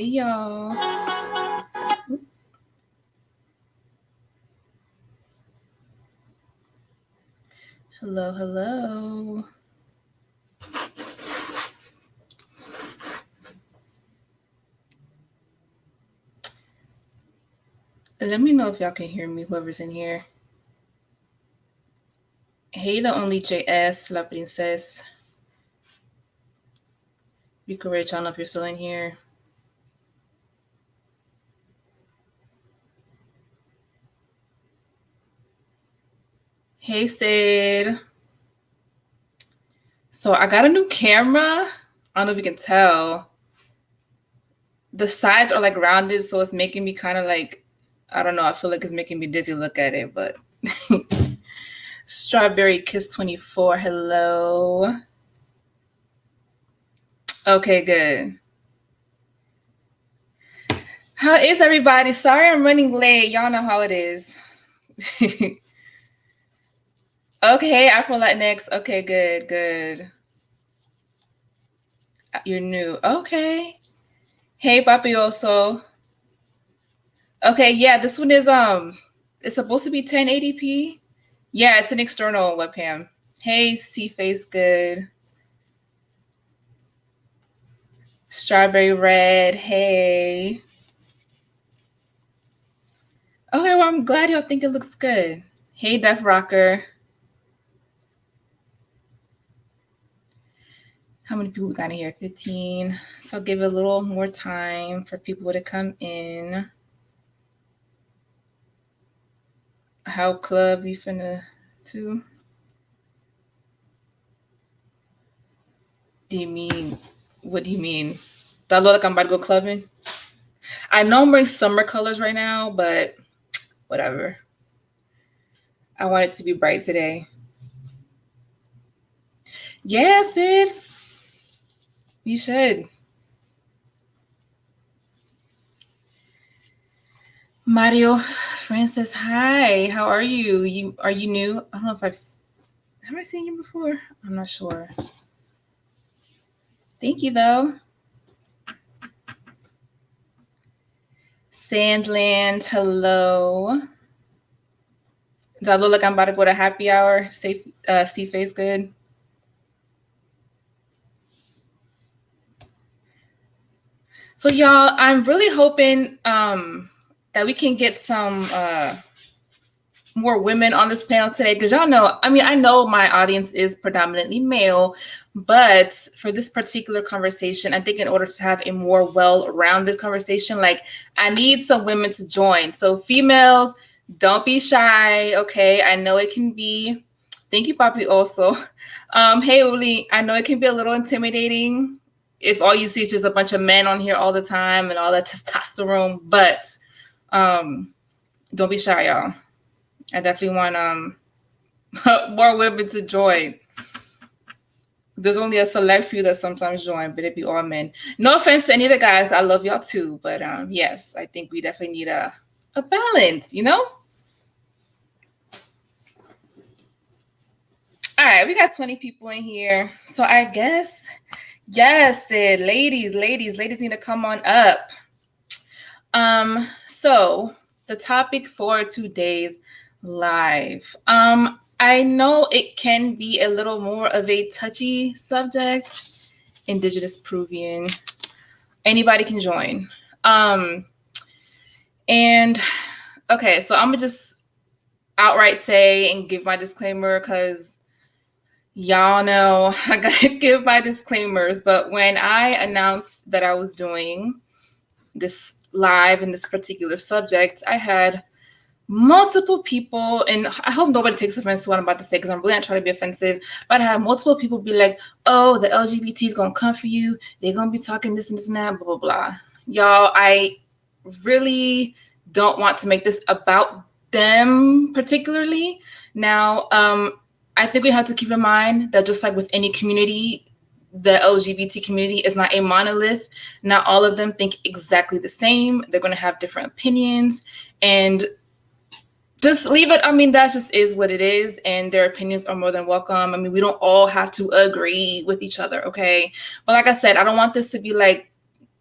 y'all. Hello, hello. Let me know if y'all can hear me, whoever's in here. Hey, the only JS, La Princess. You can reach out if you're still in here. Hey, Sid. So I got a new camera. I don't know if you can tell. The sides are like rounded, so it's making me kind of like, I don't know, I feel like it's making me dizzy to look at it, but Strawberry Kiss 24, hello. Okay, good. How is everybody? Sorry I'm running late. Y'all know how it is. Okay, Afro Latinx. Okay, good. You're new. Okay. Hey, Papioso. Okay, yeah, this one is it's supposed to be 1080p. Yeah, it's an external webcam. Hey, C-Face, good. Strawberry Red, hey. Okay, well, I'm glad y'all think it looks good. Hey, Def Rocker. How many people we got in here? 15. So I'll give it a little more time for people to come in. How club you finna to? Do you mean, what do you mean? Do I look like I'm about to go clubbing? I know I'm wearing summer colors right now, but whatever. I want it to be bright today. Yeah, Sid. You should. Mario Francis, hi. How are you? Are you new? I don't know if have I seen you before? I'm not sure. Thank you though. Sandland, hello. Do I look like I'm about to go to happy hour? See face good. So y'all, I'm really hoping that we can get some more women on this panel today, because y'all know, I know my audience is predominantly male, but for this particular conversation, I think in order to have a more well-rounded conversation, like I need some women to join. So females, don't be shy, okay? I know it can be. Thank you, Papi, also. Hey, Uli, I know it can be a little intimidating if all you see is just a bunch of men on here all the time and all that testosterone, but don't be shy, y'all. I definitely want more women to join. There's only a select few that sometimes join, but it'd be all men. No offense to any of the guys. I love y'all too. But yes, I think we definitely need a balance, you know? All right, we got 20 people in here. So I guess, yes, Sid, ladies need to come on up. So the topic for today's live. I know it can be a little more of a touchy subject. Indigenous Peruvian. Anybody can join. And okay, so I'm gonna just outright say and give my disclaimer, because y'all know I gotta give my disclaimers. But when I announced that I was doing this live in this particular subject, I had multiple people, and I hope nobody takes offense to what I'm about to say, because I'm really not trying to be offensive, but I had multiple people be like, oh, the LGBT is going to come for you. They're going to be talking this and this and that, blah, blah, blah. Y'all, I really don't want to make this about them particularly. Now, I think we have to keep in mind that just like with any community, the LGBT community is not a monolith. Not all of them think exactly the same. They're going to have different opinions, and just leave it. That just is what it is, and their opinions are more than welcome. We don't all have to agree with each other, okay? But like I said, I don't want this to be like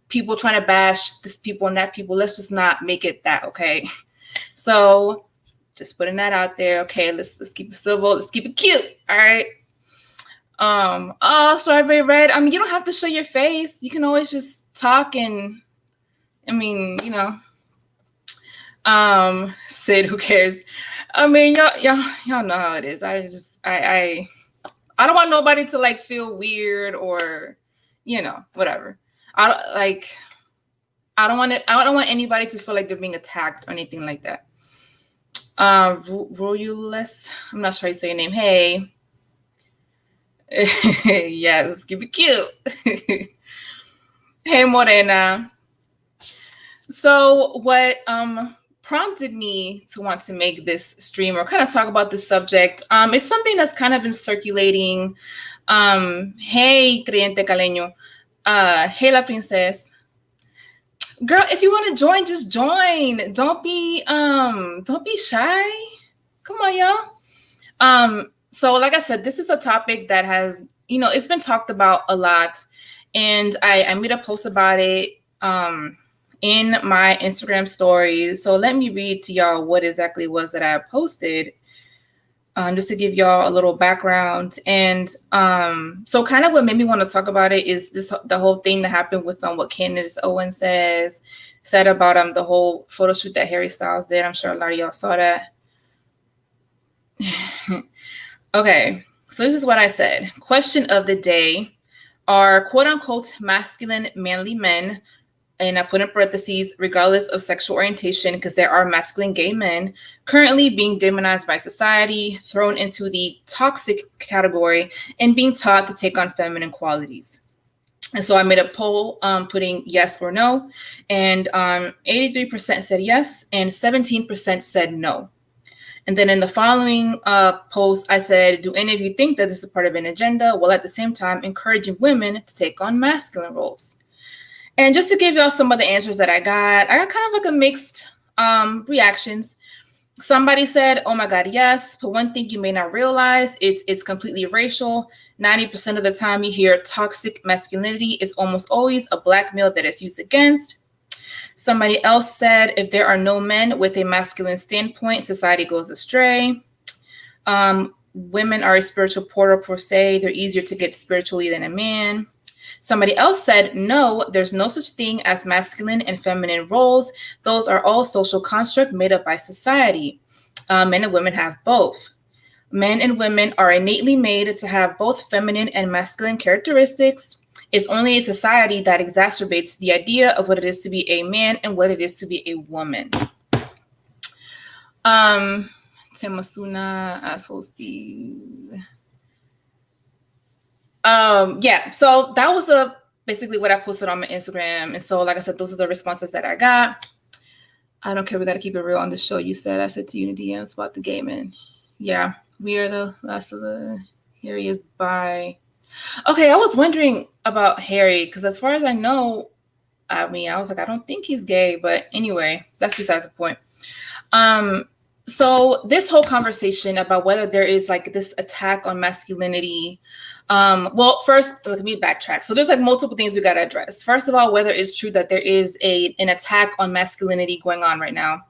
people trying to bash this people and that people. Let's just not make it that, okay? So just putting that out there. Okay, let's keep it civil. Let's keep it cute. All right. Oh, Strawberry Red. I mean, you don't have to show your face. You can always just talk and, I mean, you know. Sid, who cares? I mean, y'all know how it is. I don't want nobody to like feel weird or, you know, whatever. I don't want anybody to feel like they're being attacked or anything like that. Royuless, I'm not sure how you say your name. Hey. Yes, keep it cute. Hey, Morena. So what prompted me to want to make this stream or kind of talk about this subject, it's something that's kind of been circulating. Hey, Creyente Caleño. Hey, La Princess. Girl, if you want to join, just join. Don't be shy. Come on, y'all. So like I said, this is a topic that has, you know, it's been talked about a lot. And I made a post about it in my Instagram stories. So let me read to y'all what exactly it was that I posted, just to give y'all a little background. And so kind of what made me want to talk about it is the whole thing that happened with what Candace Owens said about the whole photo shoot that Harry Styles did. I'm sure a lot of y'all saw that. Okay, so this is what I said. Question of the day: are quote unquote masculine manly men, and I put in parentheses, regardless of sexual orientation, because there are masculine gay men, currently being demonized by society, thrown into the toxic category, and being taught to take on feminine qualities? And so I made a poll putting yes or no, and 83% said yes, and 17% said no. And then in the following post, I said, do any of you think that this is part of an agenda, while at the same time encouraging women to take on masculine roles? And just to give y'all some of the answers that I got kind of like a mixed reactions. Somebody said, oh my God, yes. But one thing you may not realize, it's completely racial. 90% of the time you hear toxic masculinity is almost always a Black male that is used against. Somebody else said, if there are no men with a masculine standpoint, society goes astray. Women are a spiritual portal per se. They're easier to get spiritually than a man. Somebody else said, no, there's no such thing as masculine and feminine roles. Those are all social constructs made up by society. Men and women have both. Men and women are innately made to have both feminine and masculine characteristics. It's only a society that exacerbates the idea of what it is to be a man and what it is to be a woman. Temasuna, asshole Steve. Yeah, so that was basically what I posted on my Instagram. And so, like I said, those are the responses that I got. I don't care. We got to keep it real on the show. I said to you in the DMs about the gaming. Yeah, we are the last of the. Here he is by. Okay, I was wondering about Harry because as far as I know, I was like, I don't think he's gay. But anyway, that's besides the point. So this whole conversation about whether there is like this attack on masculinity. Well, first, let me backtrack. So there's like multiple things we got to address. First of all, whether it's true that there is an attack on masculinity going on right now.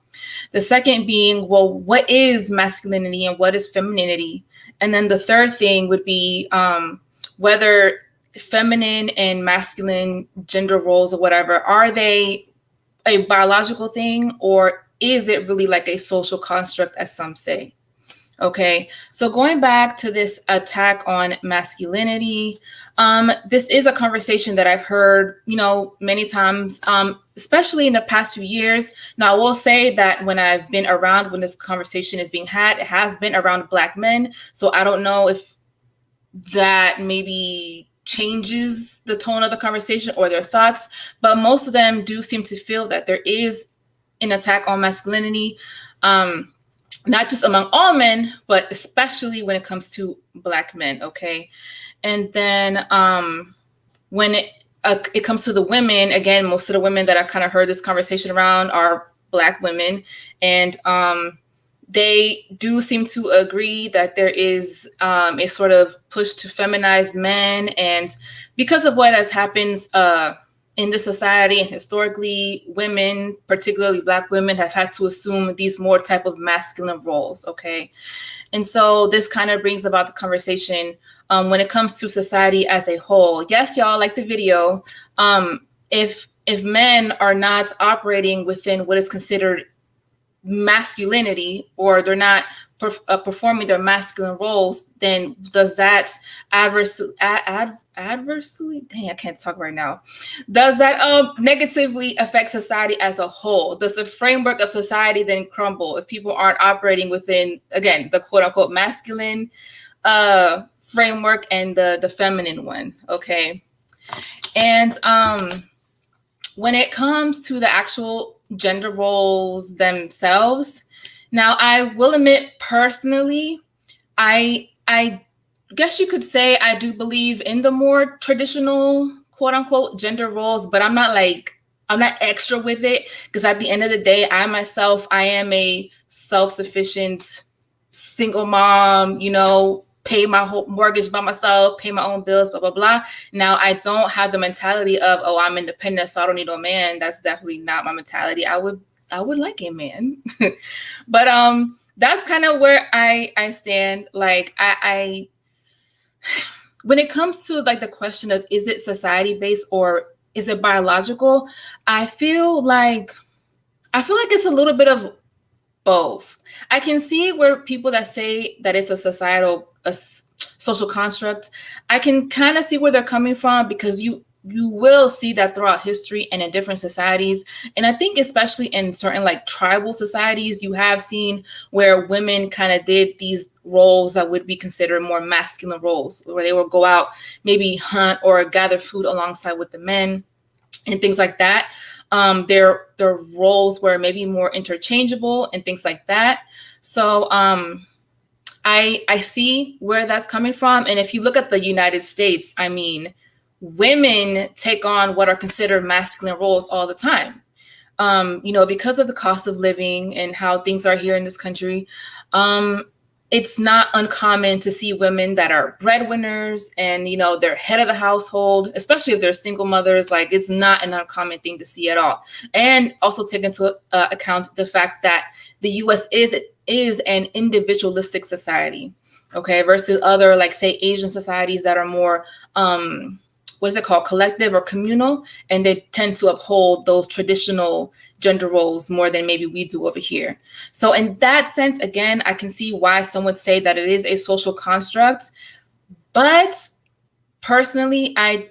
The second being, well, what is masculinity and what is femininity? And then the third thing would be whether feminine and masculine gender roles or whatever, are they a biological thing or is it really like a social construct, as some say? Okay, so going back to this attack on masculinity, this is a conversation that I've heard, many times, especially in the past few years. Now, I will say that when I've been around when this conversation is being had, it has been around Black men. So I don't know if that maybe changes the tone of the conversation or their thoughts, but most of them do seem to feel that there is an attack on masculinity. Not just among all men, but especially when it comes to Black men, okay? And then when it comes to the women, again, most of the women that I've kind of heard this conversation around are Black women. And they do seem to agree that there is a sort of push to feminize men. And because of what has happened in this society and historically, women, particularly Black women, have had to assume these more type of masculine roles, okay? And so this kind of brings about the conversation when it comes to society as a whole. Yes, y'all, like the video, if men are not operating within what is considered masculinity, or they're not performing their masculine roles, then does that adversely, dang, I can't talk right now. Does that negatively affect society as a whole? Does the framework of society then crumble if people aren't operating within, again, the quote unquote masculine framework and the feminine one? Okay. And when it comes to the actual gender roles themselves, now I will admit personally, I guess you could say I do believe in the more traditional quote unquote gender roles, but I'm not extra with it, because at the end of the day, I myself, I am a self-sufficient single mom, pay my whole mortgage by myself, pay my own bills, blah, blah, blah. Now, I don't have the mentality of, oh, I'm independent, so I don't need no man. That's definitely not my mentality. I would like a man. But that's kind of where I stand. Like, I when it comes to like the question of, is it society-based or is it biological? I feel like it's a little bit of both. I can see where people that say that it's a social construct, I can kind of see where they're coming from, because you will see that throughout history and in different societies. And I think especially in certain like tribal societies, you have seen where women kind of did these roles that would be considered more masculine roles, where they would go out, maybe hunt or gather food alongside with the men and things like that. Their roles were maybe more interchangeable and things like that. So I see where that's coming from. And if you look at the United States, I mean, women take on what are considered masculine roles all the time. Because of the cost of living and how things are here in this country, it's not uncommon to see women that are breadwinners and, they're head of the household, especially if they're single mothers. Like, it's not an uncommon thing to see at all. And also take into account the fact that the U.S. is an individualistic society, okay, versus other, like, say, Asian societies that are more, what is it called, collective or communal, and they tend to uphold those traditional gender roles more than maybe we do over here. So in that sense, again, I can see why some would say that it is a social construct, but personally, I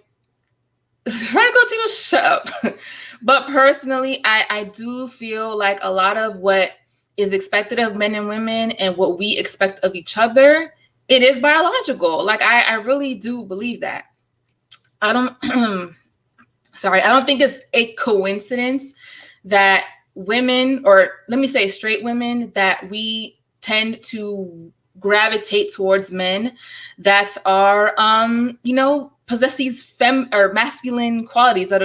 try to go to shut up. But personally, I do feel like a lot of what is expected of men and women and what we expect of each other, it is biological. Like, I really do believe that. I don't think it's a coincidence that women, or let me say straight women, that we tend to gravitate towards men that are, possess these or masculine qualities that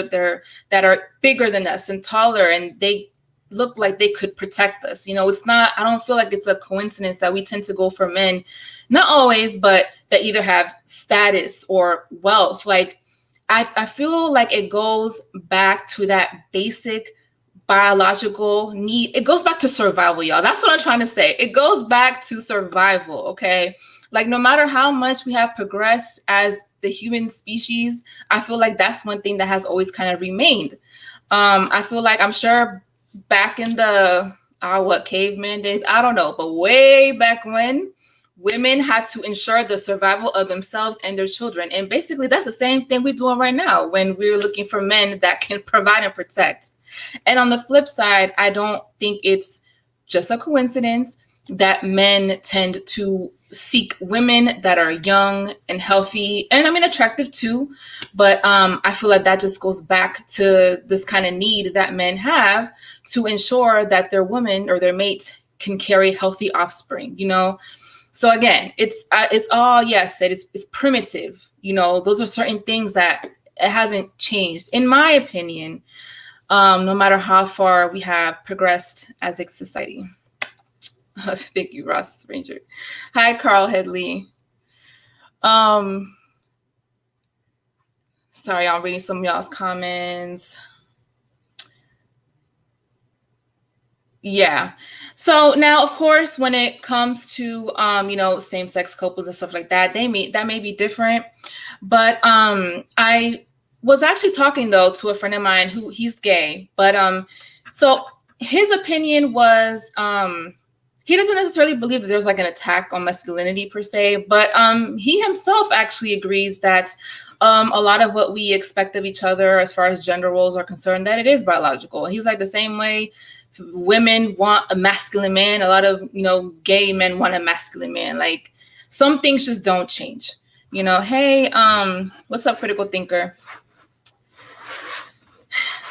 are bigger than us and taller, and they look like they could protect us. It's not, I don't feel like it's a coincidence that we tend to go for men, not always, but that either have status or wealth. Like, I feel like it goes back to that basic biological need. It goes back to survival, y'all. That's what I'm trying to say. It goes back to survival, okay? Like, no matter how much we have progressed as the human species, I feel like that's one thing that has always kind of remained. I feel like, I'm sure back in the, caveman days, I don't know, but way back when, women had to ensure the survival of themselves and their children. And basically, that's the same thing we're doing right now when we're looking for men that can provide and protect. And on the flip side, I don't think it's just a coincidence that men tend to seek women that are young and healthy, and I mean, attractive too. But I feel like that just goes back to this kind of need that men have to ensure that their woman or their mate can carry healthy offspring, So again, it's all, yes, it's primitive. Those are certain things that it hasn't changed, in my opinion, no matter how far we have progressed as a society. Thank you, Ross Ranger. Hi, Carl Headley. Sorry, I'm reading some of y'all's comments. Yeah. So now, of course, when it comes to same-sex couples and stuff like that, that may be different. But I was actually talking though to a friend of mine who he's gay, but so his opinion was he doesn't necessarily believe that there's like an attack on masculinity per se, but he himself actually agrees that a lot of what we expect of each other as far as gender roles are concerned, that it is biological. He's like the same way women want a masculine man, a lot of gay men want a masculine man. Like some things just don't change. Hey, what's up, critical thinker?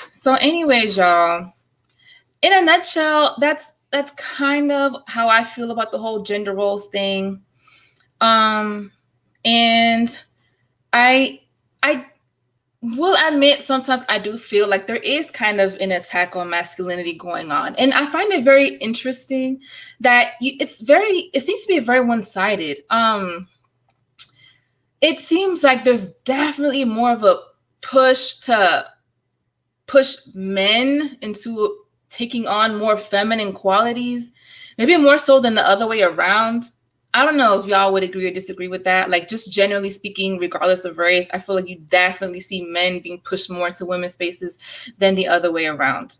So anyways, y'all, in a nutshell, that's kind of how I feel about the whole gender roles thing. And I will admit sometimes I do feel like there is kind of an attack on masculinity going on. And I find it very interesting that it seems to be very one-sided. It seems like there's definitely more of a push to push men into taking on more feminine qualities, maybe more so than the other way around. I don't know if y'all would agree or disagree with that. Like, just generally speaking, regardless of race, I feel like you definitely see men being pushed more into women's spaces than the other way around.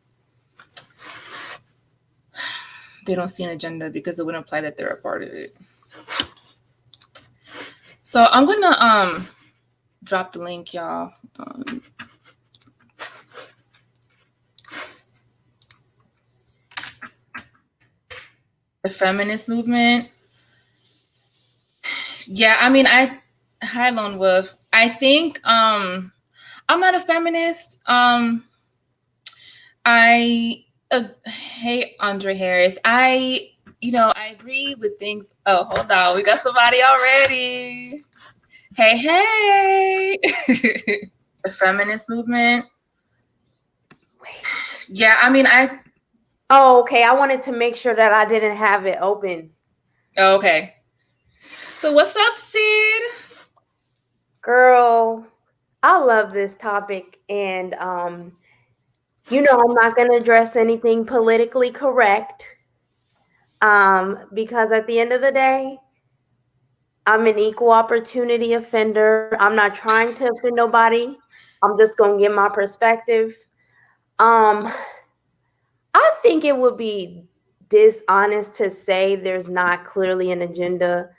They don't see an agenda because it would imply that they're a part of it. So I'm gonna drop the link, y'all. The feminist movement. Yeah, I mean, hi Lone Wolf. I think I'm not a feminist. Hey Andre Harris. I agree with things. Oh, hold on, we got somebody already. Hey. The feminist movement. Yeah, I mean, Oh, okay. I wanted to make sure that I didn't have it open. Oh, okay. So what's up, Sid? Girl, I love this topic, and I'm not going to address anything politically correct, because at the end of the day, I'm an equal opportunity offender. I'm not trying to offend nobody. I'm just going to give my perspective. I think it would be dishonest to say there's not clearly an agenda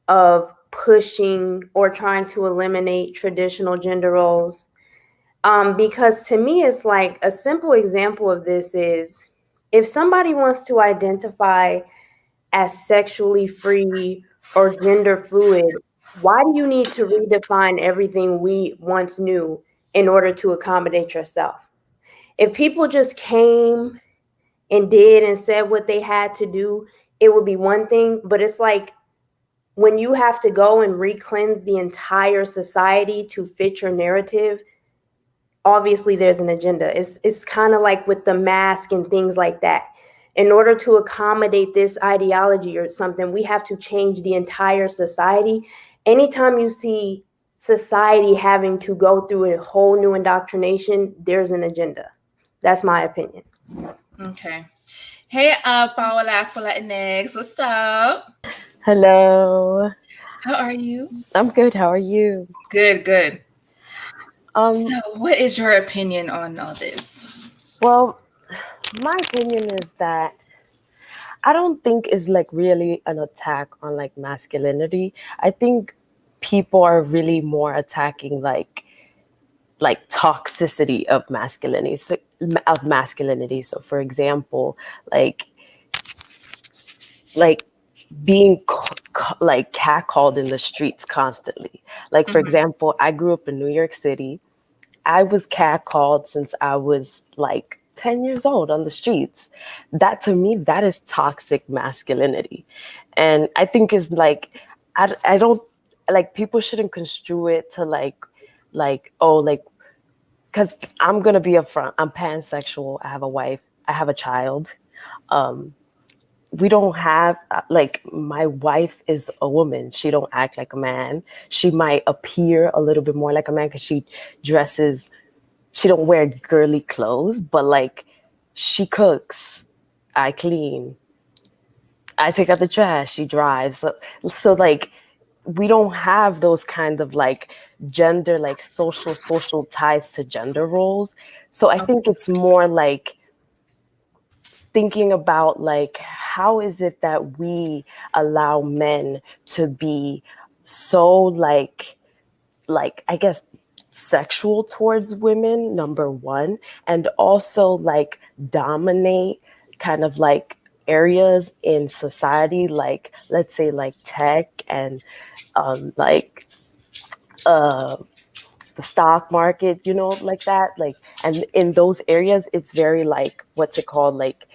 of pushing or trying to eliminate traditional gender roles. Because to me, it's like a simple example of this is if somebody wants to identify as sexually free or gender fluid, why do you need to redefine everything we once knew in order to accommodate yourself? If people just came and did and said what they had to do, it would be one thing. But it's like when you have to go and re-cleanse the entire society to fit your narrative, obviously there's an agenda. It's kind of like with the mask and things like that. In order to accommodate this ideology or something, we have to change the entire society. Anytime you see society having to go through a whole new indoctrination, there's an agenda. That's my opinion. Okay. Hey, Paola for Latinx. What's up? Hello. How are you? I'm good. How are you? Good. So what is your opinion on all this? Well, my opinion is that I don't think it's like really an attack on like masculinity. I think people are really more attacking like toxicity of masculinity. So for example, like being like catcalled in the streets constantly. Like, for example, I grew up in New York City. I was catcalled since I was like 10 years old on the streets. That to me, that is toxic masculinity. And I think is like, I don't like people shouldn't construe it to because I'm going to be upfront. I'm pansexual. I have a wife. I have a child. we don't have like, my wife is a woman. She don't act like a man. She might appear a little bit more like a man because she dresses. She don't wear girly clothes, but like, she cooks, I clean, I take out the trash, she drives. So like, we don't have those kind of like gender, like social ties to gender roles. So I think it's more like thinking about like, how is it that we allow men to be so like, I guess, sexual towards women, number one, and also like dominate kind of like areas in society, like, let's say, like tech and like the stock market, like that, like, and in those areas it's very like, what's it called, like,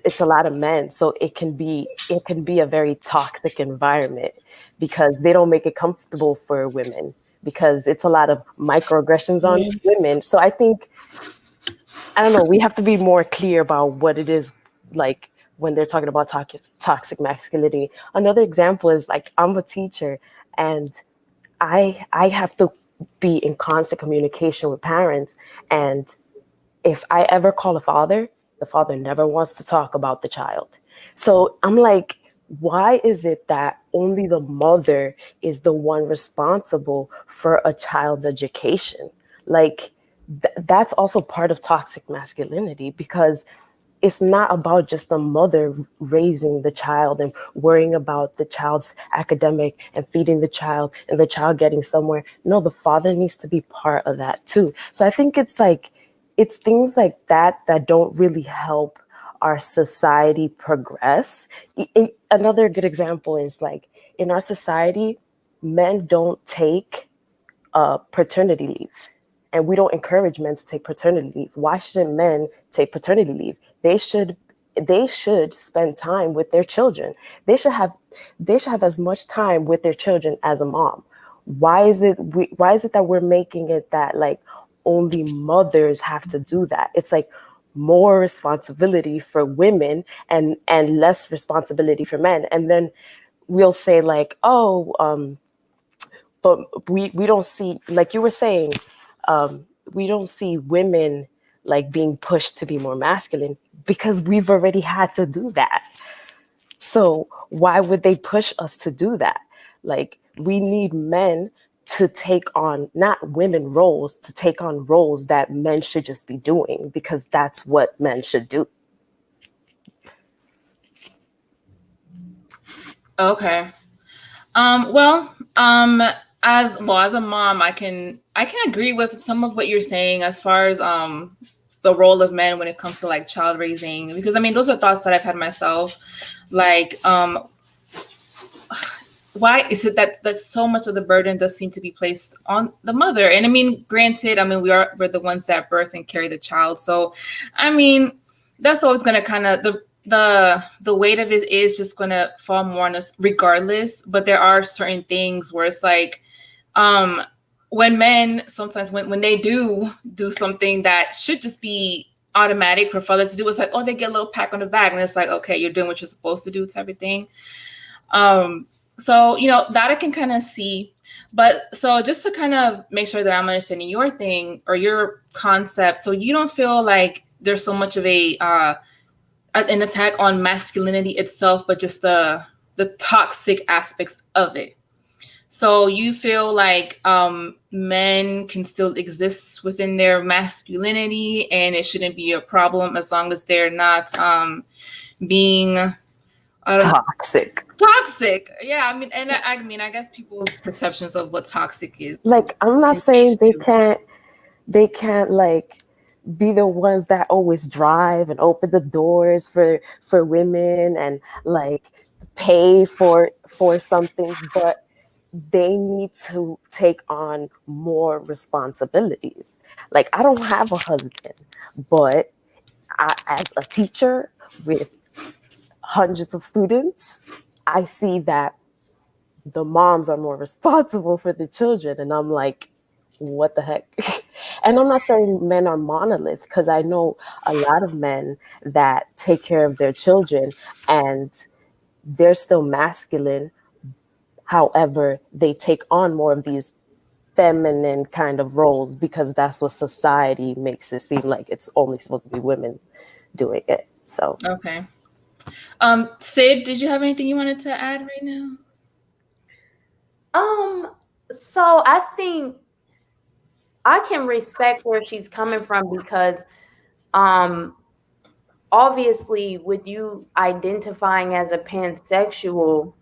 it's a lot of men, so it can be a very toxic environment because they don't make it comfortable for women, because it's a lot of microaggressions on women. So I think, I don't know, we have to be more clear about what it is, like, when they're talking about toxic masculinity. Another example is like, I'm a teacher, and I have to be in constant communication with parents, and if I ever call the father never wants to talk about the child. So I'm like, why is it that only the mother is the one responsible for a child's education? Like, that's also part of toxic masculinity, because it's not about just the mother raising the child and worrying about the child's academic and feeding the child and the child getting somewhere. No, the father needs to be part of that too. So I think it's like, it's things like that that don't really help our society progress. Another good example is like, in our society, men don't take paternity leave. And we don't encourage men to take paternity leave. Why shouldn't men take paternity leave? They should spend time with their children. They should have as much time with their children as a mom. Why is it that we're making it that like only mothers have to do that? It's like more responsibility for women and less responsibility for men. And then we'll say like, oh, but we don't see, like you were saying, we don't see women like being pushed to be more masculine because we've already had to do that. So why would they push us to do that? Like, we need men to take on, not women roles, to take on roles that men should just be doing, because that's what men should do. Okay. Well, as a mom, I can agree with some of what you're saying as far as the role of men when it comes to like child raising, because I mean those are thoughts that I've had myself. Like, why is it that so much of the burden does seem to be placed on the mother? And I mean, granted, I mean we're the ones that birth and carry the child, so I mean that's always going to kind of the weight of it is just going to fall more on us regardless. But there are certain things where it's like, um when men sometimes when they do something that should just be automatic for fathers to do, it's like, oh, they get a little pat on the back, and it's like, okay, you're doing what you're supposed to do type of thing. So that I can kind of see. But so just to kind of make sure that I'm understanding your thing or your concept, so you don't feel like there's so much of an attack on masculinity itself, but just the toxic aspects of it. So you feel like men can still exist within their masculinity, and it shouldn't be a problem as long as they're not being, I don't, Toxic. toxic. Yeah, I mean, and I mean, I guess people's perceptions of what toxic is Like, I'm not can change saying they too. can't like be the ones that always drive and open the doors for women and like pay for something, but they need to take on more responsibilities. Like, I don't have a husband, but as a teacher with hundreds of students, I see that the moms are more responsible for the children, and I'm like, what the heck? And I'm not saying men are monoliths, because I know a lot of men that take care of their children and they're still masculine. However, they take on more of these feminine kind of roles because that's what society makes it seem like it's only supposed to be women doing it. So, Okay. Sid, did you have anything you wanted to add right now? Um, so I think I can respect where she's coming from because um obviously with you identifying as a pansexual,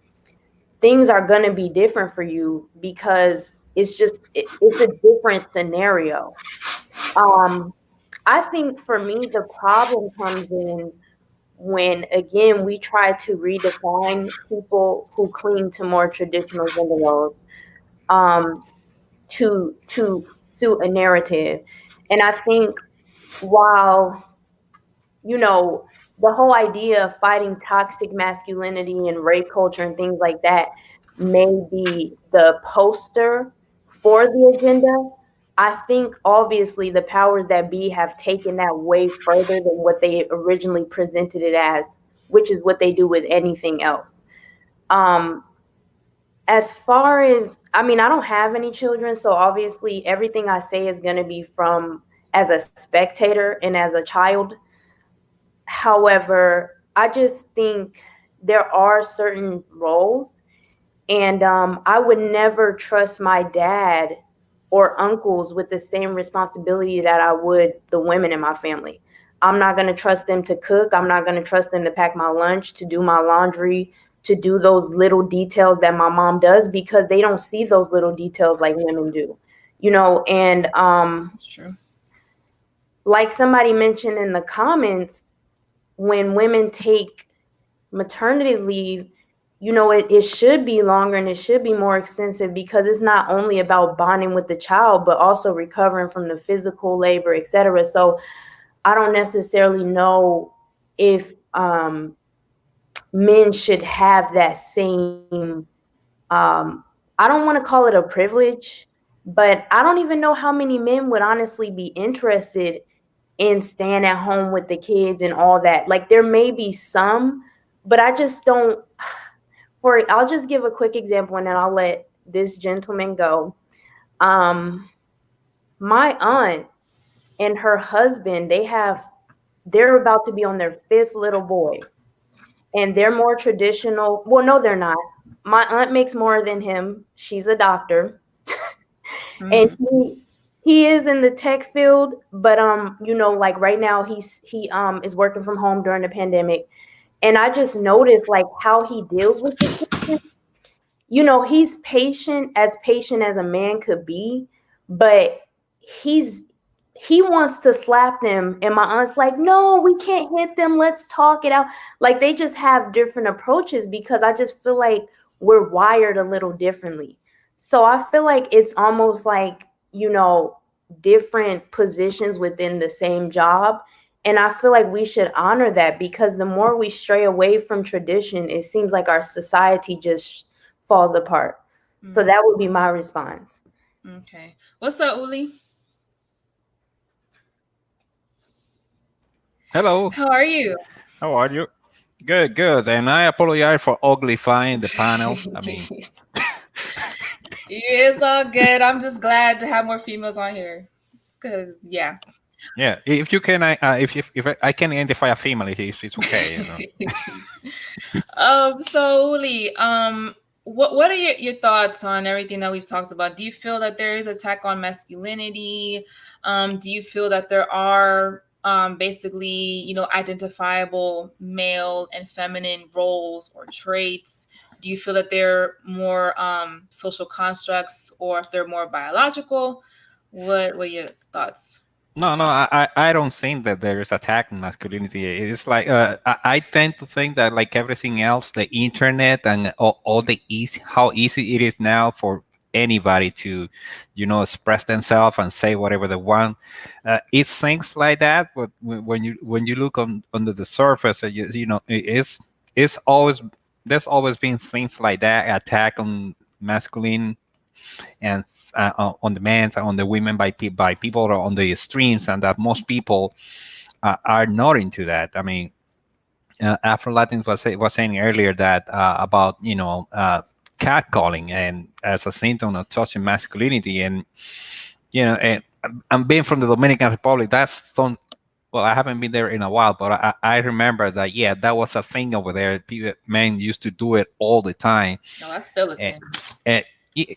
things are going to be different for you because it's a different scenario. Um I think for me the problem comes in when again we try to redefine people who cling to more traditional gender roles um to suit a narrative. And I think while the whole idea of fighting toxic masculinity and rape culture and things like that may be the poster for the agenda. I think obviously the powers that be have taken that way further than what they originally presented it as, which is what they do with anything else. Um, as far as, I mean, I don't have any children, so obviously everything I say is going to be from as a spectator and as a child. However, I just think there are certain roles, and I would never trust my dad or uncles with the same responsibility that I would the women in my family. I'm not going to trust them to cook. I'm not going to trust them to pack my lunch, to do my laundry, to do those little details that my mom does because they don't see those little details like women do. And That's true. like somebody mentioned in the comments, when women take maternity leave, it should be longer and it should be more extensive because it's not only about bonding with the child, but also recovering from the physical labor, etc. So I don't necessarily know if men should have that same, I don't want to call it a privilege, but I don't even know how many men would honestly be interested in staying at home with the kids and all that. Like there may be some, but I just don't. I'll just give a quick example and then I'll let this gentleman go. Um, my aunt and her husband, they're about to be on their fifth little boy, and they're more traditional. Well, no, they're not. My aunt makes more than him. She's a doctor, and Mm, he is in the tech field, but like right now he is working from home during the pandemic, and I just noticed like how he deals with the kids. He's patient as a man could be, but he's he wants to slap them, and my aunt's like, no, we can't hit them, let's talk it out. Like they just have different approaches because I just feel like we're wired a little differently. So I feel like it's almost like, different positions within the same job. And I feel like we should honor that because the more we stray away from tradition, it seems like our society just falls apart. So mm, that would be my response. okay. What's up, Uli? Hello, How are you? how are you? Good, good. And I apologize for uglifying the panel. I mean, It's all good. I'm just glad to have more females on here. Cause yeah. yeah. If you can, if I can identify a female, it's okay. You know. So Uli, what are your thoughts on everything that we've talked about? Do you feel that there is attack on masculinity? Do you feel that there are basically, identifiable male and feminine roles or traits? Do you feel that they're more social constructs or if they're more biological? What were your thoughts? No, no, I don't think that there is attack on masculinity. It's like I tend to think that like everything else, the internet and all the easy, how easy it is now for anybody to, express themselves and say whatever they want. It's things like that, but when you look under the surface, it's always there's always been things like that, attack on masculine. and on the men, on the women by people or on the streams, and that most people are not into that. I mean, Afro Latins was saying earlier that about catcalling and as a symptom of toxic masculinity, and and I'm being from the Dominican Republic. That's some. Well, I haven't been there in a while, but I remember that. Yeah, that was a thing over there. People, men used to do it all the time. No, that's still a And, thing. and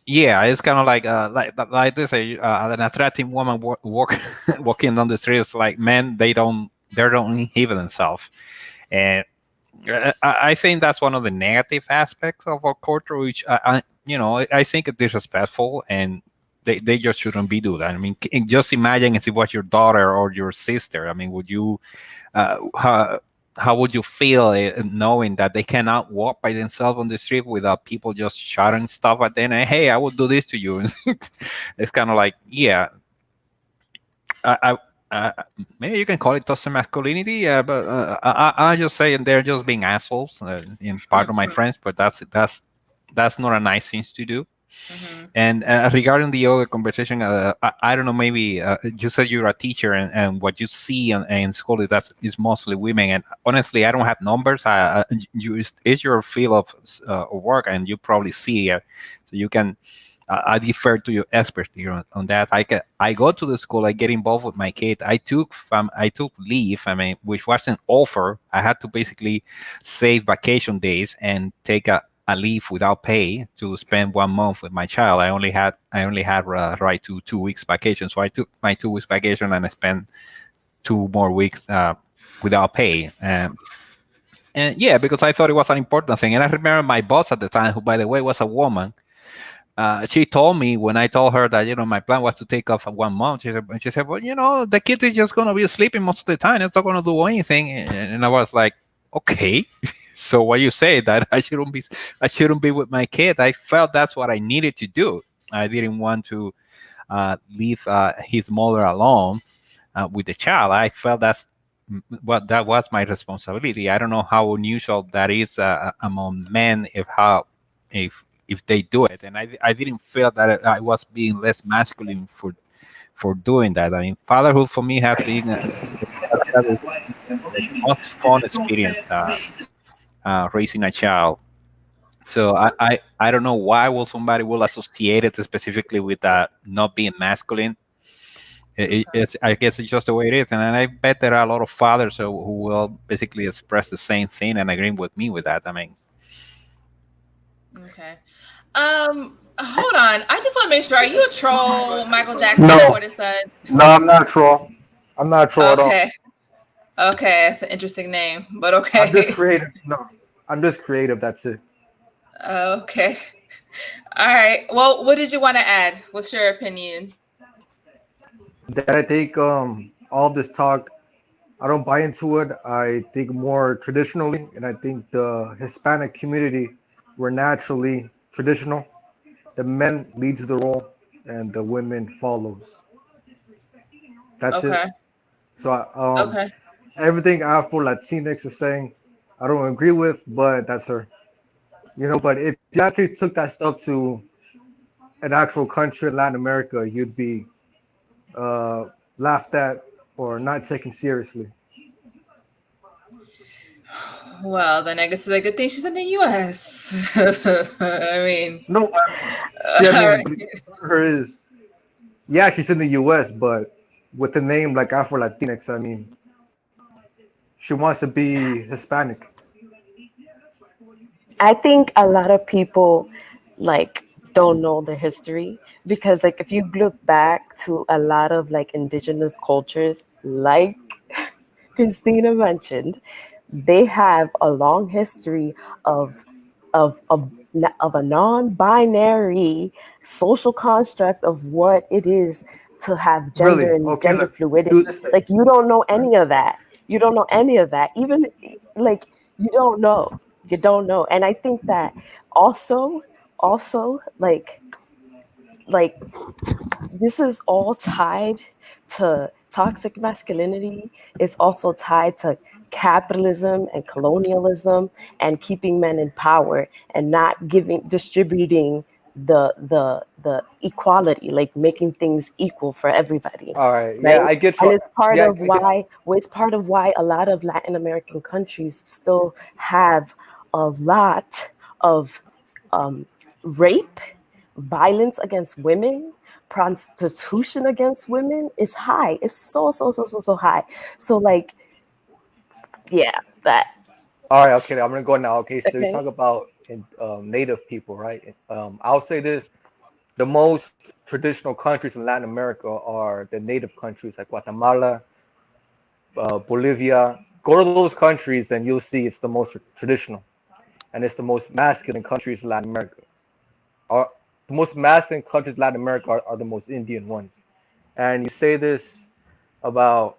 yeah, it's kind of like this. An attractive woman walking down the streets. Like men, they don't inhibit themselves, and I think that's one of the negative aspects of our culture, which I think is disrespectful, and they just shouldn't be do that. I mean, just imagine if it was your daughter or your sister. I mean, would you, how would you feel knowing that they cannot walk by themselves on the street without people just shouting stuff at them? And, hey, I would do this to you. It's kind of like, yeah, I, maybe you can call it toxic masculinity, but I just saying they're just being assholes in part of my friends, but that's not a nice thing to do. Mhm. And regarding the other conversation, I don't know, maybe you said you're a teacher, and what you see in school is mostly women. And honestly, I don't have numbers. It's your field of work, and you probably see it, so you can. I defer to your expertise on that. I go to the school. I get involved with my kid. I took leave. I mean, which wasn't offer. I had to basically save vacation days and take a leave without pay to spend 1 month with my child. I only had right to 2 weeks vacation, so I took my 2 weeks vacation and I spent 2 more weeks without pay. And yeah, because I thought it was an important thing. And I remember my boss at the time, who by the way was a woman. She told me when I told her that my plan was to take off 1 month. She said, well, the kid is just gonna be sleeping most of the time. It's not gonna do anything. And I was like, okay. So what you say that I shouldn't be with my kid? I felt that's what I needed to do. I didn't want to leave his mother alone with the child. I felt that was my responsibility. I don't know how unusual that is among men, if they do it, and I didn't feel that I was being less masculine for doing that. I mean, fatherhood for me has been the most fun experience raising a child. So I don't know why will somebody will associate it specifically with not being masculine. I guess it's just the way it is, and I bet there are a lot of fathers who will basically express the same thing and agree with me with that. I mean, Okay. Hold on. I just want to make sure. Are you a troll? Michael Jackson said No, what it said. no, I'm not troll. I'm not troll at all. Okay. Okay. It's an interesting name, but I'm just okay. creative. No, I'm just creative. That's it. Okay. All right. Well, what did you want to add? What's your opinion? That I think all this talk, I don't buy into it. I think more traditionally, and I think the Hispanic community, we're naturally traditional. The men leads the role, and the women follows. That's it. Okay. So Okay. everything Afro Latinx is saying, I don't agree with, but that's her. But if you actually took that stuff to an actual country in Latin America, you'd be uh, laughed at or not taken seriously. Well, then I guess it's a good thing she's in the U.S. I mean, No, see, I all mean, right. but her is, yeah, she's in the U.S., but with a name like Afro Latinx, I mean, she wants to be Hispanic. I think a lot of people like don't know their history because like if you look back to a lot of like indigenous cultures, like Christina mentioned, they have a long history of of of a non-binary social construct of what it is to have gender Really? and Okay, gender look, do fluidity. this thing. Like you don't know Right? any of that. You don't know any of that. Even like you don't know. You don't know. And I think that also like this is all tied to toxic masculinity. It's also tied to capitalism and colonialism and keeping men in power and not giving distributing the equality, like making things equal for everybody, All right. right? Yeah, I get And you. it's part Yeah, of why, well, it's part of why a lot of Latin American countries still have a lot of rape, violence against women, prostitution against women is high. It's so high. So like, yeah, that. all right. Okay. I'm gonna go now. Okay. So you Okay. talk about native people, right? I'll say this: the most traditional countries in Latin America are the native countries like Guatemala, Bolivia. Go to those countries and you'll see it's the most traditional and it's the most masculine countries in Latin America. Are the most masculine countries in Latin America are the most Indian ones. And you say this about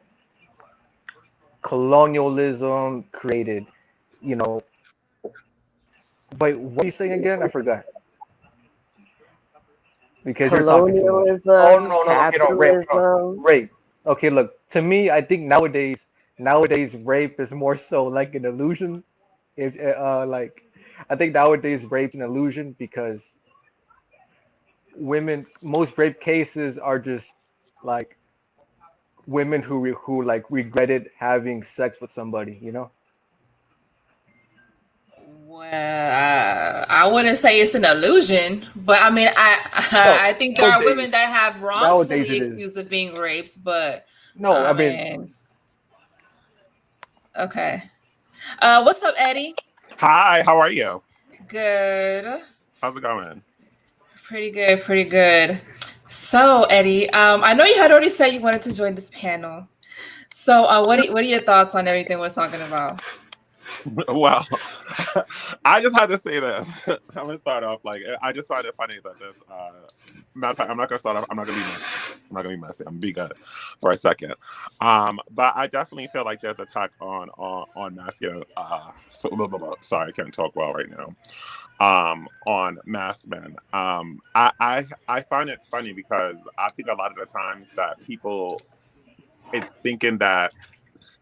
colonialism created, you know. Wait, what are you saying again? I forgot because you're talking too much. Oh Colonialism, no, no, okay, no, rape, no, capitalism. rape. Okay, look, to me, I think nowadays rape is more so like an illusion. If like, I think nowadays rape's an illusion because most rape cases are just like women who like regretted having sex with somebody, you know? Well, I wouldn't say it's an illusion, but I mean, No, I think there are women nowadays, that have nowadays wrongfully it is. accused of being raped. But No, I I mean, mean, okay. What's up, Eddie? Hi, how are you? Good. How's it going? Pretty good. Pretty good. So, Eddie, I know you had already said you wanted to join this panel. So, what are your thoughts on everything we're talking about? Well, I just had to say this. I'm gonna start off like I just find it funny that this. Matter of fact, I'm not gonna start off. I'm not gonna be messy. I'm not gonna be messy. I'm gonna be good for a second. But I definitely feel like there's attack on masculine. Blah, blah, blah. Sorry, I can't talk well right now. On mass men. I find it funny because I think a lot of the times that people, it's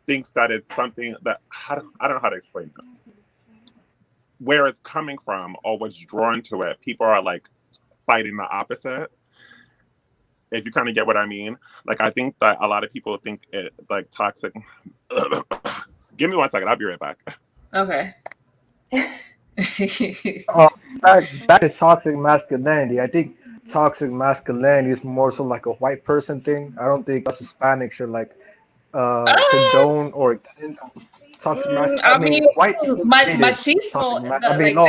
thinks that it's something that I don't know how to explain this. Where it's coming from or what's drawn to it, people are like fighting the opposite. If you kind of get what I mean, like I think that a lot of people think it like toxic. Give me one second, I'll be right back. Okay. uh, back to toxic masculinity. I think toxic masculinity is more so like a white person thing. I don't think us Hispanics should like Uh, condone or toxic I I mean, mean, white people created toxic machismo, I mean, like no,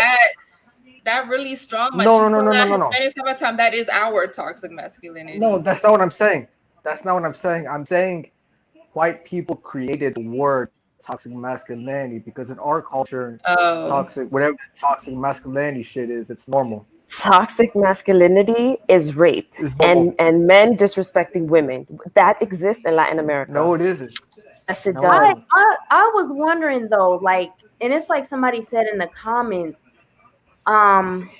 that really strong no, no, machismo no, no, no, that no, no. Hispanics have a time, that is our toxic No, masculinity. that's not what I'm saying. That's not what I'm saying. I'm saying white people created the word toxic masculinity because in our culture, Oh, toxic, whatever toxic masculinity shit is, it's normal. Toxic masculinity is rape It's normal. and men disrespecting women. That exists in Latin No, America. it isn't. Yes, it No, it I, does. isn't. I I was wondering though, like, and it's like somebody said in the comments, um,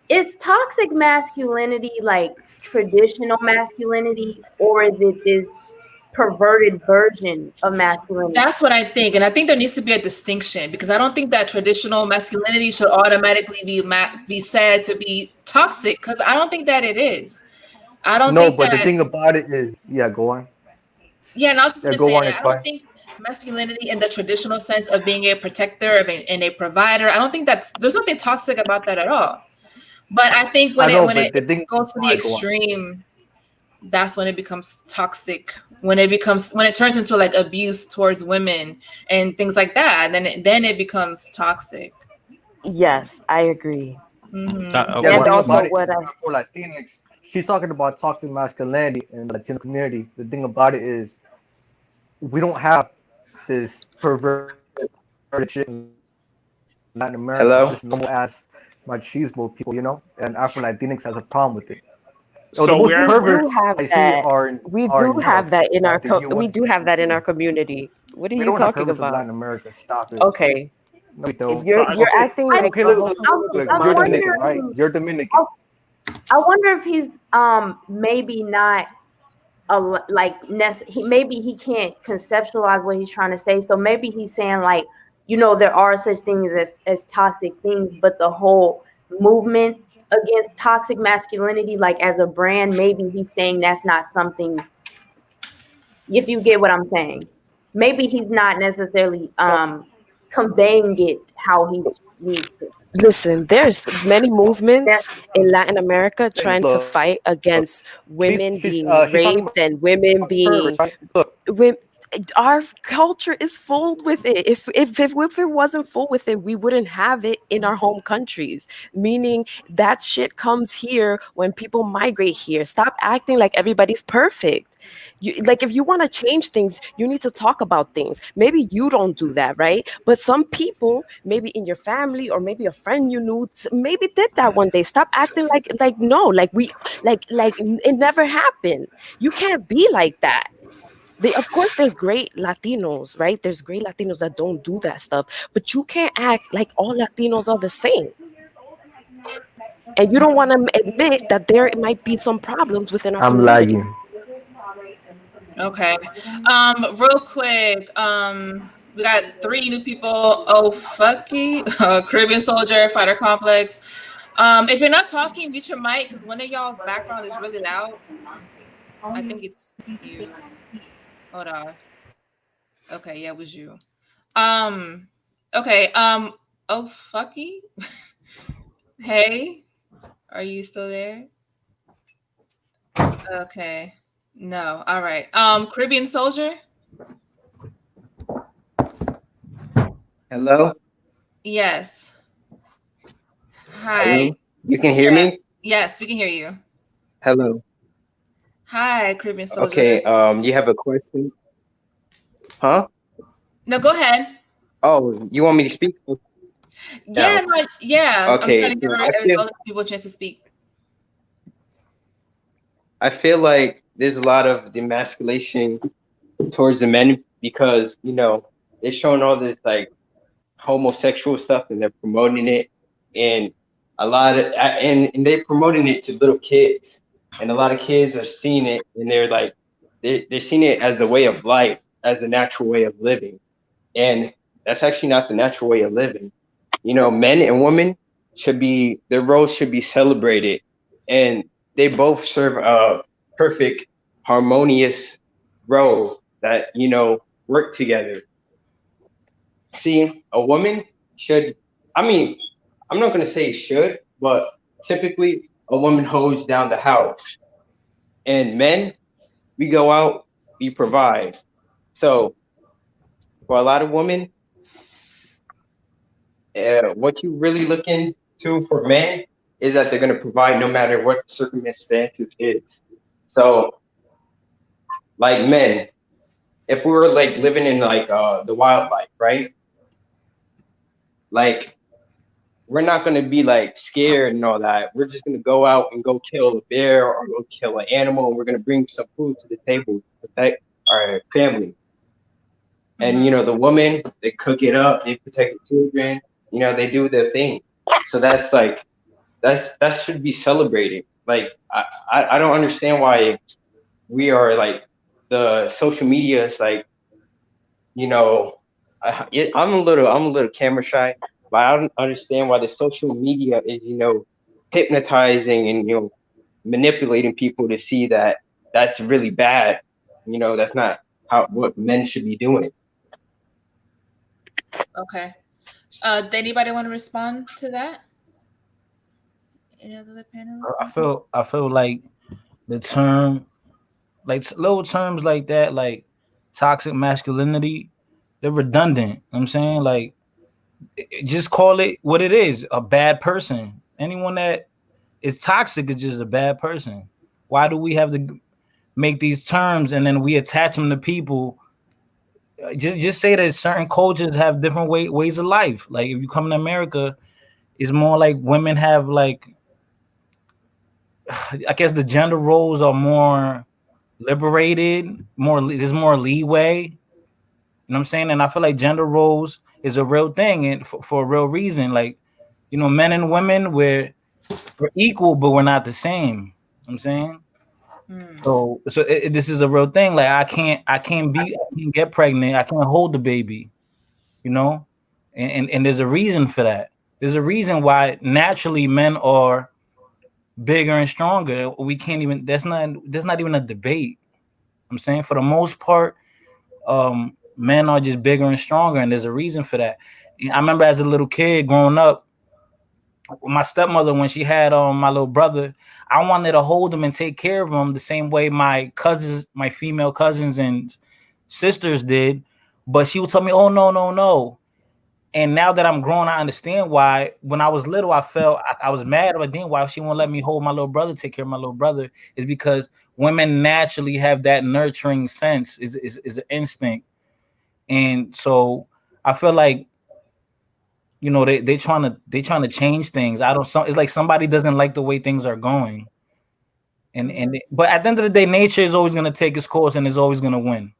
is toxic masculinity like traditional masculinity, or is it this perverted version of masculinity? that's what I think, and I think there needs to be a distinction because I don't think that traditional masculinity should automatically be said to be toxic because I don't think that it is. I don't No, think but the that. thing about it is, yeah, go on. Yeah, and I was just Yeah, gonna go say on. that It's I don't fine. think masculinity in the traditional sense of being a protector and a provider. I don't think there's nothing toxic about that at all. But I think I when know, it when but it the thing. goes to All the right, go on. extreme, that's when it becomes toxic. When it turns into like abuse towards women and things like that, then it becomes toxic. Yes, I agree. Hmm. Yeah, the And thing also about it, what I for Latinx, she's talking about toxic masculinity in the Latino community. The thing about it is, we don't have this perverted shit in Latin America. It's just normal ass machismo people, you know. And Afro Latinx has a problem with it. Oh, the most So we where perverts do I have see that. are in Europe, like the We U.S. do have that in our community. What are We you don't have talking perverts in about? Latin America. Stop it. Okay. No, we don't. so You're I Okay, acting I, like okay. the Look, whole look, community is look. I'm You're Dominican, monolithic. right? wondering. You're Dominican. I wonder if he's maybe not maybe he can't conceptualize what he's trying to say. So maybe he's saying like, there are such things as toxic things, but the whole movement against toxic masculinity, like as a brand, maybe he's saying that's not something, if you get what I'm saying. Maybe he's not necessarily conveying it how he needs to. Listen, there's many That's movements in Latin America trying to Look, fight against women being she's talking raped and women about her, being right? Look, our culture is full with it. If it wasn't full with it, we wouldn't have it in our home countries. Meaning that shit comes here when people migrate here. Stop acting like everybody's perfect. Like if you want to change things, you need to talk about things. Maybe you don't do that, right? But some people, maybe in your family or maybe a friend you knew, maybe did that one day. Stop acting like no, like it never happened. You can't be like that. Of course, there's great Latinos, right? There's great Latinos that don't do that stuff, but you can't act like all Latinos are the same. And you don't want to admit that there might be some problems within our I'm community. lagging. Okay. Real quick. We got three new people. Oh, fucky. Caribbean Soldier, Fighter Complex. If you're not talking, mute your mic because one of y'all's background is really loud. I think it's you. Hold on. Okay, yeah, it was you. Okay. Oh, fucky. Hey, are you still there? Okay. No. All right. Caribbean Soldier. Hello? Yes. Hi. Hello? You can hear Yeah. me? Yes, we can hear you. Hello. Hi, Caribbean Soldier. Okay, you have a question? Huh? No, go ahead. Oh, you want me to speak? Yeah, Now. no, yeah. I'm Okay, trying to give so I feel other people a chance to speak. I feel like there's a lot of demasculation towards the men because, they're showing all this like homosexual stuff and they're promoting it, and and they're promoting it to little kids, and a lot of kids are seeing it and they're like they're seeing it as the way of life, as a natural way of living, and that's actually not the natural way of living. Men and women their roles should be celebrated, and they both serve a perfect harmonious role that work together. See, a woman should, I mean, I'm not going to say should, but typically a woman holds down the house. And men, we go out, we provide. So for a lot of women, what you really look into for men is that they're going to provide no matter what the circumstances is. So, like men, if we were like living in like the wildlife, right? Like we're not going to be like scared and all that. We're just going to go out and go kill a bear or go kill an animal, and we're going to bring some food to the table to protect our family. And the women, they cook it up, they protect the children, they do their thing. So that's like that should be celebrated. Like I don't understand why we are like the social media is like, I'm a little camera shy, but I don't understand why the social media is, hypnotizing and manipulating people to see that that's really bad. That's not what men should be doing. Okay. Did anybody want to respond to that? Any other panelists? I feel like the term, like little terms like that, like toxic masculinity, they're redundant. You know what I'm saying, like, just call it what it is: a bad person. Anyone that is toxic is just a bad person. Why do we have to make these terms and then we attach them to people? Just say that certain cultures have different ways of life. Like if you come to America, it's more like women have like, I guess the gender roles are more liberated, there's more leeway. You know what I'm saying? And I feel like gender roles is a real thing, and for a real reason. Like, men and women, we're equal, but we're not the same. You know what I'm saying? So this is a real thing. Like I can't get pregnant. I can't hold the baby. You know, and there's a reason for that. There's a reason why naturally men are bigger and stronger. We can't even. That's not even a debate. I'm saying for the most part, men are just bigger and stronger, and there's a reason for that. I remember as a little kid growing up, my stepmother, when she had my little brother, I wanted to hold him and take care of him the same way my cousins, my female cousins and sisters did. But she would tell me, "Oh no, no, no." And now that I'm grown, I understand why. When I was little, I felt I was mad, but then why she won't let me hold my little brother, take care of my little brother, is because women naturally have that nurturing sense, is an instinct. And so I feel like, you know, they trying to change things. I don't. It's like somebody doesn't like the way things are going, but at the end of the day, nature is always gonna take its course and is always gonna win.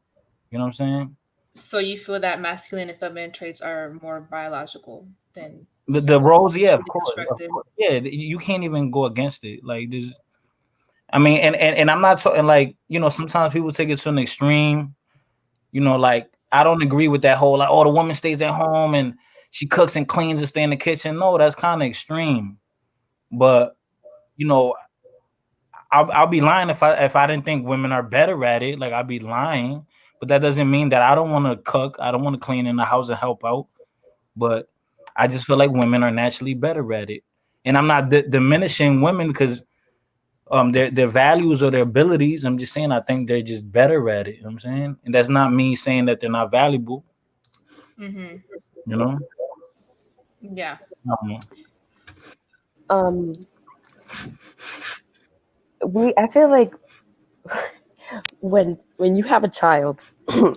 You know what I'm saying? So you feel that masculine and feminine traits are more biological than The roles, yeah, socially of constructed? course, yeah. You can't even go against it. Like there's, I mean, and I'm not talking like, you know, sometimes people take it to an extreme. You know, like I don't agree with that whole like, oh, the woman stays at home and she cooks and cleans and stay in the kitchen. No, that's kind of extreme. But you know, I'll be lying if I didn't think women are better at it. Like I'd be lying. But that doesn't mean that I don't want to cook. I don't want to clean in the house and help out. But I just feel like women are naturally better at it. And I'm not diminishing women because their values or their abilities. I'm just saying I think they're just better at it. You know what I'm saying? And that's not me saying that they're not valuable. Mm-hmm. You know? Yeah. Um, I feel like when you have a child, when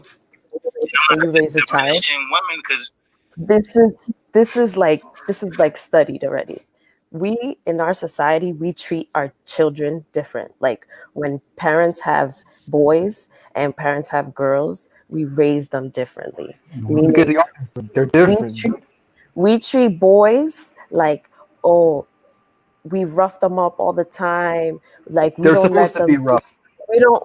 you raise a child, Diminishing women because this is like studied already. We in our society, we treat our children different. Like when parents have boys and parents have girls, we raise them differently. Because Meaning they're we different. treat we treat boys like, oh, we rough them up all the time. Like we They're don't supposed let to be them rough.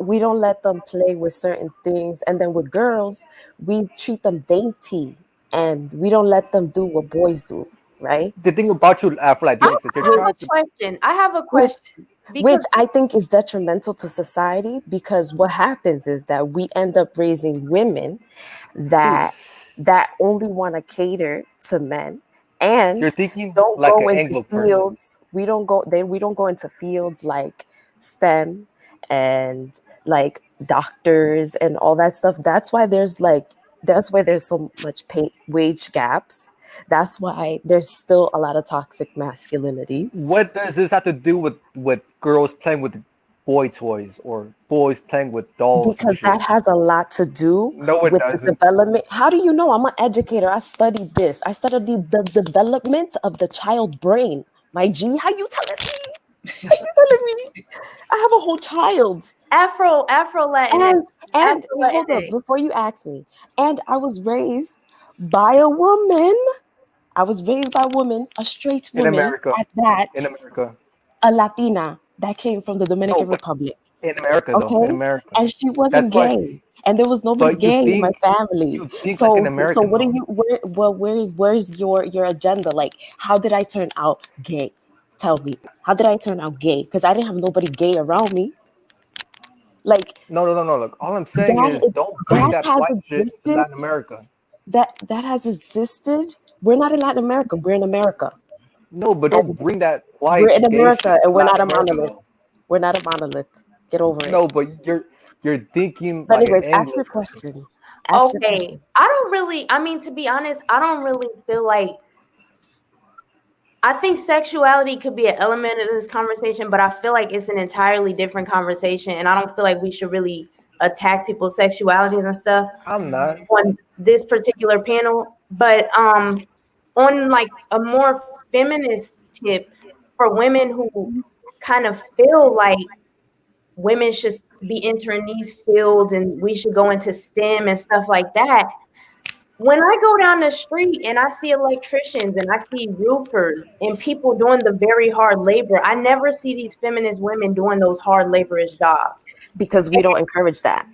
we don't let them play with certain things. And then with girls, we treat them dainty and we don't let them do what boys do, right? The thing about you, I Afro-Latinx, is you're have Which a trying to. question. I have a which question which because I think is detrimental to society, because what happens is that we end up raising women Dude, that only want to cater to men you're and thinking don't like go an into Anglo person. fields. We don't go into fields like STEM and like doctors and all that stuff. That's why there's so much wage gaps. That's why there's still a lot of toxic masculinity, What does this have to do with girls playing with boy toys or boys playing with dolls and because that shit? has a lot to do No, it with the doesn't. development. How do you know? I'm an educator. I studied this. I studied the development of the child brain. My G, how you telling me? How you telling me? I have a whole child. Afro Latinx, And Afro wait, hold up, Latinx. before you ask me. And I was raised by a woman. I was raised by a woman, a straight In woman America, at that, in America. a Latina that came from the No, Dominican but Republic. in America though, in Okay, America. and she That's wasn't why. gay, and there was nobody But you gay in my think family. you think like an So American what are though. you, where's your agenda? Like, how did I turn out gay? Tell me, how did I turn out gay? Because I didn't have nobody gay around me. Like, No, no, no, no. Look, all I'm saying that is don't bring that that has white shit to existed. Latin America. That has existed. We're not in Latin America. We're in America, No, but don't and bring that we're white in gay America, shit and to we're not Latin a America monolith. though. We're not a monolith. Get over it. No, but you're thinking But like an anyways, ask Anglo your person. question. Ask your Okay, question. I don't really. I mean, to be honest, I don't really feel like. I think sexuality could be an element of this conversation, but I feel like it's an entirely different conversation, and I don't feel like we should really attack people's sexualities and stuff I'm not. on this particular panel. But on like a more feminist tip for women who kind of feel like women should be entering these fields and we should go into STEM and stuff like that. When I go down the street and I see electricians and I see roofers and people doing the very hard labor, I never see these feminist women doing those hard laborious jobs. Because we don't encourage that.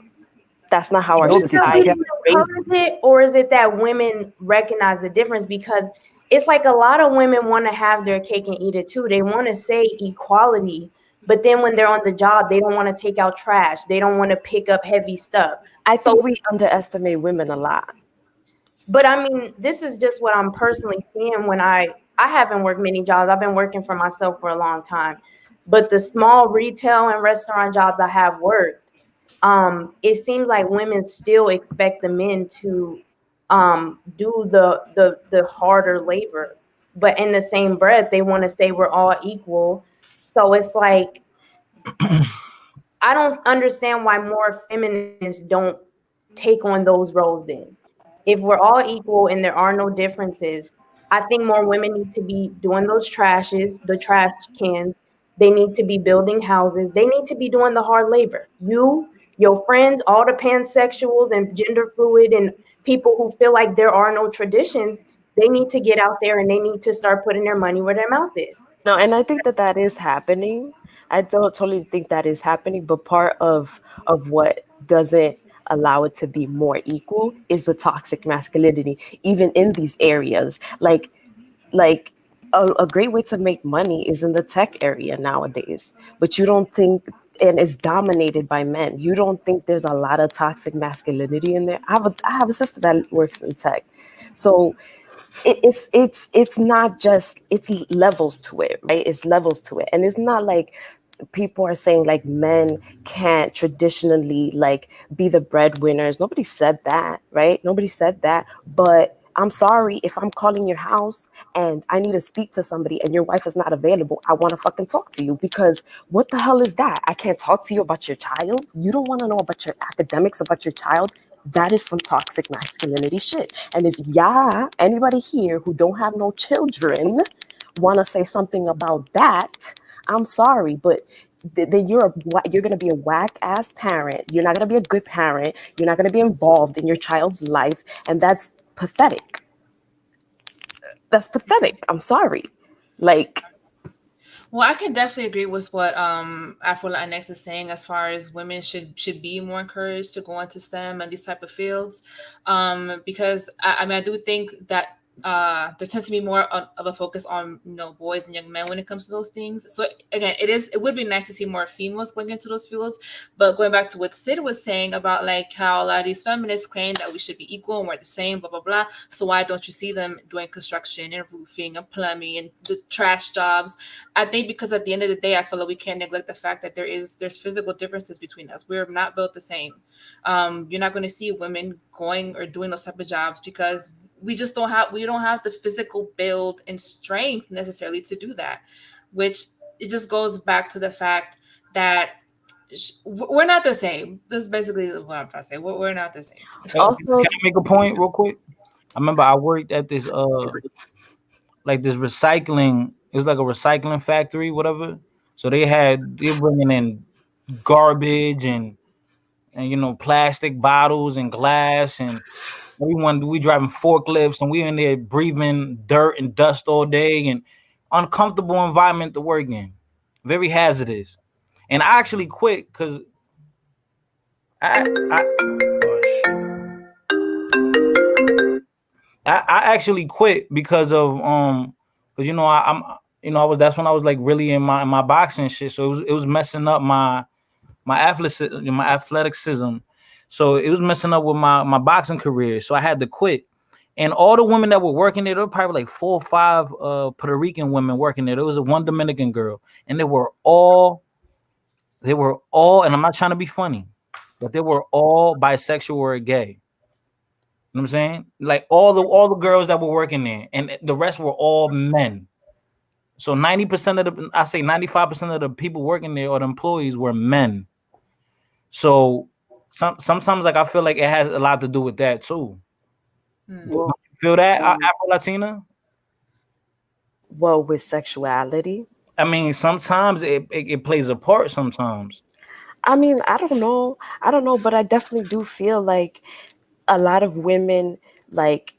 That's not how our Nope, Is it because that you we society can't. encourage raises. it, or is it that women recognize the difference? Because it's like a lot of women want to have their cake and eat it too. They want to say equality, but then when they're on the job, they don't want to take out trash. They don't want to pick up heavy stuff. I So, think we underestimate women a lot. but I mean, this is just what I'm personally seeing when I haven't worked many jobs. I've been working for myself for a long time. But the small retail and restaurant jobs I have worked, it seems like women still expect the men to do the harder labor. But in the same breath, they want to say we're all equal. So it's like I don't understand why more feminists don't take on those roles then. If we're all equal and there are no differences, I think more women need to be doing those the trash cans. They need to be building houses. They need to be doing the hard labor. You, your friends, all the pansexuals and gender fluid and people who feel like there are no traditions, they need to get out there and they need to start putting their money where their mouth is. No, and I think that that is happening. I don't totally think that is happening, but part of what doesn't allow it to be more equal is the toxic masculinity, even in these areas. Like a great way to make money is in the tech area nowadays, but you don't think, and it's dominated by men. You don't think there's a lot of toxic masculinity in there. I have a sister that works in tech, so it's not just, it's levels to it, right? It's levels to it, and it's not like people are saying like men can't traditionally like be the breadwinners. Nobody said that, right? Nobody said that. But I'm sorry, if I'm calling your house and I need to speak to somebody and your wife is not available, I want to fucking talk to you, because what the hell is that? I can't talk to you about your child. You don't want to know about your academics, about your child. That is some toxic masculinity shit. And if anybody here who don't have no children want to say something about that, I'm sorry, but then you're gonna be a whack ass parent. You're not gonna be a good parent. You're not gonna be involved in your child's life, and that's pathetic. That's pathetic. I'm sorry. Like, Well, I can definitely agree with what Afro Latinx is saying as far as women should be more encouraged to go into STEM and these type of fields, because I mean I do think that there tends to be more of a focus on boys and young men when it comes to those things. So again, it would be nice to see more females going into those fields. But going back to what Sid was saying about like how a lot of these feminists claim that we should be equal and we're the same, blah blah blah. So why don't you see them doing construction and roofing and plumbing and the trash jobs? I think because at the end of the day, I feel like we can't neglect the fact that there's physical differences between us. We're not built the same. You're not going to see women going or doing those type of jobs because we don't have the physical build and strength necessarily to do that. Which it just goes back to the fact that we're not the same. This is basically what I'm trying to say. We're not the same. Hey, also, can I make a point real quick? I remember I worked at this like this recycling. It was like a recycling factory, whatever. So they're bringing in garbage and plastic bottles and glass, and we driving forklifts and we in there breathing dirt and dust all day, and uncomfortable environment to work in, very hazardous. And I actually quit because I oh shit. I actually quit because of because I was that's when I was like really in my boxing shit, so it was messing up my athleticism. So it was messing up with my boxing career. So I had to quit. And all the women that were working there were probably like 4 or 5 Puerto Rican women working there. There was one Dominican girl, and they were all, and I'm not trying to be funny, but they were all bisexual or gay. You know what I'm saying? Like all the girls that were working there, and the rest were all men. So 90% of I say 95% of the people working there or the employees were men. So sometimes like I feel like it has a lot to do with that too. You well, feel that Afro Latina? well, with sexuality. I mean, sometimes it plays a part. Sometimes. I mean, I don't know. I don't know, but I definitely do feel like a lot of women, like,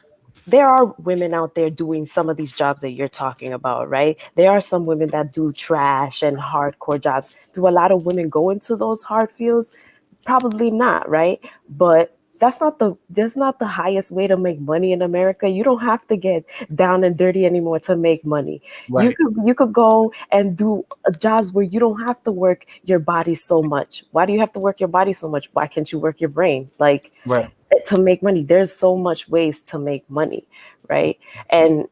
there are women out there doing some of these jobs that you're talking about, right? There are some women that do trash and hardcore jobs. Do a lot of women go into those hard fields? Probably not, right? But that's not the highest way to make money in America. You don't have to get down and dirty anymore to make money. Right. You could go and do jobs where you don't have to work your body so much. Why do you have to work your body so much? Why can't you work your brain? Like, Right. to make money, there's so much ways to make money, right? And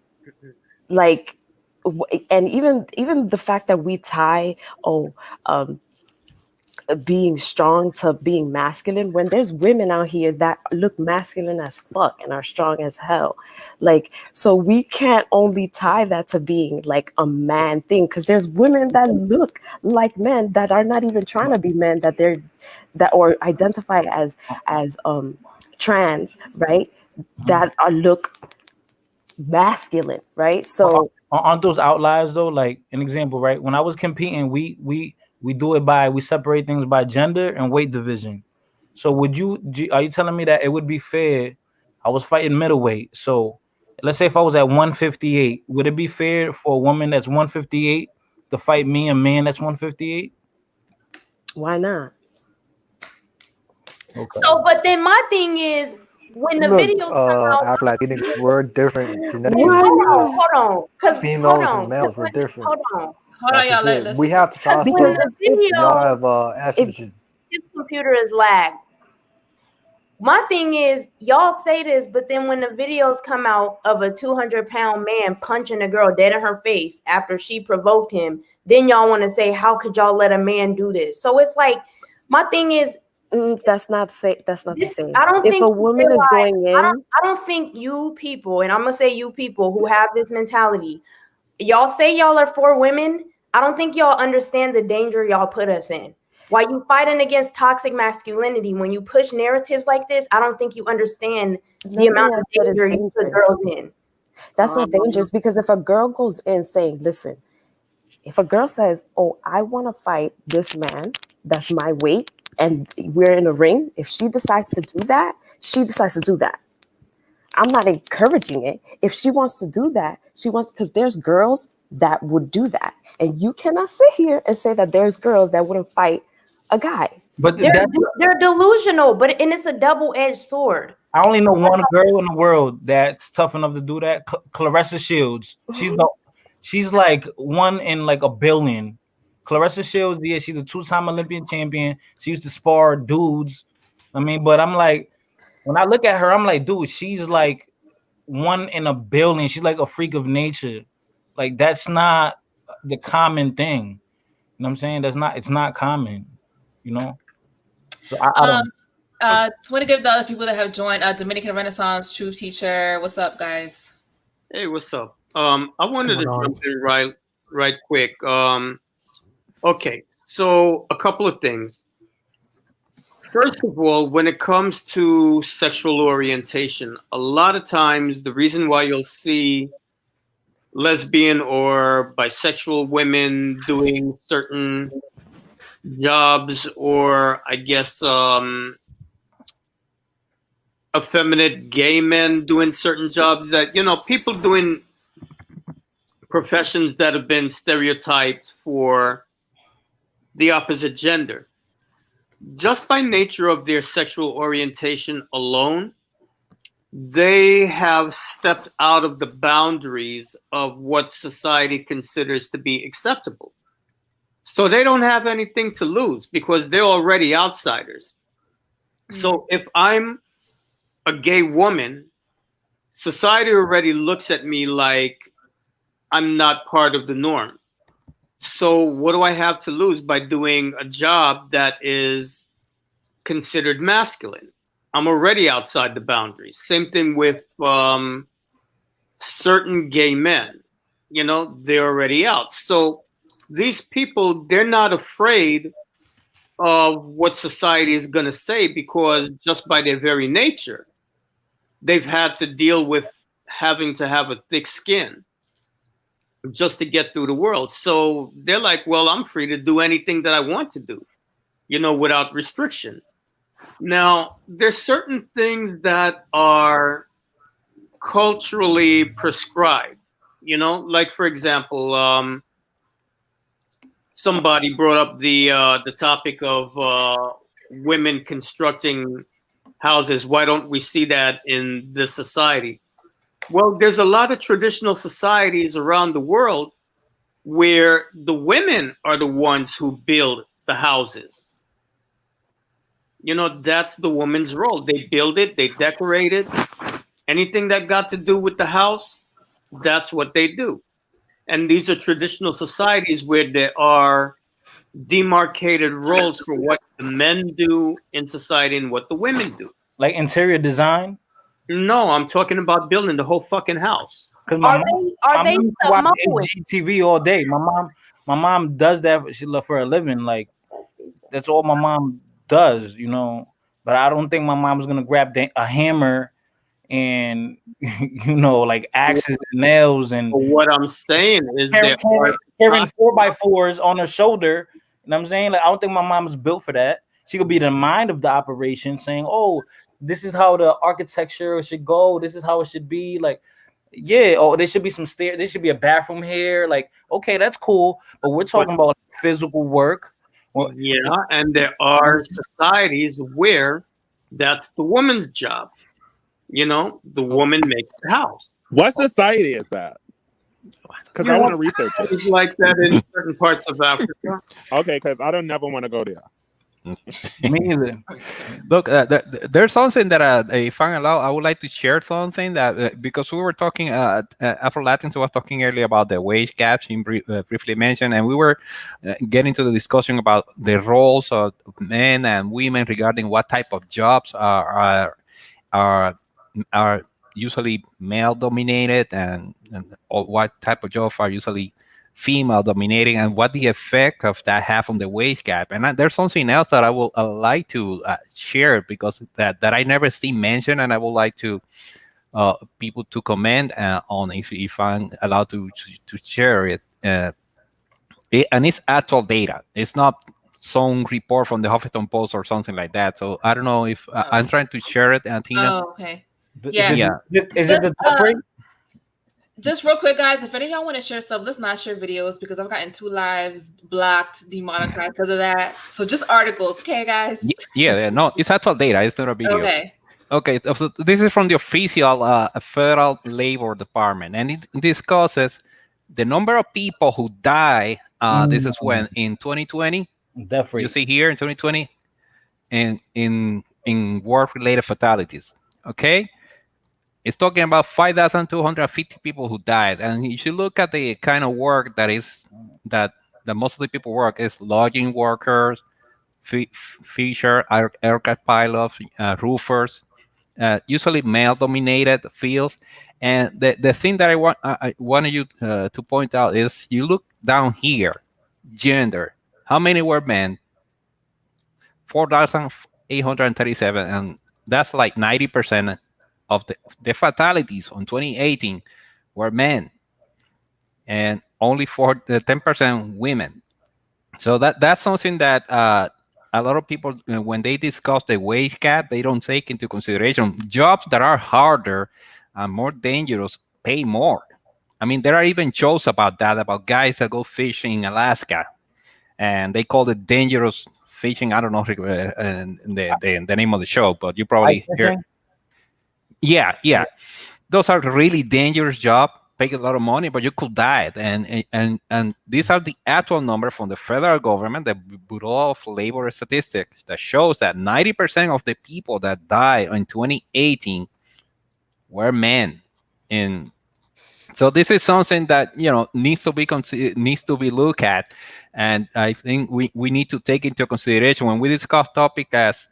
like, and even the fact that we tie, oh, um being strong to being masculine, when there's women out here that look masculine as fuck and are strong as hell. Like, so we can't only tie that to being like a man thing, because there's women that look like men that are not even trying to be men, that they're that or identify as trans, right? That are look masculine, right? So Aren't those outliers though? Like an example, right? When I was competing, we do it by, we separate things by gender and weight division. So are you telling me that it would be fair? I was fighting middleweight. So let's say if I was at 158, would it be fair for a woman that's 158 to fight me, a man that's 158? why not? Okay. So, but then my thing is, when the Look, videos come out, Afro Latinx, we're different Why genetically not? as hold on, because females and males. We're different. Hold on, That's y'all. just it. Let's We listen. have because when Because testosterone. the if Y'all video, have if estrogen. this computer is lagged. My thing is, y'all say this, but then when the videos come out of a 200-pound man punching a girl dead in her face after she provoked him, then y'all want to say, how could y'all let a man do this? So it's like, my thing is, that's not the this, same. I don't If think a you woman is realize, going in, I don't think you people, and I'm gonna say you people who have this mentality, y'all say y'all are for women. I don't think y'all understand the danger y'all put us in. While you fighting against toxic masculinity, when you push narratives like this, I don't think you understand the amount nothing I of said is danger you put dangerous. girls in. That's not dangerous, because if a girl goes in saying, listen, if a girl says, oh, I want to fight this man that's my weight and we're in a ring, if she decides to do that, she decides to do that. I'm not encouraging it. If she wants to do that, she wants, because there's girls that would do that. And you cannot sit here and say that there's girls that wouldn't fight a guy. But They're delusional, and it's a double-edged sword. I only know one girl in the world that's tough enough to do that. Clarissa Shields. She's like one in like a billion. Clarissa Shields, yeah, she's a 2-time Olympian champion. She used to spar dudes. I mean, but I'm like, when I look at her, I'm like, dude, she's like one in a billion. She's like a freak of nature. Like, that's not the common thing. You know what I'm saying? It's not common, you know? So I don't. Just want to give the other people that have joined, Dominican Renaissance Truth Teacher. What's up, guys? Hey, what's up? I wanted to going on? jump in right quick. Okay, so a couple of things. First of all, when it comes to sexual orientation, a lot of times the reason why you'll see lesbian or bisexual women doing certain jobs, or I guess effeminate gay men doing certain jobs, that people doing professions that have been stereotyped for the opposite gender, just by nature of their sexual orientation alone, they have stepped out of the boundaries of what society considers to be acceptable. So they don't have anything to lose because they're already outsiders. So if I'm a gay woman, society already looks at me like I'm not part of the norm. So what do I have to lose by doing a job that is considered masculine? I'm already outside the boundaries. Same thing with certain gay men. They're already out. So these people, they're not afraid of what society is going to say, because just by their very nature, they've had to deal with having to have a thick skin just to get through the world. So they're like, well, I'm free to do anything that I want to do, without restriction. Now, there's certain things that are culturally prescribed, like, for example, somebody brought up the topic of women constructing houses. Why don't we see that in this society? Well, there's a lot of traditional societies around the world where the women are the ones who build the houses. You know, that's the woman's role. They build it, they decorate it. Anything that got to do with the house, that's what they do. And these are traditional societies where there are demarcated roles for what the men do in society and what the women do. Like interior design. No, I'm talking about building the whole fucking house. Because Are they used to watch Samoan? HGTV all day. My mom does that. She love for a living. Like that's all my mom does, you know. But I don't think my mom's gonna grab a hammer and you know, like axes and nails and But what I'm saying is carrying there are 4x4s on her shoulder. You know what I'm saying? Like I don't think my mom's built for that. She could be the mind of the operation, saying, "Oh, this is how the architecture should go. This is how it should be." Like, yeah. Oh, there should be some stairs. There should be a bathroom here. Like, okay, that's cool. But we're talking about physical work. Well, yeah, and there are societies where that's the woman's job. You know, the woman makes the house. What society is that? Because I want to research it. It's like that in certain parts of Africa. Okay, because I don't never want to go there. Me neither. Look, there's something that if I'm allowed, I would like to share something that because we were talking, Afro Latins was talking earlier about the wage gaps he briefly mentioned, and we were getting to the discussion about the roles of men and women regarding what type of jobs are usually male dominated and or what type of jobs are usually female dominating and what the effect of that have on the wage gap. And there's something else that I will like to share because that I never see mentioned, and I would like to people to comment on if I'm allowed to share it. And it's actual data. It's not some report from the Huffington Post or something like that. So I don't know if I'm trying to share it, Tina. Oh, okay. Yeah. Is it the death rate? Just real quick, guys, if any of y'all want to share stuff, let's not share videos because I've gotten 2 lives blocked, demonetized because of that. So just articles, okay, guys? Yeah, no, it's actual data. It's not a video. Okay, so this is from the official Federal Labor Department, and it discusses the number of people who die. This is when in 2020. Death rate. You see here in 2020, and in work-related fatalities. Okay. It's talking about 5,250 people who died, and you should look at the kind of work that most of the people work is logging workers, fisher, aircraft pilots, roofers, usually male-dominated fields. And the thing that I wanted you to point out is you look down here, gender. How many were men? 4,837, and that's like 90%. Of the fatalities on 2018 were men, and only for the 10% women. So that's something that a lot of people, when they discuss the wage gap, they don't take into consideration jobs that are harder and more dangerous pay more. I mean, there are even shows about that, about guys that go fishing in Alaska, and they call it dangerous fishing. I don't know the name of the show, but you probably hear. Yeah. Those are really dangerous jobs, pay a lot of money, but you could die. And these are the actual numbers from the federal government, the Bureau of Labor Statistics, that shows that 90% of the people that died in 2018 were men. And so this is something that needs to be looked at, and I think we need to take into consideration when we discuss topic as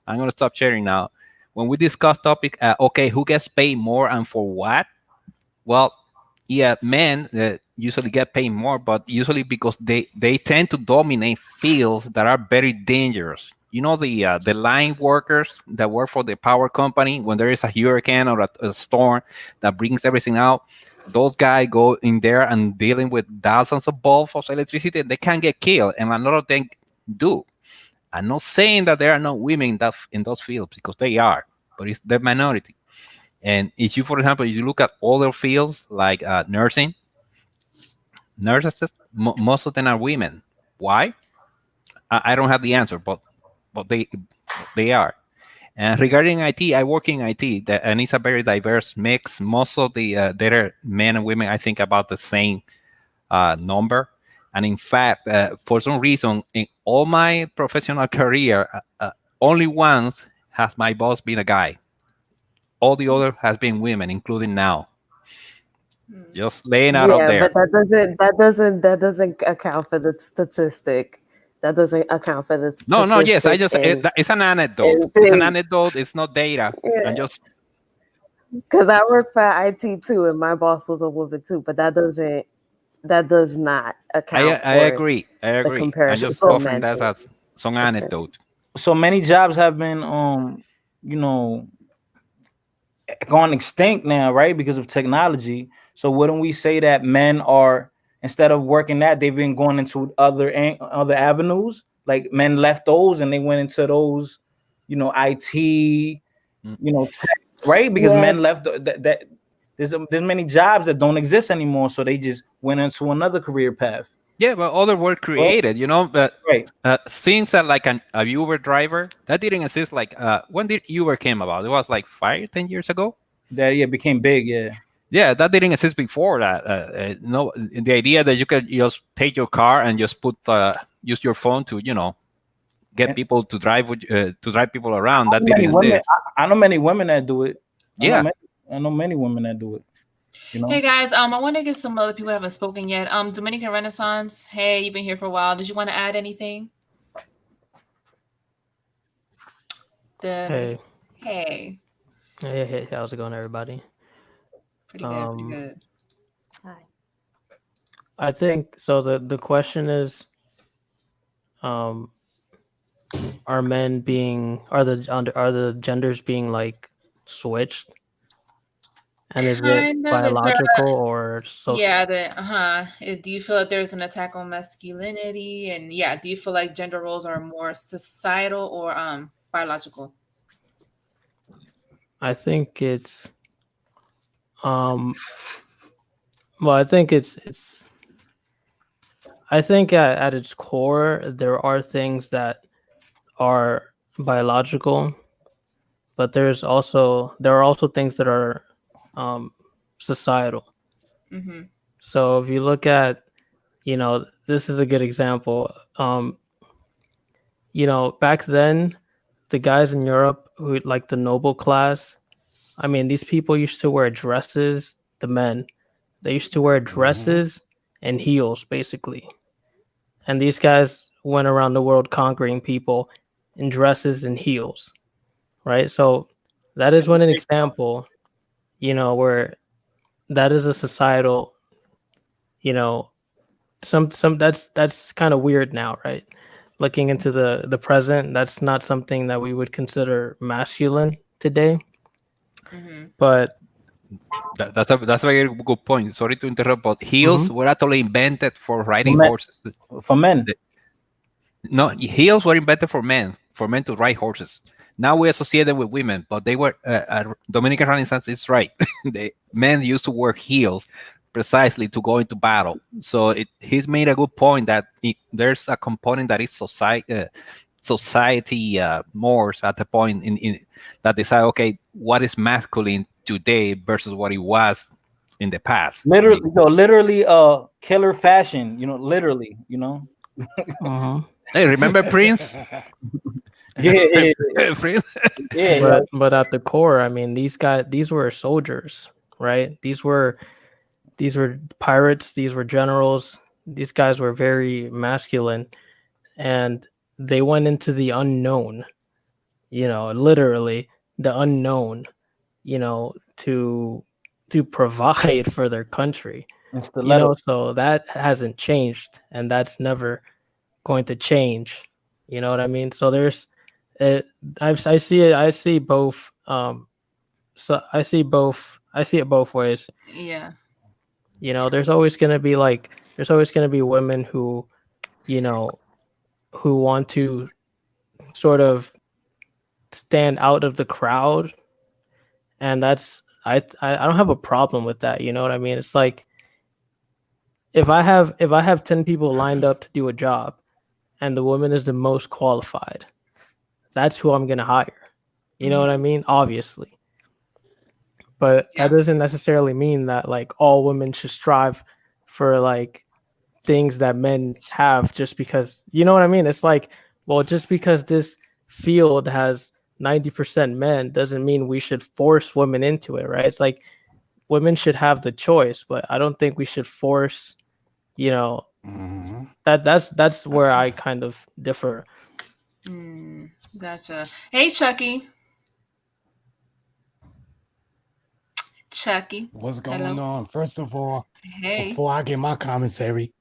I'm going to stop sharing now. When we discuss topic, okay, who gets paid more and for what? Well, yeah, men usually get paid more, but usually because they tend to dominate fields that are very dangerous. You know, the line workers that work for the power company, when there is a hurricane or a storm that brings everything out, those guys go in there and dealing with thousands of volts of electricity. They can get killed, and a lot of them do. I'm not saying that there are no women in those fields, because they are, but it's the minority. And if you, for example, you look at other fields like nursing, nurses, most of them are women. Why? I don't have the answer, but but they are. And regarding IT, I work in IT, and it's a very diverse mix. Most of the there are men and women, I think, about the same number. And in fact, for some reason, in all my professional career, only once has my boss been a guy. All the other has been women, including now. Just laying out out Yeah, but there. that doesn't account for the statistic. That doesn't account for the No, no, yes, I statistic just it's an anecdote. and It's an thing. anecdote. It's not data. Yeah, And just because I work for IT too, and my boss was a woman too, but that does not account I for agree. I the agree. I'm comparison just to offering men that too. as some Okay. anecdote. So many jobs have been you know, gone extinct now, right? Because of technology. So wouldn't we say that men are, instead of working that, they've been going into other avenues? Like men left those and they went into those, IT, Mm. tech, right? Because Yeah, men left that there's many jobs that don't exist anymore, so they just went into another career path. Yeah, but other were Right. created, but Right. things that like a Uber driver that didn't exist. Like when did Uber came about? It was like 5, 10 years ago. That became big, yeah. Yeah, that didn't exist before that. No, the idea that you could just take your car and just use your phone to get And people to drive people around, I that know didn't many women. exist. I know many women that do it. I know Yeah. many. I know many women that do it. Hey guys, I want to give some other people who haven't spoken yet. Dominican Renaissance. Hey, you've been here for a while. Did you want to add anything? Hey, Hey, hey, how's it going, everybody? pretty good, pretty Um, good. Hi. I think so. The question is, um, are men being are the genders being like switched, and is it Kind of. Is there? biological or social? Yeah. Do you feel that there's an attack on masculinity? And yeah, do you feel like gender roles are more societal or biological? I think it's well, I think it's I think at its core there are things that are biological, but there are also things that are um, societal. Mm-hmm. So if you look at, this is a good example. Back then, the guys in Europe who like the noble class, I mean, these people used to wear dresses. The men, they used to wear dresses and heels, basically. And these guys went around the world conquering people in dresses and heels, right? So that is one example, where that is a societal, you know, some that's kind of weird now, right? Looking into the present, that's not something that we would consider masculine today. Mm-hmm. But That's a very good point. Sorry to interrupt, but mhm. heels were actually invented for For riding men. horses. For men. No, heels were invented for men to ride horses. Now we associate them with women, but they were Dominican Renaissance is right. The men used to wear heels precisely to go into battle. So he's made a good point that there's a component that is society mores at the point in that decide, okay, what is masculine today versus what it was in the past. I Literally, mean, literally, killer fashion. Literally. Mhm. hey, remember Prince? Yeah, yeah, Prince. yeah, yeah. But at the core, I mean, these were soldiers, right? These were pirates, these were generals. These guys were very masculine, and they went into the unknown, literally the unknown, to provide for their country. And stiletto. So that hasn't changed, and that's never going to change. You know what I mean? So there's it I see it, I see both. I see it both ways. Yeah. There's always going to be women who, you know who want to sort of stand out of the crowd, and I don't have a problem with that. You know what I mean? It's like, if I have 10 people lined up to do a job, and the woman is the most qualified, that's who I'm gonna hire. You know what I mean? Obviously. But Yeah. that doesn't necessarily mean that like all women should strive for like things that men have just because, you know what I mean? It's like, well, just because this field has 90% men doesn't mean we should force women into it, right? It's like women should have the choice, but I don't think we should force, you know, that's where I kind of differ. Gotcha. Hey, Chucky. Chucky. What's going Hello. on? First of all, Hey. before I get my commentary,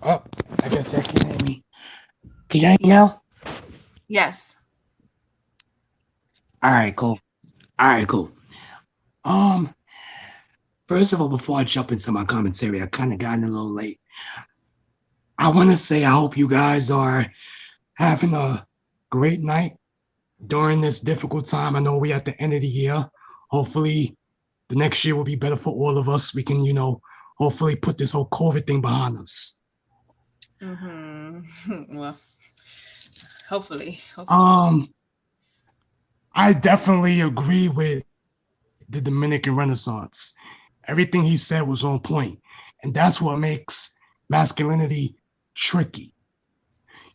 oh, I guess I can hear me. Can you hear me Yeah. now? Yes. All right, cool. All right, cool. Um, First of all, before I jump into my commentary, I kind of got in a little late. I want to say I hope you guys are having a great night during this difficult time. I know we're at the end of the year. Hopefully, the next year will be better for all of us. We can, hopefully put this whole COVID thing behind us. Well, hopefully. I definitely agree with the Dominican Renaissance. Everything he said was on point, and that's what makes masculinity tricky.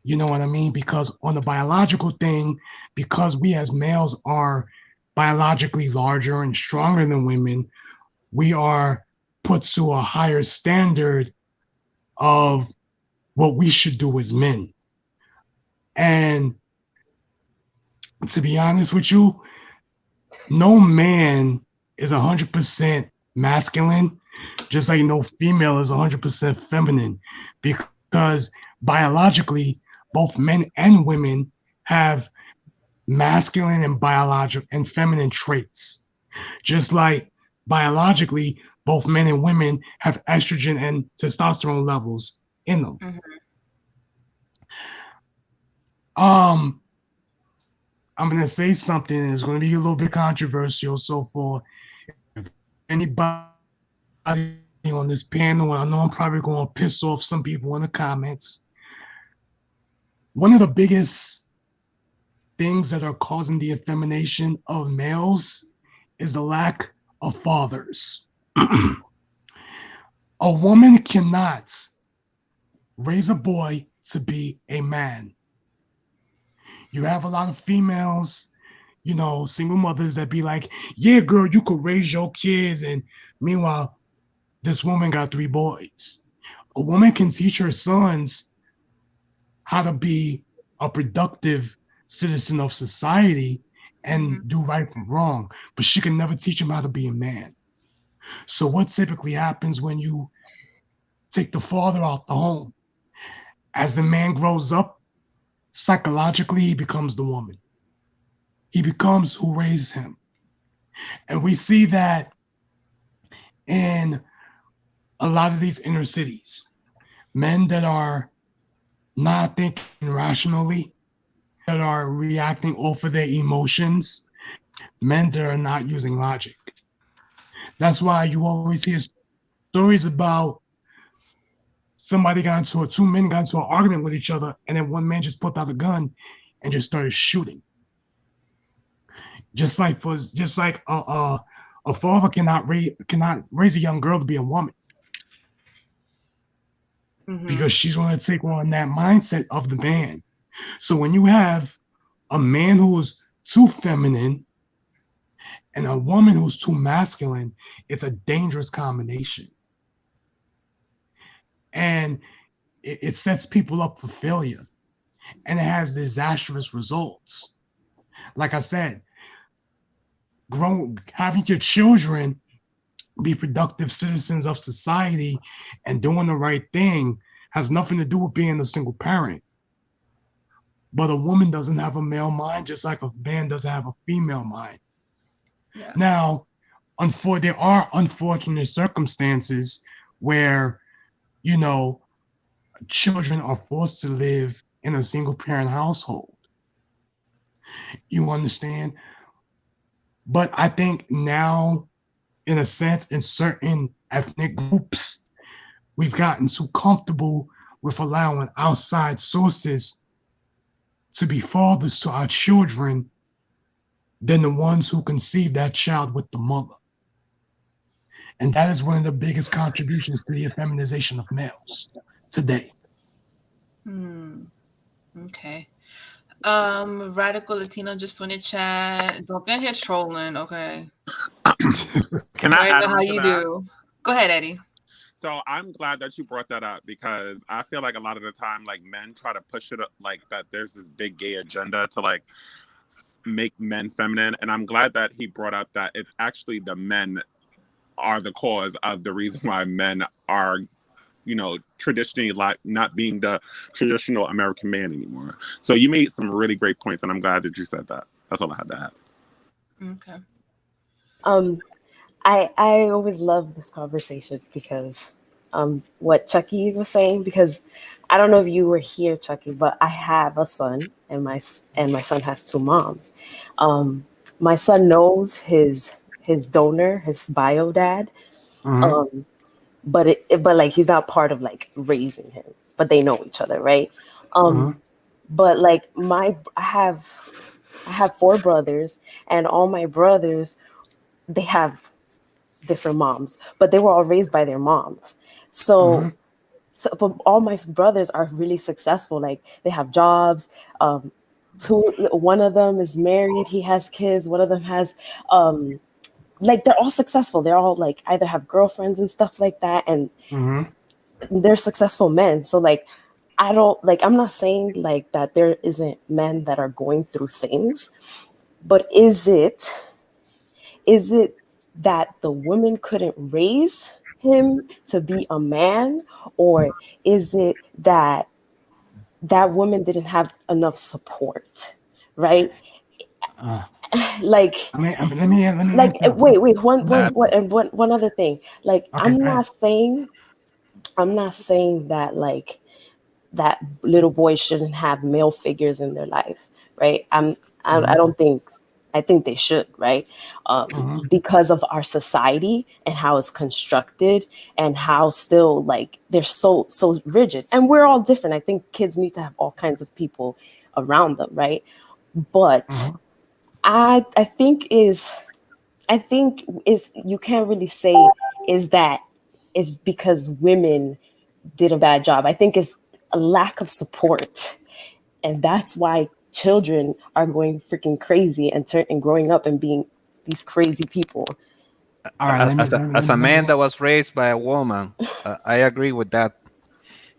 You know what I mean? Because on the biological thing, because we as males are biologically larger and stronger than women, we are put to a higher standard of what we should do as men. And to be honest with you, no man is 100% masculine, just like no female is 100% feminine, because biologically, both men and women have masculine and biological and feminine traits. Just like biologically, both men and women have estrogen and testosterone levels in them. I'm gonna say something that's gonna be a little bit controversial. So for anybody on this panel, I know I'm probably gonna piss off some people in the comments. One of the biggest things that are causing the effemination of males is the lack of fathers. A woman cannot raise a boy to be a man. You have a lot of females, single mothers that be like, yeah, girl, you could raise your kids. And meanwhile, this woman got 3 boys. A woman can teach her sons how to be a productive citizen of society and do right from wrong, but she can never teach him how to be a man. So what typically happens when you take the father out the home? As the man grows up, psychologically, he becomes the woman. He becomes who raised him. And we see that in a lot of these inner cities. Men that are not thinking rationally, that are reacting off of their emotions, men that are not using logic. That's why you always hear stories about two men got into an argument with each other, and then one man just pulled out a gun and just started shooting. Just like a father cannot raise a young girl to be a woman, because she's going to take on that mindset of the man. So when you have a man who is too feminine and a woman who's too masculine, it's a dangerous combination. And it sets people up for failure, and it has disastrous results. Like I said, having your children be productive citizens of society and doing the right thing has nothing to do with being a single parent. But a woman doesn't have a male mind, just like a man doesn't have a female mind. Yeah. Now, there are unfortunate circumstances where, children are forced to live in a single parent household. You understand? But I think now, in a sense, in certain ethnic groups, we've gotten too comfortable with allowing outside sources to be fathers to our children than the ones who conceived that child with the mother. And that is one of the biggest contributions to the effeminization of males today. Okay. Radical Latino just want to chat. Don't get here trolling, okay? Can I Right, add how on to you that? do? Go ahead, Eddie. So I'm glad that you brought that up because I feel like a lot of the time, like men try to push it up, like that. There's this big gay agenda to like make men feminine, and I'm glad that he brought up that it's actually the men are the cause of the reason why men are, you know, traditionally like not being the traditional American man anymore. So you made some really great points, and I'm glad that you said that. That's all I had to add. Okay. I always love this conversation because what Chucky was saying, because I don't know if you were here, Chucky, but I have a son and my son has two moms. My son knows his donor, his bio dad, but like he's not part of like raising him, but they know each other, right? But like I have four brothers, and all my brothers, they have different moms, but they were all raised by their moms. So but all my brothers are really successful. Like they have jobs. One of them is married. He has kids. One of them has, like they're all successful. They're all like either have girlfriends and stuff like that, and they're successful men. So like, I'm not saying like that there isn't men that are going through things, but is it that the women couldn't raise him to be a man, or is it that that woman didn't have enough support, right? Like, Let me like answer. wait, That one other thing. Like, Okay, go ahead. I'm not saying that like that little boys shouldn't have male figures in their life, right? I don't think, I think they should, right? Because of our society and how it's constructed and how still like they're so rigid, and we're all different. I think kids need to have all kinds of people around them, right? But I think is you can't really say is that is because women did a bad job. I think it's a lack of support. And that's why children are going freaking crazy and growing up and being these crazy people. All right, as a let me man that was raised by a woman, I agree with that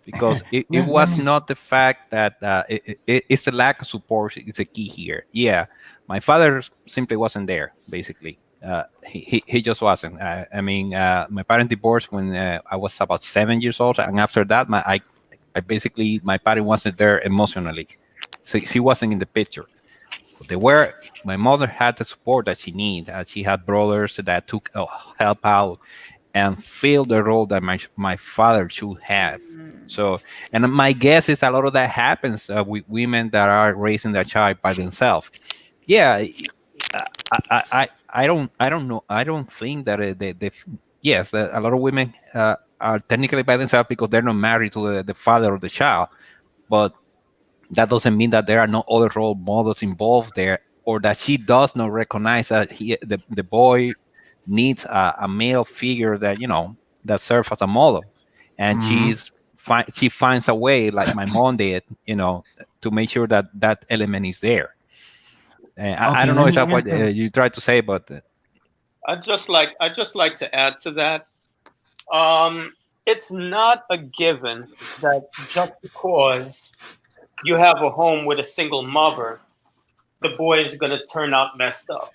because it let was me. not the fact that it's the lack of support is the key here. Yeah, my father simply wasn't there. Basically, he just wasn't. I mean, my parents divorced when I was about 7 years old, and after that, I basically my parent wasn't there emotionally, so she wasn't in the picture. But they were. My mother had the support that she needed. She had brothers that took help out and fill the role that my father should have. So, and my guess is a lot of that happens with women that are raising their child by themselves. Yeah, I don't know. I don't think that yes, a lot of women are technically by themselves because they're not married to the father of the child, but that doesn't mean that there are no other role models involved there, or that she does not recognize that the boy needs a male figure that that serves as a model, and she finds a way, like my mom did, to make sure that that element is there. I Okay, don't know let if me that's what answer. you tried to say, but I just like to add to that. It's not a given that just because you have a home with a single mother, the boy is going to turn out messed up.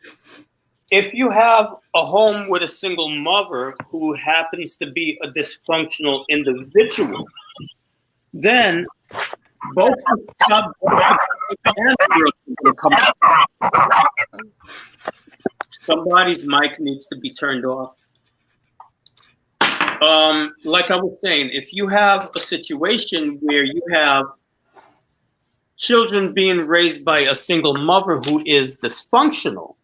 If you have a home with a single mother who happens to be a dysfunctional individual, then both the and the girl are going to come out. Somebody's mic needs to be turned off. Like I was saying, if you have a situation where you have children being raised by a single mother who is dysfunctional,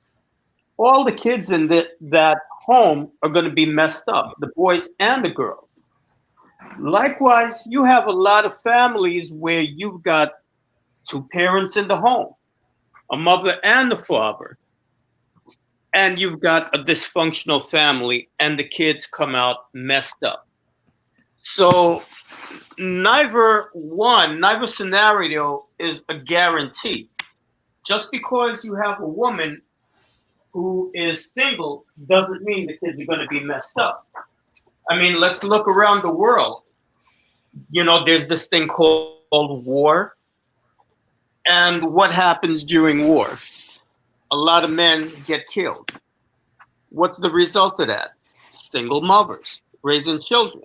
all the kids in that home are going to be messed up, the boys and the girls. Likewise, you have a lot of families where you've got two parents in the home, a mother and a father, and you've got a dysfunctional family and the kids come out messed up. So neither scenario is a guarantee. Just because you have a woman who is single doesn't mean the kids are going to be messed up. I mean, let's look around the world. There's this thing called war. And what happens during war? A lot of men get killed. What's the result of that? Single mothers raising children.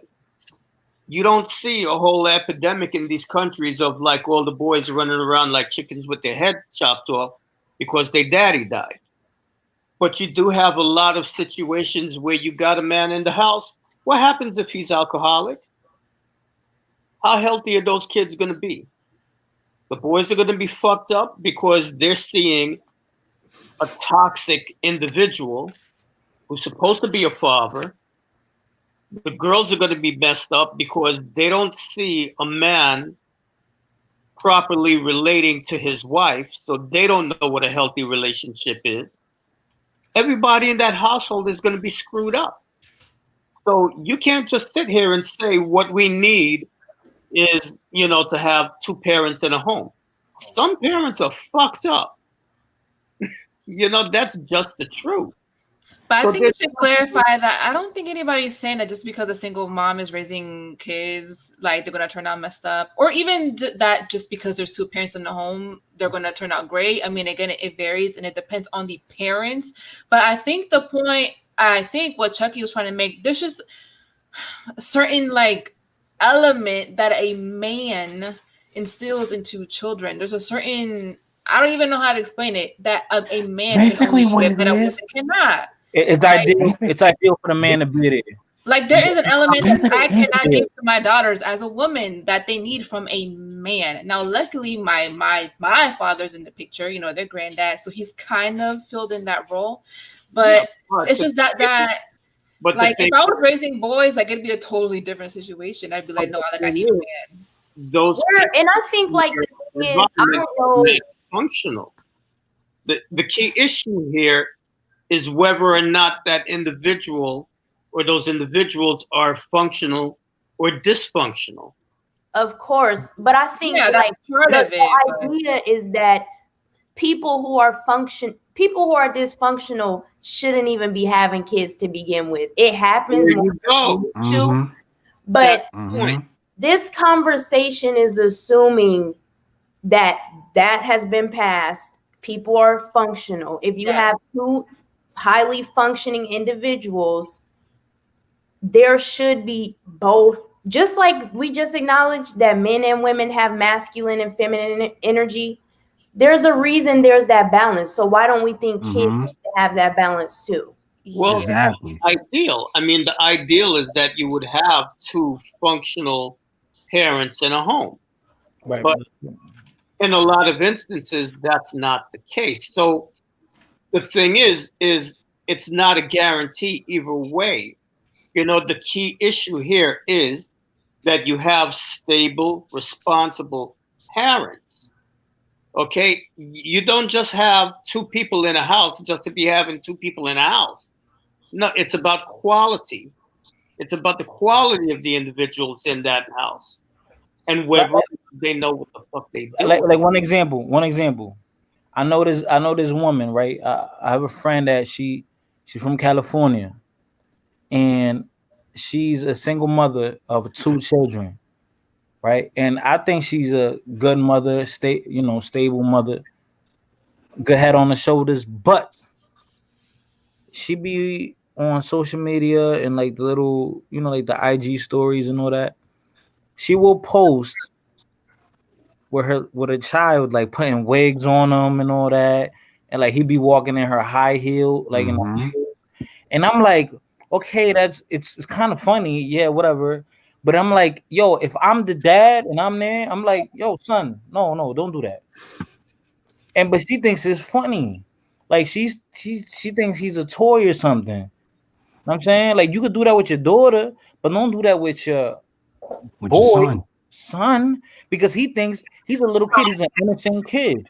You don't see a whole epidemic in these countries of like all the boys running around like chickens with their head chopped off because their daddy died. But you do have a lot of situations where you got a man in the house. What happens if he's alcoholic? How healthy are those kids going to be? The boys are going to be fucked up because they're seeing a toxic individual who's supposed to be a father. The girls are going to be messed up because they don't see a man properly relating to his wife, so they don't know what a healthy relationship is. Everybody in that household is going to be screwed up. So you can't just sit here and say what we need is, to have two parents in a home. Some parents are fucked up. That's just the truth. But So I think we should clarify that I don't think anybody's saying that just because a single mom is raising kids, like they're going to turn out messed up, or even that just because there's two parents in the home, they're going to turn out great. I mean, again, it varies and it depends on the parents. But I think what Chucky was trying to make, there's just a certain like element that a man instills into children. There's a certain, I don't even know how to explain it, that a man can only give that a woman cannot. It's ideal. It's ideal for the man to be there. Like there is an element that I cannot give to my daughters as a woman that they need from a man. Now, luckily, my father's in the picture. Their granddad, so he's kind of filled in that role. But it's just that. But like if I was raising boys, like it'd be a totally different situation. I'd be like, no, I need a man. And I think like I don't know. Functional. The key issue here is whether or not that individual or those individuals are functional or dysfunctional. Of course, but I think that's part of it. The idea is that people who are dysfunctional shouldn't even be having kids to begin with. It happens. There you go. Mm-hmm. But this conversation is assuming that has been passed. People are functional. If you have two highly functioning individuals, there should be both. Just like we just acknowledged that men and women have masculine and feminine energy, there's a reason there's that balance. So why don't we think kids need to have that balance too? Well, exactly. Ideal. I mean, the ideal is that you would have two functional parents in a home. Right. But in a lot of instances, that's not the case. So the thing is it's not a guarantee either way. The key issue here is that you have stable, responsible parents. Okay? You don't just have two people in a house just to be having two people in a house. No, it's about quality. It's about the quality of the individuals in that house and whether they know what the fuck they do. Like one example. I know this woman, right? I have a friend that she's from California, and she's a single mother of 2 children, right? And I think she's a good mother, stable mother, good head on the shoulders, but she be on social media and like the little, like the IG stories and all that. She will post with a child like putting wigs on them and all that, and like he be walking in her high heel, like in the heel. And I'm like, okay, it's kind of funny, yeah, whatever. But I'm like, yo, if I'm the dad and I'm there, I'm like, yo, son, no, don't do that. But she thinks it's funny, like she thinks he's a toy or something. You know what I'm saying, like you could do that with your daughter, but don't do that with your boy. son, because he thinks he's a little kid. He's an innocent kid.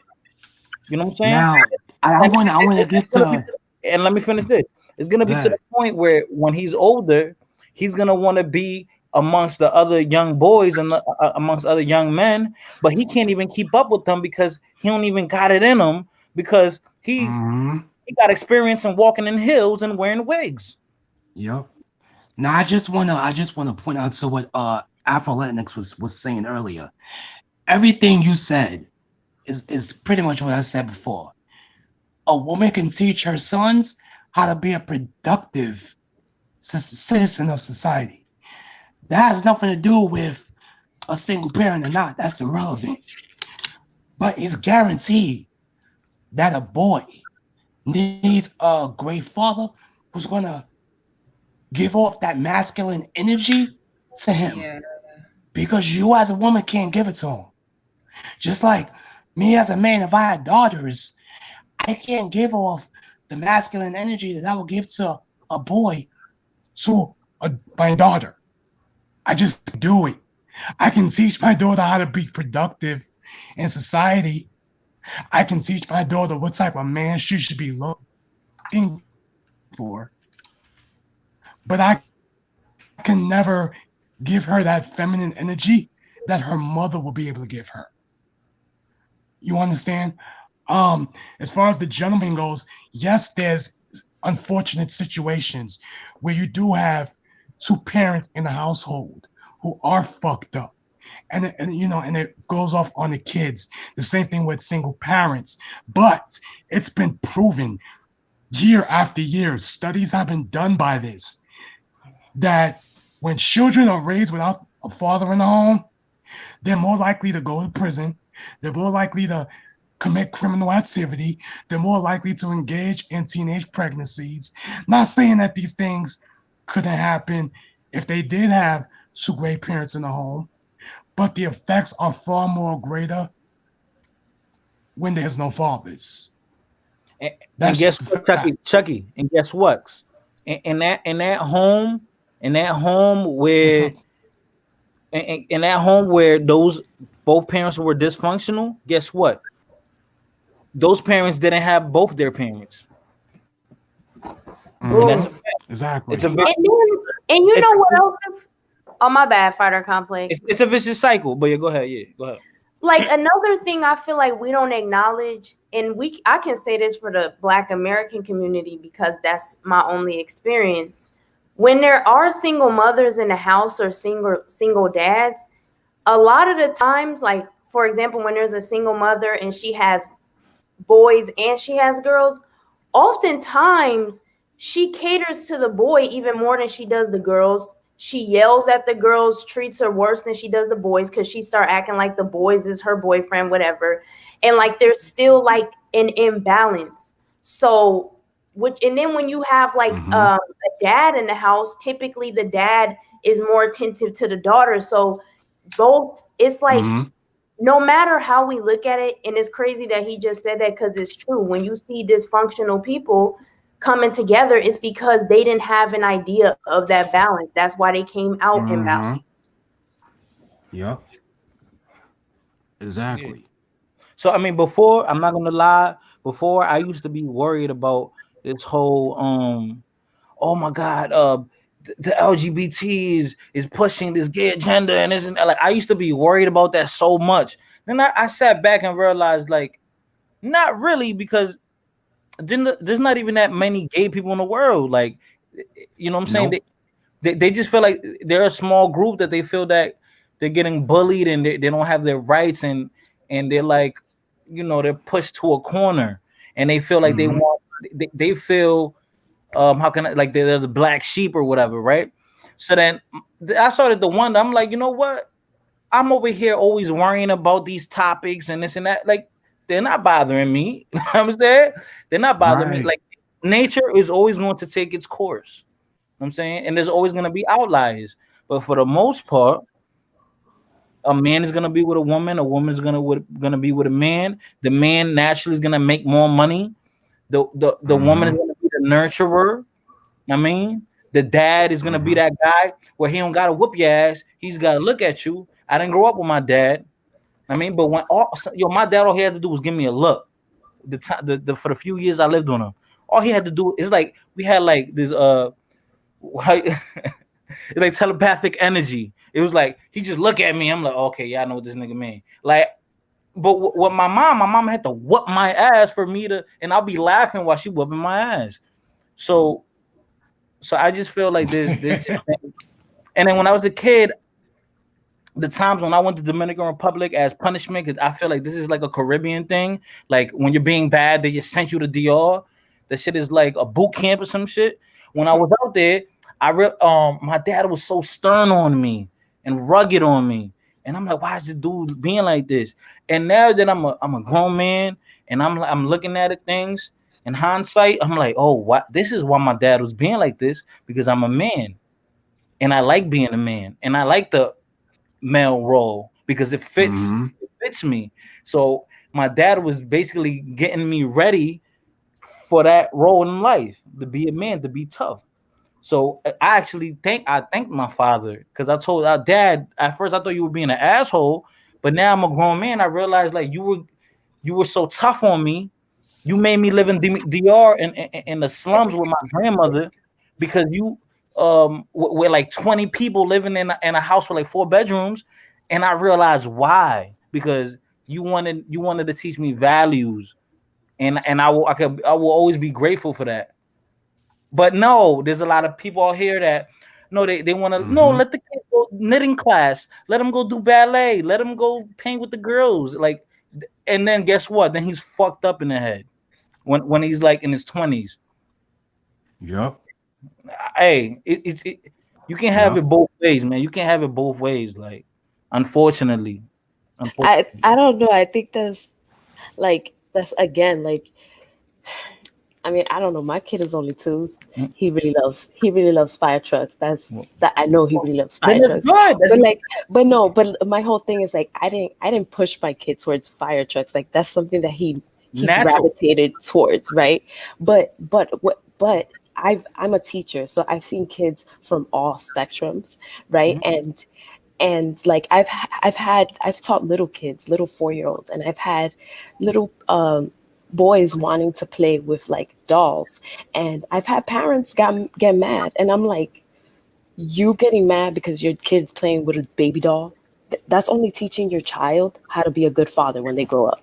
You know what I'm saying? Now, I And want to get to. and let me finish this. It's gonna be to the That. point where when he's older, he's gonna want to be amongst the other young boys and amongst other young men, but he can't even keep up with them because he don't even got it in him because he got experience in walking in hills and wearing wigs. Yep. Now I just wanna point out to what Afro Latinx was saying earlier. Everything you said is pretty much what I said before. A woman can teach her sons how to be a productive citizen of society. That has nothing to do with a single parent or not. That's irrelevant. But it's guaranteed that a boy needs a great father who's gonna give off that masculine energy to him. Yeah. Because you as a woman can't give it to him. Just like me as a man, if I had daughters, I can't give off the masculine energy that I would give to a boy to my daughter. I just do it. I can teach my daughter how to be productive in society. I can teach my daughter what type of man she should be looking for. But I can never give her that feminine energy that her mother will be able to give her. You understand? As far as the gentleman goes, yes, there's unfortunate situations where you do have two parents in the household who are fucked up. And it goes off on the kids. The same thing with single parents. But it's been proven year after year, studies have been done by this, that when children are raised without a father in the home, they're more likely to go to prison. They're more likely to commit criminal activity. They're more likely to engage in teenage pregnancies. Not saying that these things couldn't happen if they did have two great parents in the home, but the effects are far more greater when there's no fathers. And guess what, Chucky? And guess what? In that home, where in that home where those both parents were dysfunctional, guess what? Those parents didn't have both their parents. And that's a fact. Exactly. It's a And you know what else is? Oh, my bad, fighter complex. It's a vicious cycle. But yeah, go ahead. Yeah, go ahead. Like another thing I feel like we don't acknowledge, and I can say this for the Black American community because that's my only experience. When there are single mothers in the house or single dads, a lot of the times, like for example, when there's a single mother and she has boys and she has girls, oftentimes she caters to the boy even more than she does the girls. She yells at the girls, treats her worse than she does the boys because she start acting like the boys is her boyfriend, whatever. And like there's still like an imbalance. So and then when you have like a dad in the house, typically the dad is more attentive to the daughter. So both, it's like no matter how we look at it, and it's crazy that he just said that because it's true. When you see dysfunctional people coming together, it's because they didn't have an idea of that balance. That's why they came out imbalanced. Yeah. Exactly. Yeah. So I mean, before, I'm not gonna lie, before I used to be worried about this whole oh my god, the LGBT is pushing this gay agenda and isn't like I used to be worried about that so much. Then I sat back and realized like not really, because then there's not even that many gay people in the world. Like, you know what I'm saying? Nope. They just feel like they're a small group that they feel that they're getting bullied and they don't have their rights, and they're like, you know, they're pushed to a corner and they feel like they feel how can I, like they're the black sheep or whatever, right? So then I started to wonder, I'm like, you know what? I'm over here always worrying about these topics and this and that. Like, they're not bothering me. You know what I'm saying? They're not bothering me. Like, nature is always going to take its course. You know what I'm saying? And there's always going to be outliers. But for the most part, a man is going to be with a woman is going to be with a man. The man naturally is going to make more money. The woman is going to be the nurturer. I mean, the dad is going to be that guy where he don't got to whoop your ass. He's got to look at you I didn't grow up with my dad. I mean, but my dad, all he had to do was give me a look. The time, for the few years I lived on him, all he had to do is like we had like this it's like telepathic energy. It was like he just look at me. I'm like, okay, yeah, I know what this nigga mean. Like, but with my mom had to whoop my ass for me to, and I'll be laughing while she whooping my ass. So I just feel like there's and then when I was a kid, the times when I went to Dominican Republic as punishment, because I feel like this is like a Caribbean thing. Like when you're being bad, they just sent you to DR. That shit is like a boot camp or some shit. When I was out there, my dad was so stern on me and rugged on me, and I'm like, why is this dude being like this? And now that I'm a grown man and I'm looking at it, things in hindsight, I'm like, oh, what? This is why my dad was being like this, because I'm a man and I like being a man and I like the male role because it fits me. So my dad was basically getting me ready for that role in life, to be a man, to be tough. So I thank my father, because I told our dad at first I thought you were being an asshole, but now I'm a grown man. I realized like you were so tough on me. You made me live in DR in the slums with my grandmother because you we're like 20 people living in a house with like 4 bedrooms, and I realized why, because you wanted to teach me values, and I will always be grateful for that. But no, there's a lot of people out here that no, they want to no, let the kid go knitting class, let him go do ballet, let him go paint with the girls, like, and then guess what? Then he's fucked up in the head when he's like in his 20s. Yep. Hey, you can't have it both ways, man. You can't have it both ways. Like, unfortunately. I don't know. I think that's again like, I mean, I don't know. My kid is only 2. He really loves fire trucks. That I know he really loves fire trucks. But my whole thing is like I didn't push my kid towards fire trucks. Like that's something that he gravitated towards, right? But I'm a teacher, so I've seen kids from all spectrums, right? And like I've taught little kids, little 4-year-olds, and I've had little boys wanting to play with like dolls, and I've had parents get mad, and I'm like, you getting mad because your kid's playing with a baby doll? That's only teaching your child how to be a good father when they grow up.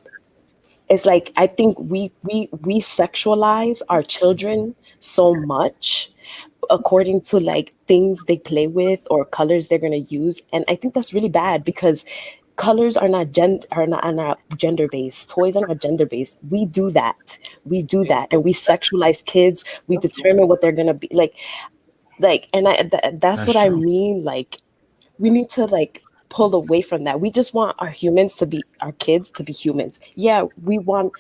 It's like I think we sexualize our children so much according to like things they play with or colors they're going to use, and I think that's really bad because colors are not gender based. Toys are not gender based. We do that, and we sexualize kids. We determine what they're going to be like, and that's what I mean. Like, we need to like pull away from that. We just want our kids to be humans. Yeah, we want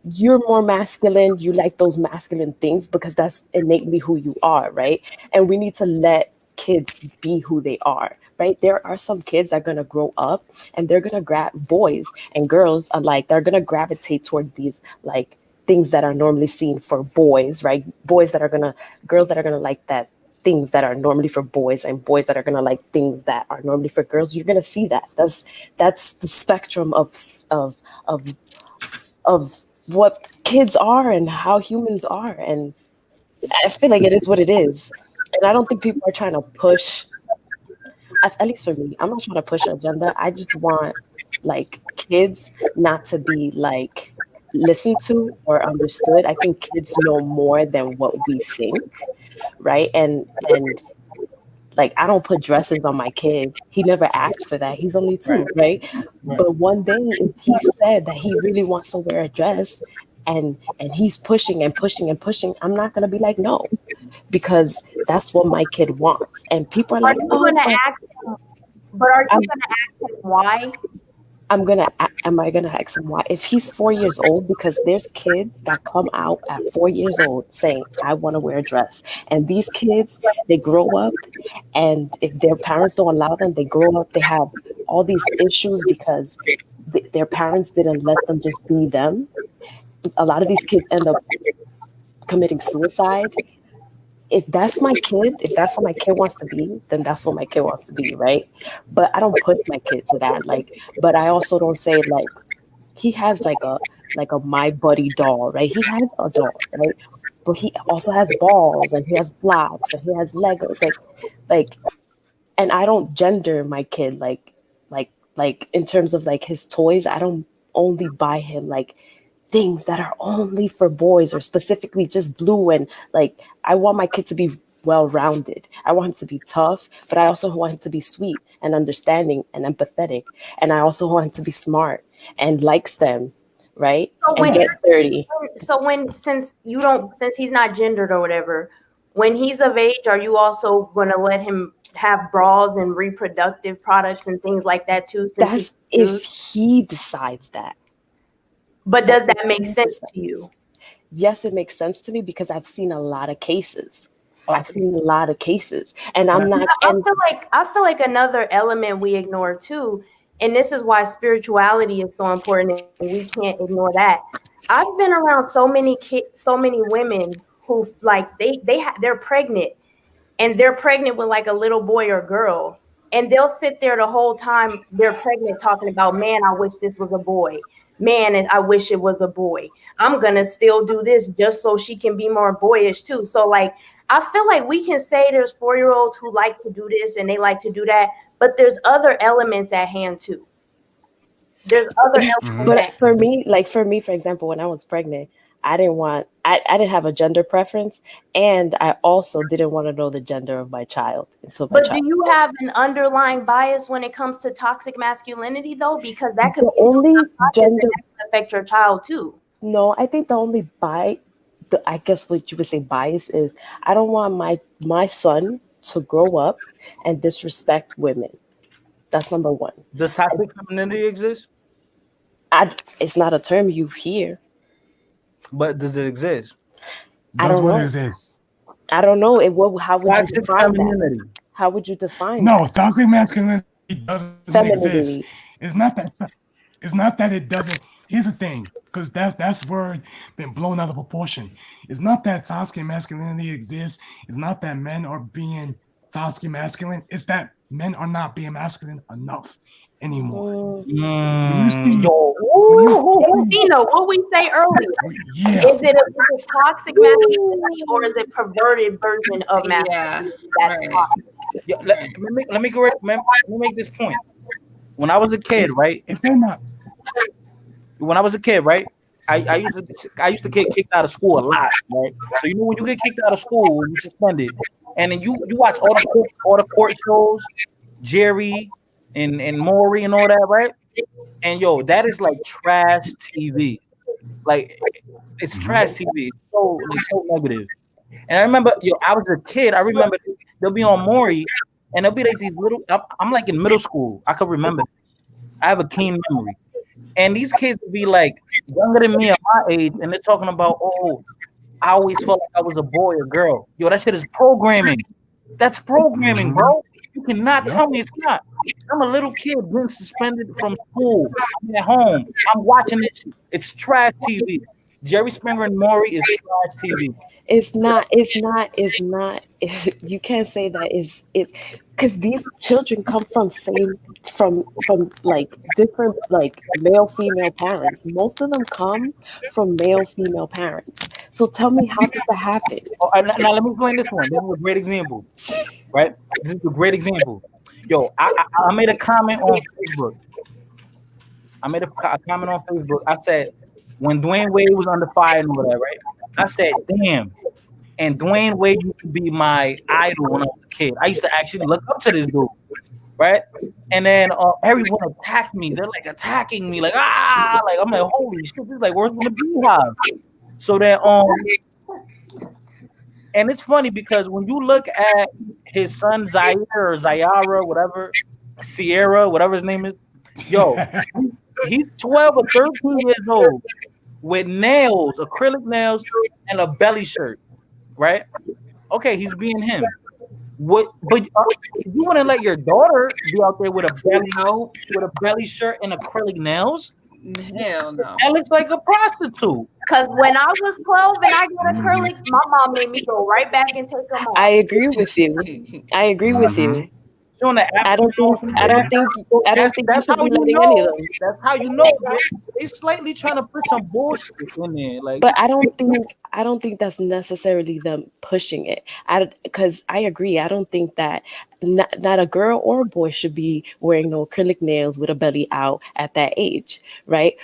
you're more masculine, you like those masculine things because that's innately who you are, right? And we need to let kids be who they are, right? There are some kids that are going to grow up and they're going to grab boys and girls alike. They're going to gravitate towards these like things that are normally seen for boys, right? Girls that are going to like that things that are normally for boys, and boys that are going to like things that are normally for girls. You're going to see that. That's the spectrum of what kids are and how humans are. And I feel like it is what it is. And I don't think people are trying to push, at least for me, I'm not trying to push an agenda. I just want like kids not to be like listened to or understood. I think kids know more than what we think, right? And like, I don't put dresses on my kid. He never asked for that. He's only 2, right? But one day, if he said that he really wants to wear a dress, and he's pushing and pushing and pushing, I'm not gonna be like, no, because that's what my kid wants. And people are like, oh, are you gonna ask him why? Am I gonna ask him why? If he's 4 years old, because there's kids that come out at 4 years old saying, I want to wear a dress. And these kids, they grow up, and if their parents don't allow them, they grow up, they have all these issues because their parents didn't let them just be them. A lot of these kids end up committing suicide. if that's my kid, if that's what my kid wants to be, then that's what my kid wants to be, right? But I don't push my kid to that. Like, but I also don't say like he has like a my buddy doll, right? He has a doll, right? But he also has balls and he has blocks and he has Legos, like, and I don't gender my kid like in terms of like his toys. I don't only buy him like things that are only for boys or specifically just blue, and like I want my kid to be well rounded. I want him to be tough, but I also want him to be sweet and understanding and empathetic. And I also want him to be smart and likes them, right? So And when get dirty. since you don't, since he's not gendered or whatever, when he's of age, are you also going to let him have bras and reproductive products and things like that too? Since That's he's if confused? he decides that. But That's does if that make he sense decides. to you? Yes, it makes sense to me because I've seen a lot of cases. Uh, I've seen a lot of cases, and I'm not. I And I feel like another element we ignore too, and this is why spirituality is so important, and we can't ignore that. I've been around so many kids, so many women who like they're pregnant, and they're pregnant with like a little boy or girl, and they'll sit there the whole time they're pregnant talking about, man, I wish this was a boy. Man, and I wish it was a boy. I'm gonna still do this just so she can be more boyish too. So like I feel like we can say there's 4-year-olds who like to do this and they like to do that, but there's other elements at hand too. There's other elements but at for me, for example, when I was pregnant, I didn't have a gender preference, and I also didn't want to know the gender of my child until my But do child was you born. have an underlying bias when it comes to toxic masculinity though? Because that could The be only subconscious and gender, that can affect your child too. no, I think the only I guess what you would say bias is I don't want my son to grow up and disrespect women. That's number one. does toxic femininity exist? It's not a term you hear. But does it exist? I Does don't what know. is this? I don't know. How would you Toxic define that? femininity. How would you define No, that? toxic masculinity doesn't exist. Femininity. It's not that. It's not that it doesn't. Here's the thing, because that's word been blown out of proportion. It's not that toxic masculinity exists. It's not that men are being toxic masculine. It's that men are not being masculine enough anymore. When you see, Yo, when you And see, Dino, what we say earlier, yeah, is it a toxic masculinity or is it perverted version of Yeah, masculinity that's right. toxic? yo, Right. let me correct. Let me make this point. When I was a kid, right? it's not. When I was a kid, right? I used to get kicked out of school a lot, right? So you know when you get kicked out of school, you suspended, and then you watch all the court shows, Jerry and Maury and all that, right? And yo, that is like trash TV. Like it's trash TV. It's so negative. And I remember, yo, I was a kid. I remember they'll be on Maury, and they'll be like these little. I'm like in middle school. I could remember. I have a keen memory. And these kids would be like younger than me at my age, and they're talking about, oh, I always felt like I was a boy or girl. Yo, that shit is programming. That's programming, bro. You cannot tell me it's not. I'm a little kid being suspended from school. I'm at home. I'm watching this shit. It's trash TV. Jerry Springer and Maury is trash TV. It's not. It's not. It's not. You can't say that. It's because these children come from like different like male female parents. Most of them come from male female parents. So tell me, how did that happen? Oh, now let me explain this one. This is a great example, right? This is a great example. Yo, I made a comment on Facebook. I made a comment on Facebook. I said when Dwayne Wade was under fire and all that, right? I said, damn. And Dwayne Wade used to be my idol when I was a kid. I used to actually look up to this dude, right? And then everyone attacked me. They're like attacking me, like like I'm like, holy shit, this is like worse than the beehive. So then and it's funny because when you look at his son Zaire or Zayara, whatever, Sierra, whatever his name is, yo, he's 12 or 13 years old with nails, acrylic nails, and a belly shirt, right? Okay, he's being him. What? But you want to let your daughter be out there with a belly shirt and acrylic nails? Hell no. That looks like a prostitute. Because when I was 12 and I got acrylics, my mom made me go right back and take them off. I agree with you. I agree with you. She's on the app. I don't think you That's should how be you letting any of know. them. That's how you know. They slightly trying to put some bullshit in there. Like, But I don't think that's necessarily them pushing it. Because I agree. I don't think that not a girl or a boy should be wearing no acrylic nails with a belly out at that age, right?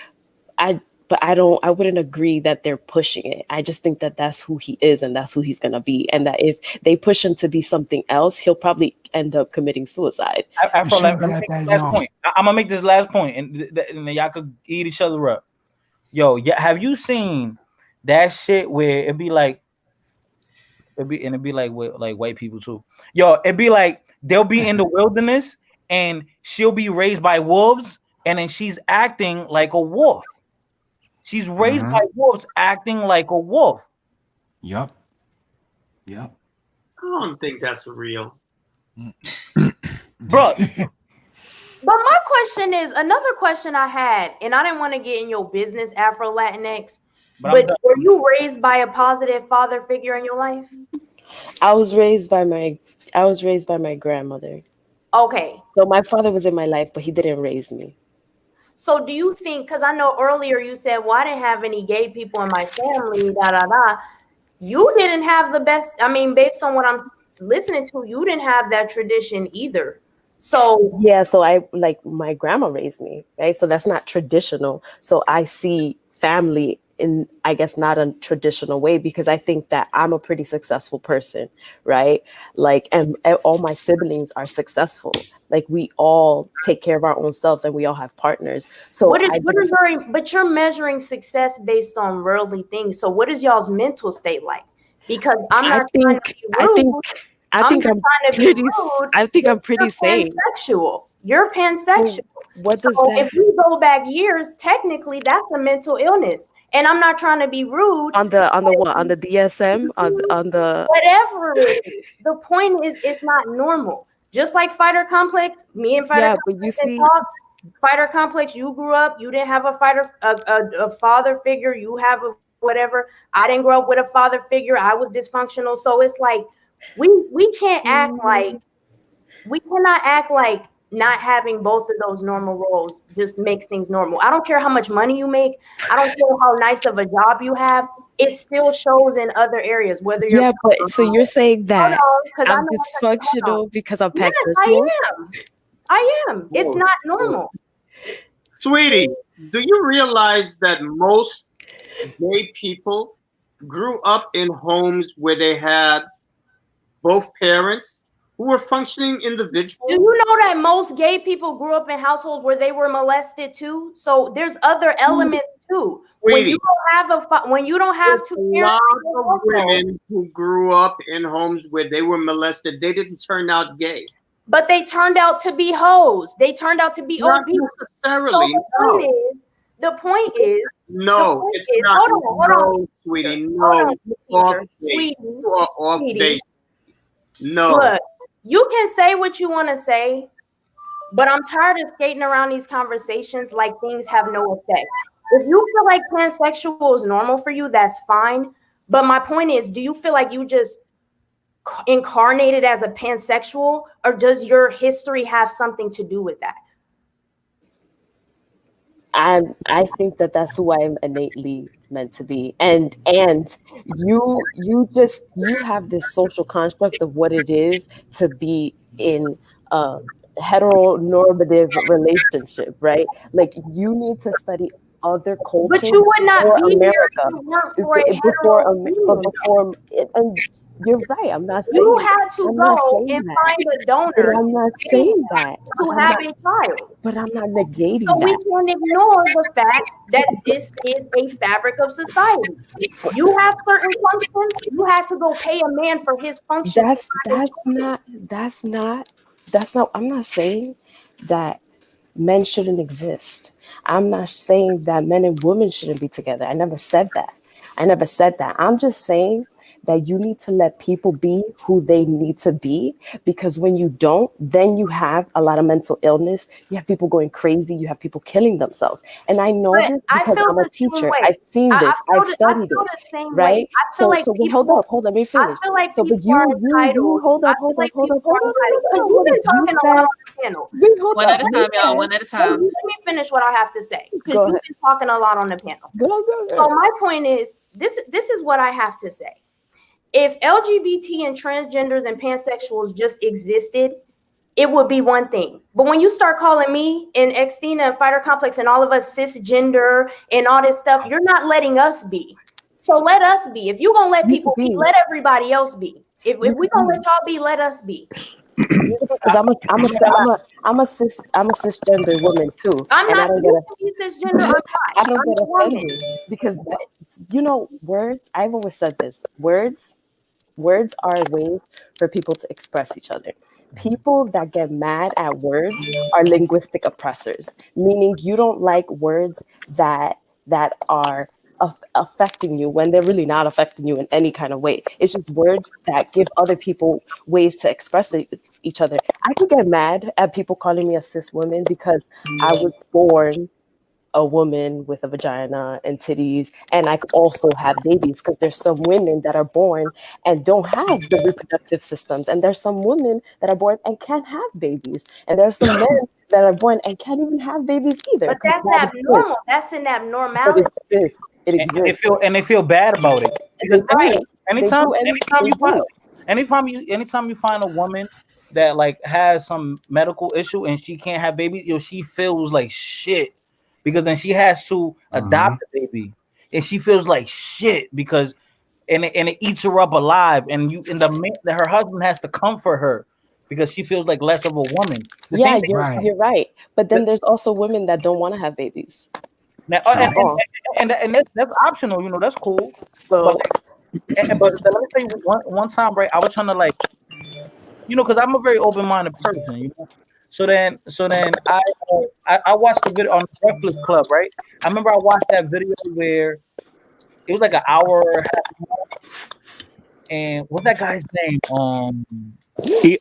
But I wouldn't agree that they're pushing it. I just think that that's who he is and that's who he's gonna be, and that if they push him to be something else, he'll probably end up committing suicide. Afro, let me make this last point. I'm gonna make this last point, and then y'all could eat each other up. Yo, yeah, have you seen that shit where it'd be like with like white people too? Yo, it'd be like they'll be in the wilderness and she'll be raised by wolves, and then she's acting like a wolf. She's raised by wolves, acting like a wolf. Yep. I don't think that's real. Bro. But my question is, another question I had, and I didn't want to get in your business, Afro Latinx, but were you raised by a positive father figure in your life? I was raised by my grandmother. Okay. So my father was in my life, but he didn't raise me. So do you think, because I know earlier you said, well, I didn't have any gay people in my family, da da da. You didn't have the best, I mean, based on what I'm listening to, you didn't have that tradition either. So yeah, so I like my grandma raised me, right? So that's not traditional. So I see family in, I guess, not a traditional way, because I think that I'm a pretty successful person, right? Like, and all my siblings are successful. Like, we all take care of our own selves and we all have partners. So but you're measuring success based on worldly things. So what is y'all's mental state like? Because I'm not trying to be rude. I think I'm pretty sane. Pansexual. You're pansexual. What does that? If we go back years, technically that's a mental illness. And I'm not trying to be rude. On the what? On the DSM? On the whatever it is. The point is, it's not normal. Just like fighter complex, me and fighter complex, but you see, fighter complex, you grew up, you didn't have a father figure, you have a whatever. I didn't grow up with a father figure. I was dysfunctional. So it's like we can't act like we cannot act like not having both of those normal roles just makes things normal. I don't care how much money you make. I don't care how nice of a job you have. It still shows in other areas, whether you're but so you're saying that I'm dysfunctional because I'm pansexual? Yes, I am. It's not normal. Sweetie, do you realize that most gay people grew up in homes where they had both parents who were functioning individuals? Do you know that most gay people grew up in households where they were molested too? So there's other elements too. When you don't have two parents, a lot of women who grew up in homes where they were molested, they didn't turn out gay. But they turned out to be hoes. They turned out to be not obese. Necessarily. So the point is. No, it's not. Hold on, sweetie. No, off base. No. Look, you can say what you want to say, but I'm tired of skating around these conversations like things have no effect. If you feel like pansexual is normal for you, that's fine. But my point is, do you feel like you just incarnated as a pansexual, or does your history have something to do with that? I think that that's who I am innately meant to be, and you have this social construct of what it is to be in a heteronormative relationship, right? Like, you need to study other cultures. But you would not be America here to work for a and you're right. I'm not saying you had to go and find a donor. But I'm not saying that. To have a child. But I'm not negating so that. We can't ignore the fact that this is a fabric of society. You have certain functions. You have to go pay a man for his function. That's not. I'm not saying that men shouldn't exist. I'm not saying that men and women shouldn't be together. I never said that. I'm just saying that you need to let people be who they need to be, because when you don't, then you have a lot of mental illness. You have people going crazy. You have people killing themselves. And I know But this I because feel I'm a the same teacher. way. I've seen this. I've I studied feel it. the same way. Right? I feel like Wait, hold people. up, let me I finish. feel like So, but people are you entitled. hold I up, feel like hold people up, hold are up, entitled because hold you've up. been You talking a lot said, on the panel. wait, hold One up. at a You time, y'all. said, One at a time. Let me finish what I have to say because go you've ahead. been talking a lot on the panel. Go. So my point is this is what I have to say. If LGBT and transgenders and pansexuals just existed, it would be one thing. But when you start calling me and Xtina and Fighter Complex and all of us cisgender and all this stuff, you're not letting us be. So let us be. If you're gonna let You people could be, be. let everybody else be. If You we could gonna be. let y'all be, let us be. Because I'm a cisgender woman too, I'm and not. I don't You get can be cisgender. I'm not. I don't I'm get a woman. offended because words. I've always said this. Words are ways for people to express each other. People that get mad at words are linguistic oppressors, meaning you don't like words that are affecting you when they're really not affecting you in any kind of way. It's just words that give other people ways to express each other. I could get mad at people calling me a cis woman because I was born a woman with a vagina and titties, and I also have babies, because there's some women that are born and don't have the reproductive systems, and there's some women that are born and can't have babies, and there's some men that are born and can't even have babies either, But because that's that abnormal. exists. That's an But abnormality. it exists. It And exists. they feel bad about it They because Right. do. They anytime do, and anytime they you find do. anytime you find a woman that like has some medical issue and she can't have babies, she feels like shit because then she has to adopt a baby and she feels like shit because and it eats her up alive and her husband has to comfort her because she feels like less of a woman. The Yeah, same thing. you're right. But then there's also women that don't want to have babies Now, at all. and that's optional, that's cool. But So let me tell you one time, right? I was trying to like, because I'm a very open minded person. So then I watched the video on the Breakfast Club, right? I remember I watched that video where it was like an hour and a half, and what's that guy's name? He,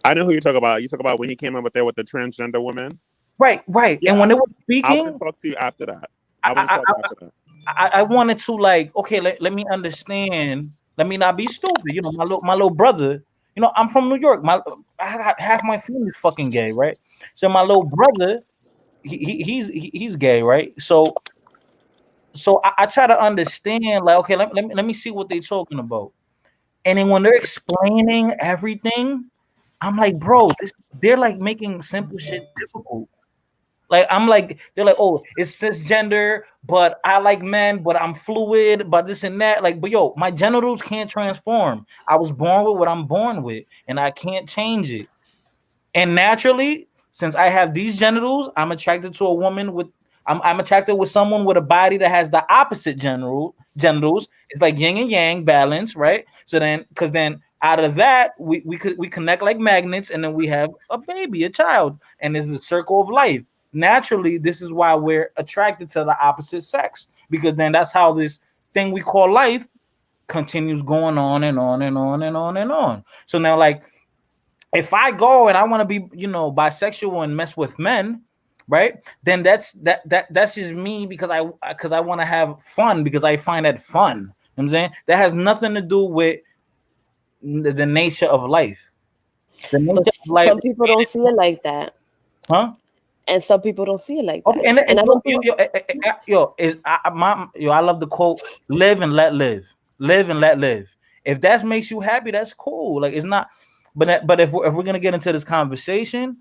I know who you talk about. You talk about when he came over there with the transgender woman. Right. And Yeah, when they were I want to speaking, talk to you after that. I want to I, talk after that. I wanted to like, okay, let me understand. Let me not be stupid. My little brother. I'm from New York. I got half my family's fucking gay, right? So my little brother, he's gay, right? So I try to understand, like, okay, let me see what they're talking about. And then when they're explaining everything, I'm like, bro, they're like making simple shit difficult. Like I'm like, they're like, oh, it's cisgender, but I like men, but I'm fluid, but this and that. Like, but yo, my genitals can't transform. I was born with what I'm born with, and I can't change it. And naturally, since I have these genitals, I'm attracted to a woman with I'm attracted with someone with a body that has the opposite genitals. It's like yin and yang balance, right? So then because then out of that, we connect like magnets, and then we have a baby, a child, and it's a circle of life. Naturally, this is why we're attracted to the opposite sex, because then that's how this thing we call life continues going on and on and on and on and on. So now, like, if I go and I want to be, bisexual and mess with men, right? Then that's just me because I want to have fun because I find that fun. You know what I'm saying that has nothing to do with the nature of life. The but nature of life, some people don't see it like that. huh? And some people don't see it like Okay, that. and And I don't think I love the quote: "Live and let live, live and let live." If that makes you happy, that's cool. Like it's not, but if we're gonna get into this conversation,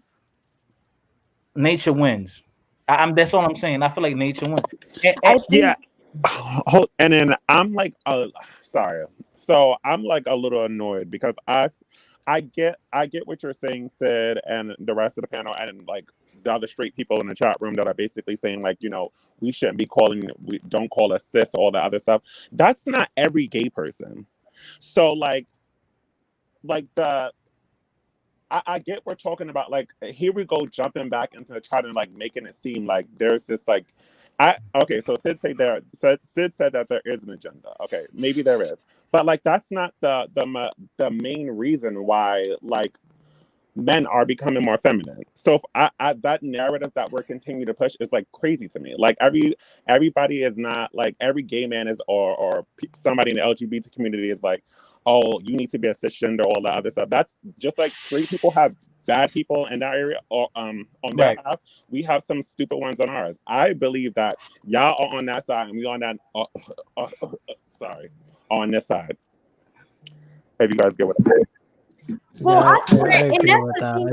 nature wins. I'm that's all I'm saying. I feel like nature wins. I Yeah. think And then I'm like, sorry. So I'm like a little annoyed because I get what you're saying, Sid, and the rest of the panel, and like the other straight people in the chat room that are basically saying like, we shouldn't be we don't call us cis, all that other stuff. That's not every gay person. So like the I get we're talking about like here we go jumping back into trying to like making it seem like there's this like okay, so Sid said that there is an agenda. Okay, maybe there is, but like that's not the main reason why like men are becoming more feminine. So that narrative that we're continuing to push is like crazy to me. Like everybody is not like every gay man is or somebody in the LGBT community is like, oh, you need to be a cisgender, all that other stuff. That's just like straight people have bad people in that area or on their half. We have some stupid ones on ours. I believe that y'all are on that side and we on that sorry, on this side. If you guys get what I'm saying. Well, Yeah, I swear, I and agree that's with the that. thing.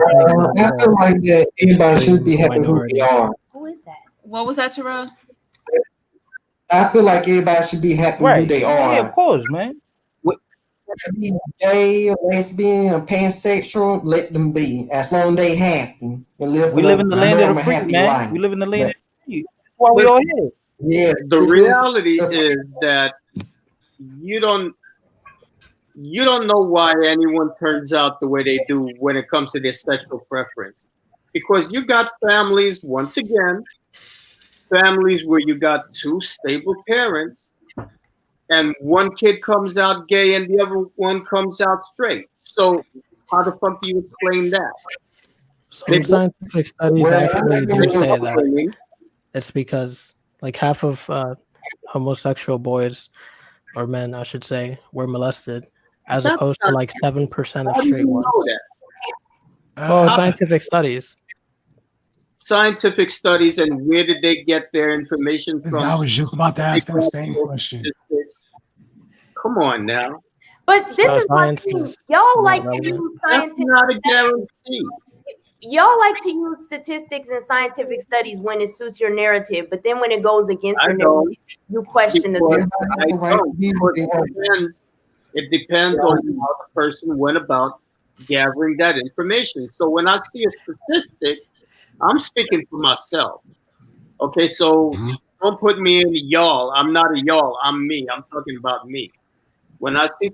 I feel like that everybody should be happy who they are. Who is that? What was that, Terrell? I feel like everybody should be happy who they are. Yeah, of course, man. Whether be gay, lesbian, or pansexual, let them be. As long as they happy and live We a live in the land of normal, the free, happy man. life. We live in the land But of the free. That's why we all here. yeah, The reality is that you don't know why anyone turns out the way they do when it comes to their sexual preference. Because you got families, once again, families where you got two stable parents and one kid comes out gay and the other one comes out straight. So how the fuck do you explain that? Some scientific studies actually do say that it's because like half of homosexual boys or men, I should say, were molested, as opposed to like 7% of How do you straight ones. know that? Well, scientific studies. Scientific studies, and where did they get their information from? I was just about to ask that same question. Come on now. But this is my thing. Y'all like to use That's not a guarantee. Y'all like to use statistics and scientific studies when it suits your narrative, but then when it goes against your narrative, you question the It depends on how the person went about gathering that information. So when I see a statistic, I'm speaking for myself. Okay, so don't put me in y'all. I'm not a y'all. I'm me. I'm talking about me. When I see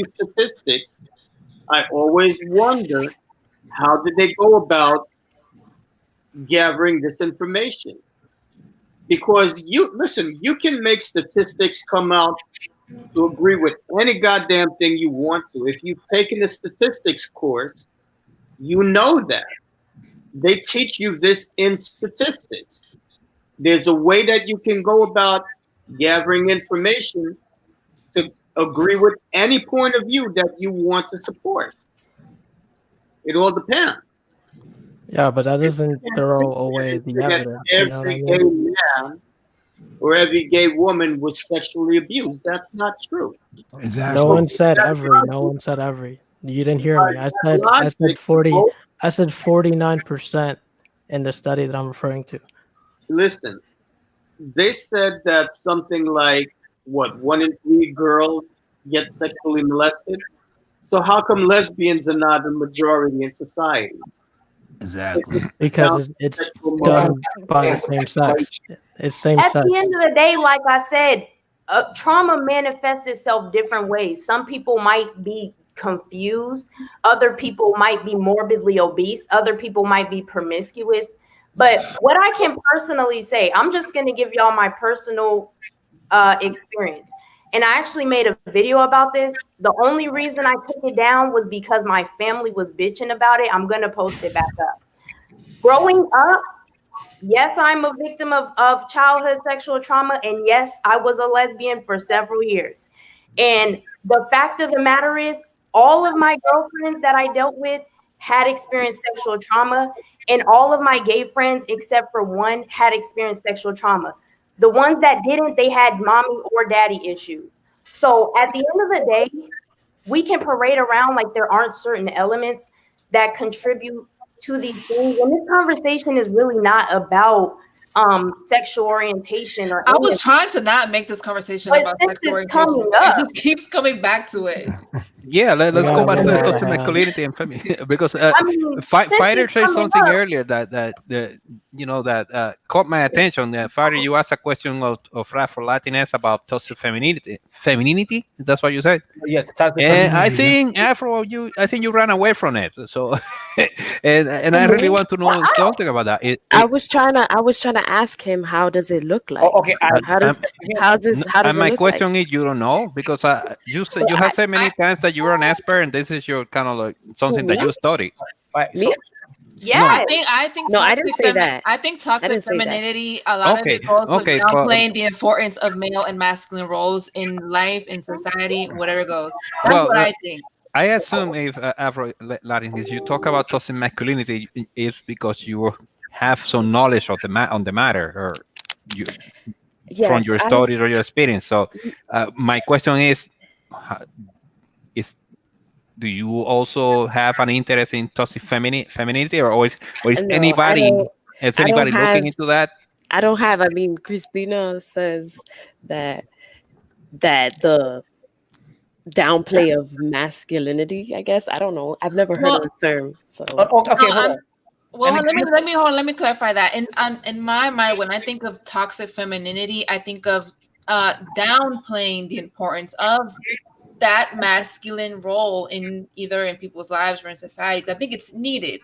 statistics, I always wonder, how did they go about gathering this information? Because you can make statistics come out to agree with any goddamn thing you want to. If you've taken a statistics course, you know that. They teach you this in statistics. There's a way that you can go about gathering information to agree with any point of view that you want to support. It all depends. Yeah, but that doesn't throw away the evidence. You know what I Every gay mean? man or every gay woman was sexually abused. That's not true. No one said every. No one said every. You didn't hear me. I said 40. I said 49% in the study that I'm referring to. Listen, they said that something like 1 in 3 girls get sexually molested. So how come lesbians are not a majority in society? Exactly. Because it's done by the same sex. It's same At sex. the end of the day, like I said, trauma manifests itself different ways. Some people might be confused. Other people might be morbidly obese. Other people might be promiscuous. But what I can personally say, I'm just going to give y'all my personal experience. And I actually made a video about this. The only reason I took it down was because my family was bitching about it. I'm going to post it back up. Growing up, yes, I'm a victim of childhood sexual trauma. And yes, I was a lesbian for several years. And the fact of the matter is, all of my girlfriends that I dealt with had experienced sexual trauma. And all of my gay friends, except for one, had experienced sexual trauma. The ones that didn't, they had mommy or daddy issues. So at the end of the day, we can parade around like there aren't certain elements that contribute to these things. And this conversation is really not about sexual orientation or I was anything. trying to not make this conversation But about since sexual it's orientation. coming up, It just keeps coming back to it. Yeah, We let's go gotta back move to the out of toxic hand. masculinity and femininity because I mean, since Fighter it's said coming something up, earlier that that caught my attention. Fighter, you asked a question of Raf for Latinx about toxic femininity. Femininity, that's what you said. Yeah, toxic And I femininity. Yeah. think Afro, I think you ran away from it. So, and I really me, want to know I don't. something about that. I was trying to ask him, how does it look Oh, like? okay. I, How I'm, does how does and it my look like? question is, you don't know because you have said many times that you're an expert, and this is your kind of like Who, something that me? you study. right. Me? So No, Yes. I think No, I didn't say that. I think I toxic didn't say that. femininity, a lot of okay, it goes with okay, but downplaying the importance of male and masculine roles in life, in society, whatever goes. That's well, what I think. I assume if Afro Latin is you talk about toxic masculinity, it's because you have some knowledge of on the matter, or you from Yes, your studies or your experience. So, my question ho- is do you also have an interest in toxic femininity, or is no, anybody I don't looking have into that? I mean, Christina says that the downplay of masculinity, I guess. I don't know. I've never heard of Well, the term. So okay, no, hold on. well, let me clarify that. In my mind, when I think of toxic femininity, I think of downplaying the importance of that masculine role in either in people's lives or in society. 'Cause I think it's needed.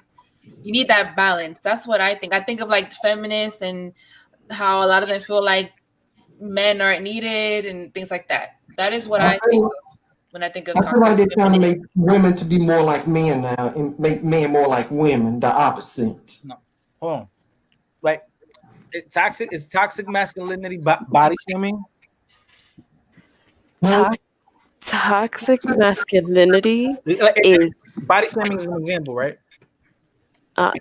You need that balance. That's what I think. I think of like feminists and how a lot of them feel like men aren't needed and things like that. That is what I I think feel, of when I think of I feel toxic like they're trying to femininity. make women to be more like men now and make men more like women, the opposite. No, hold on. Like toxic masculinity body shaming. Huh? toxic masculinity Like, is, body shaming is an example, right? uh,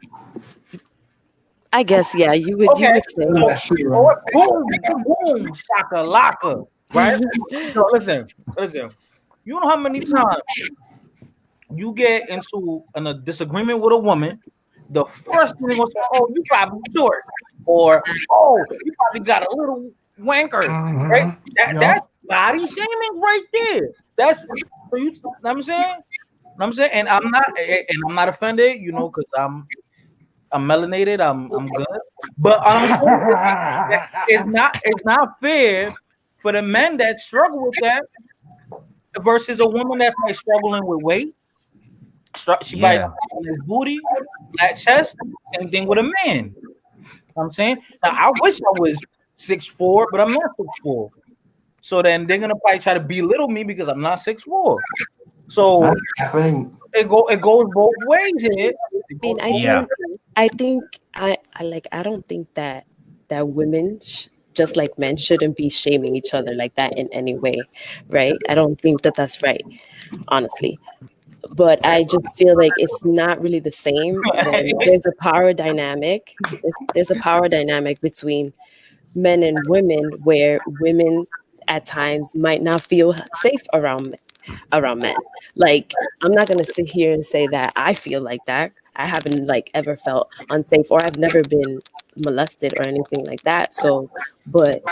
I guess, yeah, you Okay. would say. I'm So, not sure. boom, boom, shaka laka, right? So listen. You know how many times you get into a disagreement with a woman, the first thing they're gonna say, "Oh, you probably short," or "Oh, you probably got a little wanker," right? That's Yup. body shaming right there. That's so you. Know what I'm saying. Know what I'm saying, and I'm not offended, because I'm melanated. I'm good, but I'm saying that it's not fair for the men that struggle with that versus a woman that might struggling with weight. She might Yeah, on his booty, flat chest. Same thing with a man. You know what I'm saying, now I wish I was 6'4", but I'm not 6'4". So then they're gonna probably try to belittle me because I'm not 6'4". So I think it goes both ways here. It I mean, goes both ways. I don't think that women just like men shouldn't be shaming each other like that in any way, right? I don't think that that's right, honestly. But I just feel like it's not really the same when there's a power dynamic. There's a power dynamic between men and women where women at times might not feel safe around men. Like, I'm not gonna sit here and say that I feel like that. I haven't like ever felt unsafe, or I've never been molested or anything like that. So, but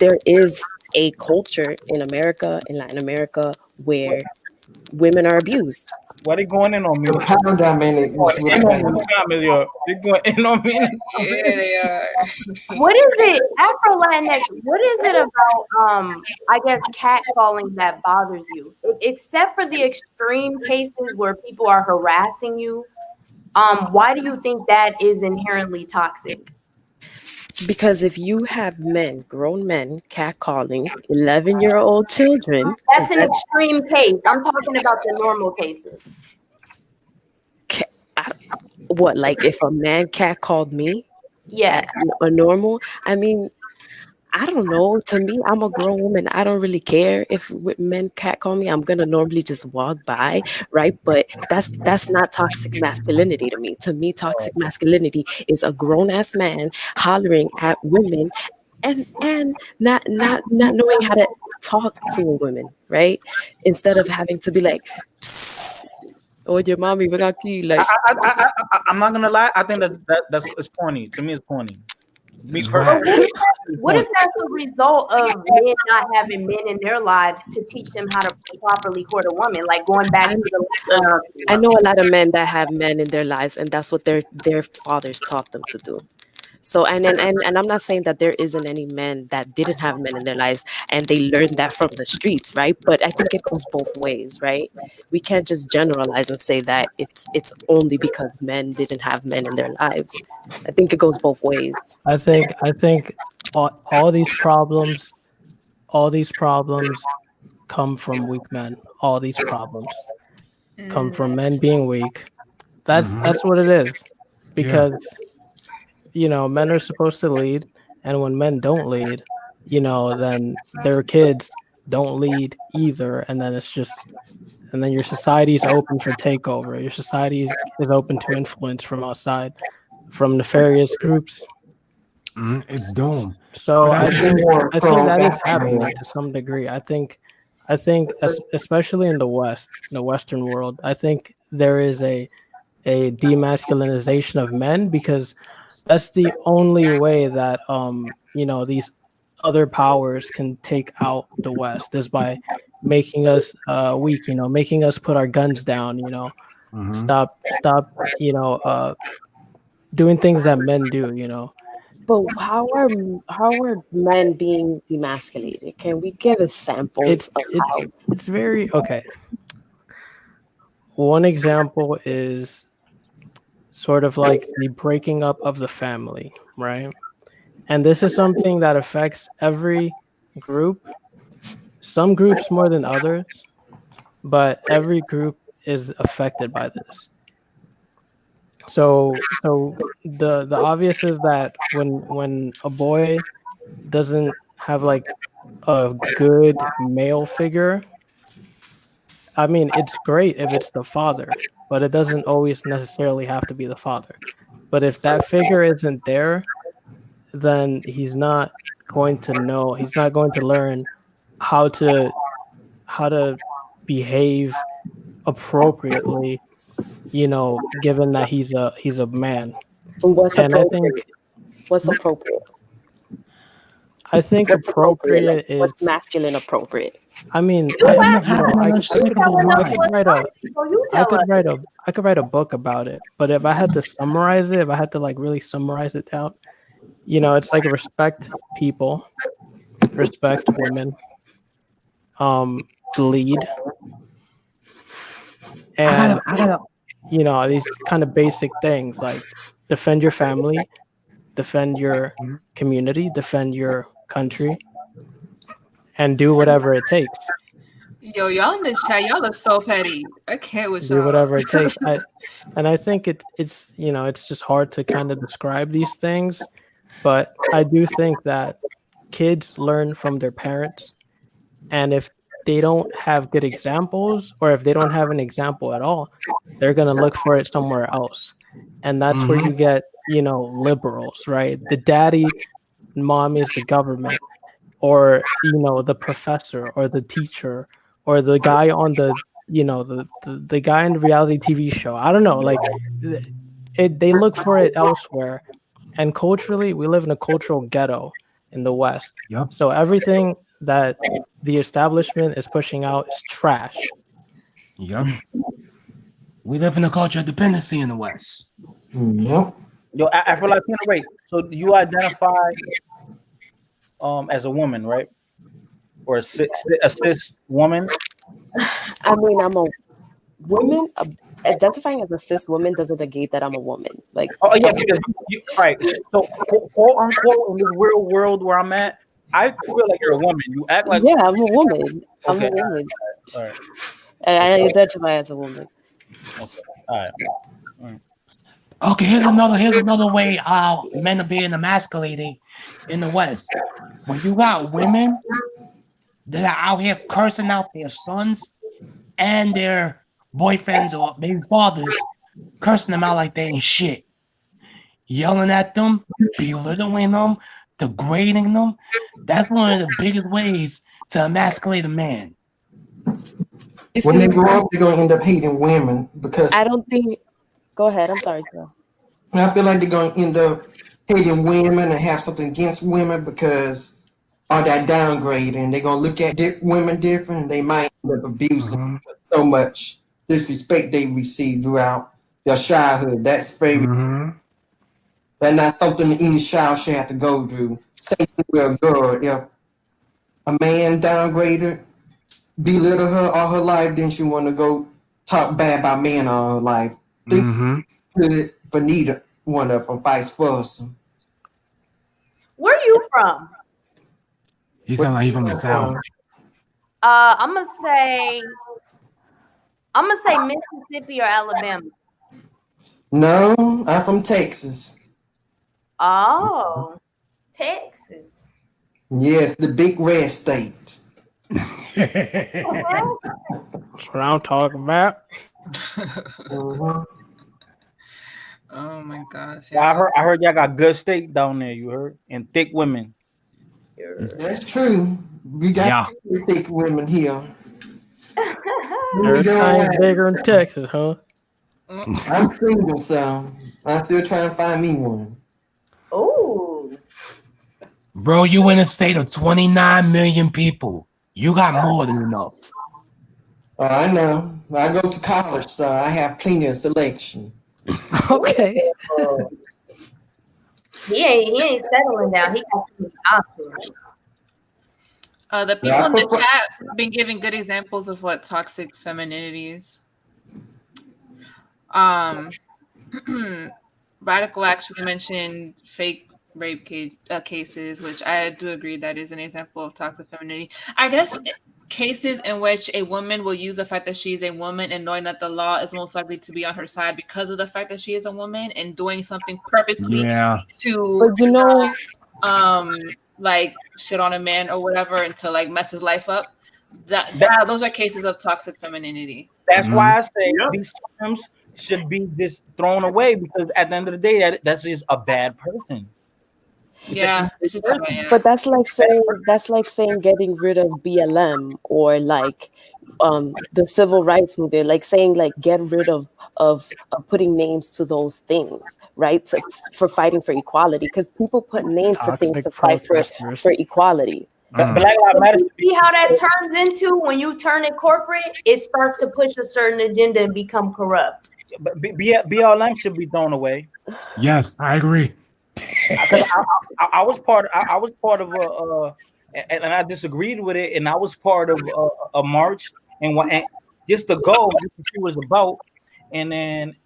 there is a culture in America, in Latin America, where women are abused. Why they going in on me? the power dynamic Going is really in on bad. me in the comments, yo. They going in on me in the Yeah, comments. they are. What is it, Afro Latinx? What is it about I guess catcalling that bothers you? Except for the extreme cases where people are harassing you, why do you think that is inherently toxic? Because if you have men, grown men, catcalling 11-year-old children, because That's an extreme case. I'm talking about the normal cases. what, like if a man catcalled me Yes. as a normal, I mean, I don't know. To me, I'm a grown woman. I don't really care if men catcall me. I'm gonna normally just walk by, right? But that's not toxic masculinity to me. To me, toxic masculinity is a grown ass man hollering at women and not knowing how to talk to a woman, right? Instead of having to be like, "Psst, oye mami, ven aquí," like. I'm not gonna lie. I think that's it's corny. To me, it's corny. Me That's But personally, what if that's a result of men not having men in their lives to teach them how to properly court a woman? Like going back I to the lack of. I know a lot of men that have men in their lives, and that's what their fathers taught them to do. So and I'm not saying that there isn't any men that didn't have men in their lives and they learned that from the streets, right? But I think it goes both ways, right? We can't just generalize and say that it's only because men didn't have men in their lives. I think it goes both ways. I think all these problems come from weak men. All these problems come Mm. from men being weak. Mhm. That's what it is. Yeah. Because men are supposed to lead, and when men don't lead, then their kids don't lead either, and then and then your society is open for takeover. Your society is open to influence from outside, from nefarious groups. It's doomed. So But I I think think More I think strong that is after happening man. to some degree. Especially in the West, in the Western world, I think there is a demasculinization of men because that's the only way that these other powers can take out the West is by making us weak, making us put our guns down, hmm stop, doing things that men do. But how are men being demasculated? Can we give examples It's of it's how? it's very okay. One example is sort of like the breaking up of the family, right? And this is something that affects every group, some groups more than others, but every group is affected by this. So the obvious is that when a boy doesn't have like a good male figure, I mean, it's great if it's the father, but it doesn't always necessarily have to be the father. But if that figure isn't there, then he's not going to learn how to how to behave appropriately, given that he's a man. What's And I appropriate? think What's appropriate? I think What's appropriate? Like appropriate what's is, masculine appropriate? I mean, You having an you unshakable telling us I mind. could what's write a right, so you I tell could us. write a I could write a book about it, but if I had to summarize it, if I had to like really summarize it down, it's like respect people, respect women, lead, and I gotta. these kind of basic things like defend your family, defend your community, defend your country, and do whatever it takes. Yo, y'all in the chat, y'all are so petty. I can't with Do y'all. whatever it takes. I think it's just hard to kind of describe these things, but I do think that kids learn from their parents, and if they don't have good examples, or if they don't have an example at all, they're going to look for it somewhere else. And that's where hmm you get, liberals, right? The daddy and mommy is the government, or, the professor or the teacher or the guy on the guy in the reality TV show. I don't know. Like, they look for it elsewhere. And culturally, we live in a cultural ghetto in the West. Yep. So everything that the establishment is pushing out is trash. Yep. We live in a culture of dependency in the West. Yep. yo, Afro Latino, wait. So you identify as a woman, right? Or a cis woman? I mean, I'm a woman. Identifying as a cis woman doesn't negate that I'm a woman. Like, Oh yeah, because right. So quote unquote in this real world where I'm at, I feel like you're a woman. You act like yeah, I'm a woman. I'm a okay, woman. all right, I identify as a woman. okay, all right. All right. Okay, here's another way men are being emasculated in the West. When you got women that are out here cursing out their sons and their boyfriends or maybe fathers, cursing them out like they ain't shit, yelling at them, belittling them, degrading them. That's one of the biggest ways to emasculate a man. You When they see, grow up, they're gonna end up hating women because I don't think. Go ahead. I'm sorry, girl. I feel like they're gonna end up hating women and have something against women because of that downgrade, and they're gonna look at women different, and they might end up abusing so much disrespect they receive throughout their childhood. That's very that's not something any child should have to go through. Same thing with a girl. If a man downgraded, belittle her all her life, then she want to go talk bad about men all her life. Think good for neither one of them, vice versa. Where are you from? He sound like he from the South. I'm gonna say Mississippi or Alabama. No, I'm from Texas. Oh, Texas. Yes, the big red state. That's what I'm talking about. Oh my gosh. Yeah, I heard y'all got good steak down there. You heard, and thick women. That's true. We got thick women here. Everything's bigger in Texas, huh? I'm single, so I'm still trying to find me one. Oh, Bro, you in a state of 29 million people. You got more than enough. Oh, I know. I go to college, so I have plenty of selection. Okay. he ain't settling down. He got some options. The people in the chat been giving good examples of what toxic femininity is. Radical actually mentioned fake rape cases, which I do agree that is an example of toxic femininity. I guess cases in which a woman will use the fact that she is a woman and knowing that the law is most likely to be on her side because of the fact that she is a woman and doing something purposely to But you know, like shit on a man or whatever and to like mess his life up. Those are cases of toxic femininity. That's why I say these terms should be just thrown away, because at the end of the day, that's just a bad person. But that's like saying getting rid of BLM or like the civil rights movement, like saying like get rid of putting names to those things, right? For fighting for equality, because people put names to things to fight for equality. Black Lives Matter. See how that turns into when you turn it corporate? It starts to push a certain agenda and become corrupt. But BLM should be thrown away. Yes, I agree. I was part of a and I disagreed with it, and I was part of a march and just to go, just to see what it's about, and then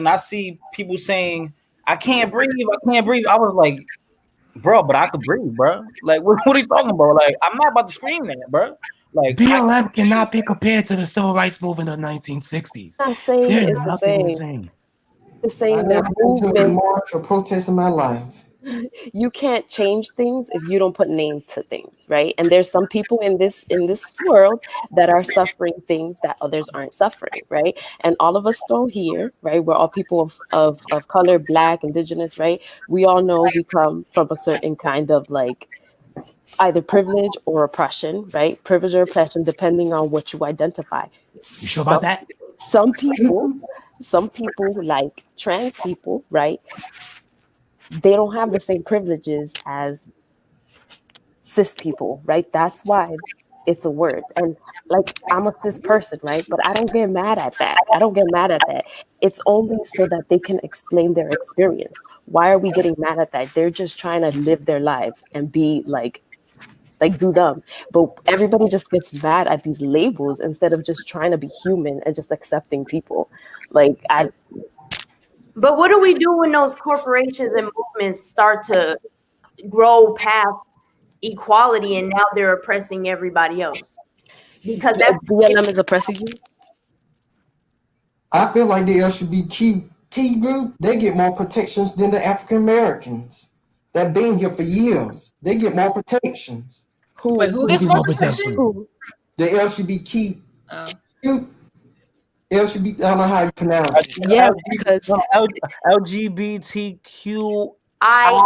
I see people saying I can't breathe. I was like, bro, but I could breathe, bro. Like, what are you talking about? Like, I'm not about to scream that, bro. Like, BLM cannot be compared to the civil rights movement of the 1960s. I'm saying There's it's the nothing the same. same. The same. I never been to a march or protest in my life. You can't change things if you don't put names to things, right? And there's some people in this world that are suffering things that others aren't suffering, right? And all of us know here, right? We're all people of color, Black, Indigenous, right? We all know we come from a certain kind of like either privilege or oppression, right? Privilege or oppression, depending on what you identify. You sure about that? Some people like trans people, right? They don't have the same privileges as cis people, right? That's why it's a word. And like, I'm a cis person, right? But I don't get mad at that. It's only so that they can explain their experience. Why are we getting mad at that? They're just trying to live their lives and be like do them. But everybody just gets mad at these labels instead of just trying to be human and just accepting people. But what do we do when those corporations and movements start to grow past equality and now they're oppressing everybody else? Because that's BLM is oppressing you. I feel like the LGBTQ group, they get more protections than the African Americans that been here for years. They get more protections. Wait, who gets more protection? The LGBTQ. LGBT, I don't know how you pronounce it. Yeah, because LGBTQI. I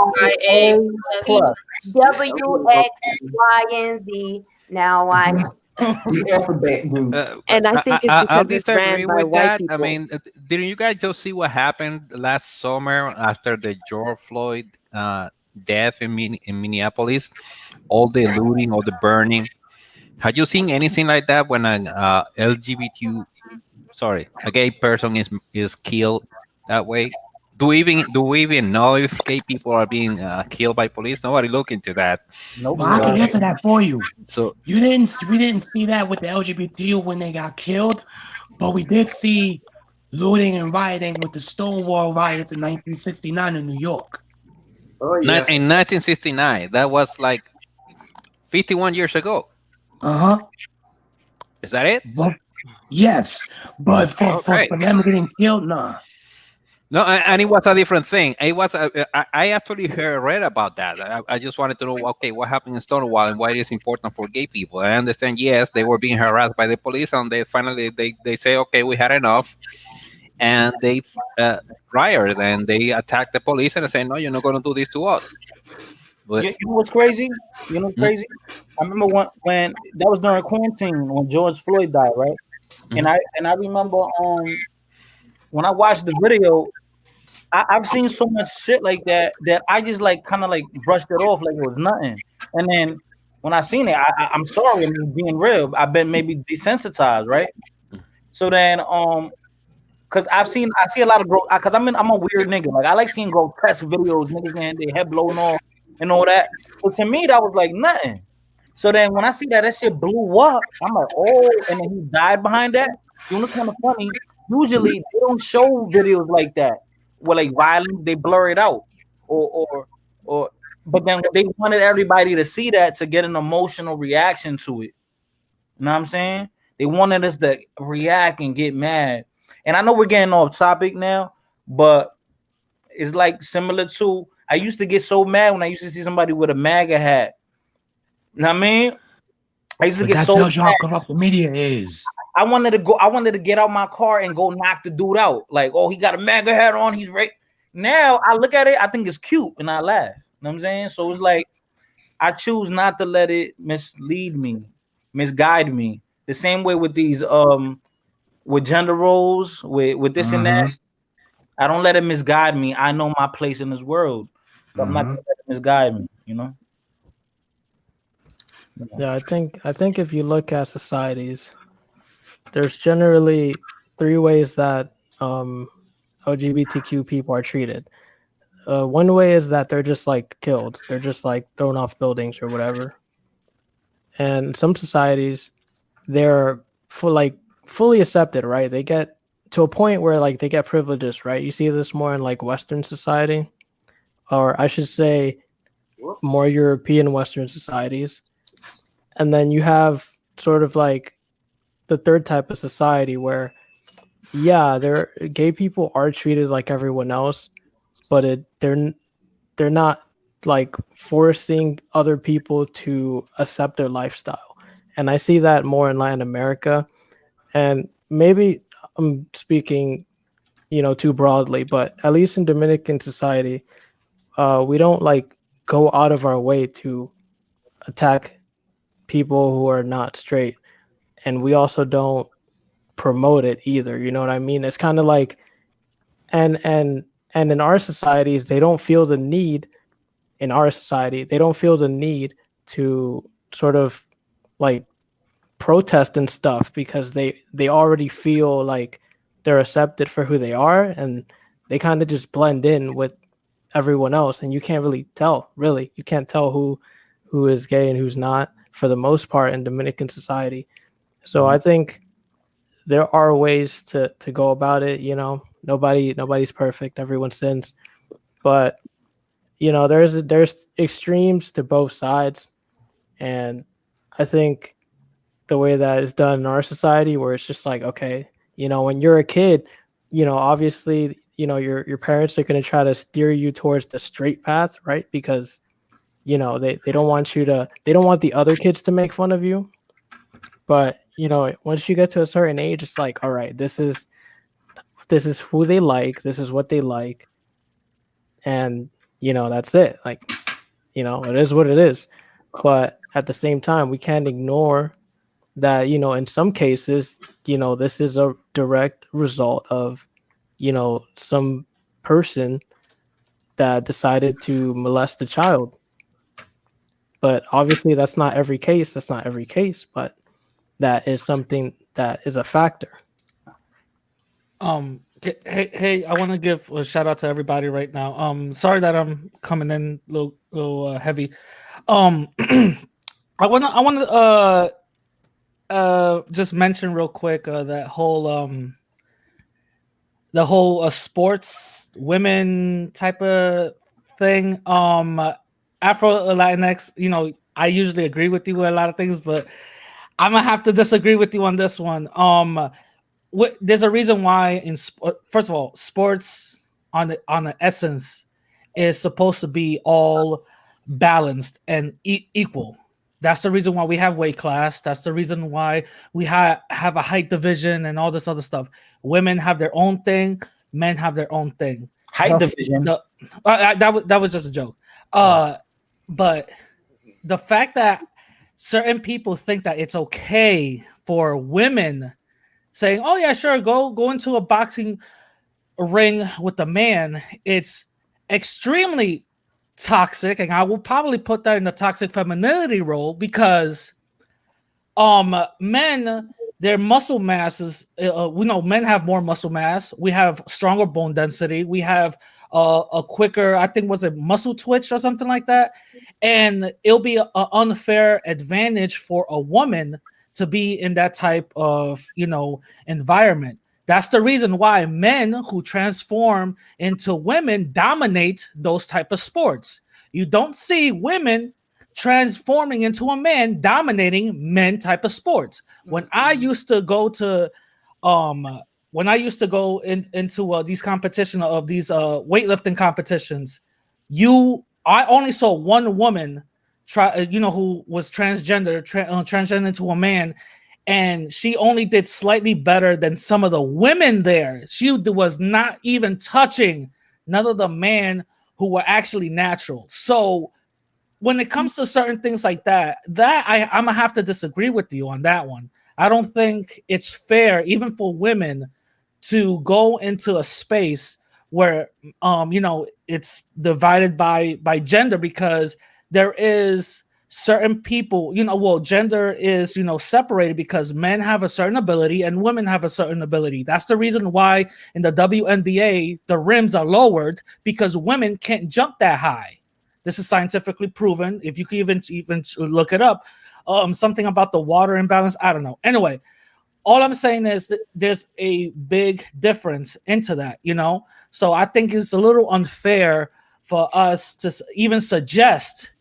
plus. W X Y and Z. Now I The alphabet groups. And I think it's I'll because it's ran disagree by with white that. I people. mean, didn't you guys just see what happened last summer after the George Floyd death in Minneapolis? All the looting, all the burning. Have you seen anything like that when an a gay person is killed that way? Do we even know if gay people are being killed by police? Nobody look into that. Nope. Well, I can answer that for you. So We didn't see that with the LGBT when they got killed, but we did see looting and rioting with the Stonewall riots in 1969 in New York. Oh not yeah. in 1969, that was like 51 years ago. Uh-huh. Is that it? But yes, but Okay. for them getting killed, nah. No, and it was a different thing. It was I actually read about that. I just wanted to know, okay, what happened in Stonewall and why it is important for gay people. I understand, yes, they were being harassed by the police, and they finally they say, okay, we had enough, and they rioted and they attacked the police and say, no, you're not going to do this to us. But You know what's crazy? You know what's mm, crazy? I remember when that was during quarantine when George Floyd died, right? And mhm. I remember when I watched the video, I've seen so much shit like that that I just like kind of like brushed it off like it was nothing. And then when I seen it, I'm sorry, I mean being real, I've been maybe desensitized, right? So then cause I see a lot of cause I'm a weird nigga. Like I like seeing grotesque videos, niggas getting their head blown off and all that. But to me, that was like nothing. So then when I see that shit blew up, I'm like, oh, and then he died behind that. You know, kind of funny. Usually they don't show videos like that where like violence, they blur it out. Or but then they wanted everybody to see that to get an emotional reaction to it. You know what I'm saying? They wanted us to react and get mad. And I know we're getting off topic now, but it's like similar to I used to get so mad when I used to see somebody with a MAGA hat. You know what I mean? I used to But get that so tells you how mad. corrupt the media is. I wanted to get out my car and go knock the dude out. Like, oh, he got a MAGA hat on, he's right. Now I look at it, I think it's cute and I laugh. You know what I'm saying? So it's like I choose not to let it mislead me, misguide me. The same way with these with gender roles, with this and that. Mm-hmm. I don't let it misguide me. I know my place in this world. So I'm not Mm-hmm. gonna let it misguide me, you know? Yeah, I think if you look at societies, there's generally three ways that LGBTQ people are treated. One way is that they're just like killed. They're just like thrown off buildings or whatever. And some societies, they're fully accepted, right? They get to a point where like they get privileges, right? You see this more in like Western society, or I should say more European Western societies. And then you have sort of like the third type of society where yeah, they're gay people are treated like everyone else, but they're not like forcing other people to accept their lifestyle. And I see that more in Latin America. And maybe I'm speaking, too broadly, but at least in Dominican society, we don't like go out of our way to attack people who are not straight. And we also don't promote it either. You know what I mean? It's kind of like and and and in our societies, they don't feel the need in our society, they don't feel the need to sort of like protest and stuff because they already feel like they're accepted for who they are and they kind of just blend in with everyone else and you can't really tell really you can't tell who is gay and who's not for the most part in Dominican society. So I think there are ways to go about it. Nobody's perfect, everyone sins, but there's extremes to both sides. And I think the way that is done in our society where it's just like, okay, when you're a kid, obviously, your parents are going to try to steer you towards the straight path, right? Because they don't want they don't want the other kids to make fun of you. But once you get to a certain age, it's like, all right, this is who they like, this is what they like, and That's it. Like, it is what it is. But at the same time, we can't ignore that, in some cases, this is a direct result of, some person that decided to molest a child. But obviously, that's not every case. That's not every case, but that is something that is a factor. Hey, I want to give a shout out to everybody right now. Sorry that I'm coming in a little heavy. I wanna just mention real quick that whole sports women type of thing. Afro Latinx, I usually agree with you with a lot of things, but I'm gonna have to disagree with you on this one. There's a reason why first of all, sports on the essence is supposed to be all balanced and equal. That's the reason why we have weight class. That's the reason why we have a height division and all this other stuff. Women have their own thing. Men have their own thing. Height division. That was just a joke. But the fact that certain people think that it's okay for women saying, "Oh yeah, sure, go into a boxing ring with a man," it's extremely toxic, and I will probably put that in the toxic femininity role because men, their muscle mass is we know men have more muscle mass, we have stronger bone density, we have a quicker, I think, was it muscle twitch or something like that, and it'll be an unfair advantage for a woman to be in that type of environment. That's the reason why men who transform into women dominate those type of sports. You don't see women transforming into a man dominating men type of sports. When I used to go to into these competition of these weightlifting competitions, I only saw one woman who was transgender into a man, and she only did slightly better than some of the women there. She was not even touching none of the men who were actually natural. So when it comes to certain things like that, I'm gonna have to disagree with you on that one. I don't think it's fair, even for women, to go into a space where it's divided by gender, because there is certain people, gender is separated because men have a certain ability and women have a certain ability. That's the reason why in the WNBA the rims are lowered, because women can't jump that high. This is scientifically proven. If you can even look it up, something about the water imbalance, I don't know. Anyway, all I'm saying is that there's a big difference into that, So I think it's a little unfair for us to even suggest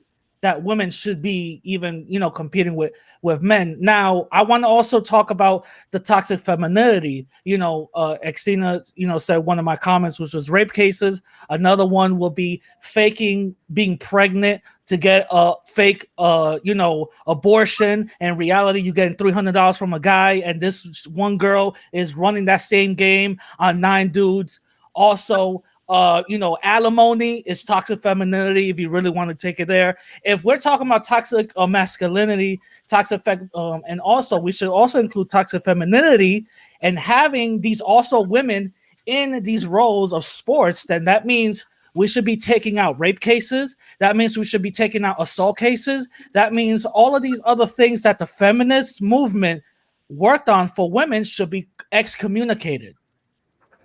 that women should be even, competing with men. Now, I want to also talk about the toxic femininity. Xtina, said one of my comments, which was rape cases. Another one will be faking being pregnant to get a fake, abortion. In reality, you're getting $300 from a guy, and this one girl is running that same game on 9 dudes. Also, alimony is toxic femininity, if you really want to take it there. If we're talking about toxic masculinity, and also we should also include toxic femininity, and having these also women in these roles of sports, then that means we should be taking out rape cases. That means we should be taking out assault cases. That means all of these other things that the feminist movement worked on for women should be excommunicated.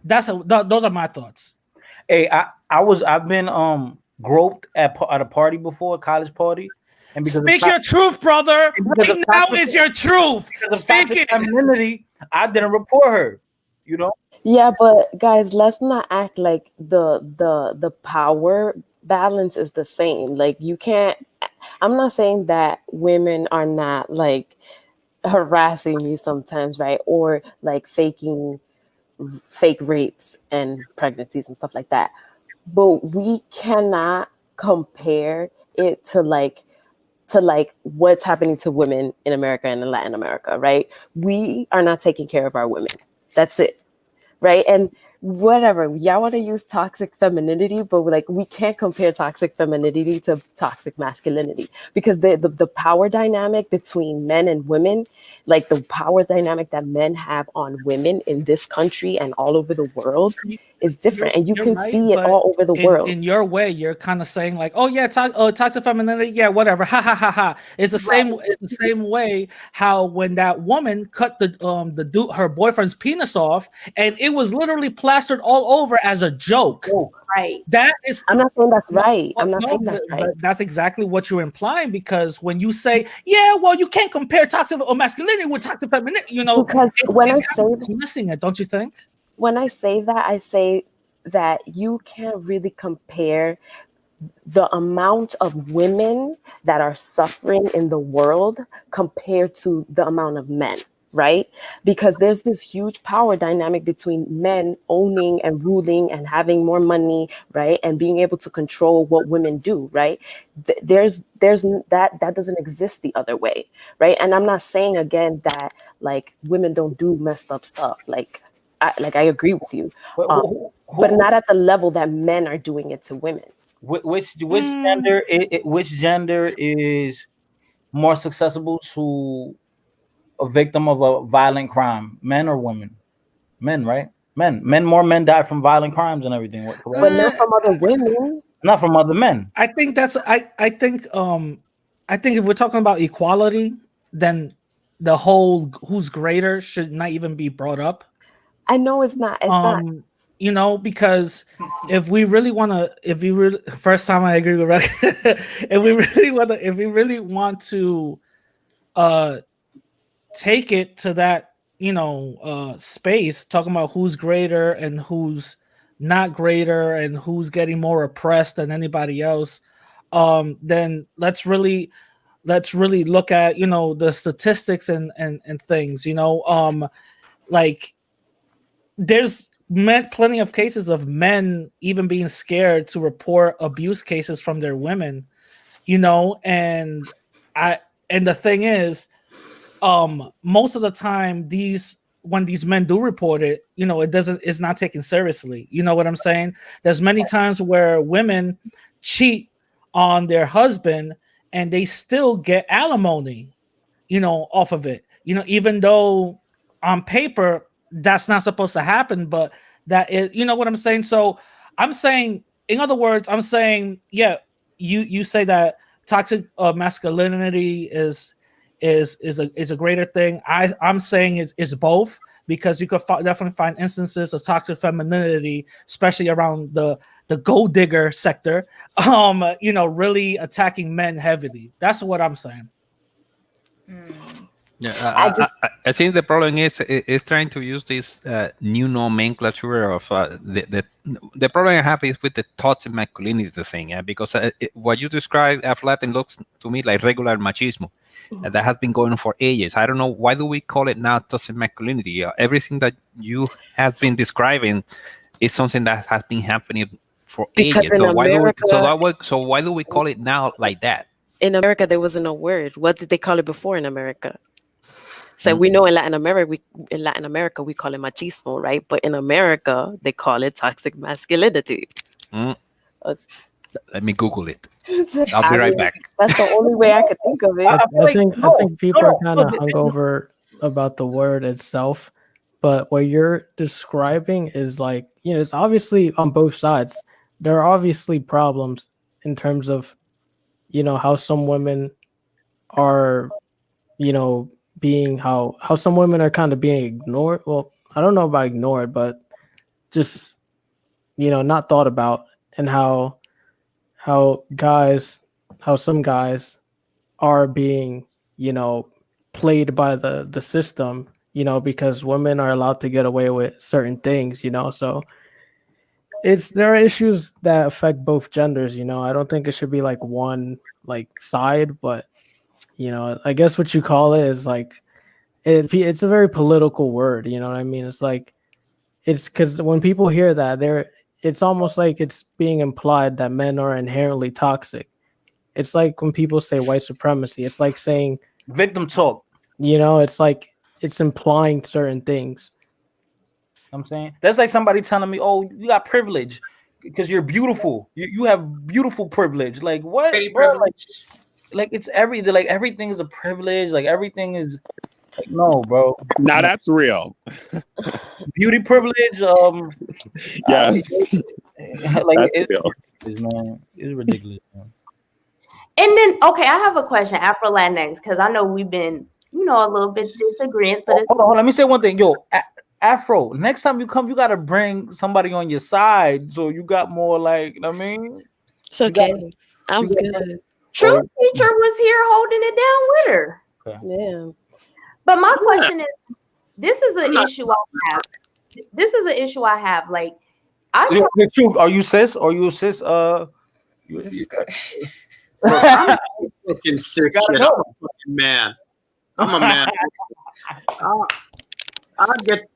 Those are my thoughts. Hey, I've been groped at a party before, a college party. And speak your truth, brother. Right now is your truth. Speak it. Femininity, I didn't report her. Yeah, but guys, let's not act like the power balance is the same. Like, you can't. I'm not saying that women are not like harassing me sometimes, right? Or like faking fake rapes and pregnancies and stuff like that. But we cannot compare it to like what's happening to women in America and in Latin America, right? We are not taking care of our women. That's it. Right. And whatever, y'all want to use toxic femininity, but like we can't compare toxic femininity to toxic masculinity, because the power dynamic between men and women, like the power dynamic that men have on women in this country and all over the world, is different, and you You're can right, see it but all over the world. in your way, you're kind of saying like, oh yeah, toxic femininity, yeah, whatever, ha ha ha ha. It's the same. It's the same way how when that woman cut the dude her boyfriend's penis off, and it was literally plastered all over as a joke. Right. That is. I'm not saying that's right. Well, I'm not no, saying that's right. but that's exactly what you're implying, because when you say, yeah, well, you can't compare toxic or masculinity with toxic femininity, Because when I it's kind say of dismissing it, don't you think? when I say that, I say that you can't really compare the amount of women that are suffering in the world compared to the amount of men, right? Because there's this huge power dynamic between men owning and ruling and having more money, right? And being able to control what women do, right? There's that doesn't exist the other way, right? And I'm not saying again that like women don't do messed up stuff. I agree with you, but not at the level that men are doing it to women. Which gender which gender is more susceptible to a victim of a violent crime, men or women? Men, right? More men die from violent crimes and everything. What, correct? But not from other women. Not from other men. I think I think if we're talking about equality, then the whole who's greater should not even be brought up. I know it's not. It's not. You know, because if we really want to, if you really, first time I agree with Rex, if we really want to take it to that, space, talking about who's greater and who's not greater and who's getting more oppressed than anybody else, then let's really look at, the statistics and things, like there's plenty of cases of men even being scared to report abuse cases from their women, and the thing is, most of the time when these men do report it, it's not taken seriously. You know what I'm saying? There's many times where women cheat on their husband and they still get alimony, off of it, even though on paper that's not supposed to happen, but that is, you know what I'm saying? So I'm saying, in other words, I'm saying, yeah, you say that toxic masculinity is a greater thing. I'm saying it's both, because you could definitely find instances of toxic femininity, especially around the gold digger sector, really attacking men heavily. That's what I'm saying. Yeah, I think the problem is trying to use this new nomenclature of the problem I have is with the toxic masculinity thing, because what you describe, Latin, looks to me like regular machismo. That has been going on for ages. I don't know, why do we call it now toxic masculinity? Everything that you have been describing is something that has been happening for Because ages. in America, So why do we call it now like that? in America, there wasn't a word. What did they call it before in America? So we know in Latin America we call it machismo, right? But in America they call it toxic masculinity. Let me Google it. I'll be right back. That's the only way I could think of it. I think people are kind of hungover about the word itself, but what you're describing is like, it's obviously on both sides. There are obviously problems in terms of, how some women are, being how some women are kind of being ignored. Well, I don't know about ignored, but just, not thought about, and how some guys are being, played by the system, because women are allowed to get away with certain things, so there are issues that affect both genders. I don't think it should be like one like side, but I guess what you call it is like it's a very political word, you know what I mean? It's like, it's because when people hear that, it's almost like it's being implied that men are inherently toxic. It's like when people say white supremacy, it's like saying victim talk. It's like it's implying certain things. I'm saying that's like somebody telling me, "Oh, you got privilege because you're beautiful. You have beautiful privilege." Like what, Pretty bro? privilege. Like it's like everything is a privilege. Like everything is like no, bro. Now No. that's real. Beauty privilege. Yes, Like that's it's real. ridiculous, man. It's ridiculous, man. And then, okay, I have a question, Afro Latinx, because I know we've been, a little bit disagreeing, but it's Hold on. Let me say one thing, yo. Afro, next time you come, you gotta bring somebody on your side, so you got more like. I mean, It's you got. okay. I'm good. True Teacher was here holding it down with her. Okay. Yeah. But my question is, this is an issue I have. This is an issue I have. Like, The truth. Are you cis? Are you cis? This is good. Look, I'm fucking sick gotta shit. know. I'm a fucking man. I'm a man. I get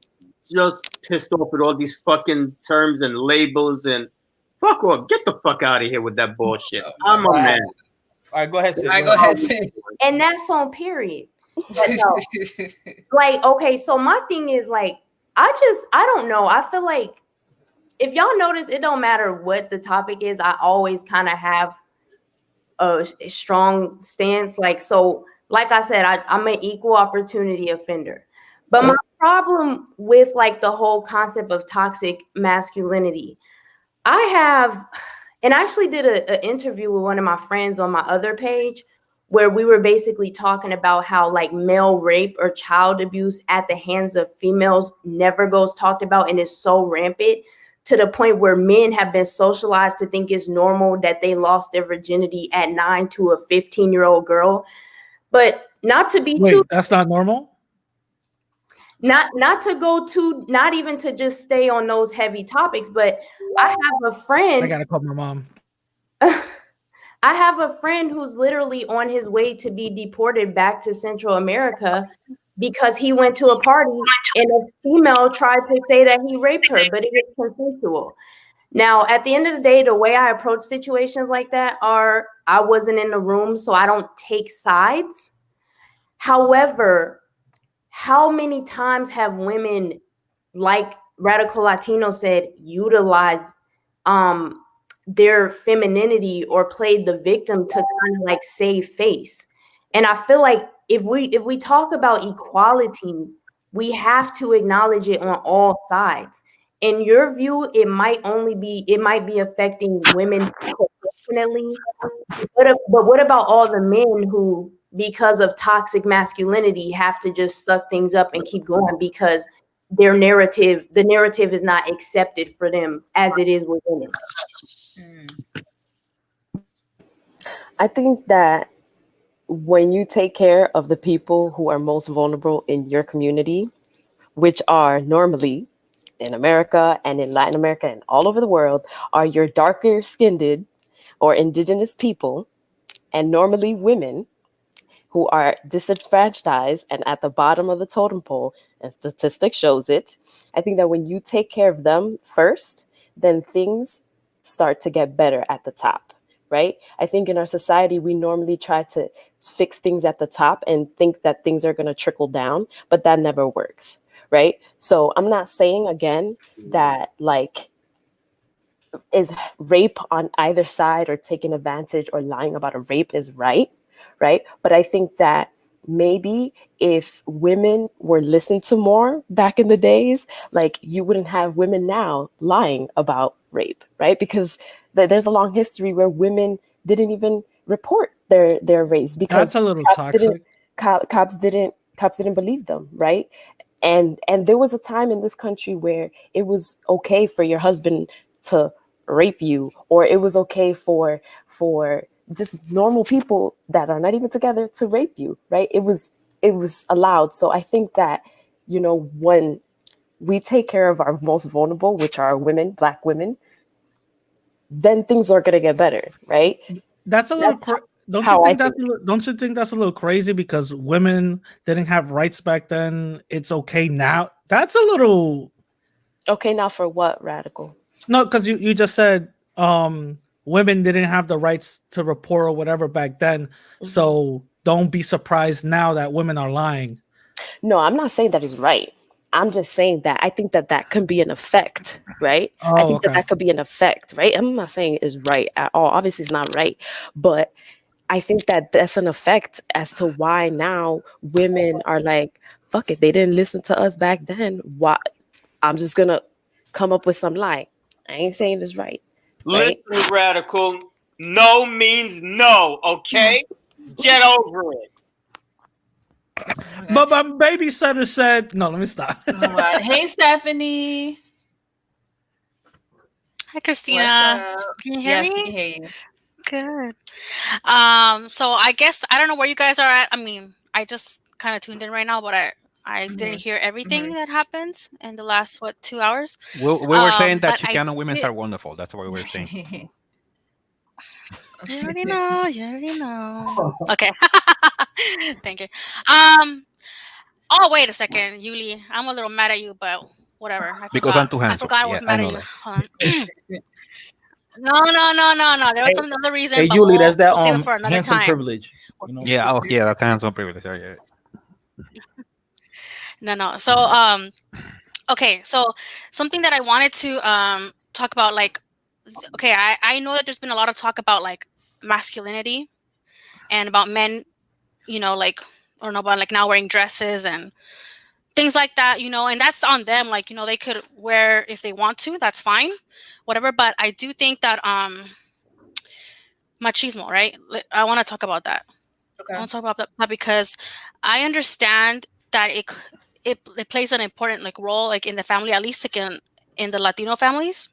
just pissed off with all these fucking terms and labels and fuck off. Get the fuck out of here with that bullshit. I'm a man. All right, go ahead, Sid. All right, go ahead, Sid. and that's on period. But no, like, okay, so my thing is like, I don't know. I feel like if y'all notice, it don't matter what the topic is. I always kind of have a strong stance. Like, so, like I said, I'm an equal opportunity offender. But my problem with like the whole concept of toxic masculinity, and I actually did an interview with one of my friends on my other page where we were basically talking about how like male rape or child abuse at the hands of females never goes talked about and is so rampant to the point where men have been socialized to think it's normal that they lost their virginity at 9 to a 15-year-old girl. But not to be too, that's not normal. not to go too, not even to just stay on those heavy topics, but I have a friend. I gotta call my mom. I have a friend who's literally on his way to be deported back to Central America because he went to a party and a female tried to say that he raped her, but it was consensual. Now, at the end of the day, the way I approach situations like that are I wasn't in the room, so I don't take sides. However, how many times have women, like Radical Latino said, utilize their femininity or played the victim to kind of like save face? And I feel like if we talk about equality, we have to acknowledge it on all sides. In your view, it might be affecting women proportionately. But what about all the men who, because of toxic masculinity, have to just suck things up and keep going because the narrative is not accepted for them as it is with women? I think that when you take care of the people who are most vulnerable in your community, which are normally in America and in Latin America and all over the world, are your darker skinned or indigenous people, and normally women who are disenfranchised and at the bottom of the totem pole, and statistics shows it. I think that when you take care of them first, then things start to get better at the top, right? I think in our society, we normally try to fix things at the top and think that things are going to trickle down, but that never works, right? So I'm not saying again that like is rape on either side or taking advantage or lying about a rape is right? But I think that maybe if women were listened to more back in the days, like you wouldn't have women now lying about rape, right? Because there's a long history where women didn't even report their rapes because That's a little toxic. cops didn't believe them, right? And there was a time in this country where it was okay for your husband to rape you, or it was okay for just normal people that are not even together to rape you, right? It was allowed. So I think that, when we take care of our most vulnerable, which are women, Black women, then things are going to get better, right? That's a little don't you think that's a little crazy because women didn't have rights back then? It's okay now. That's a little okay now for what, Radical? No, because you just said women didn't have the rights to report or whatever back then. Mm-hmm. So don't be surprised now that women are lying. No, I'm not saying that is right. I'm just saying that I think that that can be an effect, right? I Oh, think that okay. that could be an effect, right? I'm not saying it's right at all. Obviously, it's not right, but I think that that's an effect as to why now women are like, fuck it, they didn't listen to us back then. Why? I'm just gonna come up with some lie. I ain't saying it's right, Listen, right? radical. No means no. Okay, get over it. But my babysitter said, no, let me stop. Oh, wow. Hey, Stephanie. Hi, What's Christina. up? Can you hear Yes, we me? can hear you. Good. So I guess I don't know where you guys are at. I mean, I just kind of tuned in right now, but I didn't hear everything that happened in the last 2 hours. We were saying that But I Chicano women did. are wonderful. That's what we were saying. You already know. You already know. Okay. Thank you. Um. Oh, wait a second, Yuli. I'm a little mad at you, but whatever. I Because I'm forgot. too I handsome. forgot I Yeah, was I mad at know you. that. Hold on. No. There was Hey, some other reason, hey, but Yuli, that's that we'll save it for another handsome time. privilege. You know. Yeah, oh, yeah, that's handsome privilege. Oh, yeah. No. So okay. So something that I wanted to talk about, like, okay, I know that there's been a lot of talk about like masculinity and about men, like, I don't know, about like now wearing dresses and things like that, and that's on them. Like, they could wear if they want to, that's fine, whatever. But I do think that machismo, right? I want to talk about that. I Okay. want to talk about that because I understand that it plays an important like role like in the family, at least like in the Latino families.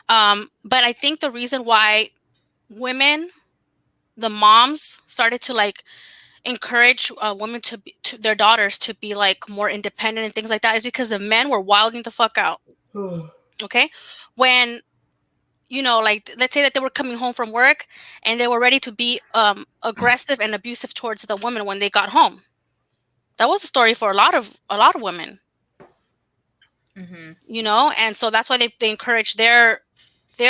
But I think the reason why women, the moms, started to like encourage women to their daughters to be like more independent and things like that is because the men were wilding the fuck out. Okay, when like, let's say that they were coming home from work and they were ready to be aggressive and abusive towards the women when they got home. That was a story for a lot of women, and so that's why they encourage their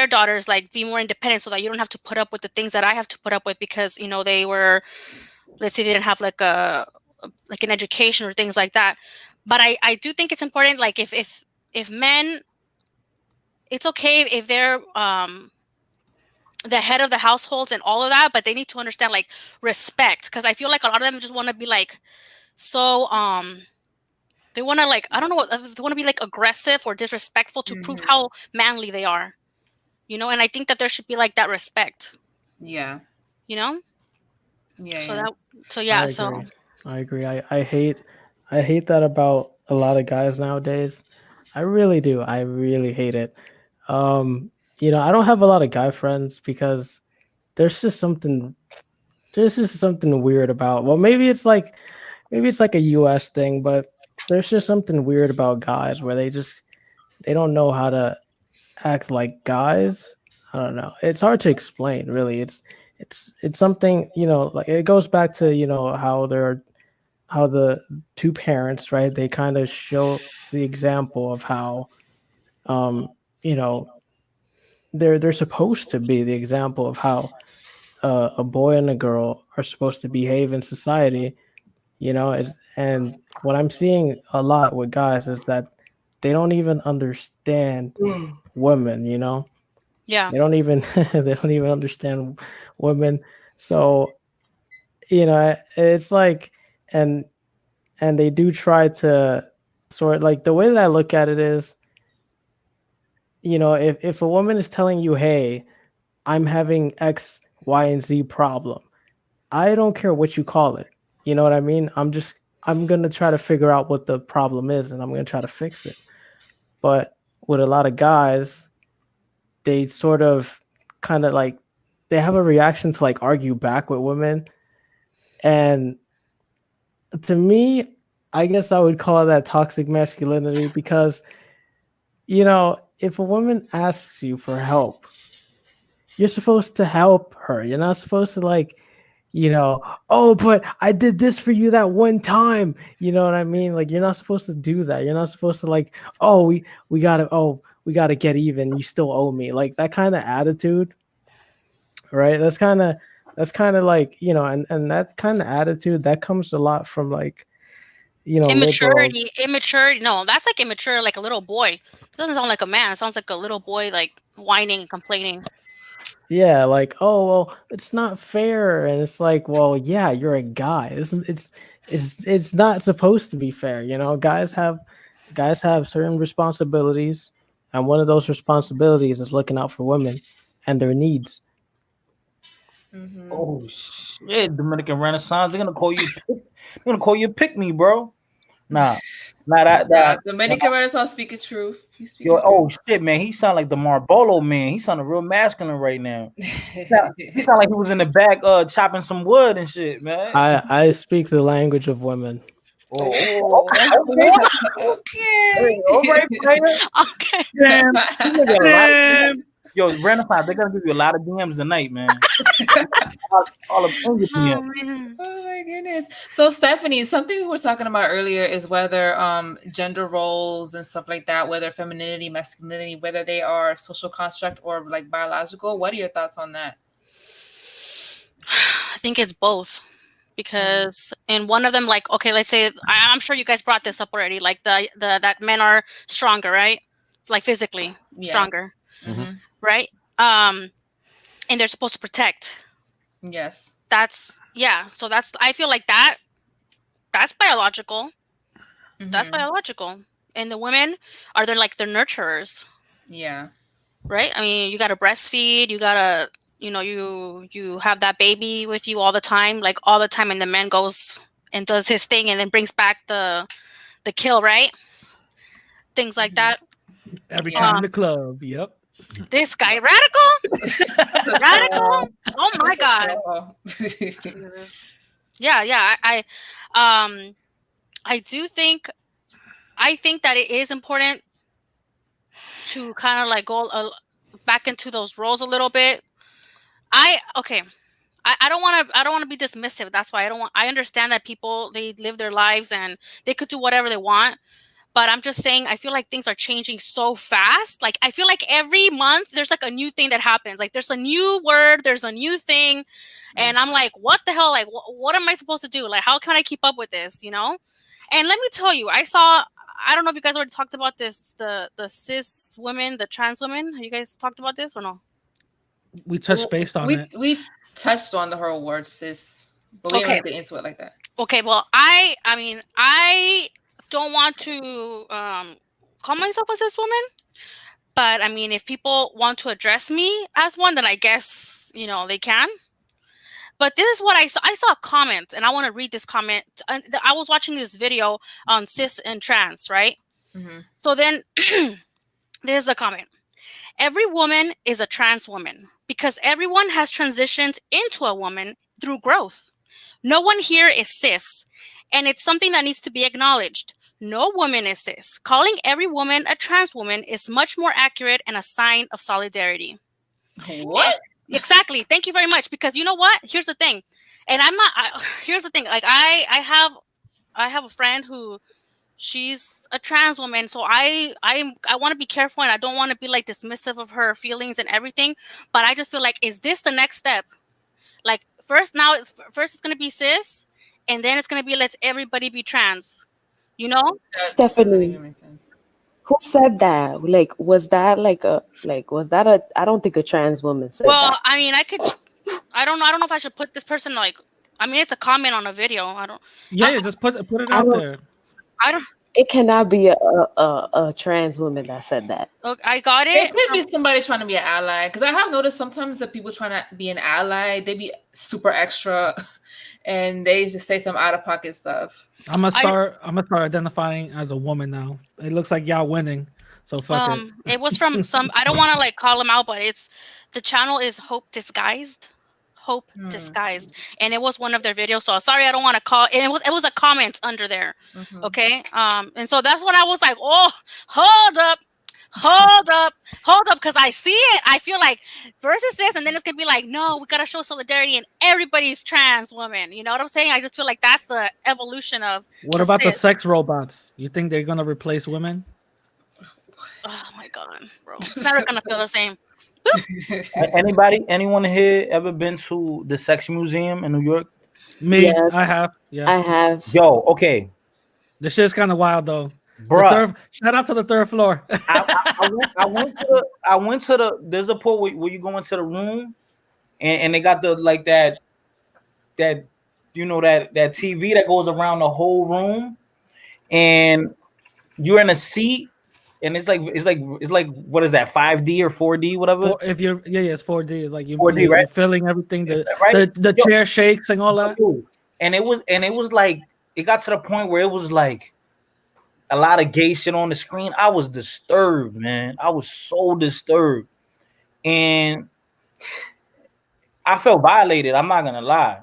daughters, like, be more independent so that you don't have to put up with the things that I have to put up with because they were, let's say, they didn't have like like an education or things like that. But I do think it's important, like, if men, it's okay if they're the head of the households and all of that, but they need to understand like respect, because I feel like a lot of them just want to be like so they want to, like, I don't know, they want to be like aggressive or disrespectful to prove how manly they are, and I think that there should be like that respect, Yeah. you know Yeah. so Yeah. that so I yeah so agree. I agree. I hate that about a lot of guys nowadays. I really do. I really hate it. I don't have a lot of guy friends because there's just something there's just something weird about, well, maybe it's like a US thing, but there's just something weird about guys where they don't know how to act like guys. I don't know. It's hard to explain, really. It's something, like it goes back to, how the two parents, right? They kind of show the example of how um, you know, they're supposed to be the example of how a boy and a girl are supposed to behave in society. And what I'm seeing a lot with guys is that they don't even understand women. yeah They don't even they don't even understand women. So it's like, and they do try to sort, like, the way that I look at it is, if a woman is telling you, hey, I'm having X, Y, and Z problem, I don't care what you call it. You know what I mean? I'm gonna try to figure out what the problem is, and I'm gonna try to fix it. But with a lot of guys, they sort of kind of like, they have a reaction to like argue back with women. And to me, I guess I would call that toxic masculinity because, if a woman asks you for help, you're supposed to help her. You're not supposed to, like, oh, but I did this for you that one time. You know what I mean? Like, you're not supposed to do that. You're not supposed to, like, oh, we gotta get even. You still owe me. Like, that kind of attitude, right? That's kind of like, and that kind of attitude that comes a lot from, like, you know, Immaturity, liberals. immaturity. No, that's like immature, like a little boy. It doesn't sound like a man. It sounds like a little boy, like whining and complaining. Yeah, like, oh well, it's not fair, and it's like, well, yeah, you're a guy. It's not supposed to be fair, you know. Guys have certain responsibilities, and one of those responsibilities is looking out for women and their needs. Mm-hmm. Oh shit, Dominican Renaissance. They're gonna call you pick me, bro. Nah, nah, Nah, nah. Dominican Renaissance speaking truth. He's Yo, speaking oh truth. shit, man. He sound like the Marbolo man. He sounding real masculine right now. He sound like he was in the back chopping some wood and shit, man. I speak the language of women. Oh, Oh, okay. okay. Hey, all right, player. Okay. Damn. You gonna get a lot of Damn. Yo, Renaissance, they're gonna give you a lot of DMs tonight, man. all up in your Oh DMs. man. Oh my goodness. So Stephanie, something we were talking about earlier is whether gender roles and stuff like that, whether femininity, masculinity, whether they are social construct or like biological. What are your thoughts on that? I think it's both. Because in one of them, like, okay, let's say I'm sure you guys brought this up already, like the that men are stronger, right? Like physically Yeah. stronger, Mm-hmm. right? And they're supposed to protect. Yes. That's so that's I feel like that's biological. That's Mm-hmm. biological. And the women are they're like they're nurturers, Yeah. right? I mean, you gotta breastfeed, you gotta you have that baby with you all the time, like all the time, and the man goes and does his thing and then brings back the kill, right? Things like Mm-hmm. that. Every Yeah. time in the club. Yep. This guy radical, radical. Oh my god. Oh. Jesus. Yeah. I do think that it is important to kind of like go back into those roles a little bit. Okay. I don't want to be dismissive. That's why I understand that people they live their lives and they could do whatever they want. But I'm just saying, I feel like things are changing so fast. Like, I feel like every month there's like a new thing that happens. Like, there's a new word, there's a new thing. And I'm like, what the hell? Like, what am I supposed to do? Like, how can I keep up with this? You know? And let me tell you, I don't know if you guys already talked about this, the cis women, the trans women. Have you guys talked about this or no? We touched based on it. We touched on the whole word cis, but we didn't Okay. really get into it like that. Okay. Well, I mean, I don't want to call myself a cis woman. But I mean, if people want to address me as one, then I guess, they can. But this is what I saw. I saw a comment, and I want to read this comment. I was watching this video on cis and trans, right? Mm-hmm. So then, this is the comment. Every woman is a trans woman because everyone has transitioned into a woman through growth. No one here is cis, and it's something that needs to be acknowledged. No woman is cis. Calling every woman a trans woman is much more accurate and a sign of solidarity. What? Exactly. Thank you very much. Because you know what? Here's the thing. And here's the thing. Like I have a friend who she's a trans woman. So I want to be careful and I don't want to be like dismissive of her feelings and everything. But I just feel like, is this the next step? Like first it's going to be cis and then it's going to be let's everybody be trans. You know? That doesn't Stephanie, even make sense. who said that? Like, was that a? I don't think a trans woman said Well, that. I mean, I don't know if I should put this person like. I mean, it's a comment on a video. I don't. Yeah, just put it I out don't. there. I don't. It cannot be a trans woman that said that. Okay, I got It it. could be somebody trying to be an ally, because I have noticed sometimes that people trying to be an ally, they be super extra, and they just say some out of pocket stuff. I'm gonna start identifying as a woman now. It looks like y'all winning, so fuck it. It was from some. I don't want to like call him out, but the channel is Hope Disguised. Hope Disguised, and it was one of their videos. So sorry, I don't want to call. And it was a comment under there. Mm-hmm. Okay. And so that's when I was like, oh, hold up, because I see it. I feel like versus this, and then it's gonna be like, no, we gotta show solidarity, and everybody's trans woman. You know what I'm saying? I just feel like that's the evolution of. What about the sex robots? You think they're gonna replace women? Oh my god, bro! It's never gonna feel the same. Anyone here ever been to the Sex Museum in New York? Me, Yes, I have. Yeah, I have. Yo, okay. This shit's kind of wild though. Bruh. Shout out to the third floor. I went to the there's a part where you go into the room and they got the like that you know that TV that goes around the whole room, and you're in a seat, and it's like what is that, 5D or 4D, whatever? If you're it's 4D. It's like 4D, right? you're feeling everything. Right? The chair shakes and all that. And it was like it got to the point where it was like a lot of gay shit on the screen. I was disturbed, man. I was so disturbed, and I felt violated. I'm not gonna lie.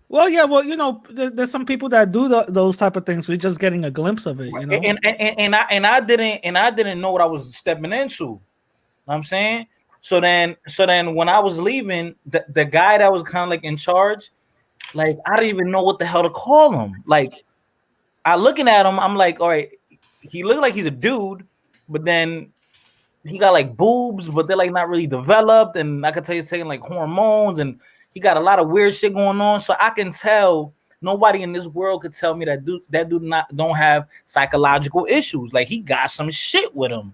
Well, yeah, well, you know, there's some people that do those type of things. We're just getting a glimpse of it, you know. And I didn't know what I was stepping into. You know what I'm saying? So then when I was leaving, the guy that was kind of like in charge, like I didn't even know what the hell to call him. Like I looking at him, I'm like, all right, he looked like he's a dude, but then he got like boobs, but they're like not really developed, and I could tell he's taking like hormones, and he got a lot of weird shit going on. So I can tell nobody in this world could tell me that dude don't have psychological issues. Like he got some shit with him.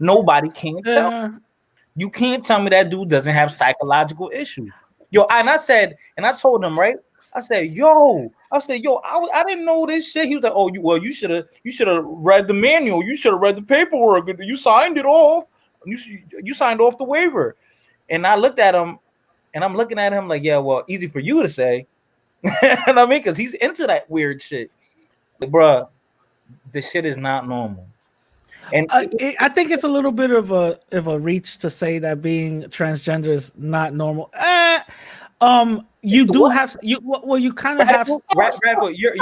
Nobody can tell. You can't tell me that dude doesn't have psychological issues. Yo, and I told him, right? I said, I didn't know this shit. He was like, oh, you should have read the manual. You should have read the paperwork. You signed it off. You signed off the waiver. And I looked at him, and I'm looking at him like, yeah, well, easy for you to say. You know what I mean? Because he's into that weird shit. Like, bruh, this shit is not normal. And I think it's a little bit of a reach to say that being transgender is not normal. You do have you kind of have. Wait, hold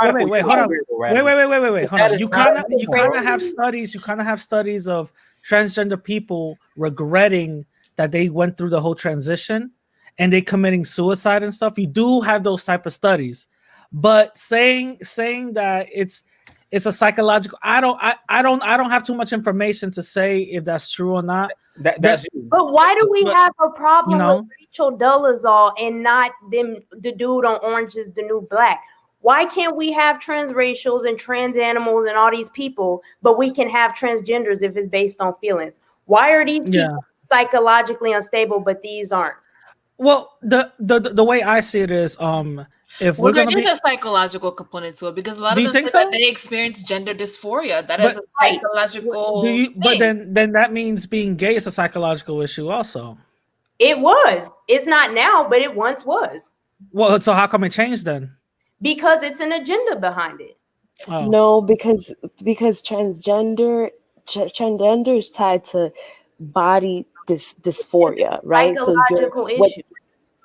on. Wait, hold on. You kind of have studies. You kind of have studies of transgender people regretting that they went through the whole transition and they committing suicide and stuff. You do have those type of studies, but saying that it's a psychological. I don't have too much information to say if that's true or not. But why do we have a problem with Rachel Dolezal and not the dude on Orange is the New Black? Why can't we have transracials and trans animals and all these people, but we can have transgenders if it's based on feelings? Why are these people psychologically unstable, but these aren't? Well, the way I see it is, if we're there gonna is a psychological component to it, because a lot Do of you them think say so? that they experience gender dysphoria. That is a psychological But thing. then that means being gay is a psychological issue also. It was. It's not now, but it once was. Well, so how come it changed then? Because it's an agenda behind it. Oh. No, because transgender is tied to body dysphoria, right? Psychological issue.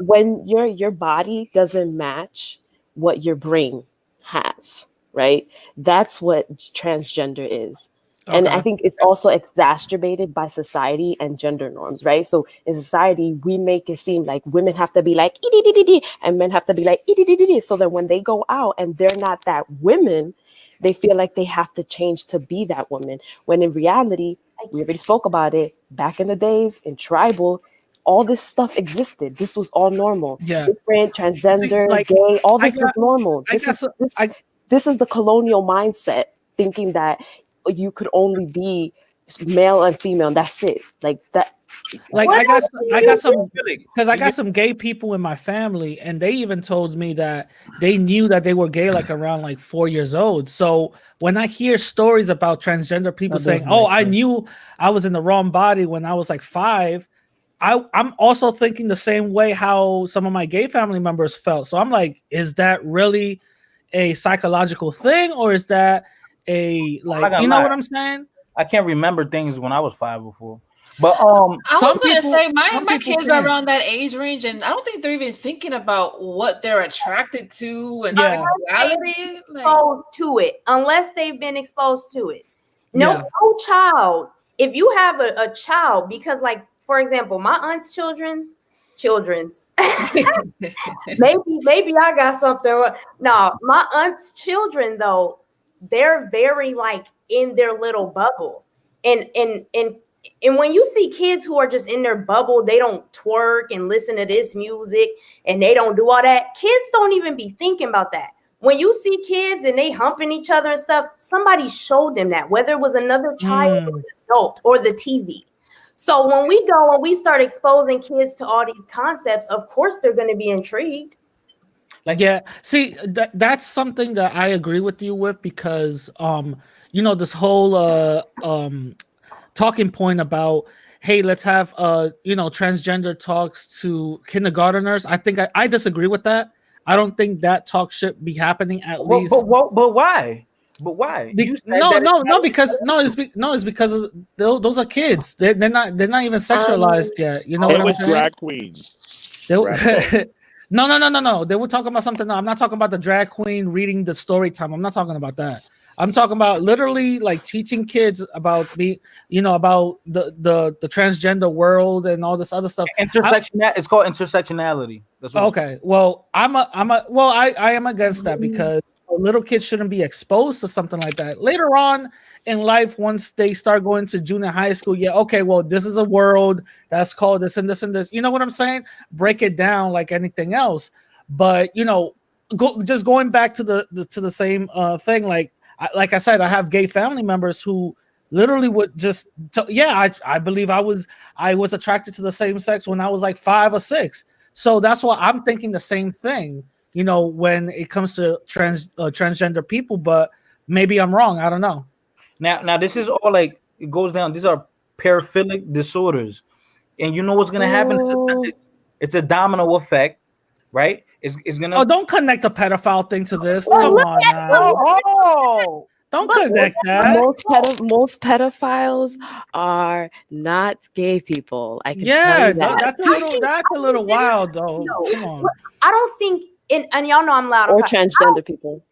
When your body doesn't match what your brain has, right? That's what transgender is. And I think it's also exacerbated by society and gender norms, right? So in society, we make it seem like women have to be like "ee-dee-dee-dee-dee," and men have to be like "ee-dee-dee-dee-dee." So that when they go out and they're not that women, they feel like they have to change to be that woman. When in reality, we already spoke about it, back in the days in tribal, all this stuff existed. This was all normal. Yeah. Different, transgender, gay, all this was normal. This is the colonial mindset, thinking that you could only be male and female, and that's it. Like that. Like I got some gay people in my family, and they even told me that they knew that they were gay like around like 4 years old. So when I hear stories about transgender people saying, "Oh, I knew I was in the wrong body when I was like 5," I'm also thinking the same way how some of my gay family members felt. So I'm like, is that really a psychological thing, or is that a like, you know what I'm saying? I can't remember things when I was 5 before. But I was gonna say my kids can. are around that age range, and I don't think they're even thinking about what they're attracted to and sexuality. Exposed to it, unless they've been exposed to it. No child. If you have a child, because like for example, my aunt's children's maybe I got something. No, my aunt's children though, they're very like in their little bubble, and when you see kids who are just in their bubble, they don't twerk and listen to this music and they don't do all that. Kids don't even be thinking about that. When you see kids and they humping each other and stuff, somebody showed them that, whether it was another child or an adult or the TV. So when we go and we start exposing kids to all these concepts, of course they're going to be intrigued. Like, yeah, see, that's something that I agree with you with, because you know, this whole talking point about, hey, let's have you know, transgender talks to kindergarteners. I think I disagree with that. I don't think that talk should be happening, at least. But why? But why? You said No, that no, it's no, not- because it's because of, those are kids. They're not even sexualized yet. You know what It I'm was saying? drag queens. They, Rap no. They were talking about something. No, I'm not talking about the drag queen reading the story time. I'm not talking about that. I'm talking about literally like teaching kids about about the transgender world and all this other stuff. It's called intersectionality. That's what Okay. Well, I am against that, because little kids shouldn't be exposed to something like that. Later on in life, once they start going to junior high school, yeah, okay, well, this is a world that's called this and this and this. You know what I'm saying? Break it down like anything else. But just going back to the same thing, like I said, I have gay family members who literally would just I believe I was attracted to the same sex when I was like 5 or 6. So that's why I'm thinking the same thing, when it comes to transgender people, but maybe I'm wrong. I don't know. Now this is all like, it goes down. These are paraphilic disorders, and you know what's gonna happen? It's a domino effect, right? It's gonna. Oh, don't connect the pedophile thing to this. Well, Come look on at now. Oh, Don't connect that. Most pedophiles are not gay people. I can tell Yeah, you that. that's a little wild though. Come on. I don't think, and y'all know I'm loud. Or transgender people.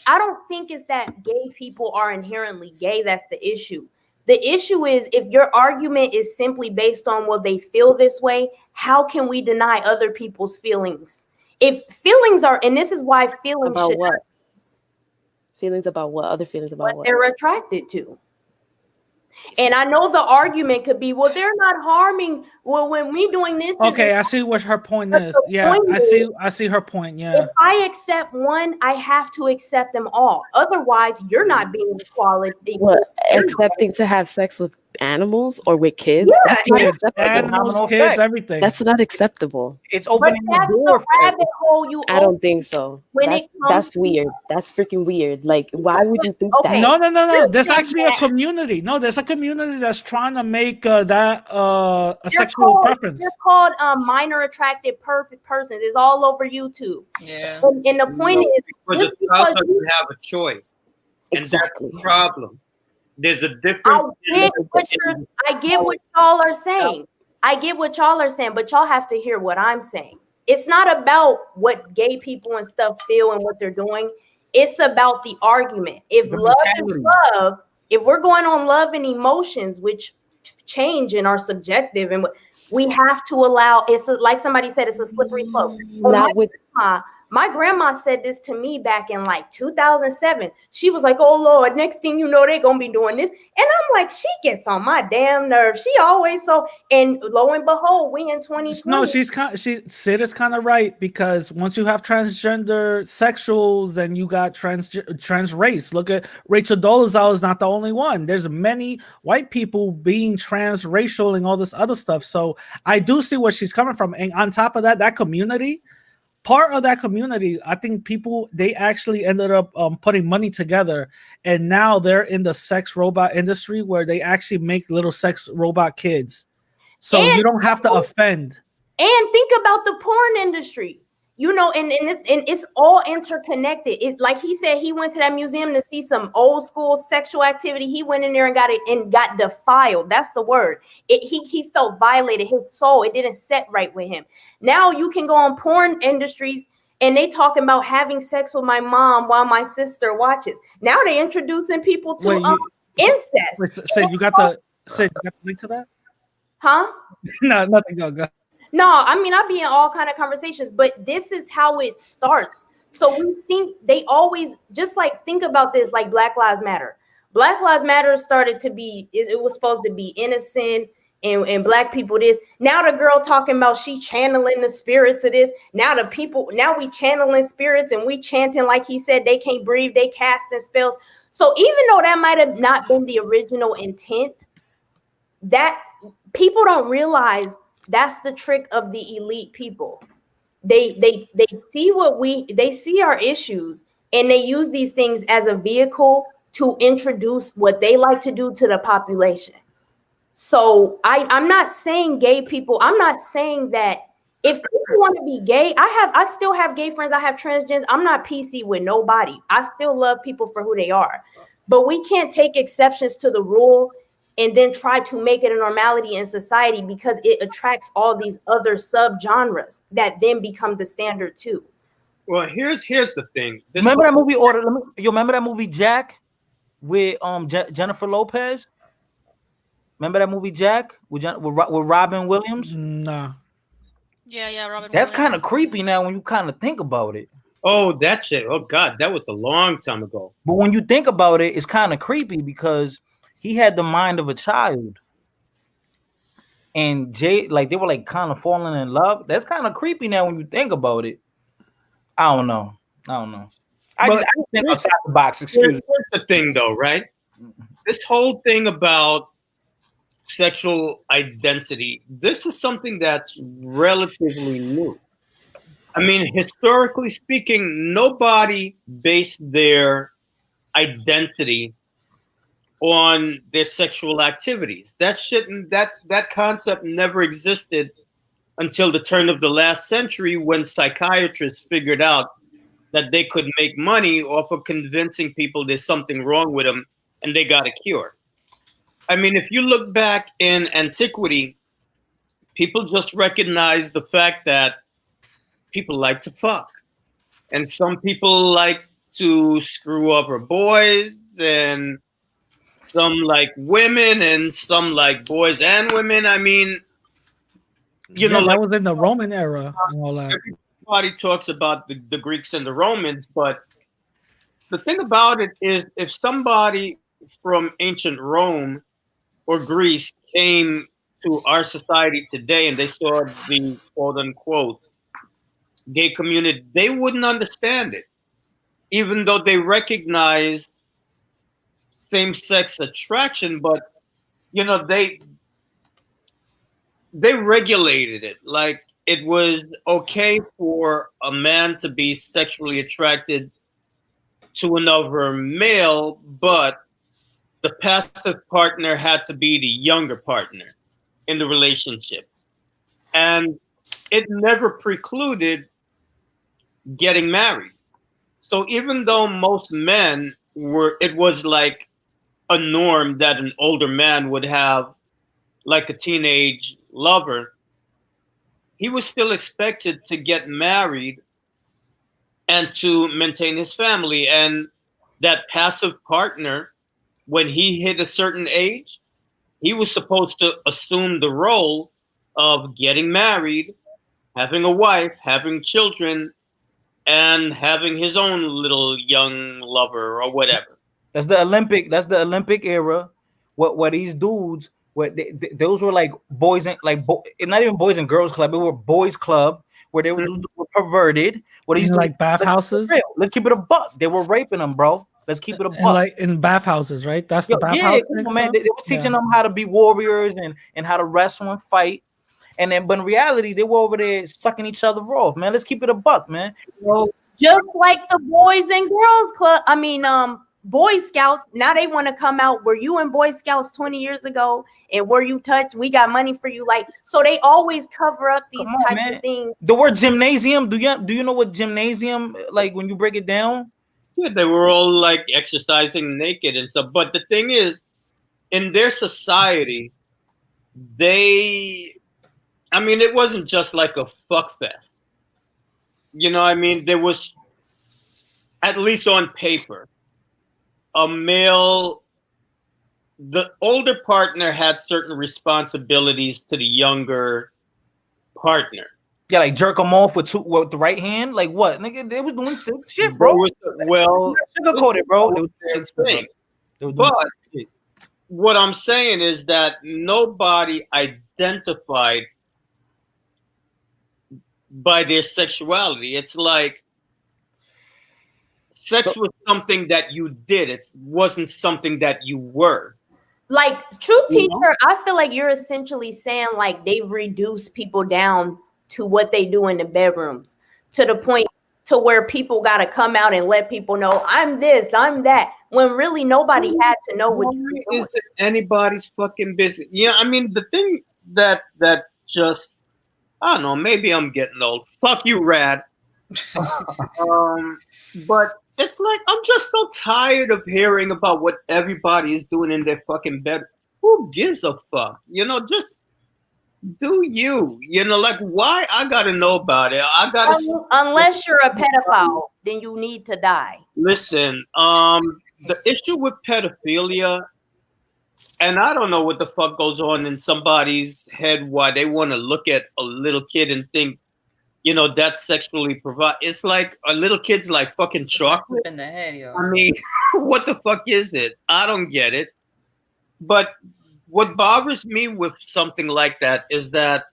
I don't think it's that gay people are inherently gay. That's the issue. The issue is, if your argument is simply based on, well, they feel this way, how can we deny other people's feelings? If feelings are, and this is why feelings About should what? not, Feelings about what? Other feelings about what? they're attracted to. And I know the argument could be, well, they're not harming. Well, when we doing this, Okay, I see what her point is. Yeah, I see her point. Yeah. If I accept one, I have to accept them all. Otherwise, you're not being equality. What? Accepting to have sex with animals or with kids? Yeah, That's not and acceptable. Animals, kids, everything. That's not acceptable. It's But opening the that's door the for rabbit hole you I don't open think so. when That's, it comes that's to- weird. That's freaking weird. Like, why would you think Okay. that? No. There's actually a community. No, there's a community that's trying to make that a sexual preference. They're called minor attracted persons. It's all over YouTube. Yeah. And the point is, But just the because child doesn't have a choice. And Exactly. that's the problem. There's a I difference. get what y'all are saying. I get what y'all are saying, but y'all have to hear what I'm saying. It's not about what gay people and stuff feel and what they're doing. It's about the argument. If love is love, if we're going on love and emotions, which change and are subjective, and we have to allow, like somebody said, it's a slippery slope. Not with My grandma said this to me back in like 2007. She was like, "Oh Lord, next thing you know, they're gonna be doing this." And I'm like, she gets on my damn nerves. She always so. And lo and behold, we in 2020. No, Sid is kind of right, because once you have transgender sexuals and you got trans race, look at Rachel Dolezal is not the only one. There's many white people being transracial and all this other stuff. So I do see where she's coming from. And on top of that, that community. Part of that community, I think they actually ended up putting money together, and now they're in the sex robot industry where they actually make little sex robot kids. So you don't have to offend. And think about the porn industry, and it's all interconnected. It's like he said, he went to that museum to see some old school sexual activity. He went in there and got defiled. That's the word. He felt violated. His soul, it didn't set right with him. Now you can go on porn industries and they talking about having sex with my mom while my sister watches. Now they introducing people to incest. Sid, you got the link to that? Huh? No, nothing. Go. No, I mean, I'll be in all kind of conversations, but this is how it starts. So we think they always, just like, think about this, like Black Lives Matter. Black Lives Matter started to be, it was supposed to be innocent. and black people this. Now the girl talking about she channeling the spirits of this. Now we channeling spirits and we chanting like he said they can't breathe, they casting spells. So even though that might have not been the original intent, that people don't realize that's the trick of the elite people. They see our issues and they use these things as a vehicle to introduce what they like to do to the population. So I'm not saying gay people, I'm not saying that if people want to be gay, I still have gay friends, I have transgens. I'm not PC with nobody. I still love people for who they are. But we can't take exceptions to the rule and then try to make it a normality in society because it attracts all these other subgenres that then become the standard too. Well, here's the thing. Remember that movie? You remember that movie Jack with Jennifer Lopez? Remember that movie Jack with Robin Williams? Nah. Yeah, Robin That's Williams. kind of creepy now when you kind of think about it. Oh, that shit. Oh God, that was a long time ago. But when you think about it, it's kind of creepy because he had the mind of a child. And Jay, like they were like kind of falling in love. That's kind of creepy now when you think about it. I don't know. I just think outside the box. Excuse me. Here's the thing, though, right? This whole thing about sexual identity. This is something that's relatively new. I mean, historically speaking, nobody based their identity on their sexual activities. That concept never existed until the turn of the last century when psychiatrists figured out that they could make money off of convincing people there's something wrong with them and they got a cure. I mean, if you look back in antiquity, people just recognized the fact that people like to fuck. And some people like to screw over boys, and some like women, and some like boys and women. I mean, you know, that was in the Roman era and all that. Everybody talks about the Greeks and the Romans, but the thing about it is if somebody from ancient Rome or Greece came to our society today and they saw the quote unquote gay community, they wouldn't understand it, even though they recognized same-sex attraction. But you know, they regulated it. Like it was okay for a man to be sexually attracted to another male, but the passive partner had to be the younger partner in the relationship. And it never precluded getting married. So even though most men it was like a norm that an older man would have like a teenage lover, he was still expected to get married and to maintain his family. And that passive partner, when he hit a certain age, he was supposed to assume the role of getting married, having a wife, having children, and having his own little young lover or whatever. That's the Olympic era. What these dudes, those were like boys and not even boys and girls club. It were boys club where they were perverted. What these like bathhouses? Let's keep it a buck. They were raping them, bro. Let's keep it a buck. And like in bathhouses, right? That's the bathhouse. Yeah, man. They were teaching them how to be warriors and how to wrestle and fight. And then, but in reality, they were over there sucking each other off, man. Let's keep it a buck, man. Just like the Boys and Girls Club. I mean, Boy Scouts. Now they want to come out. Were you in Boy Scouts 20 years ago? And were you touched? We got money for you. Like, so they always cover up these types of things. The word gymnasium. Do you know what gymnasium? Like when you break it down. Yeah, they were all like exercising naked and stuff. But the thing is, in their society, I mean, it wasn't just like a fuck fest. You know, I mean, there was, at least on paper, a male, the older partner had certain responsibilities to the younger partner. Yeah, like jerk them off with the right hand. Like what, nigga? They was doing sick shit, bro. Well, sugarcoated, bro. But what I'm saying is that nobody identified by their sexuality. It's like sex was something that you did. It wasn't something that you were. Like, true You teacher, know? I feel like you're essentially saying like they've reduced people down to what they do in the bedrooms, to the point to where people got to come out and let people know I'm this, I'm that, when really nobody had to know what you're Why doing. is it anybody's fucking business? Yeah, I mean the thing that just I don't know. Maybe I'm getting old. Fuck you, Rad. But it's like I'm just so tired of hearing about what everybody is doing in their fucking bed. Who gives a fuck? You know, just do you. You know, like why I gotta know about it? I gotta Unless you're a pedophile, then you need to die. listen. The issue with pedophilia, and I don't know what the fuck goes on in somebody's head why they want to look at a little kid and think, you know, that's sexually provoked. It's like a little kid's like fucking chocolate in the head, yo. I mean, what the fuck is it? I don't get it. But what bothers me with something like that is that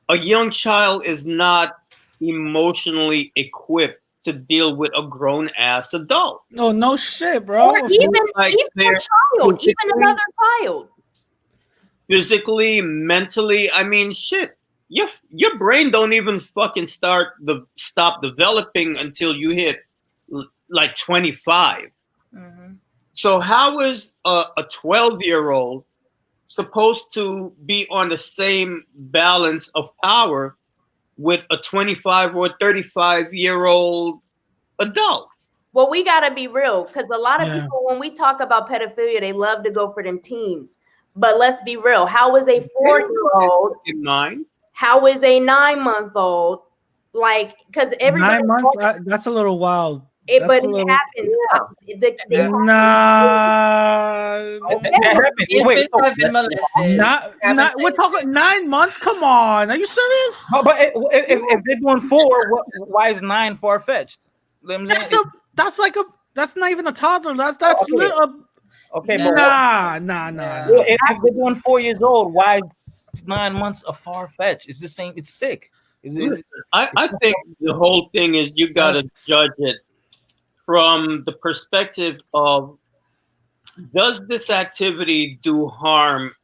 a young child is not emotionally equipped to deal with a grown ass adult. Oh no shit, bro. Or even Like even a they're child, even another child. physically, mentally. I mean, shit. Your brain don't even fucking stop developing until you hit like 25. So how is a 12-year-old supposed to be on the same balance of power with a 25 or 35-year-old adult? Well, we got to be real, because a lot of Yeah. people, when we talk about pedophilia, they love to go for them teens. But let's be real. How is a 4-year-old? In mind. How is a 9-month-old? Like, because everybody. 9 months. That's a little wild. But a it little, happens. Wait, Infants have been molested. we're talking 9 months. Come on, are you serious? But if they're doing 4, why is 9 far fetched? That's not even a toddler. That's Okay. little. Okay, nah. If they're doing 4 years old, why is 9 months a far fetch? It's the same. It's sick. I think the whole thing is you got to judge it from the perspective of, does this activity do harm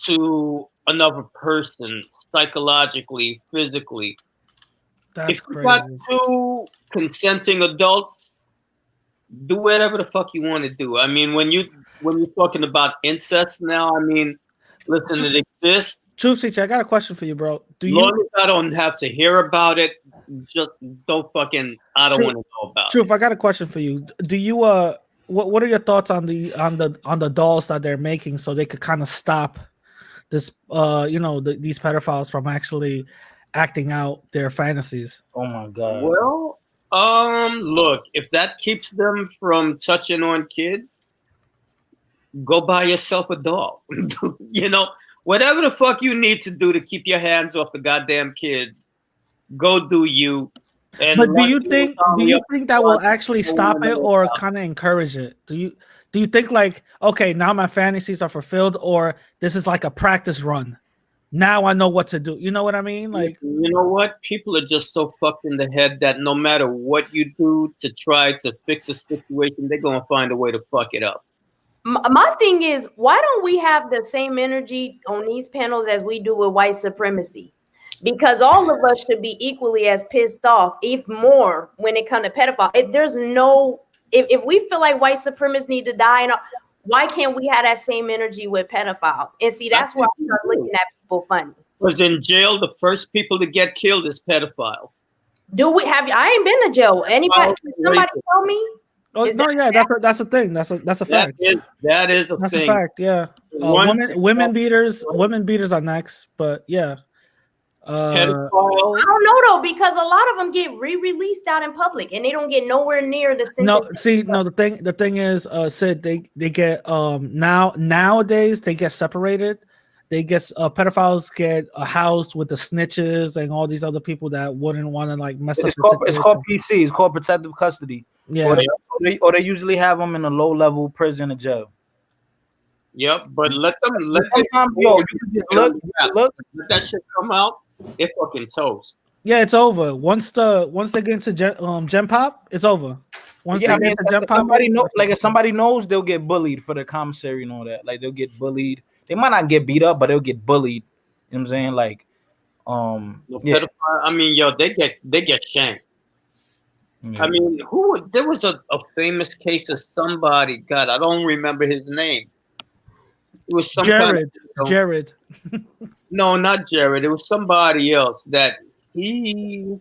to another person psychologically, physically? That's if you got crazy. 2 consenting adults, do whatever the fuck you want to do. I mean, when you're talking about incest now, I mean, listen, it exists. Truth teacher, I got a question for you, bro. Long as I don't have to hear about it, just don't fucking. I don't want to know about it. Truth, I got a question for you. Do you what are your thoughts on the dolls that they're making so they could kind of stop this these pedophiles from actually acting out their fantasies? Oh my god. Well, look, if that keeps them from touching on kids, go buy yourself a doll. You know, whatever the fuck you need to do to keep your hands off the goddamn kids, go do you. But do you think that will actually stop it or kind of encourage it? Do you think like, okay, now my fantasies are fulfilled, or this is like a practice run? Now I know what to do. You know what I mean? Like, you know what? People are just so fucked in the head that no matter what you do to try to fix a situation, they're gonna find a way to fuck it up. My thing is, why don't we have the same energy on these panels as we do with white supremacy? Because all of us should be equally as pissed off, if more, when it comes to pedophile. If we feel like white supremacists need to die, why can't we have that same energy with pedophiles? And see, that's why I start looking at people funny. Because in jail, the first people to get killed is pedophiles. I ain't been to jail. Anybody? Can somebody tell me? Oh no, yeah, that's a thing. That's a fact. That is a that's thing. a fact. Yeah, women beaters are next, but yeah. I don't know though, because a lot of them get re-released out in public and they don't get nowhere near the sentence. The thing is, Sid, they get nowadays they get separated. They get pedophiles get housed with the snitches and all these other people that wouldn't want to like mess up. It's called PC. It's called protective custody. Yeah, or they usually have them in a low level prison or jail. Yep, but let them let Sometimes, yo, you can just look. let that shit come out. They're fucking toast. Yeah, it's over. Once they get into Gen Pop, it's over. Once Yeah, I they mean, get to Gen if Pop, somebody know, like if somebody knows, they'll get bullied for the commissary and all that. Like they'll get bullied. They might not get beat up, but they'll get bullied. You know what I'm saying? Like, No yeah. pedophile. I mean, yo, they get shanked. Yeah. I mean, there was a famous case of somebody. God, I don't remember his name. It was some kind of, Jared. no, not Jared. It was somebody else that he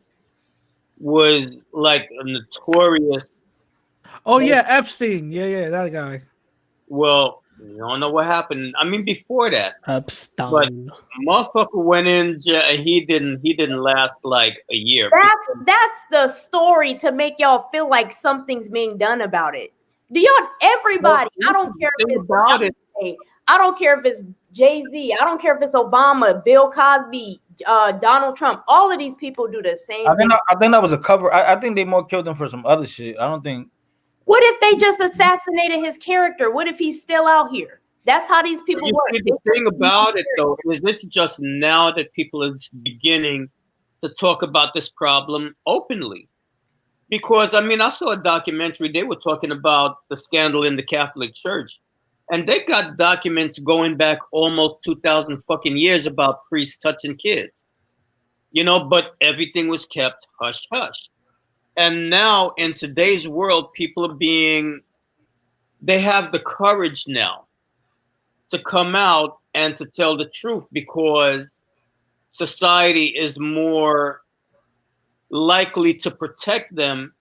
was like a notorious. Oh yeah, Epstein. Yeah, that guy. Well, you don't know what happened. I mean, before that, but Epstein. motherfucker went in jail. He didn't last like a year. That's the story to make y'all feel like something's being done about it. Do y'all, everybody, I don't care if it's about it. I don't care if it's Jay-Z, I don't care if it's Obama, Bill Cosby, Donald Trump, all of these people do the same thing. I think that was a cover. I think they more killed him for some other shit. I don't think. What if they just assassinated his character? What if he's still out here? That's how these people work. See, the thing about it though is it's just now that people are beginning to talk about this problem openly. Because I mean, I saw a documentary. They were talking about the scandal in the Catholic Church, and they got documents going back almost 2,000 fucking years about priests touching kids. You know, but everything was kept hush hush. And now in today's world, people are they have the courage now to come out and to tell the truth because society is more likely to protect them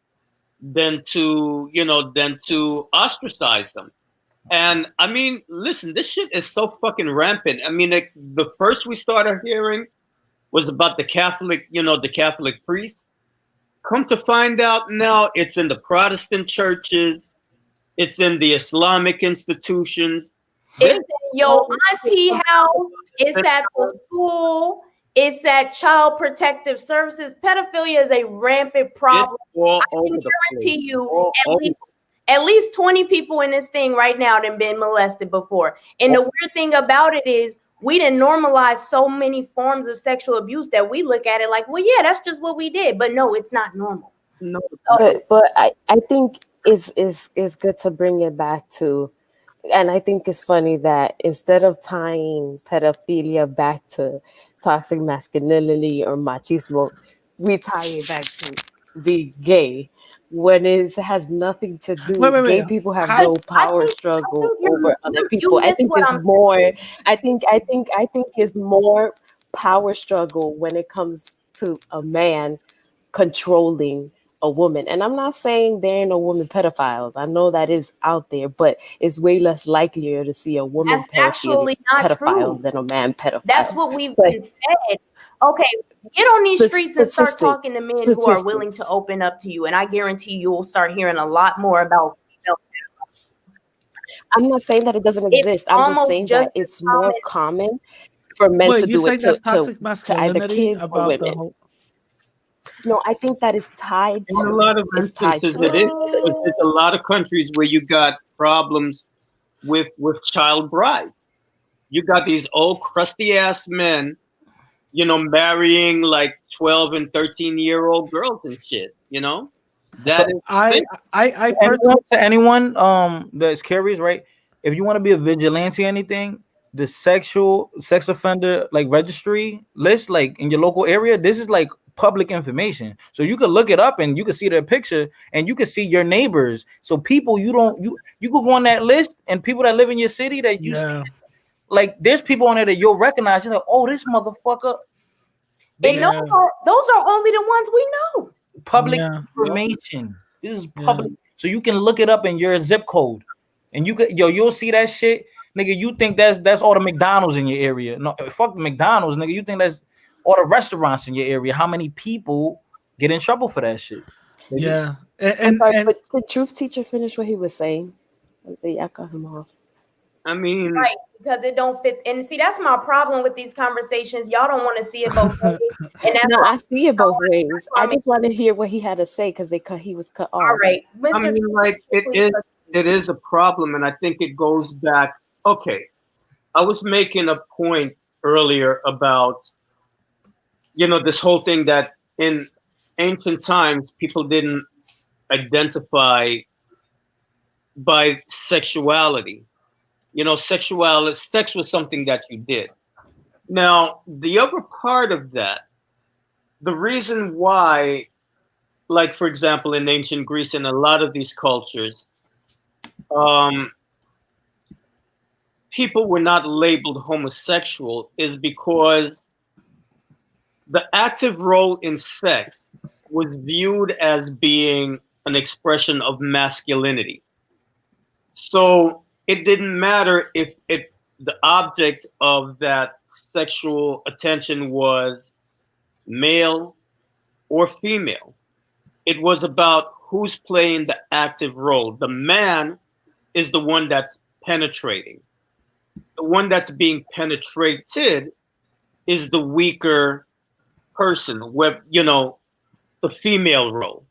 than to ostracize them. And I mean, listen, this shit is so fucking rampant. I mean, the first we started hearing was about the Catholic priests. Come to find out now, it's in the Protestant churches, it's in the Islamic institutions. It's at your auntie house, it's at the school, it's at Child Protective Services. Pedophilia is a rampant problem. I can guarantee you at least 20 people in this thing right now that have been molested before. And the weird thing about it is we didn't normalize so many forms of sexual abuse that we look at it like, well, yeah, that's just what we did. But no, it's not normal. No. But I think it's good to bring it back to, and I think it's funny that instead of tying pedophilia back to toxic masculinity or machismo, we tie it back to be gay when it has nothing to do. Wait. Gay people have no power struggle over other people. I miss think what it's I'm more. I think it's more power struggle when it comes to a man controlling a woman. And I'm not saying there ain't no woman pedophiles. I know that is out there, but it's way less likelier to see a woman That's actually not pedophile true. than a man pedophile. That's what we've been fed. Okay, get on these streets and start talking to men who are willing to open up to you, and I guarantee you will start hearing a lot more about female pedophiles. I'm not saying that it doesn't exist. I'm just saying that it's more common for men to do it to either kids or about the women. whole. No, I think that is tied In to a lot of instances, it is. There's a lot of countries where you got problems with child brides. You got these old crusty ass men, marrying like 12 and 13-year-old girls and shit. That is. I personally To anyone that's curious, right? If you want to be a vigilante or anything, the sex offender like registry list, like in your local area, this is like public information. So you can look it up and you can see their picture and you can see your neighbors. So people you could go on that list and people that live in your city that you see, like there's people on there that you'll recognize. You're like, oh, this motherfucker. And those are only the ones we know. Public information. This is public. So you can look it up in your zip code. And you'll see that shit. Nigga, you think that's all the McDonald's in your area. No, fuck the McDonald's, nigga. You think that's all the restaurants in your area. How many people get in trouble for that shit? Yeah. I'm sorry, but the truth teacher finish what he was saying? I cut him off. I mean, right, because it don't fit. And see, that's my problem with these conversations. Y'all don't want to see it both ways. And that's no, I see it both ways. I just want to hear what he had to say because he was cut off. All right, I mean, like it is a problem, and I think it goes back okay, I was making a point earlier about, this whole thing that in ancient times people didn't identify by sexuality. Sexuality, sex was something that you did. Now, the other part of that, the reason why, like for example, in ancient Greece and a lot of these cultures, um, people were not labeled homosexual is because the active role in sex was viewed as being an expression of masculinity. So it didn't matter if the object of that sexual attention was male or female. It was about who's playing the active role. The man is the one that's penetrating. The one that's being penetrated is the weaker person, with the female role.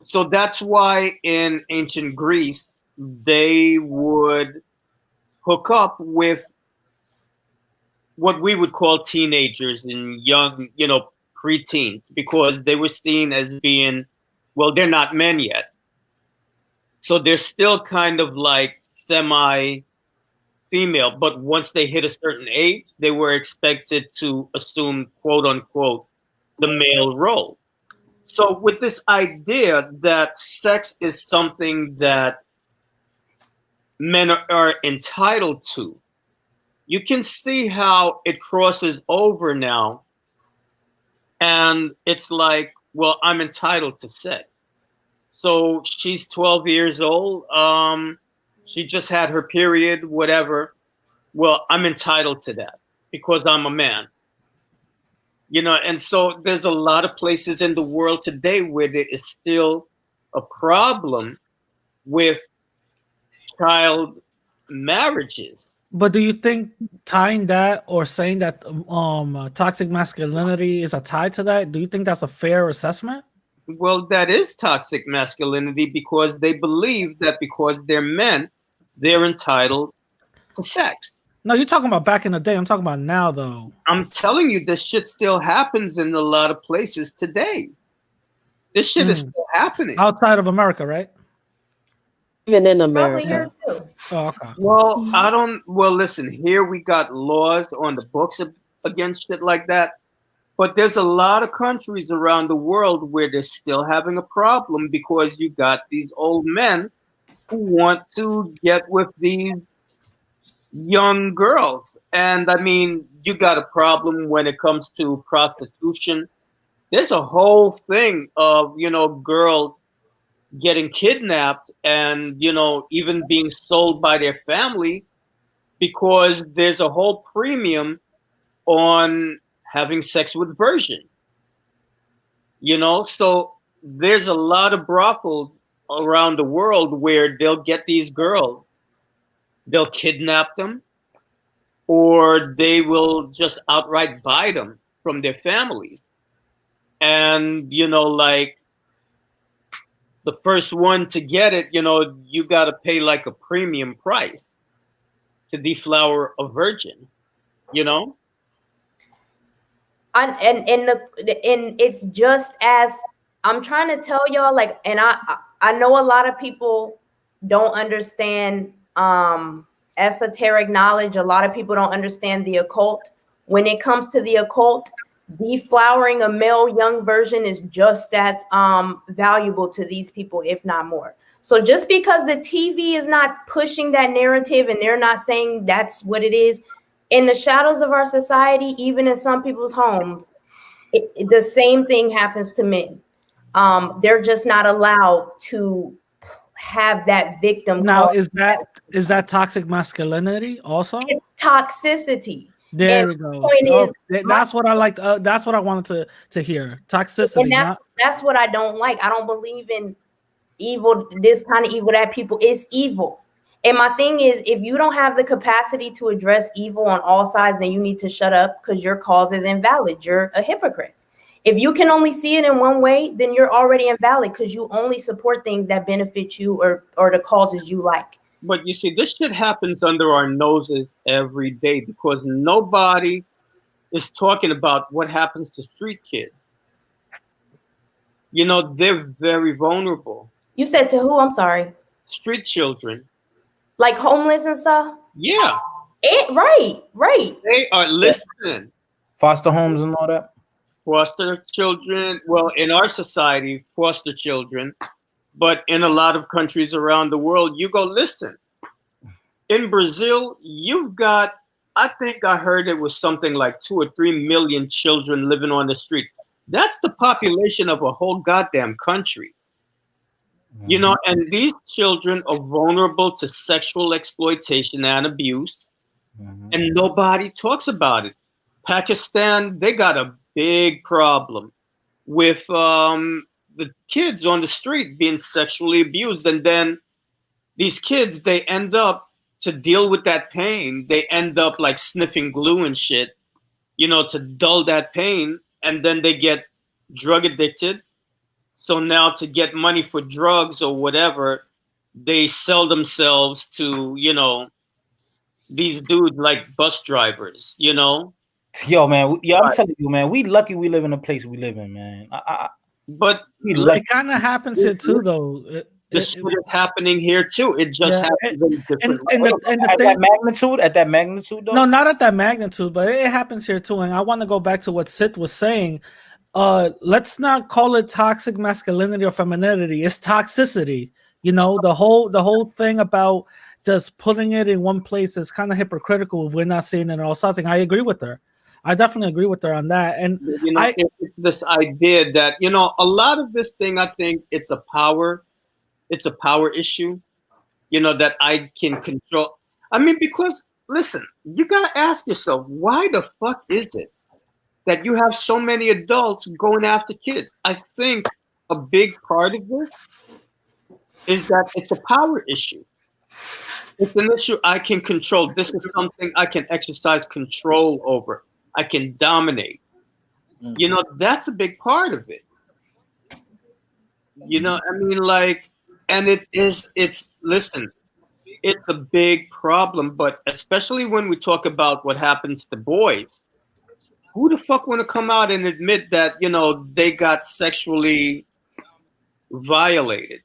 So that's why in ancient Greece they would hook up with what we would call teenagers and young, preteens, because they were seen as being, well, they're not men yet. So they're still kind of like semi female, but once they hit a certain age, they were expected to assume, quote unquote, the male role. So with this idea that sex is something that men are entitled to, you can see how it crosses over now. And it's like, well, I'm entitled to sex. So she's 12 years old. She just had her period, whatever. Well, I'm entitled to that because I'm a man. And so there's a lot of places in the world today where there is still a problem with child marriages. But do you think tying that or saying that toxic masculinity is a tie to that? Do you think that's a fair assessment? Well, that is toxic masculinity because they believe that because they're men, they're entitled to sex. No, you're talking about back in the day. I'm talking about now, though. I'm telling you, this shit still happens in a lot of places today. This shit is still happening. Outside of America, right? Even in Probably America. here too. Oh, okay. Well, listen, here we got laws on the books against shit like that. But there's a lot of countries around the world where they're still having a problem because you got these old men who want to get with these young girls. And I mean, you got a problem when it comes to prostitution. There's a whole thing of, girls getting kidnapped and, even being sold by their family because there's a whole premium on having sex with virgin. So there's a lot of brothels around the world where they'll get these girls, they'll kidnap them, or they will just outright buy them from their families. And, like the first one to get it, you got to pay like a premium price to deflower a virgin, And it's just as I'm trying to tell y'all, like, and I know a lot of people don't understand esoteric knowledge. A lot of people don't understand the occult. When it comes to the occult, deflowering a male young version is just as valuable to these people, if not more. So just because the TV is not pushing that narrative and they're not saying that's what it is, in the shadows of our society, even in some people's homes, the same thing happens to men. They're just not allowed to have that victim. Now, is that toxic masculinity also? It's toxicity. There we go. That's what I like. That's what I wanted to hear. Toxicity. And that's what I don't like. I don't believe in evil. This kind of evil that people is evil. And my thing is, if you don't have the capacity to address evil on all sides, then you need to shut up because your cause is invalid. You're a hypocrite. If you can only see it in one way, then you're already invalid because you only support things that benefit you or the causes you like. But you see, this shit happens under our noses every day because nobody is talking about what happens to street kids. You know, they're very vulnerable. You said to who? I'm sorry. Street children. Like homeless and stuff? Yeah. Right. They are listening. Foster homes and all that. Foster children. Well, in our society, foster children. But in a lot of countries around the world, you go listen. In Brazil, you've got, I think I heard it was something like 2 or 3 million children living on the street. That's the population of a whole goddamn country. You know, and these children are vulnerable to sexual exploitation and abuse, and nobody talks about it. Pakistan, they got a big problem with the kids on the street being sexually abused, and then these kids, they end up to deal with that pain, they end up like sniffing glue and shit, you know, to dull that pain, and then they get drug addicted. So now to get money for drugs or whatever, they sell themselves to, you know, these dudes like bus drivers, you know. Yo, man, I'm telling you, man, we lucky we live in the place we live in, man. But it kind of happens here too, though. This shit is happening here too. It just happens in different ways. At that magnitude, though. No, not at that magnitude, but it happens here too. And I want to go back to what Sid was saying. Let's not call it toxic masculinity or femininity. It's toxicity. You know, the whole thing about just putting it in one place is kind of hypocritical if we're not seeing it in all sides. I agree with her. I definitely agree with her on that. And you know, it's this idea that, you know, a lot of this thing, I think it's a power issue, you know, that I can control. I mean, because listen, you gotta ask yourself, why the fuck is it that you have so many adults going after kids? I think a big part of this is that it's a power issue. It's an issue I can control. This is something I can exercise control over. I can dominate. You know, that's a big part of it. You know, I mean, like, and listen, it's a big problem, but especially when we talk about what happens to boys, who the fuck want to come out and admit that, you know, they got sexually violated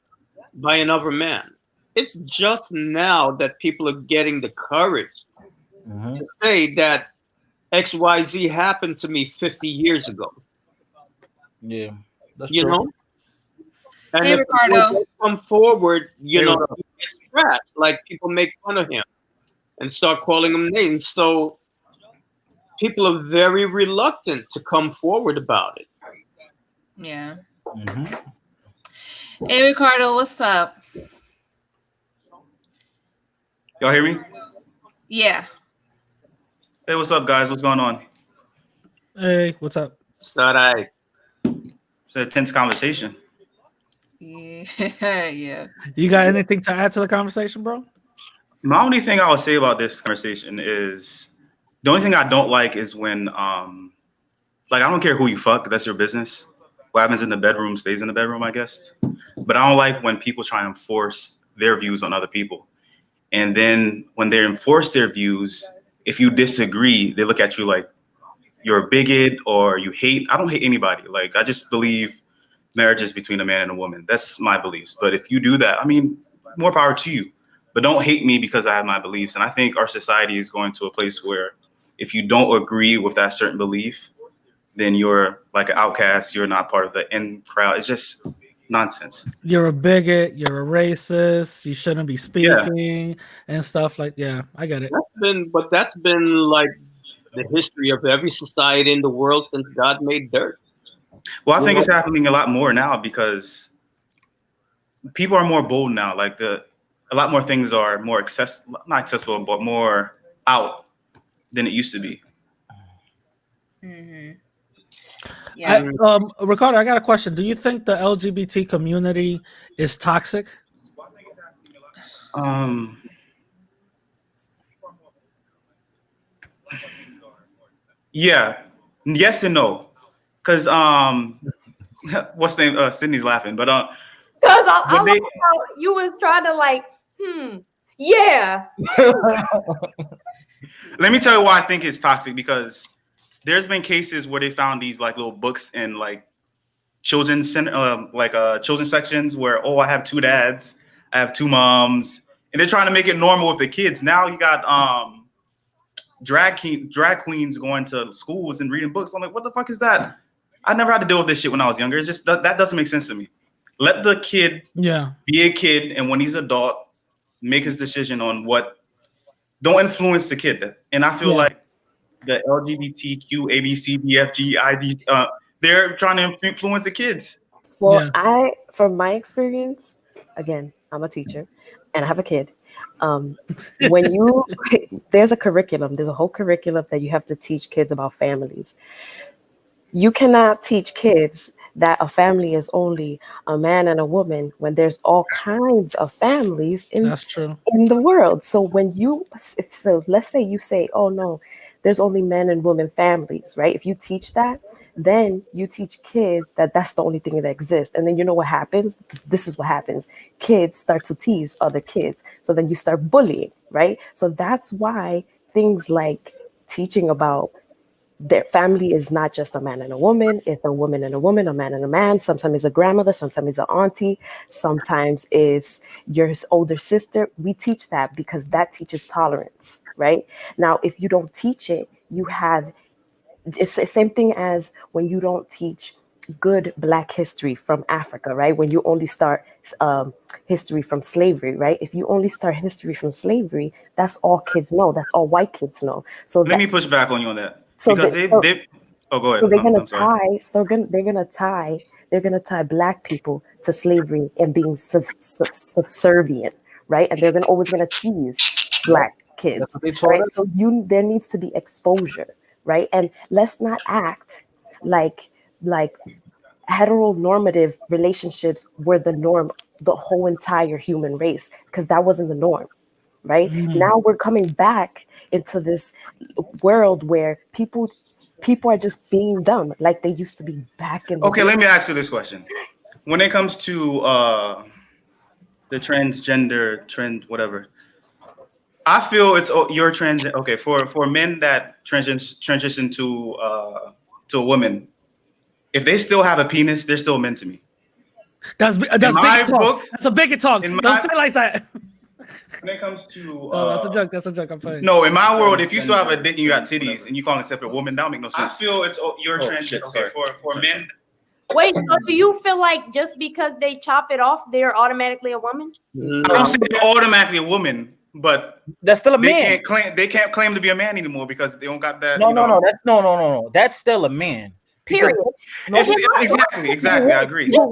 by another man? It's just now that people are getting the courage to say that XYZ happened to me 50 years ago. Yeah, that's you true. know? And Hey, if Ricardo. they come forward, you Hey, know, what's up? he gets trashed. Like people make fun of him and start calling him names. So people are very reluctant to come forward about it. Yeah. Hey, Ricardo, what's up? Y'all hear me? Yeah. Hey, what's up, guys? What's going on? Hey, what's up? Sarai. It's a tense conversation. Yeah. Yeah. You got anything to add to the conversation, bro? My only thing I would say about this conversation is the only thing I don't like is when, like, I don't care who you fuck, that's your business. What happens in the bedroom stays in the bedroom, I guess. But I don't like when people try and enforce their views on other people. And then when they enforce their views, if you disagree, they look at you like you're a bigot or you hate. I don't hate anybody. Like, I just believe marriage is between a man and a woman. That's my beliefs. But if you do that, I mean, more power to you. But don't hate me because I have my beliefs. And I think our society is going to a place where if you don't agree with that certain belief, then you're like an outcast. You're not part of the in crowd. It's just nonsense. You're a bigot. You're a racist. You shouldn't be speaking and stuff like. Yeah, I get it. That's been like the history of every society in the world since God made dirt. Well, I think it's happening a lot more now because people are more bold now. Like a lot more things are more not accessible, but more out than it used to be. Mm-hmm. Yeah. Ricardo, I got a question. Do you think the LGBT community is toxic? Yeah, yes and no, because what's the name? Sydney's laughing, but because I like how you was trying to like, Yeah. Let me tell you why I think it's toxic, because there's been cases where they found these like little books in like children's children's sections where, oh, I have 2 dads, I have 2 moms, and they're trying to make it normal with the kids. Now you got drag queens going to schools and reading books. I'm like, what the fuck is that? I never had to deal with this shit when I was younger. It's just that doesn't make sense to me. Let the kid be a kid, and when he's adult, make his decision on what. Don't influence the kid. And I feel like the LGBTQ, ABCDFGID, they're trying to influence the kids. Well, from my experience, again, I'm a teacher and I have a kid. When there's a curriculum, there's a whole curriculum that you have to teach kids about families. You cannot teach kids that a family is only a man and a woman when there's all kinds of families in the world. So let's say you say, oh no, there's only men and women families, right? If you teach that, then you teach kids that that's the only thing that exists. And then you know what happens? This is what happens. Kids start to tease other kids. So then you start bullying, right? So that's why things like teaching about their family is not just a man and a woman, it's a woman and a woman, a man and a man. Sometimes it's a grandmother, sometimes it's an auntie, sometimes it's your older sister. We teach that because that teaches tolerance, right? Now, if you don't teach it, it's the same thing as when you don't teach good Black history from Africa, right? When you only start history from slavery, right? If you only start history from slavery, that's all kids know. That's all white kids know. So let me push back on you on that. So because they, go ahead. So they're gonna tie Black people to slavery and being subservient, right? And they're always gonna tease Black kids, right? So there needs to be exposure, right? And let's not act like heteronormative relationships were the norm, the whole entire human race, because that wasn't the norm. Right? Now we're coming back into this world where people are just being dumb like they used to be back in the day. Let me ask you this question. When it comes to the transgender trend, whatever, I feel it's your trans. Okay, for men that transition to a woman, if they still have a penis, they're still men to me. That's big talk. That's a big talk. Don't say it like that. When it comes to that's a joke. That's a joke. I'm playing. No, in my world, if you still have a dick and you got titties and you call yourself a woman, that don't make no sense. I feel it's your transition. Okay, for men. Wait, so do you feel like just because they chop it off, they're automatically a woman? I don't say they're automatically a woman, but that's still a man. They can't claim to be a man anymore because they don't got that. No. That's still a man. Period. Exactly. I agree. Just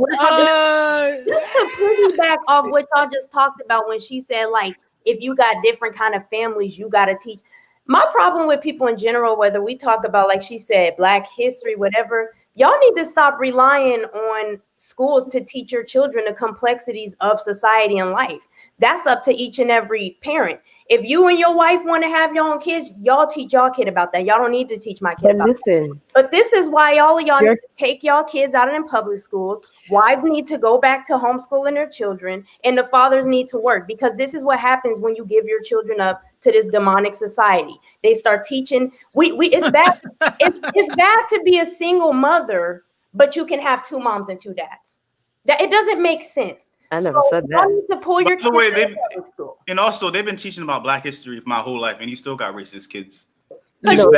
to piggyback off what y'all just talked about when she said, like, if you got different kind of families, you got to teach. My problem with people in general, whether we talk about, like she said, Black history, whatever, y'all need to stop relying on schools to teach your children the complexities of society and life. That's up to each and every parent. If you and your wife want to have your own kids, y'all teach y'all kid about that. Y'all don't need to teach my kid about that. But this is why all of y'all need to take y'all kids out of them public schools. Wives need to go back to homeschooling their children, and the fathers need to work, because this is what happens when you give your children up to this demonic society. They start teaching. It's bad. It's bad to be a single mother, but you can have 2 moms and 2 dads. That it doesn't make sense. I never said that. You need to pull your kids out of school. And also, they've been teaching about Black history my whole life, and you still got racist kids. No, you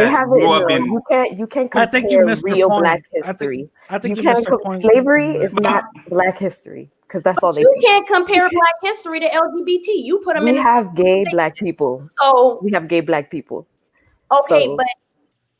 can't compare real Black history. I think you can't. Slavery is not Black history, because that's all they teach. You can't compare Black history to LGBT. You put them in. We have gay Black people. So we have gay Black people. Okay, so, but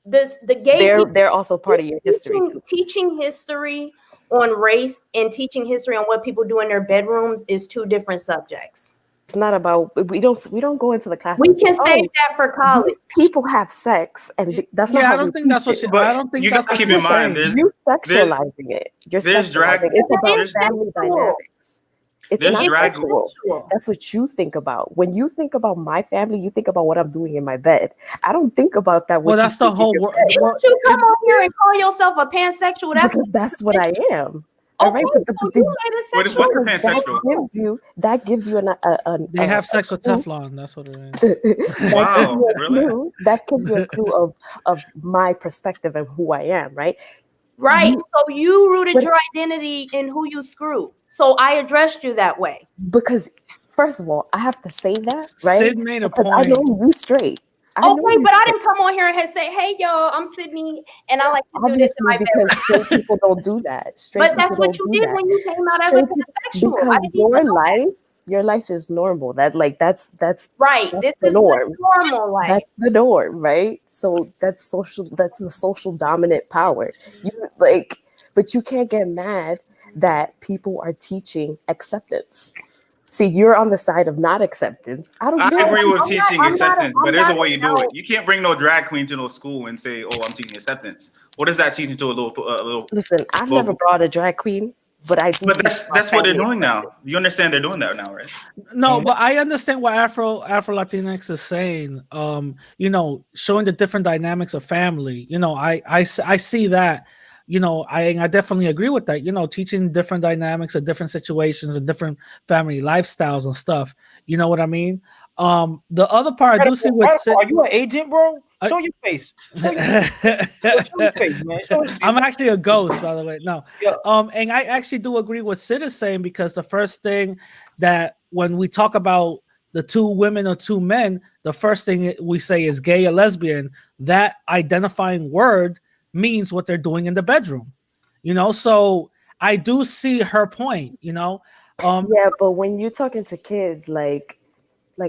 the gay they're also part of your history too. Teaching history on race and teaching history on what people do in their bedrooms is 2 different subjects. It's not about we don't go into the classroom. We can save that for college. People have sex, and that's not. I don't think that's what she. I don't think you that's gotta keep in mind. You're sexualizing it. You're sexualizing it. It's about family dynamics. It's not sexual. That's what you think about. When you think about my family, you think about what I'm doing in my bed. I don't think about that. Well, that's the whole world. You come on here and call yourself a pansexual. That's what I am. All right, but so you made it What's sexual. the because pansexual? that gives you They have sex with clue. Teflon. That's what it is. That gives Wow, you a really? clue. That gives you a clue of my perspective and who I am, right? Right. So you rooted But your identity in who you screw. So I addressed you that way. because first of all, I have to say that, right? Sid made a Because I point. know you straight. I know Okay, you but I straight. didn't come on here and say, "Hey, y'all, I'm Sydney, and I like to do this in Obviously, my because bedroom." straight people don't do that. Straight But people that's what don't you do did that. when you came out as a Straight people, pansexual. I because didn't even know that. your life is normal. That's Right. This the is the norm. normal life. That's the norm, right? So that's social. That's the social dominant power. You like, but you can't get mad that people are teaching acceptance. See, you're on the side of not acceptance. I don't I care. agree with I'm not. teaching I'm not. acceptance, but I'm there's a not way you do about. it. You can't bring no drag queen to no school and say, "Oh, I'm teaching acceptance." What is that teaching to a little? Listen, I've Well, never brought a drag queen, but I do but teach about that's what they're family doing now. acceptance. You understand they're doing that now, right? No, but I understand what Afro Latinx is saying. You know, showing the different dynamics of family. You know, I see that. You know, I definitely agree with that. You know, teaching different dynamics of different situations and different family lifestyles and stuff. You know what I mean? The other part I do see with Are you an agent, bro? Show your face. Show your face, man. Show your face. I'm actually a ghost, by the way. No. Yeah. And I actually do agree with Sid is saying, because the first thing that when we talk about the two women or two men, the first thing we say is gay or lesbian. That identifying word means what they're doing in the bedroom. You know, so I do see her point, you know. Yeah, but when you're talking to kids, like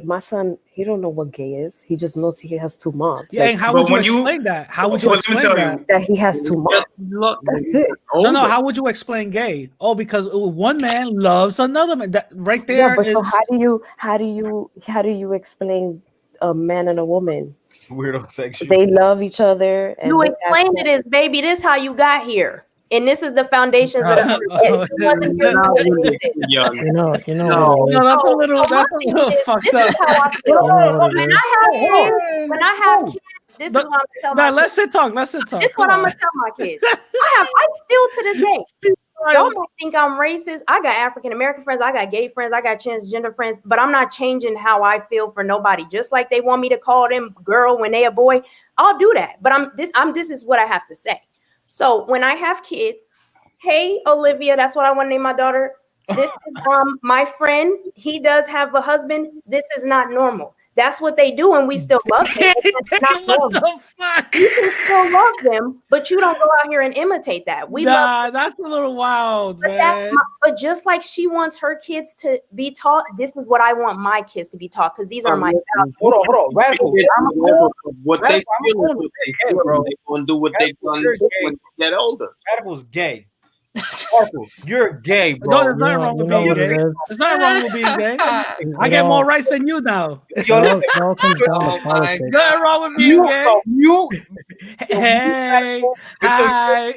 my son, he don't know what gay is. He just knows he has two moms. Yeah, and how would you explain that? How would you let me explain tell that? you that he has two moms. That's it. No, how would you explain gay? Oh, because one man loves another man. That right Yeah, there but is. so how do you explain a man and a woman? Weirdo sexual. They love each other, and You they have explained it as, baby, this how you got here. And this is the foundations of the If you wasn't here, you wouldn't be there. You know what it is. No, that's a little. So my That's a thing little is, fucked this up. is how I feel. You know what it When is. I have kids, this is what I'm gonna tell my Let's kids. sit talk. Let's sit talk. This is what I'm gonna tell my kids. I still to this day. Y'all might think I'm racist. I got African American friends, I got gay friends, I got transgender friends, but I'm not changing how I feel for nobody. Just like they want me to call them girl when they a boy, I'll do that. But this is what I have to say. So when I have kids, hey Olivia, that's what I want to name my daughter. This is my friend. He does have a husband. This is not normal. That's what they do, and we still love them. That's not normal. The fuck? You can still love them, but you don't go out here and imitate that. We love them. That's a little wild, man. But just like she wants her kids to be taught, this is what I want my kids to be taught, because these are my values. Hold on. Radical. What they feel is what they feel. bro. They gonna do what they gonna do when they get older. Radical's gay. Radical, you're gay, bro. No, there's nothing wrong with being gay. There's nothing wrong with being gay. I get more rights than you now. It all comes down to politics. Nothing wrong with being gay. Hey, hi.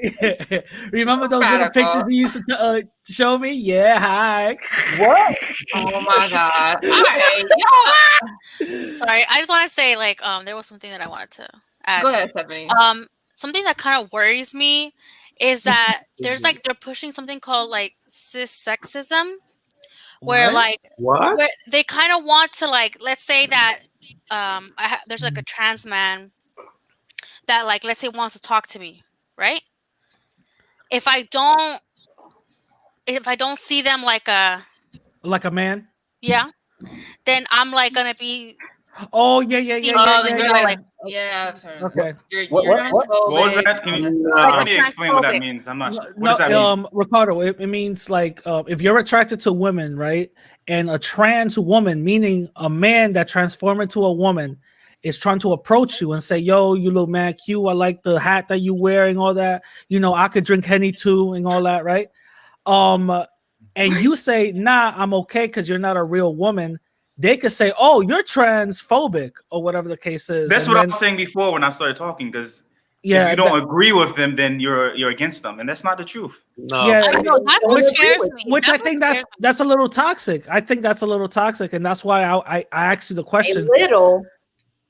Remember those little pictures you used to show me? Yeah, hi. What? Oh my god! All right, Sorry, I just want to say, like, there was something that I wanted to add. Go ahead, Stephanie. Something that kind of worries me is that there's like they're pushing something called like cis sexism, where where they kind of want to, like, let's say that there's like a trans man that, like, let's say wants to talk to me, right? If I don't see them like a man, then I'm like gonna be. Oh yeah. Okay. You're transphobic. What was that? Can you explain what that means? I'm not sure. What does that mean? Ricardo, it means like if you're attracted to women, right? And a trans woman, meaning a man that transformed into a woman, is trying to approach you and say, yo, you look mad cute. I like the hat that you wear and all that. You know, I could drink Henny too and all that, right? And you say, nah, I'm okay because you're not a real woman. They could say, oh, you're transphobic or whatever the case is. That's what I was saying before when I started talking, because if you don't agree with them, then you're against them, and that's not the truth. No, that's what scares me. Which I think that's a little toxic. I think that's a little toxic, and that's why I asked you the question. A little.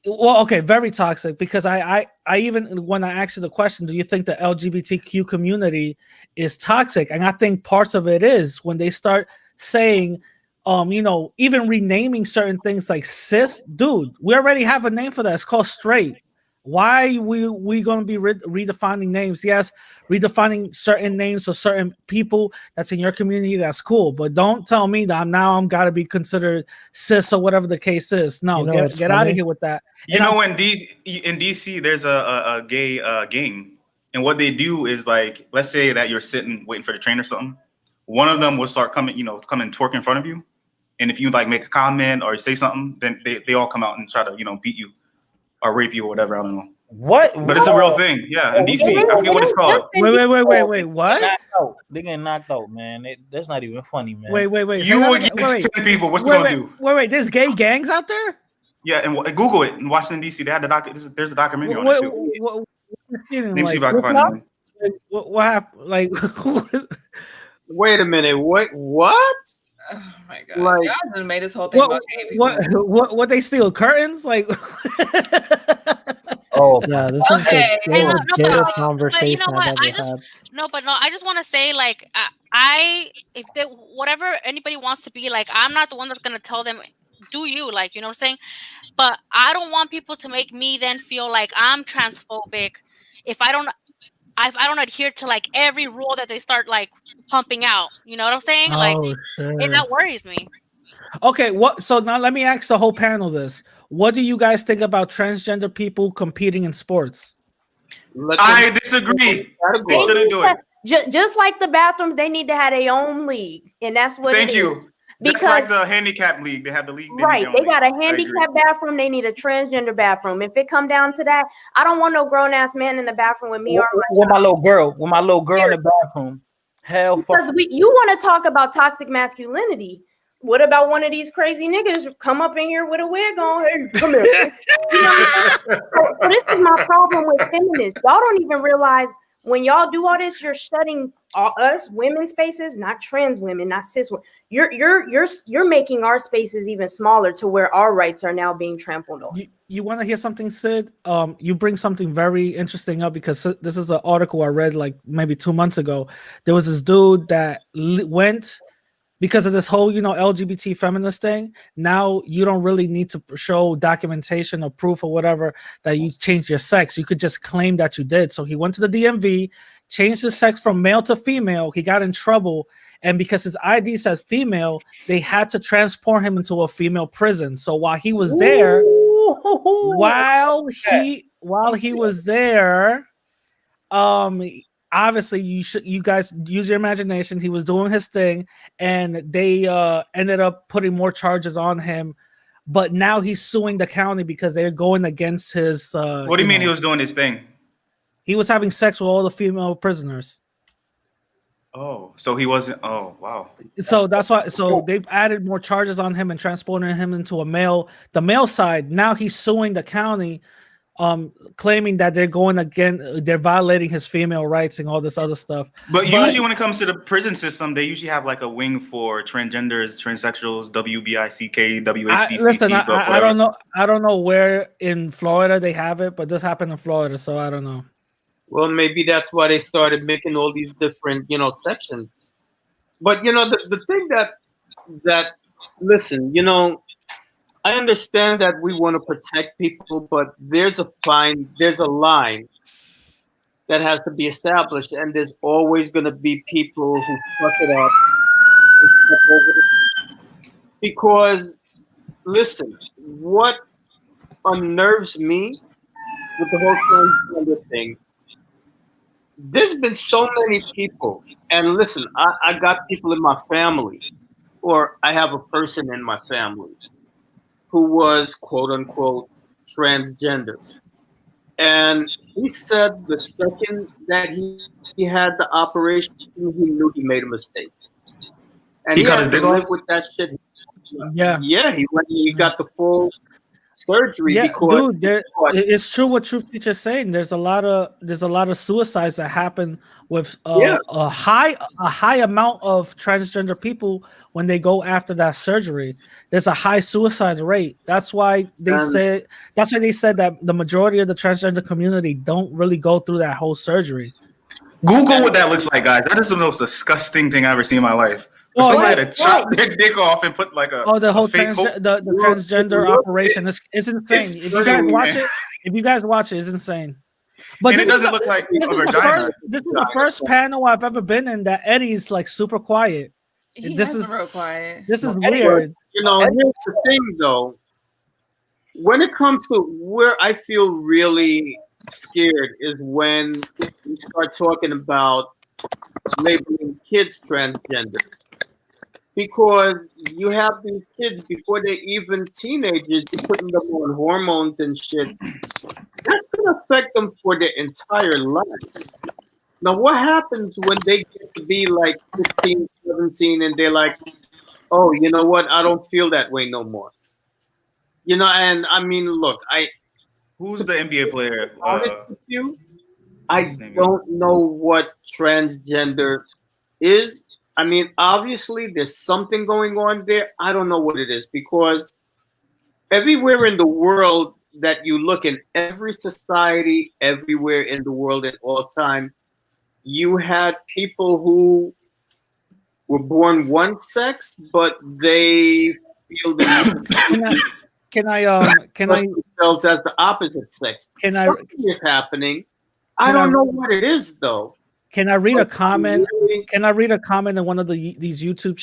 Well, okay, very toxic, because I even when I asked you the question, do you think the LGBTQ community is toxic? And I think parts of it is when they start saying, even renaming certain things like cis. Dude, we already have a name for that. It's called straight. Why we going to be redefining names? Yes, redefining certain names for certain people that's in your community, that's cool. But don't tell me that I'm got to be considered cis or whatever the case is. No, get out of here with that. You know, in DC, there's a gay gang, and what they do is, like, let's say that you're sitting waiting for the train or something. One of them will start come and twerk in front of you, and if you like make a comment or say something, then they all come out and try to beat you or rape you or whatever. I don't know. What? But it's a real thing. Yeah, in DC. I forget what it's called. Wait. What? They getting knocked out, man. That's not even funny, man. Wait. You against 10 people. What you gonna do? Wait. There's gay gangs out there? Yeah, and Google it in Washington D.C. They had there's a documentary on it too. Let me see if I can find it. What happened? Like, wait a minute. What? Oh my god! Like, y'all just made this whole thing about gay people. What they steal curtains? Like, oh yeah, this is okay. the gayest But conversation you know what? I've ever had. I just want to say, like, if they whatever anybody wants to be, like, I'm not the one that's gonna tell them, do you, like, you know what I'm saying? But I don't want people to make me then feel like I'm transphobic if I don't adhere to like every rule that they start like pumping out. You know what I'm saying? Like, that worries me. Okay, so now let me ask the whole panel this. What do you guys think about transgender people competing in sports? I disagree. They shouldn't do it. Just like the bathrooms, they need to have their own league, and that's what. Thank it you. is. Because like the handicap league, they have the league. They got a handicap bathroom. They need a transgender bathroom. If it come down to that, I don't want no grown ass man in the bathroom with me. With my little girl in the bathroom. Hell, because you want to talk about toxic masculinity. What about one of these crazy niggas come up in here with a wig on? Hey, come here. So this is my problem with feminists. Y'all don't even realize when y'all do all this, you're shutting us women's spaces, not trans women, not cis women. You're making our spaces even smaller to where our rights are now being trampled on. You want to hear something, Sid? You bring something very interesting up because this is an article I read like maybe 2 months ago. There was this dude that went because of this whole, LGBT feminist thing. Now you don't really need to show documentation or proof or whatever that you changed your sex. You could just claim that you did. So he went to the DMV, changed his sex from male to female. He got in trouble. And because his ID says female, they had to transport him into a female prison. So while he was there, while he was there, obviously you guys use your imagination. He was doing his thing, and they ended up putting more charges on him. But now he's suing the county because they're going against his. What do you mean he was doing his thing? He was having sex with all the female prisoners. Oh, so he wasn't. Oh, wow. So that's why. So they've added more charges on him and transporting him into the male side. Now he's suing the county, claiming that they're violating his female rights and all this other stuff. But usually when it comes to the prison system, they usually have like a wing for transgenders, transsexuals, WBICK, WHDCT. Listen, I don't know. I don't know where in Florida they have it, but this happened in Florida, so I don't know. Well, maybe that's why they started making all these different, sections. But the thing that listen, I understand that we want to protect people, but there's a line that has to be established, and there's always going to be people who fuck it up and step over it. Because, listen, what unnerves me with the whole transgender thing, there's been so many people, and listen, I got people in my family, or I have a person in my family who was quote unquote transgender. And he said the second that he had the operation, he knew he made a mistake. And he had to live with that shit. Yeah. Yeah, he got the full surgery Yeah, because dude, it's true what Truth Teacher's saying. There's a lot of suicides that happen with yeah, a high amount of transgender people when they go after that surgery. There's a high suicide rate. That's why they and said that the majority of the transgender community don't really go through that whole surgery. Google what that looks like, guys. That is the most disgusting thing I've ever seen in my life. For Oh somebody yeah. to chop their dick off and put like Oh, the a whole fake hope. the transgender operation is insane. It's If you guys crazy, watch man. it, it's insane. But And this it is doesn't look like this a is the vagina. first panel I've ever been in that Eddie's like super quiet. He This has is been real quiet. this is But, weird. you know, here's the thing though. When it comes to where I feel really scared is when we start talking about labeling kids transgender. Because you have these kids before they're even teenagers, you're putting them on hormones and shit. That's gonna affect them for their entire life. Now, what happens when they get to be like 15, 17 and they're like, oh, you know what? I don't feel that way no more. You know, and I mean, look, Who's the NBA player? honest with you, I don't know what transgender is. I mean, obviously, there's something going on there. I don't know what it is because everywhere in the world that you look in every society, everywhere in the world at all time, you had people who were born one sex, but they feel the need Can I themselves as the opposite sex. Something is happening. I don't know what it is though. Can I read a comment? Can I read a comment in one of these YouTube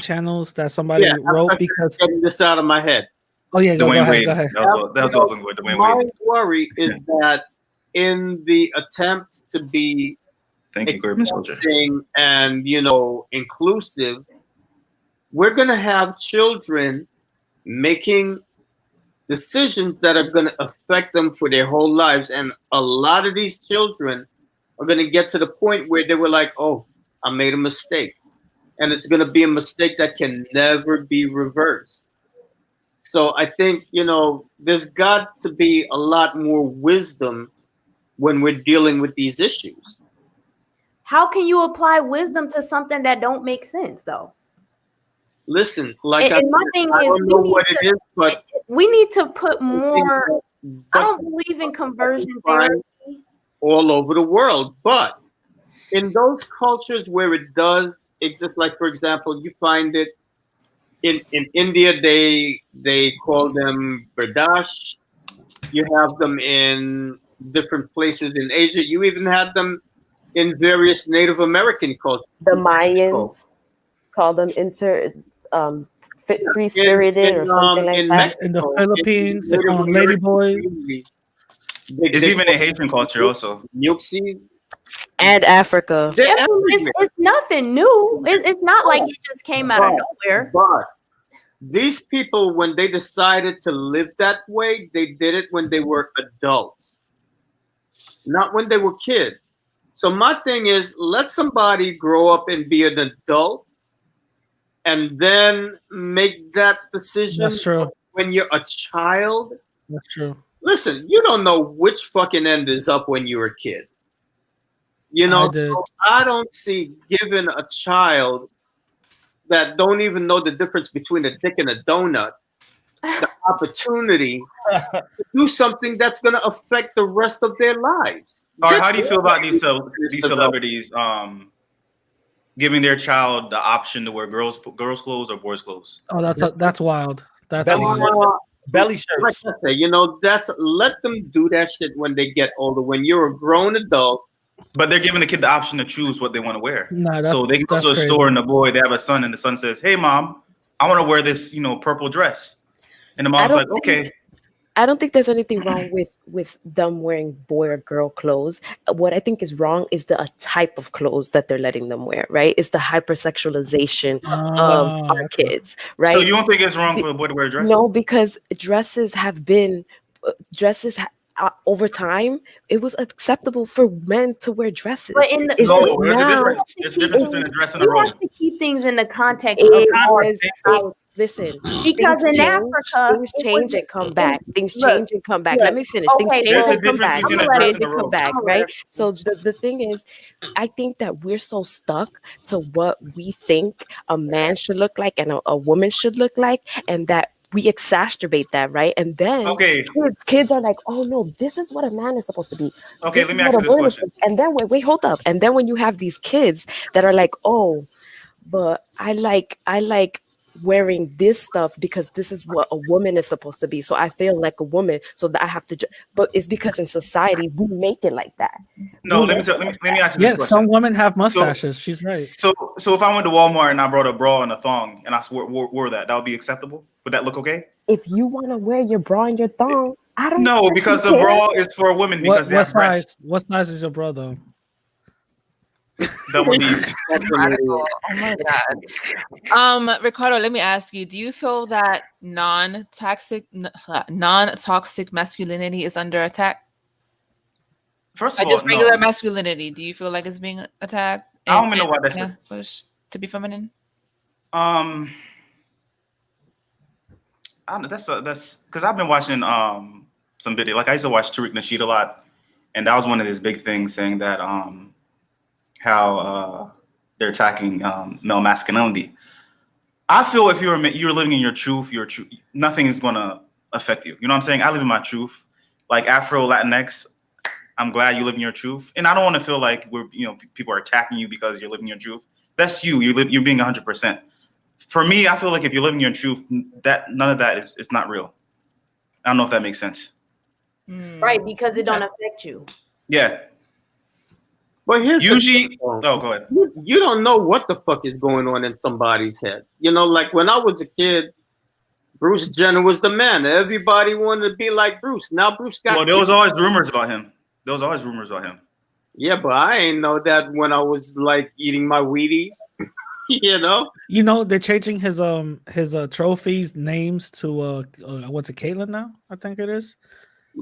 channels that somebody wrote? Because getting this out of my head. Oh yeah, go ahead. That was awesome with Dwayne My Wade. worry is that in the attempt to be accepting and inclusive, we're gonna have children making decisions that are gonna affect them for their whole lives, and a lot of these children are gonna get to the point where they were like, "Oh, I made a mistake," and it's gonna be a mistake that can never be reversed. So I think, there's got to be a lot more wisdom when we're dealing with these issues. How can you apply wisdom to something that don't make sense though? Listen, like And my thing I is, don't know what it is, but we need to put more. I don't believe in conversion therapy. All over the world, but in those cultures where it does exist, like for example, you find it in India, they call them Bardash. You have them in different places in Asia. You even had them in various Native American cultures. The Mayans call them free spirited or something like that. Mexico, in the Philippines, they call them ladyboys. It's even in Haitian culture also. And Africa. It's nothing new. It's not like it just came out of nowhere. But these people, when they decided to live that way, they did it when they were adults, not when they were kids. So my thing is, let somebody grow up and be an adult and then make that decision. That's true. When you're a child. That's true. Listen, you don't know which fucking end is up when you're a kid. So I don't see giving a child that don't even know the difference between a dick and a donut the opportunity to do something that's going to affect the rest of their lives. All right, how do you feel about these celebrities giving their child the option to wear girls' clothes or boys' clothes? Oh, that's wild. That's wild. Belly shirts. Like I say, let them do that shit when they get older. When you're a grown adult. But they're giving the kid the option to choose what they want to wear. Nah, so they can go to a store and the boy, they have a son, and the son says, "Hey, mom, I want to wear this, purple dress," and the mom's like, "Okay." I don't think there's anything wrong with them wearing boy or girl clothes. What I think is wrong is the type of clothes that they're letting them wear, right? It's the hypersexualization of our kids, right? So you don't think it's wrong for a boy to wear a dress? No, because dresses have been over time, it was acceptable for men to wear dresses. But there's a difference between a dress and a robe. You have to keep things in the context of Listen, Because in Africa, things change and come back. Things look, change and come back. look, Let me finish. Things okay, change There's a and come difference back. between I'm a gonna let dress Change and a and come robe. back, I'm gonna right? let So the thing is, I think that we're so stuck to what we think a man should look like and a woman should look like, and that we exacerbate that, right? And then Okay. kids are like, oh no, this is what a man is supposed to be. Okay, This let is me what ask a you this woman is question. supposed. And then wait, hold up. And then when you have these kids that are like, oh, but I like wearing this stuff because this is what a woman is supposed to be. So I feel like a woman, so that I have to. But it's because in society we make it like that. No, let me ask you this Yes, question. some women have So, mustaches. She's right. so if I went to Walmart and I brought a bra and a thong and I wore that would be acceptable? Would that look okay? If you want to wear your bra and your thong, I don't. No, because the care. bra is for women because they What have breasts. size? What size is your bra though? Double D. Radical. Oh my god. Ricardo, let me ask you: do you feel that non-toxic masculinity is under attack? First Or of all, just regular no. masculinity? Do you feel like it's being attacked? I don't even know why And pushed to be feminine? I don't know. That's because I've been watching some video. Like I used to watch Tariq Nasheed a lot, and that was one of his big things, saying that how they're attacking male masculinity. I feel if you're living in your truth, nothing is gonna affect you. You know what I'm saying? I live in my truth. Like Afro Latinx, I'm glad you live in your truth, and I don't want to feel like people are attacking you because you're living your truth. That's you. You're being 100%. For me, I feel like if you're living your truth, that none of that is not real. I don't know if that makes sense. Right, because it don't affect you. Yeah. But here's usually, oh, go ahead. You don't know what the fuck is going on in somebody's head. You know, like when I was a kid, Bruce Jenner was the man. Everybody wanted to be like Bruce. Now Bruce got. Well, there was always rumors about him. Yeah, but I ain't know that when I was like eating my Wheaties. You know, they're changing his trophies names to what's it, Caitlyn now? I think it is.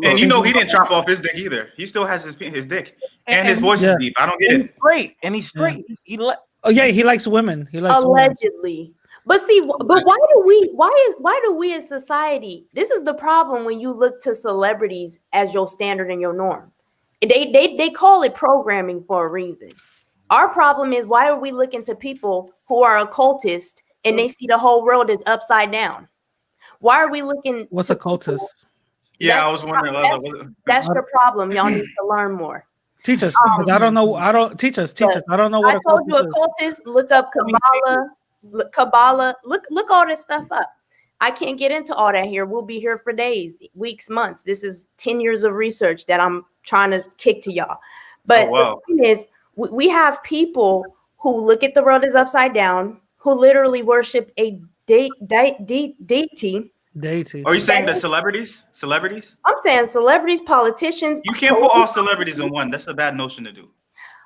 And he didn't chop off his dick either. He still has his dick, and his voice is deep. I don't get it. Great, and he's straight. Yeah. He likes women. He likes allegedly. Women. But see, but why do we as society? This is the problem when you look to celebrities as your standard and your norm. They call it programming for a reason. Our problem is, why are we looking to people who are occultists and they see the whole world is upside down? Why are we looking? What's occultist? Yeah, I was wondering. That's your problem. Y'all need to learn more. Teach us. I don't know. Teach us. I don't know what I told you occultist. Look up Kabbalah. Look all this stuff up. I can't get into all that here. We'll be here for days, weeks, months. This is 10 years of research that I'm trying to kick to y'all. But the thing is, we have people who look at the world as upside down, who literally worship a deity. Are you saying the celebrities? I'm saying celebrities, politicians. You can't put all celebrities in one. That's a bad notion to do.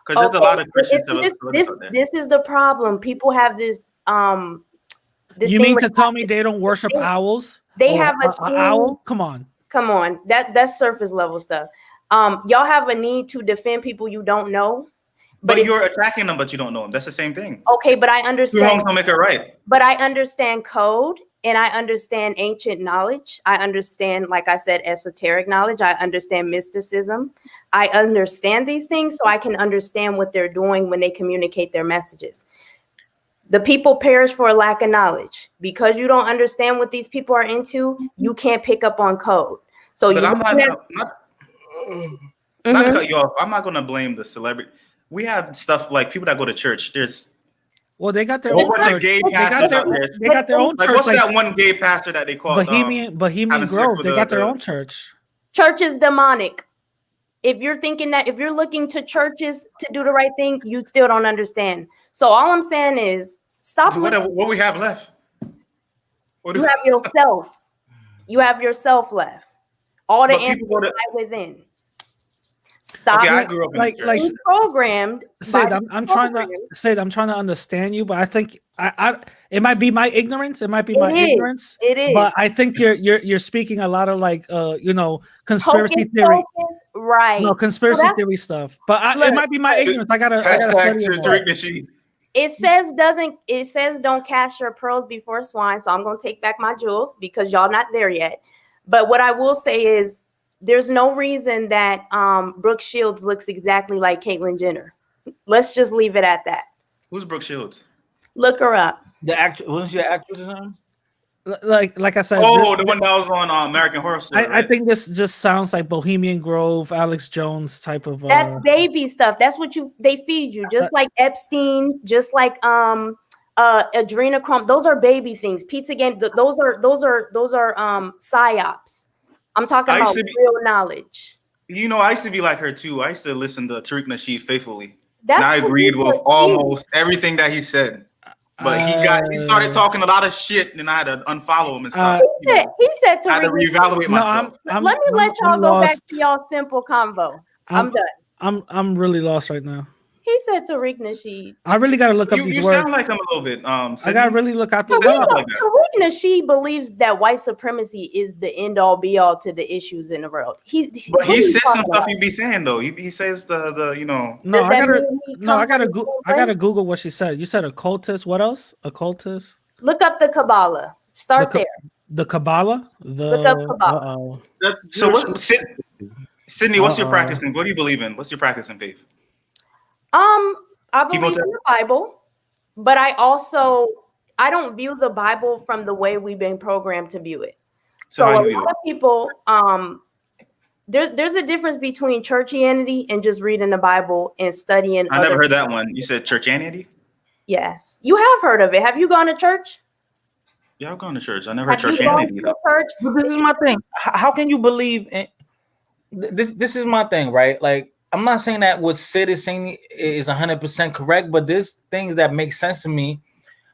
Because there's a lot of Christian celebrities out there. This is the problem. People have this. You mean to tell me they don't worship owls? They have an owl. Come on. That's surface level stuff. Y'all have a need to defend people you don't know. But you're attacking them, but you don't know them. That's the same thing. Okay, but I understand. Two wrongs don't make it right. But I understand code, and I understand ancient knowledge. I understand, like I said, esoteric knowledge. I understand mysticism. I understand these things, so I can understand what they're doing when they communicate their messages. The people perish for a lack of knowledge. Because you don't understand what these people are into, you can't pick up on code. So but not to cut you off. I'm not going to blame the celebrity. We have stuff like people that go to church. They got their own church. Gay pastors out there. They got their own church. What's that one gay pastor that they call Bohemian Grove? They got their own church. Church is demonic. If you're thinking that, if you're looking to churches to do the right thing, you still don't understand. So all I'm saying is, stop. What we have left? You have yourself. You have yourself left. All the answers lie within. Stop. Okay, I grew up in being programmed. Sid, I'm trying to understand you, but I think it might be my ignorance. It might be my ignorance. It is. But I think you're speaking a lot of conspiracy theory. Right. No, conspiracy theory stuff. But it might be my ignorance. I gotta study it more. It says don't cast your pearls before swine. So I'm gonna take back my jewels because y'all not there yet. But what I will say is there's no reason that Brooke Shields looks exactly like Caitlyn Jenner. Let's just leave it at that. Who's Brooke Shields? Look her up. The actor wasn't she an actress or something? Like I said, Oh, the one that was on American Horror Story. I think this just sounds like Bohemian Grove, Alex Jones type of. That's baby stuff. That's what they feed you, just like Epstein, just like adrenochrome. Those are baby things. Pizza game. Those are psyops. I'm talking about real knowledge. You know, I used to be like her too. I used to listen to Tariq Nasheed faithfully. That's and I agreed Tariq with Nasheed. almost everything that he said. But he started talking a lot of shit, and I had to unfollow him and stop. He said I had to reevaluate myself. Let me let y'all go back to y'all simple convo. I'm done. I'm really lost right now. He said Tariq Nasheed. I really got to look up these you words. sound like him a little bit. I got to really look out these words. Tariq Nasheed believes that white supremacy is the end all be all to the issues in the world. He says some stuff he be saying though. He says the you know. No, I gotta Google what she said. You said occultist. What else? Occultist. Look up the Kabbalah. Start there. The Kabbalah. Look up Kabbalah. Sydney, what's your practice in? What do you believe in? What's your practice in faith? I believe in the Bible, but I don't view the Bible from the way we've been programmed to view it. So a lot of people, there's a difference between churchianity and just reading the Bible and studying. I never heard that one. You said churchianity? Yes, you have heard of it. Have you gone to church? Yeah, I've gone to church. I never heard churchianity though. But this is my thing. How can you believe in this? This is my thing, right? Like, I'm not saying that what Sid is saying is 100% correct, but there's things that make sense to me.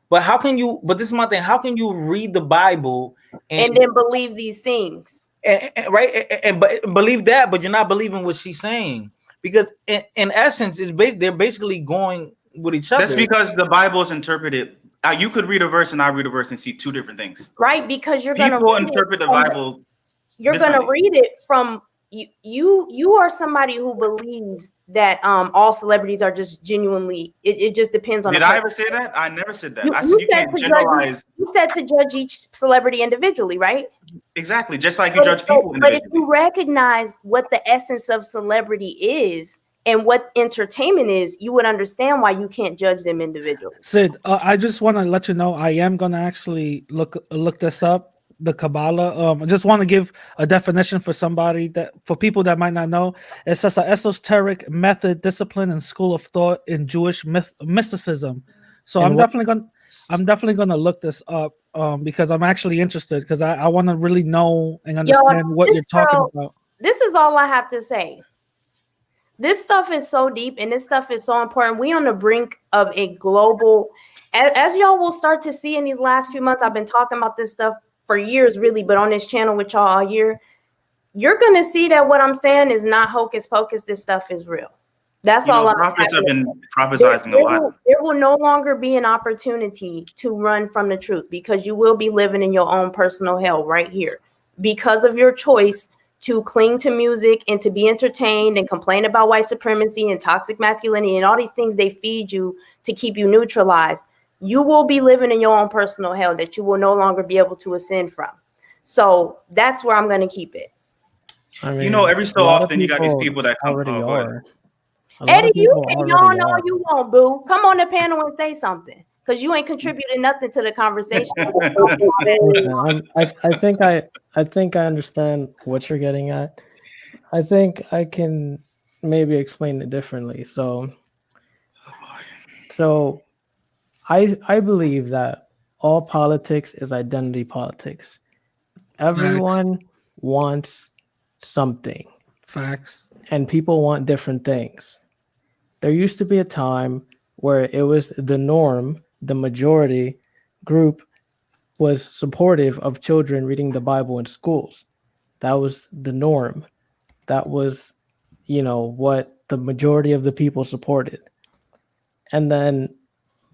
But how can you? But this is my thing. How can you read the Bible and then believe these things? And believe that, but you're not believing what she's saying, because in essence, they're basically going with each other. That's because the Bible is interpreted. You could read a verse and I read a verse and see two different things. Right, because people interpret the Bible. You're going to read it from. You are somebody who believes that all celebrities are just genuinely. It just depends on. Did I ever say that? I never said that. I said you can't generalize. You said to judge each celebrity individually, right? Exactly, just like you judge people individually. But if you recognize what the essence of celebrity is and what entertainment is, you would understand why you can't judge them individually. Sid, I just want to let you know I am going to actually look this up. The Kabbalah. I just want to give a definition for people that might not know. It says an esoteric method, discipline, and school of thought in Jewish mysticism. So I'm definitely going to look this up because I'm actually interested, because I want to really know and understand what you're talking about. This is all I have to say. This stuff is so deep and this stuff is so important. We on the brink of a global, as y'all will start to see in these last few months. I've been talking about this stuff for years, really, but on this channel with y'all all year, you're gonna see that what I'm saying is not hocus pocus. This stuff is real. That's all. Prophets have been prophesizing a lot. There will no longer be an opportunity to run from the truth, because you will be living in your own personal hell right here because of your choice to cling to music and to be entertained and complain about white supremacy and toxic masculinity and all these things they feed you to keep you neutralized. You will be living in your own personal hell that you will no longer be able to ascend from. So that's where I'm going to keep it. I mean, every so often you got these people that come already are. Eddie, you can yawn all you want, boo. Come on the panel and say something, because you ain't contributing nothing to the conversation. I think I understand what you're getting at. I think I can maybe explain it differently. So I believe that all politics is identity politics. Everyone wants something. Facts. And people want different things. There used to be a time where it was the norm, the majority group was supportive of children reading the Bible in schools. That was the norm. That was, what the majority of the people supported. And then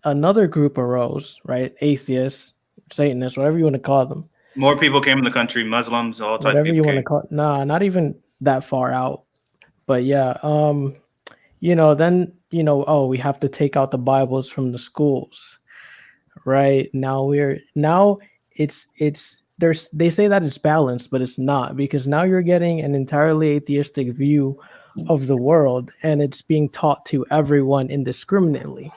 another group arose, right? Atheists, Satanists, whatever you want to call them. More people came in the country, Muslims, all types of people. Whatever you want to call it. Nah, not even that far out. But yeah, then oh, we have to take out the Bibles from the schools, right? Now it's they say that it's balanced, but it's not, because now you're getting an entirely atheistic view of the world, and it's being taught to everyone indiscriminately.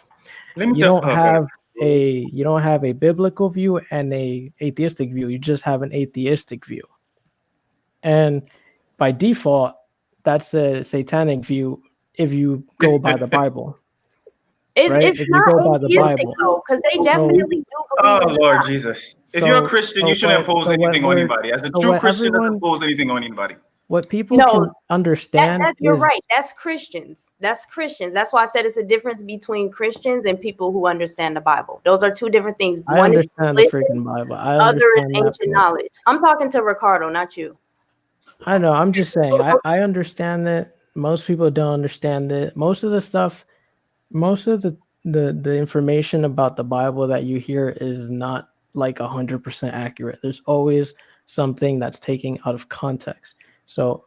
Let me You tell. don't have a biblical view and a atheistic view. You just have an atheistic view, and by default, that's a satanic view if you go by the Bible, right? It's If you not go by the atheistic Bible. though, because they So, definitely do believe Oh in Lord God. Jesus! If you're a Christian, you shouldn't impose anything on anybody. As a true Christian, doesn't impose anything on anybody. what people No, can understand you're is right. That's Christians. That's Christians. That's why I said it's a difference between Christians and people who understand the Bible. Those are two different things. I One is understand the religion, freaking Bible. I other is understand that ancient part. knowledge. I'm talking to Ricardo, not you. I know. I'm just saying. I understand that most people don't understand it. Most of the stuff, most of the information about the Bible that you hear is not like 100% accurate. There's always something that's taken out of context. So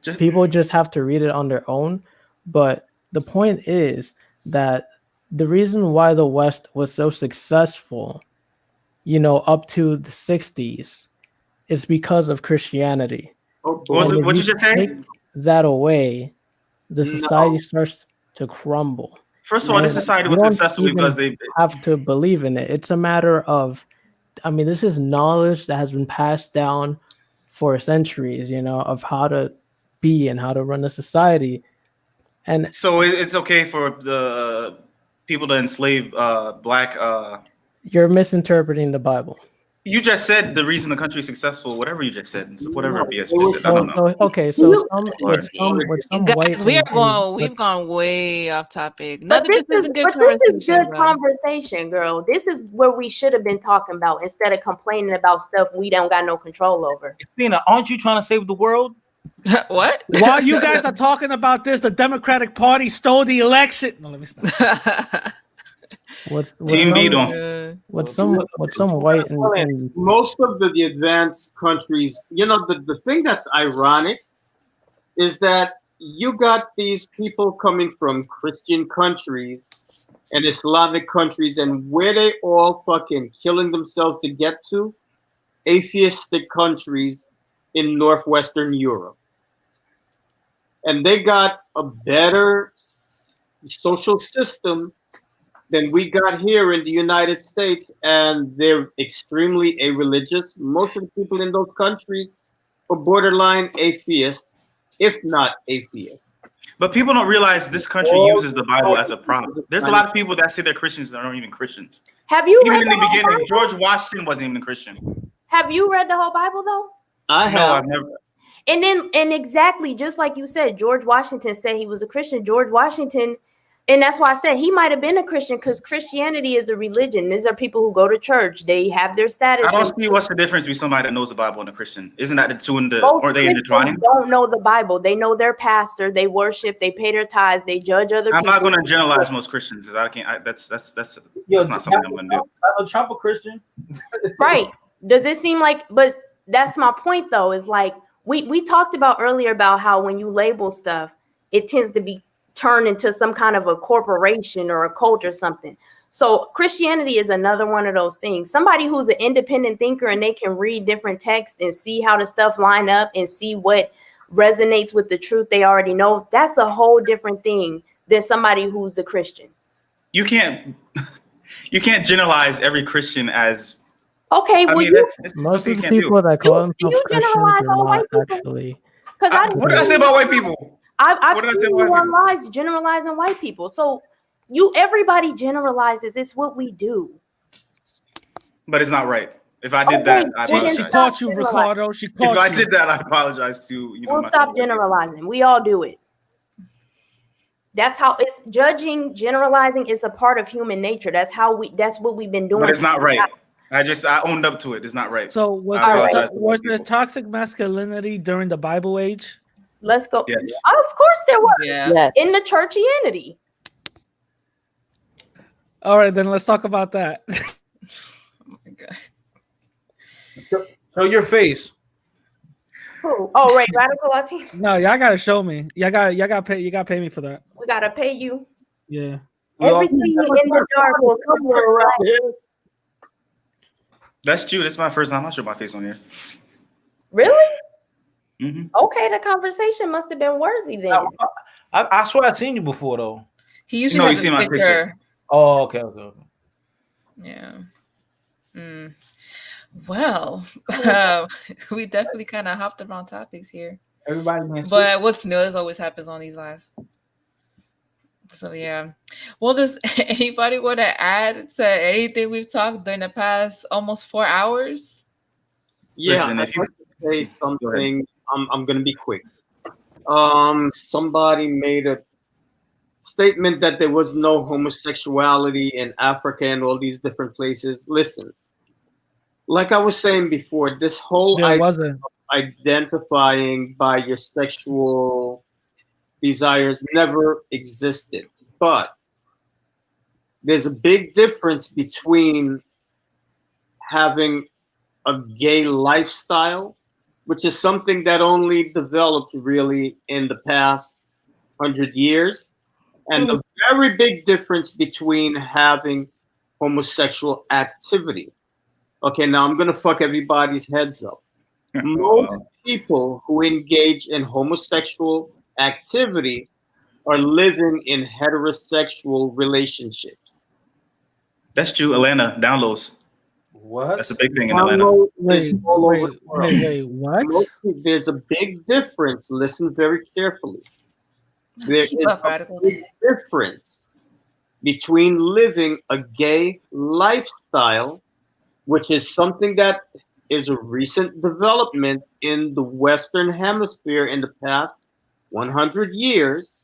people just have to read it on their own. But the point is that the reason why the West was so successful, up to the 60s, is because of Christianity. What And if you you just say? take that away, the No. society starts to crumble. First of all, this And society you was don't successful even because they. have to believe in it. It's a matter of, this is knowledge that has been passed down for centuries, of how to be and how to run a society. And So it's okay for the people to enslave black. you're misinterpreting the Bible. You just said the reason the country is successful. Whatever you just said, whatever BS you said. I don't know. with some white Guys, we've gone way off topic. This is a good conversation, good bro. conversation, girl. This is where we should have been talking about instead of complaining about stuff we don't got no control over. Christina, aren't you trying to save the world? What? While you guys are talking about this, the Democratic Party stole the election. No, let me stop. What's Team B some white and most of the advanced countries, the thing that's ironic is that you got these people coming from Christian countries and Islamic countries, and where they all fucking killing themselves to get to? Atheistic countries in Northwestern Europe. And they got a better social system than we got here in the United States, and they're extremely a-religious. Most of the people in those countries are borderline atheist, if not atheist. But people don't realize this country uses the Bible as a prop. There's a lot of people that say they're Christians that aren't even Christians. Have you even read in the the whole beginning? Bible? George Washington wasn't even a Christian. Have you read the whole Bible though? I have. No, I've never. And exactly just like you said, George Washington said he was a Christian. George Washington, and that's why I said he might have been a Christian, because Christianity is a religion. These are people who go to church. They have their status. I don't see what's the difference between somebody that knows the Bible and a Christian. Isn't that the two in the? Most Or they intertwined? Christians don't know the Bible. They know their pastor. They worship. They pay their tithes. They judge other I'm people. not going to generalize most Christians because I can't. That's not something I'm going to do. Donald Trump a Christian? Right. Does it seem like? But that's my point, though. Is like we talked about earlier about how when you label stuff, it tends to be turned into some kind of a corporation or a cult or something. So Christianity is another one of those things. Somebody who's an independent thinker and they can read different texts and see how the stuff line up and see what resonates with the truth they already know. That's a whole different thing than somebody who's a Christian. You can't generalize every Christian as. Okay, well, most of the people that call themselves Christians are not actually. What did I say about white people? I've seen you on lives generalizing white people. So everybody generalizes. It's what we do. But it's not right. If I did that, I apologize. She caught you, Ricardo. She caught you. If I did that, I apologize to We'll stop generalizing. We all do it. That's how it's judging, generalizing is a part of human nature. That's what we've been doing. But it's not right. I owned up to it. It's not right. So was there toxic masculinity during the Bible age? Let's go. Yes. Of course there was. Yeah. In the churchianity. All right, then let's talk about that. Show your face. Who? Oh, right, radical Latino. No, y'all gotta show me. Y'all gotta pay me for that. We gotta pay you. Yeah. Everything in the dark will come to light. That's true. That's my first time I showed my face on here. Really? Mm-hmm. Okay, the conversation must have been worthy then. I swear I've seen you before though. He usually has a picture. Oh, okay. Yeah. Well, we definitely kind of hopped around topics here. Everybody, but what's new? This always happens on these lives. So yeah. Well, does anybody want to add to anything we've talked during the past almost 4 hours? Yeah, I'd like to say something. I'm gonna be quick. Somebody made a statement that there was no homosexuality in Africa and all these different places. Listen, like I was saying before, this whole idea of identifying by your sexual desires never existed. But there's a big difference between having a gay lifestyle, which is something that only developed really in the past 100 years, and the very big difference between having homosexual activity. Okay, now I'm going to fuck everybody's heads up. Most people who engage in homosexual activity are living in heterosexual relationships. That's true. Atlanta downloads. What? That's a big thing in Atlanta. Wait, what? There's a big difference. Listen very carefully. There is a big difference between living a gay lifestyle, which is something that is a recent development in the Western Hemisphere in the past 100 years,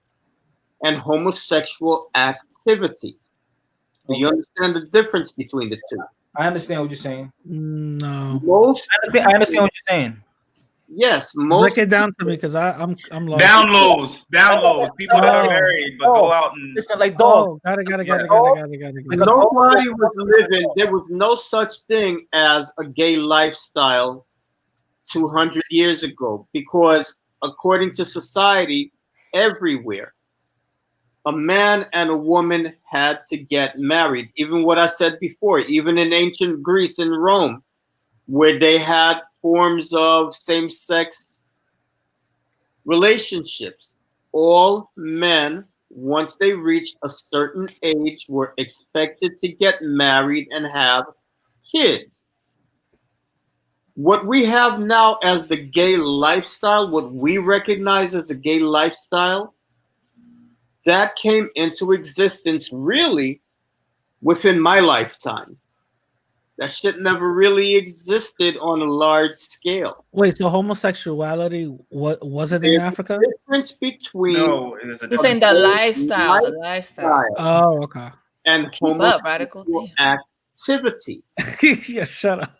and homosexual activity. Do you understand the difference between the two? I understand what you're saying. No. I understand what you're saying. Yes, break it down to me because I'm lost. Downloads. People that are married but go out and listen like dog. Got it. Nobody was living. There was no such thing as a gay lifestyle 200 years ago because, according to society, everywhere, a man and a woman had to get married. Even what I said before, even in ancient Greece and Rome, where they had forms of same-sex relationships, all men, once they reached a certain age, were expected to get married and have kids. What we have now as the gay lifestyle, what we recognize as a gay lifestyle, that came into existence really within my lifetime. That shit never really existed on a large scale. Wait, so homosexuality wasn't in Africa? Difference between He's saying the lifestyle. Oh, okay. And homosexual activity. Yeah, shut up.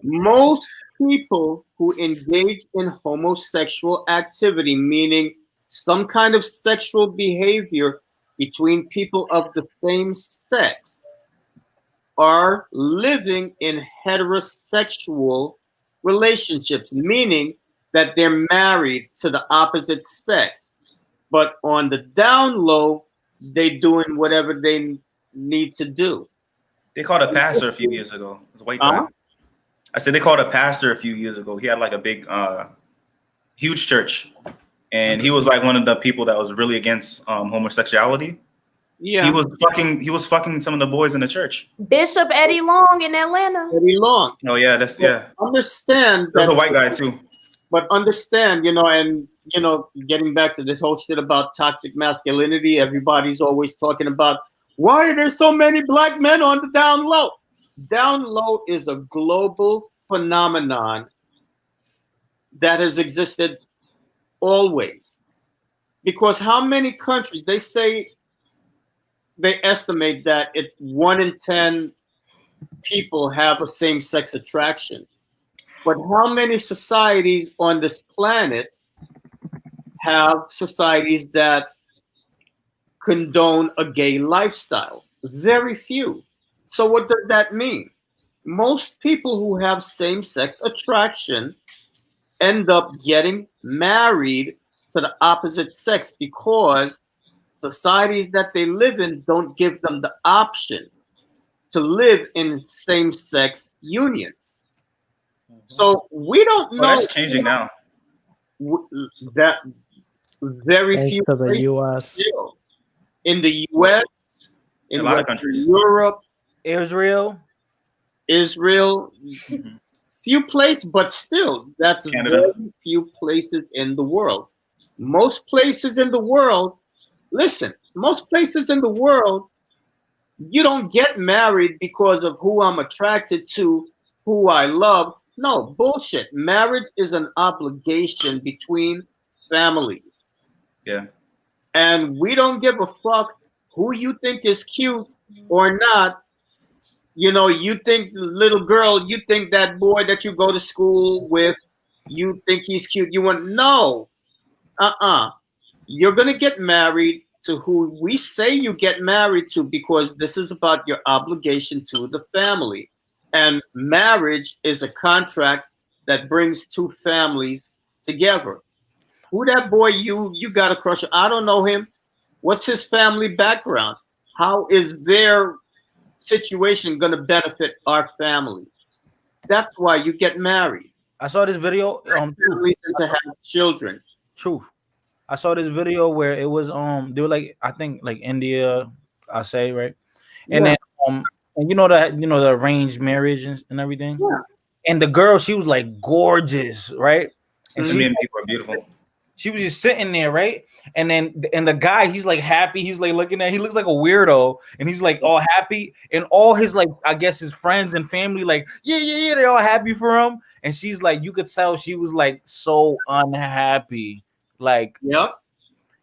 Most people who engage in homosexual activity, meaning some kind of sexual behavior between people of the same sex, are living in heterosexual relationships, meaning that they're married to the opposite sex. But on the down low, they doing whatever they need to do. They called a pastor a few years ago. It was a white guy. I said they called a pastor a few years ago. He had like a big, huge church. And he was like one of the people that was really against homosexuality. Yeah. He was fucking some of the boys in the church. Bishop Eddie Long in Atlanta. Eddie Long. Oh yeah, Understand that. There's a white guy too. But understand, and getting back to this whole shit about toxic masculinity, everybody's always talking about why are there so many black men on the down low? Down low is a global phenomenon that has existed always. Because how many countries, they estimate that 1 in 10 people have a same-sex attraction. But how many societies on this planet have societies that condone a gay lifestyle? Very few. So what does that mean? Most people who have same-sex attraction end up getting married to the opposite sex because societies that they live in don't give them the option to live in same-sex unions. So we don't know. That's changing now. That very Thanks few to the places U.S. still. In the U.S., in A lot of Western countries. Europe, Israel. Few places, but still, that's Canada. very few places in the world. Most places in the world, listen, most places in the world, you don't get married because of who I'm attracted to, who I love. No, bullshit. Marriage is an obligation between families. Yeah. And we don't give a fuck who you think is cute or not. You know, you think little girl, you think that boy that you go to school with, you think he's cute. You want no. You're gonna get married to who we say you get married to because this is about your obligation to the family. And marriage is a contract that brings two families together. Who that boy you got a crush on? I don't know him. What's his family background? How is their situation going to benefit our family? That's why you get married. I saw this video. Families and to have children. Truth. I saw this video where it was they were like, I think like India, I say, right? And Yeah. then and you know the arranged marriage and everything. Yeah. And the girl, she was like gorgeous, right? And Indian people are beautiful. she was just sitting there, right? And the guy, he's like happy. He's like looking at. He looks like a weirdo, and he's like all happy. And all his like, I guess his friends and family, like, yeah, they're all happy for him. And she's like, you could tell she was like so unhappy, like. Yep.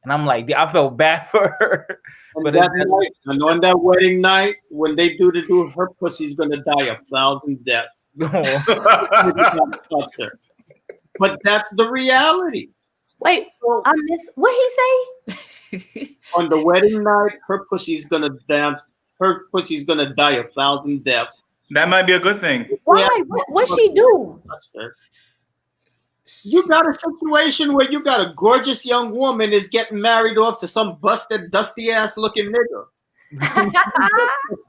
And I'm like, I felt bad for her. But and on that wedding night, when they do her pussy's gonna die 1,000 deaths. But that's the reality. Wait, I miss what he say? On the wedding night, her pussy's gonna dance. Her pussy's gonna die 1,000 deaths. That might be a good thing. Why? What she do? You got a situation where you got a gorgeous young woman is getting married off to some busted, dusty ass looking nigga.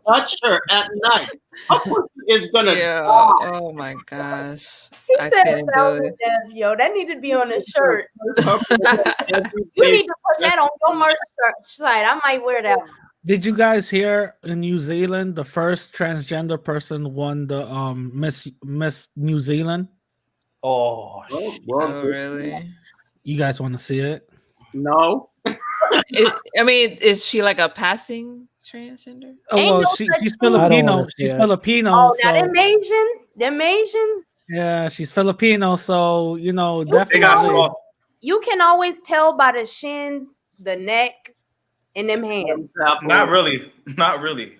Touch her at night. Her pussy is gonna die. Oh my gosh. He I said couldn't do 1,000 it. deaths, yo. That need to be on a shirt. You need to put that on your merch site. I might wear that one. Did you guys hear in New Zealand the first transgender person won the Miss New Zealand? Oh, really? You guys want to see it? No. I mean, is she like a passing transgender? Oh well, she's Filipino. She's Filipino. Oh, so, now them Asians. yeah, she's Filipino. So definitely. You can always tell by the shins, the neck, and them hands. Not really.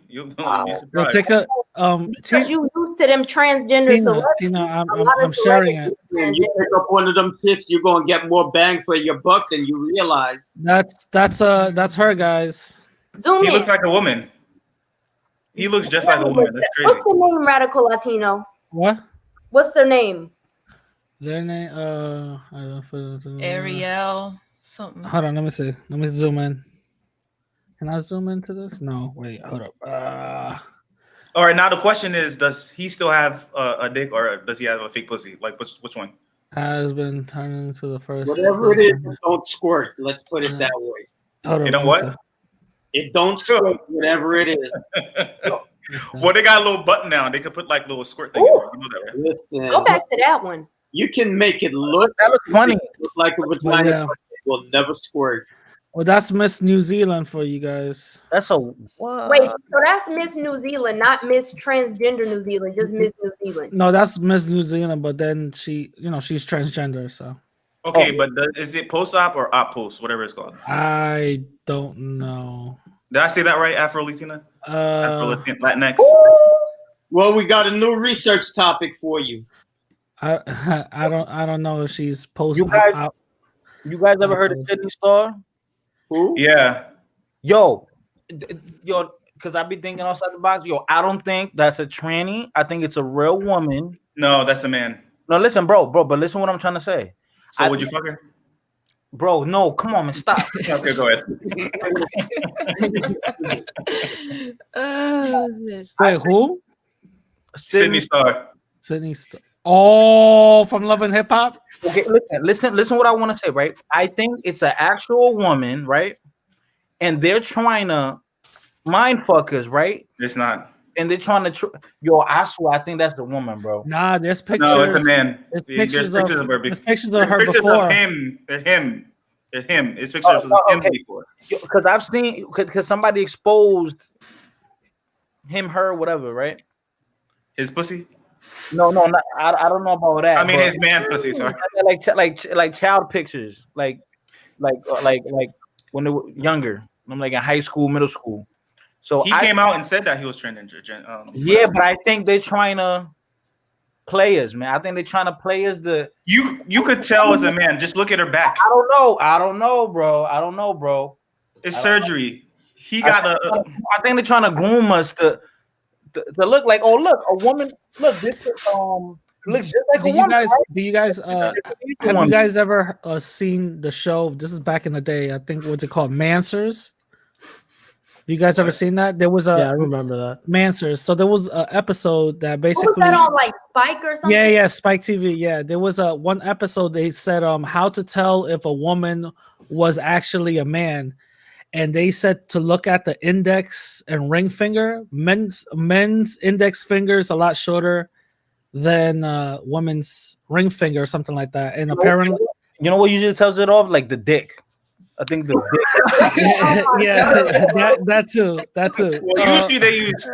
You'll be surprised. Well, take a because you used to them transgender celebrities. Tina, I'm sharing it. When you pick up one of them chicks, you're gonna get more bang for your buck than you realize. That's her, guys. Zoom He in. looks like a woman. He looks just like a woman. That's crazy. What's the name, Radical Latino? What? What's their name? Their name, Ariel something. Hold on, let me see. Let me zoom in. Can I zoom into this? No, wait, hold up. All right, now the question is: does he still have a dick, or does he have a fake pussy? Like which one? Has been turned into the first. Whatever it is, it don't squirt. Let's put it that way. Hold on, You know what? It don't squirt. Whatever it is. Well, they got a little button now. They could put like little squirt thing. You know that, right? Listen, Go back to that one. You can make it look. That looks funny. Look like a vagina. Yeah. It will never squirt. Well, that's Miss New zealand for you guys. That's a what? Wait, so that's Miss New Zealand, not Miss Transgender New Zealand, just Miss New Zealand. No, that's Miss New Zealand, but then she's transgender, so. Okay, but is it post-op or op-post, whatever it's called? I don't know. Did I say that right, Afro-Latina? Latinx? Well, we got a new research topic for you. I don't know if she's post. You guys ever heard of Sydney Star? Who? Yeah. Yo, because I be thinking outside the box. Yo, I don't think that's a tranny. I think it's a real woman. No, that's a man. No, listen, bro, but listen what I'm trying to say. So would you fuck her? Bro, no, come on, man, stop. Okay, go ahead. Wait, who? Sydney Star. Sydney Star. Oh, from Love and Hip Hop. Okay, listen. What I want to say, right? I think it's an actual woman, right? And they're trying to mind fuckers, right? It's not. And they're trying to. Yo, I swear, I think that's the woman, bro. Nah, there's pictures. No, it's a man. There's There's pictures of her. There's pictures of her pictures before. of him. They're him. They're him. It's pictures of him before. Because I've seen, because somebody exposed him, her, whatever, right? His pussy. No, not, I don't know about that. I mean, his man pussy. Sorry. Like child pictures, like when they were younger. I'm like in high school, middle school. So he came out and said that he was transgender. Yeah, but I think they're trying to play us, man. I think they're trying to play us You could tell as a man. Just look at her back. I don't know, bro. It's surgery. He got I think they're trying to groom us to look like, oh look, a woman. Look, this looks just like a woman. Do you guys have you guys ever seen the show? This is back in the day. I think what's it called, Mansers. You guys ever seen that? There was I remember that. Mansers. So there was an episode that basically was that on like Spike or something? Yeah, Spike TV. Yeah, there was one episode they said how to tell if a woman was actually a man, and they said to look at the index and ring finger. Men's index finger is a lot shorter than woman's ring finger or something like that. And apparently, you know what usually tells it off? Like the dick. I think the yeah, that too. Well, usually they use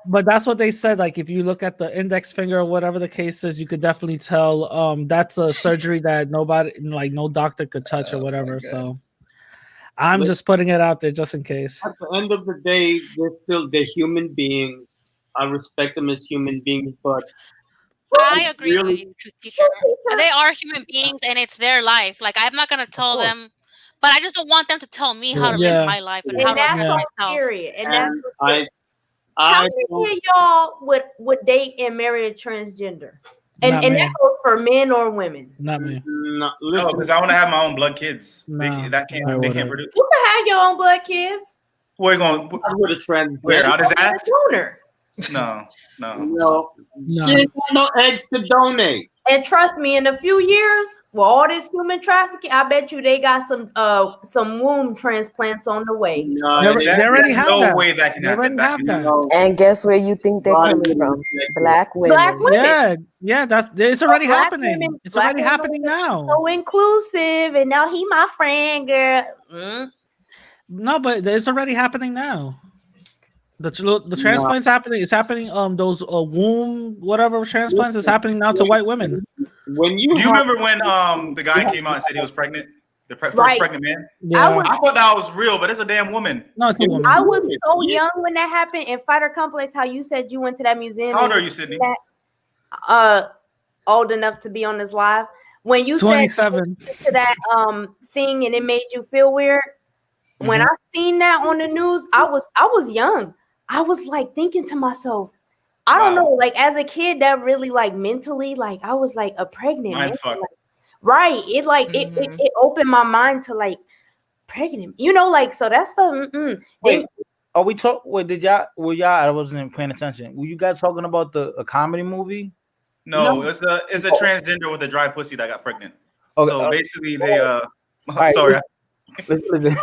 but that's what they said. Like if you look at the index finger or whatever the case is, you could definitely tell that's a surgery that no doctor could touch or whatever. So I'm just putting it out there just in case. At the end of the day, they're human beings. I respect them as human beings, but I agree with you, truth teacher. They are human beings, and it's their life. Like I'm not gonna tell them, but I just don't want them to tell me how to live my life and how to that's live so myself. period. And that's how many of y'all would date and marry a transgender? And that goes for men or women. Not me. No, because I want to have my own blood kids. They can't produce. You can have your own blood kids. We're going with a trans. Where out is that? Donor. No. She ain't got no eggs to donate. And trust me, in a few years, with all this human trafficking, I bet you they got some womb transplants on the way. No, they already have that. No way that can happen. And guess where you think they're coming from? Black women. Black women. Yeah, it's already happening. It's already happening now. So inclusive, and now he my friend, girl. No, but it's already happening now. The transplants happening. It's happening. Those womb whatever transplants is happening now to white women. Do you remember when the guy came out and said he was pregnant? The first pregnant man. Yeah. I thought that was real, but it's a damn woman. No, it's a woman. I was so young when that happened in Fighter Complex. How you said you went to that museum? How old are you, Sydney? Old enough to be on this live. When you 27 said to that thing and it made you feel weird. When I seen that on the news, I was young. I was like thinking to myself, I don't know, like as a kid, that really like mentally, like I was like a pregnant man. Like, right. It like it opened my mind to like pregnant, like so that's the Wait, are we did y'all I wasn't paying attention. Were you guys talking about a comedy movie? No, it's a transgender with a dry pussy that got pregnant. Okay, so basically they sorry. Listen,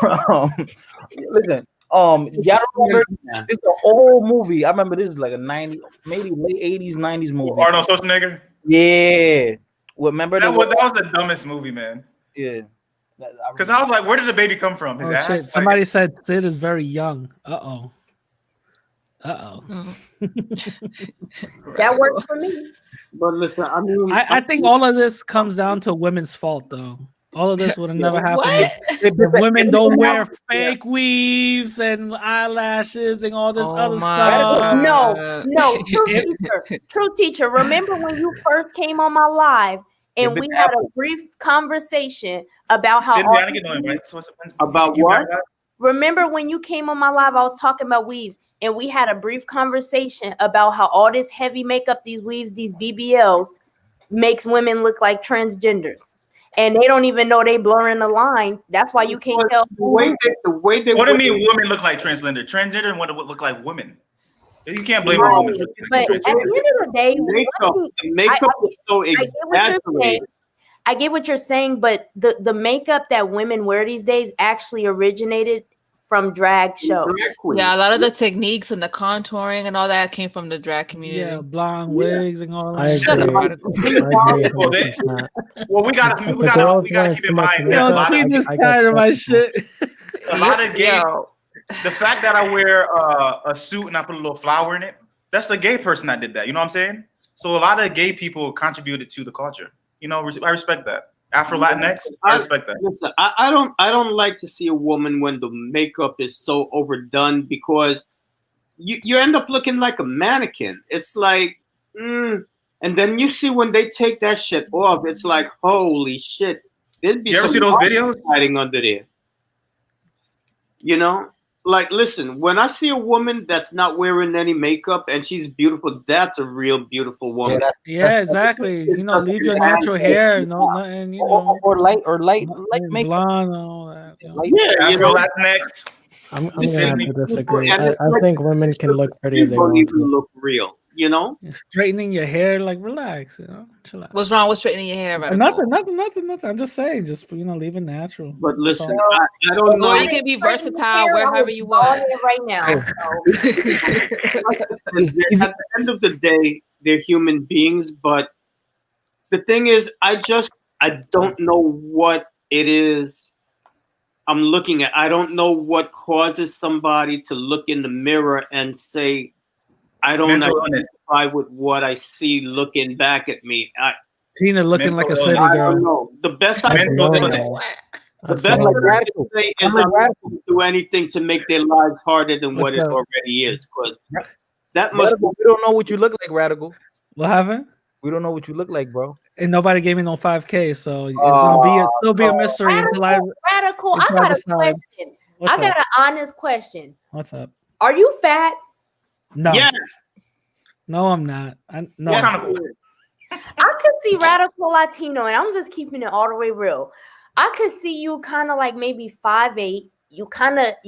y'all remember this is an old movie. I remember this is like a 90s, maybe late 80s, 90s movie. Arnold Schwarzenegger? Yeah. Remember that was the dumbest movie, man. Yeah. Because I was like, where did the baby come from? His ass? Shit. Somebody said Sid is very young. Uh-oh. That works for me. But listen, I mean, I think all of this comes down to women's fault, though. All of this would have never happened if women don't wear fake weaves and eyelashes and all this other stuff. No, true teacher. Remember when you first came on my live and we had a brief conversation about how Sydney, I didn't get no invites. About what? Remember when you came on my live, I was talking about weaves, and we had a brief conversation about how all this heavy makeup, these weaves, these BBLs, makes women look like transgenders. And they don't even know they blurring the line. That's why you can't tell. The way they what do you mean women look like transgender? Transgender and what would look like women. You can't blame a woman for But at the end of the day, the makeup is so exaggerated. I get what you're saying, but the makeup that women wear these days actually originated from drag shows. Yeah, a lot of the techniques and the contouring and all that came from the drag community. Yeah, blonde wigs and all that. I agree. Well, we gotta keep in mind that a lot of this tired of my shit. A lot of gay. The fact that I wear a suit and I put a little flower in it, that's a gay person that did that. You know what I'm saying? So a lot of gay people contributed to the culture. You know, I respect that. Afro Latinx, I respect that. Listen, I don't like to see a woman when the makeup is so overdone because you end up looking like a mannequin. It's like, and then you see when they take that shit off, it's like, holy shit. There'd be you ever some see those videos hiding under there. You know, like, listen, when I see a woman that's not wearing any makeup and she's beautiful, that's a real beautiful woman. Yeah, exactly. You know, leave your natural hair, nothing, you know, or light makeup, blonde, and all that. You know? Yeah, you know, Latinx. I'm gonna have to disagree. I think women can look pretty if they want to. Look real, you know. Straightening your hair, like relax, you know, chill out. What's wrong with straightening your hair? Nothing. I'm just saying, just leave it natural. But listen, I don't know. Or you can be versatile wherever you want. Right now. At the end of the day, they're human beings, but the thing is, I don't know what it is I'm looking at. I don't know what causes somebody to look in the mirror and say, I don't identify with what I see looking back at me. Tina looking like a city I girl. don't know. The best I can say is I don't do anything to make their lives harder than what it already is. Because that must we don't know what you look like, Radical. What happened? We don't know what you look like, bro. And nobody gave me no 5K, so it's gonna still be a mystery until I. Radical, I got a question. I got an honest question. What's up? Are you fat? No. Yes. No, I'm not. No. I could see Radical Latino, and I'm just keeping it all the way real. I could see you kind of like maybe 5'8". You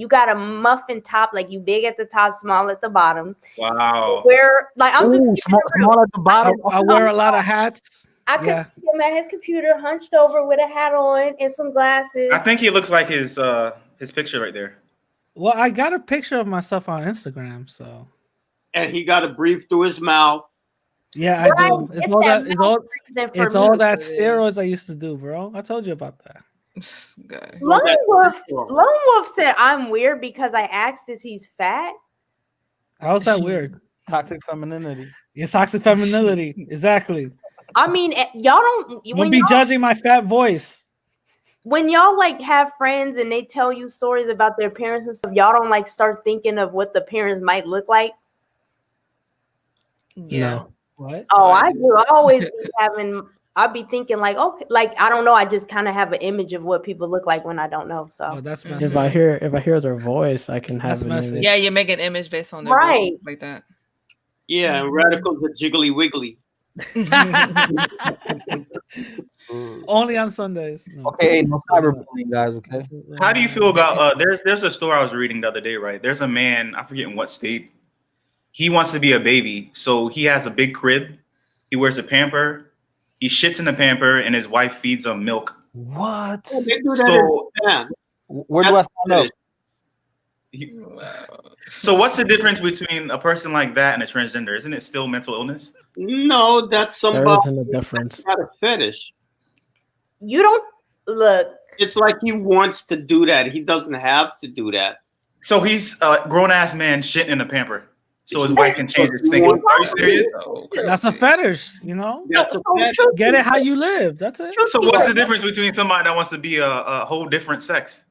got a muffin top, like you big at the top, small at the bottom. Wow. Where like I'm just small at the bottom. I wear a lot of hats. I could see him at his computer, hunched over with a hat on and some glasses. I think he looks like his picture right there. Well, I got a picture of myself on Instagram, so. And he got to breathe through his mouth. Yeah, I do. It's all that steroids I used to do, bro. I told you about that. Lone Wolf said I'm weird because I asked if he's fat. How's that weird? Toxic femininity. It's toxic femininity. Exactly. I mean, y'all don't. Wouldn't be judging my fat voice. When y'all like have friends and they tell you stories about their parents and stuff, y'all don't like start thinking of what the parents might look like. Yeah. No. What? Oh, I do. I always be I'd be thinking like, okay, like I don't know. I just kind of have an image of what people look like when I don't know. So that's messy. If I hear their voice, I can have an image. Yeah, you make an image based on their right voice, like that. Yeah, and Radical's a jiggly wiggly. Only on Sundays. No. Okay, no cyberbullying, guys. Okay. How do you feel about there's a story I was reading the other day, right? There's a man, I forget in what state. He wants to be a baby, so he has a big crib. He wears a pamper. He shits in the pamper, and his wife feeds him milk. What? Oh, they do that where do I sign up? So what's the difference between a person like that and a transgender? Isn't it still mental illness? No, that's somebody There isn't a difference. got a fetish. you don't look. It's like he wants to do that. He doesn't have to do that. So he's a grown-ass man shitting in a pamper. So his wife can change his thinking. Are you serious? That's a fetish, you know? That's a fetish. Get it how you live. That's it. So what's the difference between somebody that wants to be a whole different sex?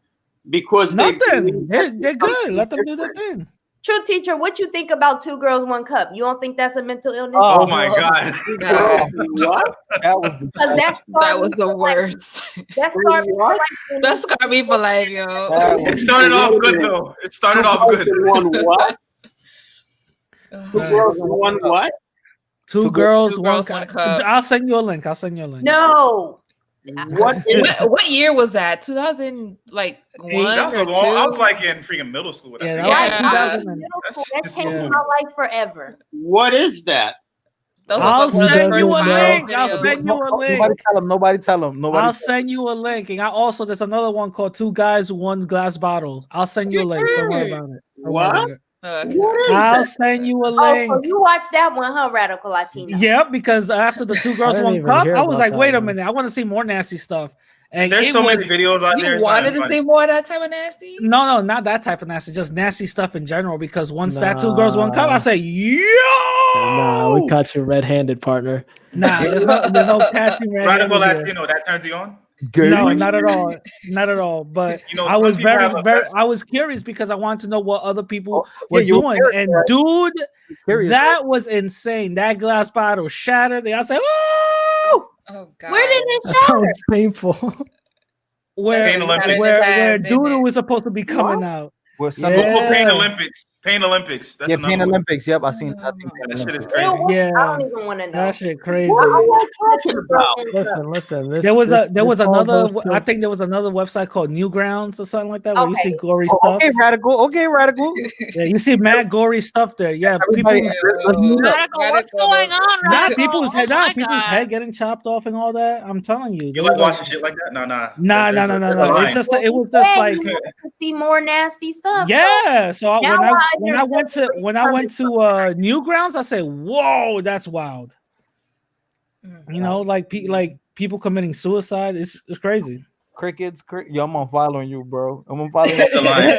Because nothing. They're good. Let them do their thing. True teacher, what you think about 2 girls, 1 cup? You don't think that's a mental illness? Oh my God. What? That was the That was the worst. That scarred me for life. That scarred me for life, yo. It started off good though. It started off good. What? 2 girls in 1 what? 2 girls, 1 1 cup. cup. I'll send you a link. No. What year was that? 2000, like one That was or a long. I was two? like in freaking middle school. Yeah, that that was like video. 2000. That changed my life forever. What is that? I'll send you a link. I'll videos. send you a link. Nobody tell him. I'll send you a link. And there's another one called 2 Guys, 1 Glass Bottle. I'll send you a link. Don't worry about it. Don't worry about it. I'll send you a link. Oh, so you watched that one, huh, Radical Latino? Yep, because after the 2 girls, didn't 1 even cup, hear I was about like, that wait a one. minute. I want to see more nasty stuff. And There's it so was, many videos out there. You it's not wanted even to funny. see more of that type of nasty? no, not that type of nasty, just nasty stuff in general. Because once that 2 girls, 1 cup, I say, Nah, we caught you red-handed, partner. Nah, there's no catching Radical red-handed here. Latino. That turns you on? No, not at all. Not at all. But You know, I some was people have a very, fetish. I was curious because I wanted to know what other people yeah, were you were doing. curious, And right? dude, Curious, that was insane. That glass bottle shattered. I said, oh, God. Where did it That shatter? sounds painful. where Pain Olympics. where dude was supposed to be coming out. Well, some Oh, Pain Yeah. Olympics. Pain Olympics. That's yeah, another Pain one. Olympics. Yep, I seen That shit is Real crazy. what? Yeah. I don't even want to know. That shit crazy. What are you talking about? Listen. There was this all another. goes to- I think there was another website called Newgrounds or something like that where you Okay. see gory stuff. Okay, radical. Okay, radical. Yeah, you see mad gory stuff there. Yeah, Everybody, people's Radical, what's going on, not Radical? people's Oh head, my not people's God. head getting chopped off and all that. I'm telling you, You there like was watching shit like that? No. no. There's a It's line. just it was just Yeah, like you want to see more nasty stuff. yeah. So now when I understand went to Newgrounds, I said, "Whoa, that's wild." You know, like people committing suicide. It's crazy. crickets. Yo, I'm unfollowing you, bro. I'm unfollowing you. That's a line.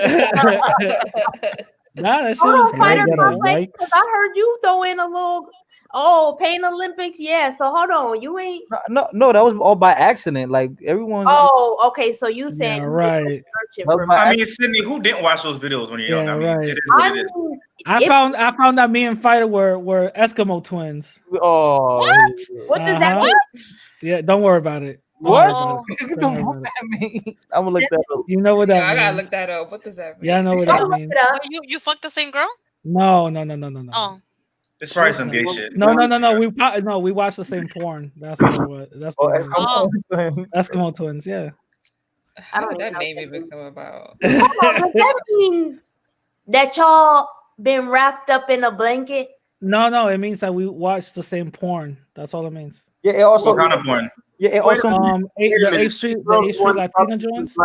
Nah, that shit Hold is on, Fighter crazy. Complex, because I heard you throw in a little. Oh, Pain Olympics, yeah. So hold on, you ain't. No, that was all by accident. Like everyone. Oh, okay. So you saying Yeah, you right. was searching That was for my I mean, Sydney, who didn't watch those videos when you're young? Yeah, I mean, right. it is what I it is. mean, I found that me and Fighter were Eskimo twins. Oh, what does that Uh-huh. mean? Yeah, don't worry about it. Don't what? worry about it. Get Don't the worry fuck about at me. I'm gonna look that up. it. You know what Yeah, that I gotta means. look that up. What does that mean? Yeah, I know what that means. But you fucked the same girl? No. Oh. It's probably some gay shit. No. We watched the same porn. That's what it was. That's what it was. Eskimo twins. Yeah. How did that name even come about? Hold on, does that mean that y'all been wrapped up in a blanket? No. It means that we watched the same porn. That's all it means. Yeah, it also. What kind of porn? Yeah, it also. The 8th Street Latina joints.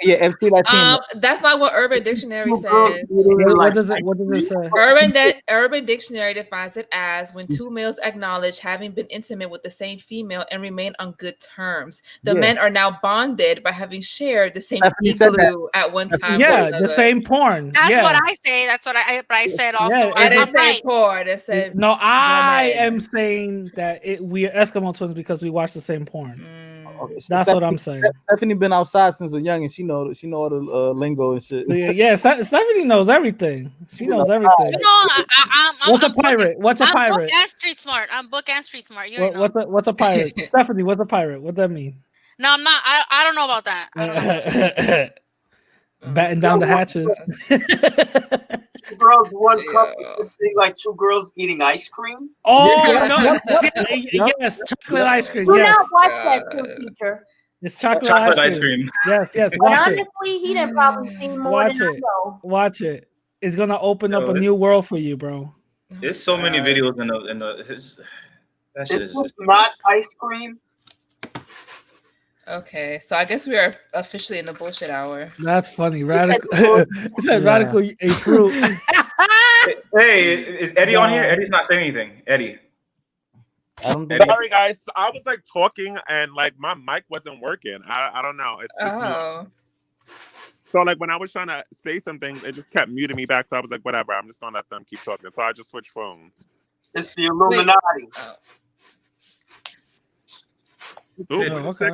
Yeah, FT Latino. That's not what Urban Dictionary says. What does it say? Urban Dictionary defines it as when 2 males acknowledge having been intimate with the same female and remain on good terms. The Yeah. men are now bonded by having shared the same Stephanie said that. igloo at one time. Yeah, or the another. same porn. That's Yeah. what I say. That's what I said also. Yeah, I didn't I'm say right. porn. I said No, I woman. am saying that we are Eskimo twins because we watch the same porn. Okay, That's what I'm saying. Stephanie been outside since a young, and she know all the lingo and shit. Yeah, Stephanie knows everything. She knows everything. You know, I'm What's a pirate? What's a I'm pirate? book and street smart. I'm book and street smart. You already know. What's a pirate? Stephanie, what's a pirate? What that mean? No, I'm not. I don't know about that. I don't know. Batten down the hatches. Girls, 1 cup is thing like 2 girls eating ice cream. Oh no! Yes, chocolate ice cream. Do Yes, not watch that too, teacher. it's chocolate, Chocolate ice cream. Yes, But watch it. honestly, he done probably seen more Watch than I it. know. Watch it. It's gonna open up Yo, a new world for you, bro. There's so many videos in the. That shit is It's just. not ice cream. Okay, so I guess we are officially in the bullshit hour. That's funny. Radical. It said radical a fruit. Hey, is Eddie on here? Eddie's not saying anything. Eddie. Sorry, guys. I was like talking and like my mic wasn't working. I don't know. It's just me. So like when I was trying to say something, it just kept muting me back. So I was like, whatever. I'm just gonna let them keep talking. So I just switched phones. It's the Illuminati. Ooh, okay.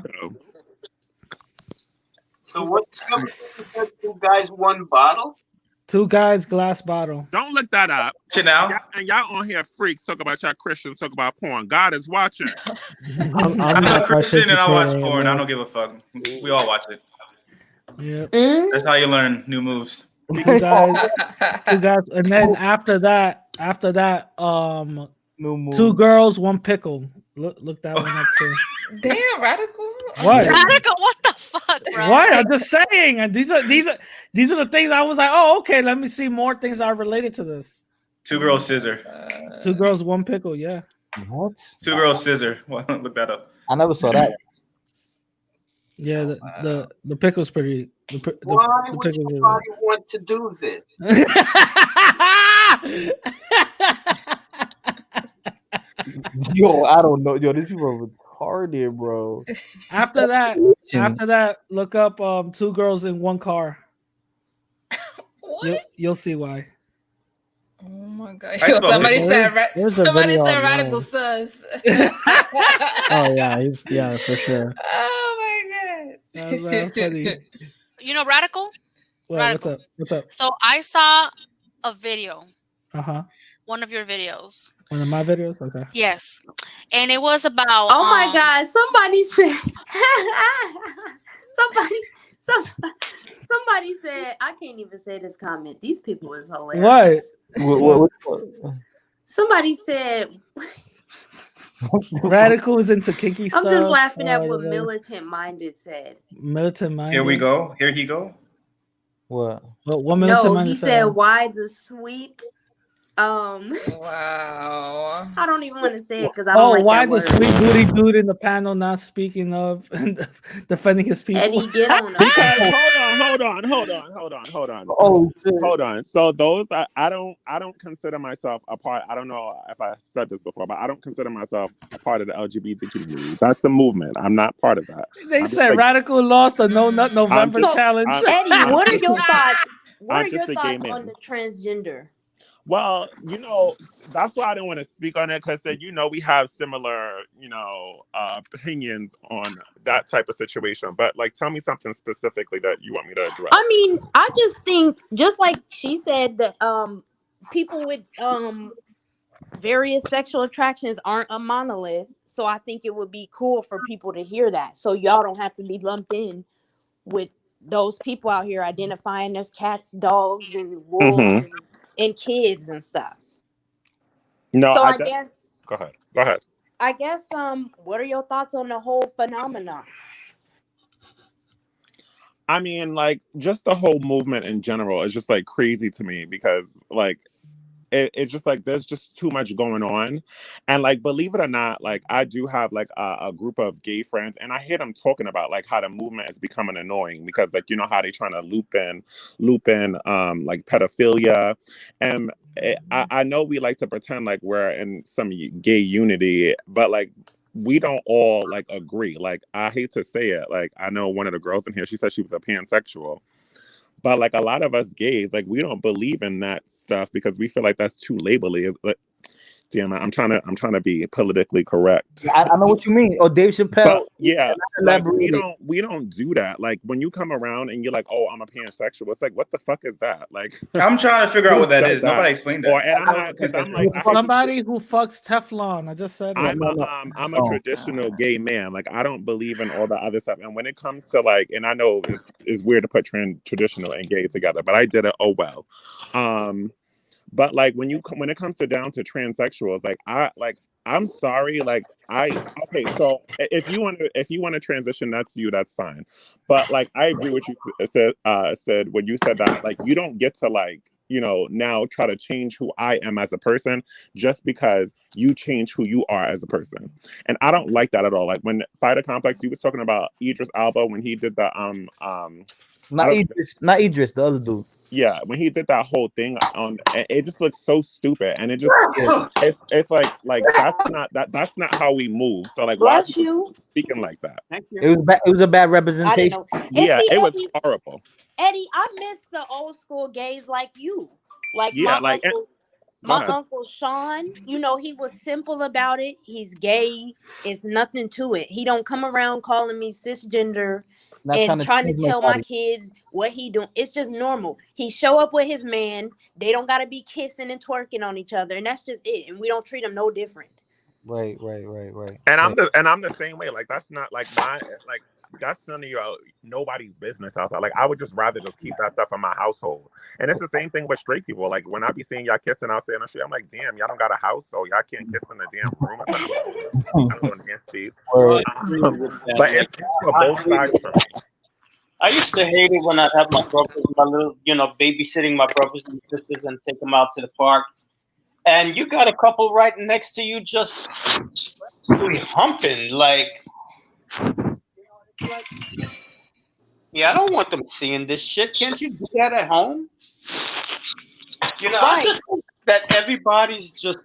So what's 2 guys, 1 bottle? Two guys, glass bottle. Don't look that up. Shit now. And y'all on here freaks talk about y'all Christians, talk about porn. God is watching. I'm I'm not a Christian and I watch participating porn. in I that. don't give a fuck. We all watch it. Yep. That's how you learn new moves. Two guys, and then after that, No more. two girls, one pickle. Look that one up too. Damn, radical. What? Radical, what the fuck, bro? What? I'm just saying, and these are the things I was like, oh, okay. Let me see more things that are related to this. Two girls scissor. Two girls, one pickle. Yeah. What? Two girls scissor. Well, look that up. I never saw that. Yeah, the pickle's pretty. Why the would pickle's somebody want to do this? Yo, I don't know. Yo, these people are retarded, bro. After that, look up two girls in one car. You'll see why. Oh my god! I spelled Somebody it. said There's a somebody video said online. radical sus. Oh yeah, for sure. Oh my god! That's funny. You know, radical. Well, Radical. what's up? So I saw a video, Uh-huh. one of your videos. One of my videos? Okay. Yes, and it was about. Oh my God! Somebody said. Somebody said. I can't even say this comment. These people is hilarious. What? Somebody said. Radical is into kinky stuff. I'm just laughing at what militant minded said. Militant minded. Here we go. Here he go. What? What militant No, minded he said, "Why the sweet?" Wow. I don't even want to say it because I don't like why that the word. sweet booty dude in the panel not speaking of and defending his people? Eddie, get on him. Because hold on. Oh shit. Hold on. So those I don't consider myself a part. I don't know if I said this before, but I don't consider myself a part of the LGBT community. That's a movement. I'm not part of that. They said radical lost the No Nut November just- challenge. Eddie, what are your thoughts? What I'm are your just a gay thoughts on man. the transgender? Well, that's why I didn't want to speak on it because we have similar, opinions on that type of situation. But tell me something specifically that you want me to address. I mean, I just think, just like she said, that people with various sexual attractions aren't a monolith. So I think it would be cool for people to hear that. So y'all don't have to be lumped in with those people out here identifying as cats, dogs, and wolves and kids and stuff. No, so I guess. Go ahead. I guess. What are your thoughts on the whole phenomenon? I mean, just the whole movement in general is just crazy to me because it's just there's just too much going on. And believe it or not, I do have a group of gay friends, and I hear them talking about how the movement is becoming annoying because how they trying to loop in pedophilia. And I know we like to pretend we're in some gay unity, but we don't all agree. I hate to say it, I know one of the girls in here, she said she was a pansexual. But a lot of us gays, we don't believe in that stuff because we feel that's too labely. Damn it, I'm trying to be politically correct. I know what you mean. Oh, Dave Chappelle. But yeah, we don't do that. When you come around and you're oh, I'm a pansexual. It's what the fuck is that? I'm trying to figure out what that is. Nobody explained that. Somebody who fucks Teflon. I just said it. I'm a traditional gay man. I don't believe in all the other stuff. And when it comes to and I know it's weird to put traditional and gay together, but I did it. Oh well. But when it comes down to transsexuals, I'm sorry, okay, so if you want to transition, that's you, that's fine. But I agree with you said when you said that you don't get to now try to change who I am as a person just because you change who you are as a person. And I don't like that at all. When Fighter Complex, he was talking about Idris Elba when he did the not Idris, the other dude. Yeah, when he did that whole thing on, it just looks so stupid, and it just it's that's not how we move. So why are people speaking like that? Thank you. It was a bad representation. Yeah, see, it was Eddie, horrible. Eddie, I miss the old school gays like you, Yeah, my uncle. My ahead. Uncle Sean, you know, he was simple about it. He's gay. It's nothing to it. He don't come around calling me cisgender Not and trying to change tell my nobody. kids what he doing. It's just normal. He show up with his man. They don't gotta be kissing and twerking on each other, and that's just it. And we don't treat them no different. Right. And I'm the same way. Like that's not like that's none of your nobody's business outside. Like I would just rather just keep that stuff in my household. And it's the same thing with straight people. Like when I be seeing y'all kissing outside on the street, I'm like, damn, y'all don't got a house, so y'all can't kiss in the damn room. I don't know dance space. But it's for both sides for me. I used to hate it when I'd have my brothers, my little, babysitting my brothers and sisters and take them out to the park. And you got a couple right next to you just really humping. Like, yeah, I don't want them seeing this shit. Can't you do that at home? I just think that everybody's just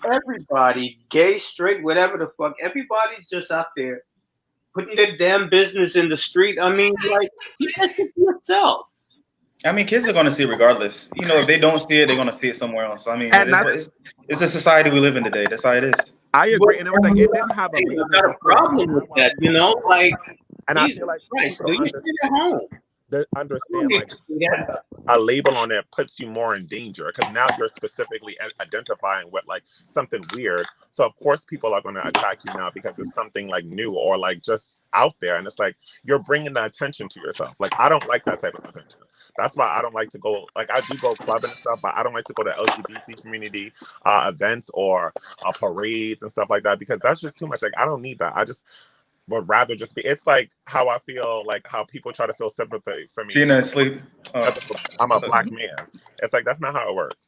everybody, gay, straight, whatever the fuck, everybody's just out there putting their damn business in the street. I mean, like, keep that shit to yourself. I mean, kids are going to see it regardless. If they don't see it, they're going to see it somewhere else. I mean, it's a society we live in today. That's how it is. I agree. And it was like, it didn't have a problem with that, Like, and I feel like Christ, do you sit at home? Understand, like, a label on it puts you more in danger because now you're specifically identifying with like something weird. So of course people are going to attack you now because it's something like new or like just out there, and it's like you're bringing the attention to yourself. Like I don't like that type of attention. That's why I don't like to go. Like I do go clubbing and stuff, but I don't like to go to LGBT community events or parades and stuff like that because that's just too much. Like I don't need that. I just would rather just be. It's like how I feel, like how people try to feel sympathy for me. Tina asleep. I'm a black man. It's like that's not how it works.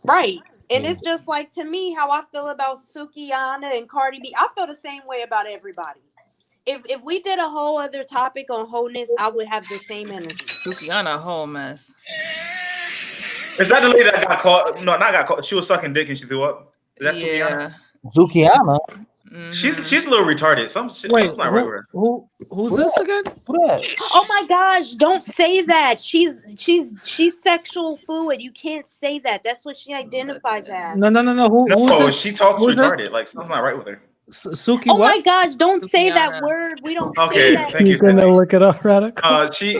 Right. And it's just like, to me, how I feel about Sukihana and Cardi B. I feel the same way about everybody. If we did a whole other topic on wholeness, I would have the same energy. Sukihana, a whole mess. Is that the lady that got caught? No, not got caught. She was sucking dick and she threw up. Is that Sukihana? Sukihana. Mm-hmm. She's a little retarded. Wait, not right with her. Who's this again? Oh my gosh! Don't say that. She's sexual fluid. You can't say that. That's what she identifies as. No. Who's she talks retarded. Like something's not right with her. Suki. Oh what? my gosh! Don't say that word. We don't say that. Thank you. Gonna look it up, Radical. She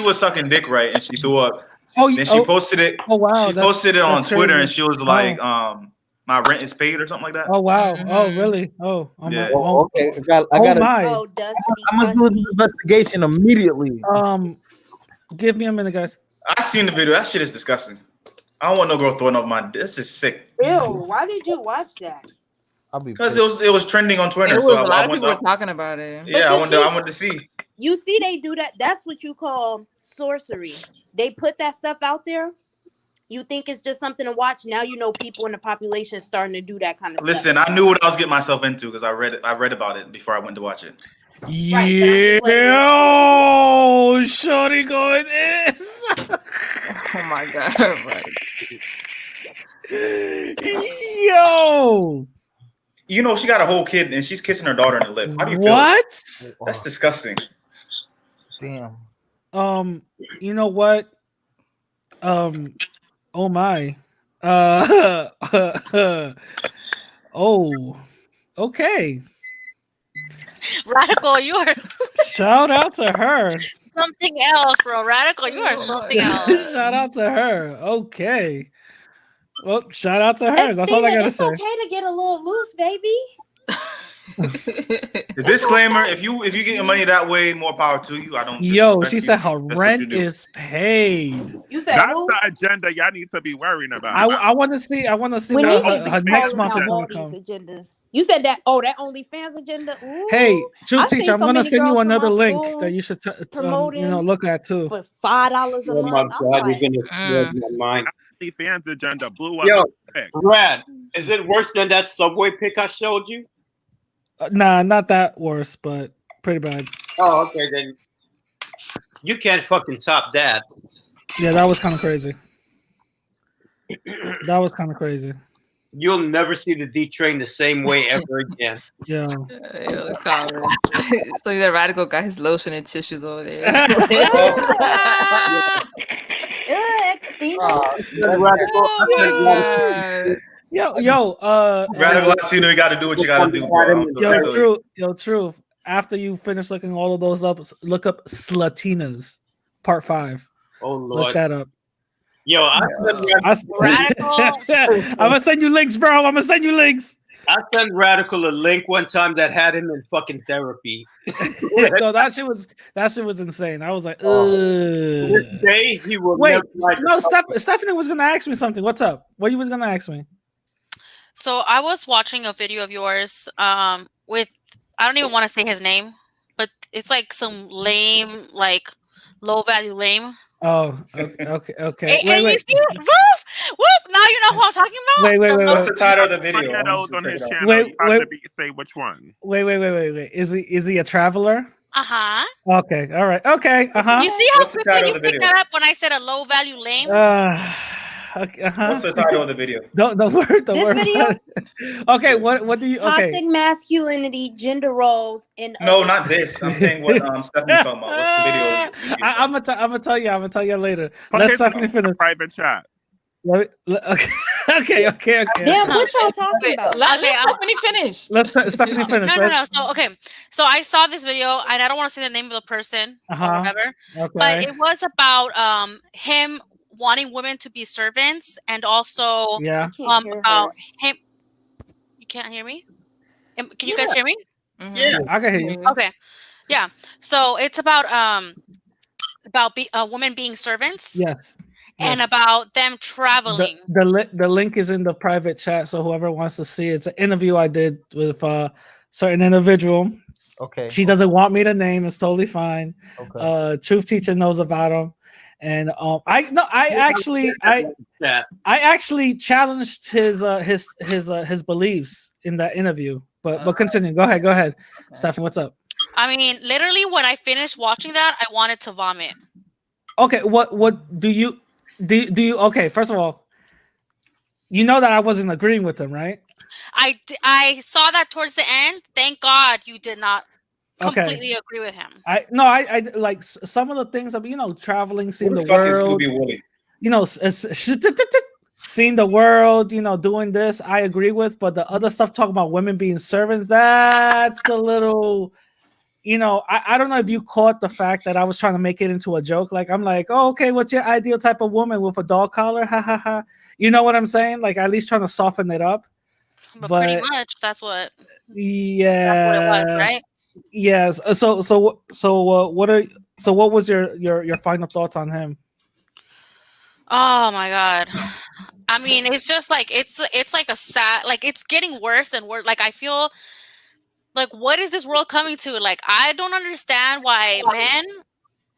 was sucking dick, right? And she threw up. Then she posted it. Oh wow! She posted it on Twitter, crazy. and she was like, "My rent is paid" or something like that. Oh wow! Oh really? Oh yeah. Okay. I got. My. I must do the investigation immediately. Give me a minute, guys. I seen the video. That shit is disgusting. I don't want no girl throwing up my. This is sick. Ew! Why did you watch that? Because it was trending on Twitter. It was a lot of people were talking about it. Yeah, I wanted to see. You see, they do that. That's what you call sorcery. They put that stuff out there. You think it's just something to watch. Now you know people in the population starting to do that kind of stuff. Listen, I knew what I was getting myself into because I read about it before I went to watch it. Yo, shorty going this. Oh my god! Yo. She got a whole kid and she's kissing her daughter in the lip. How do you feel? What? That's disgusting. Damn. You know what? Oh my. Oh. Okay. Radical, you are Shout out to her. something else, bro. Radical, you are something else. Shout out to her. Okay. Well, shout out to her. That's all I gotta it's say. okay to get a little loose, baby. The disclaimer: if you get your money that way, more power to you. I don't. Yo, she said her rent is paid. You said that's who? the agenda y'all need to be worrying about. I want to see. We need to be her next calling month out is all gonna these come. agendas. You said that. Oh, that OnlyFans agenda. Ooh. Hey, Truth I Teacher, seen I'm so gonna many send you girls from another my link school that you should promoting look at too. for $5 a Oh my month. I'm god, like, you're gonna blow my mind. Fans agenda blew up. Yo, Brad, is it worse than that Subway pic I showed you? Nah, not that worse, but pretty bad. Oh, okay, then you can't fucking top that. Yeah, that was kind of crazy. That was kind of crazy. You'll never see the D train the same way ever again. Yeah. The comments. So that Radical got his lotion and tissues over there. ew. Stina. Radical Latino, you got to do what you got to do, bro. Truth. After you finish looking all of those up, look up Slatinas, part 5. Oh Look Lord. that up. Yo, Radical. I'm gonna send you links, bro. I'm gonna send you links. I sent Radical a link one time that had him in fucking therapy. No, that shit was insane. I was like, This day he will wait, never like no, Stephanie was gonna ask me something. What's up? What you was gonna ask me? So I was watching a video of yours with, I don't even want to say his name, but it's like some lame, like low value lame. Oh, okay. And you see, woof, now you know who I'm talking about. Wait. What's the title of the video? One of those on his channel. Wait, You have to say which one. Wait. Is he a traveler? Uh-huh. Okay, all right. Okay, uh-huh. You see how quickly you picked that up when I said a low value lame? Okay, uh-huh. What's the title of the video? Don't worry. This video? Okay, what do you? Okay. Toxic masculinity, gender roles, and No, not this. I'm saying what Stephanie's talking about. What's the video? I'm gonna tell you later. Let Stephanie finish. Private chat. Okay. Okay. Damn, what y'all talking about? Let Stephanie finish. Let Stephanie finish. No. So I saw this video, and I don't want to say the name of the person or whatever, but it was about him wanting women to be servants, and also about him. You can't hear me? Can you guys hear me? Yeah, I can hear you. Okay, yeah. So it's about women being servants. Yes. And about them traveling. The link is in the private chat, so whoever wants to see it. It's an interview I did with a certain individual. Okay. She doesn't want me to name. It's totally fine. Okay. Truth Teacher knows about him, and I actually challenged his beliefs in that interview. But continue. Go ahead, Stephanie. What's up? I mean, literally, when I finished watching that, I wanted to vomit. Okay, what do you? Do you okay? First of all, you know that I wasn't agreeing with him, right? I saw that towards the end. Thank God you did not completely agree with him. I like some of the things of traveling, seeing the world. Seeing the world, doing this, I agree with. But the other stuff talking about women being servants, that's a little. I don't know if you caught the fact that I was trying to make it into a joke. Like, I'm like, oh, okay, what's your ideal type of woman with a dog collar? Ha ha ha. You know what I'm saying? Like, at least trying to soften it up. But pretty much, that's what. Yeah. That's what it was, right? Yes. What was your final thoughts on him? Oh my God. I mean, it's just like it's like a sad, like it's getting worse and worse. Like I feel. Like, what is this world coming to? Like, I don't understand why men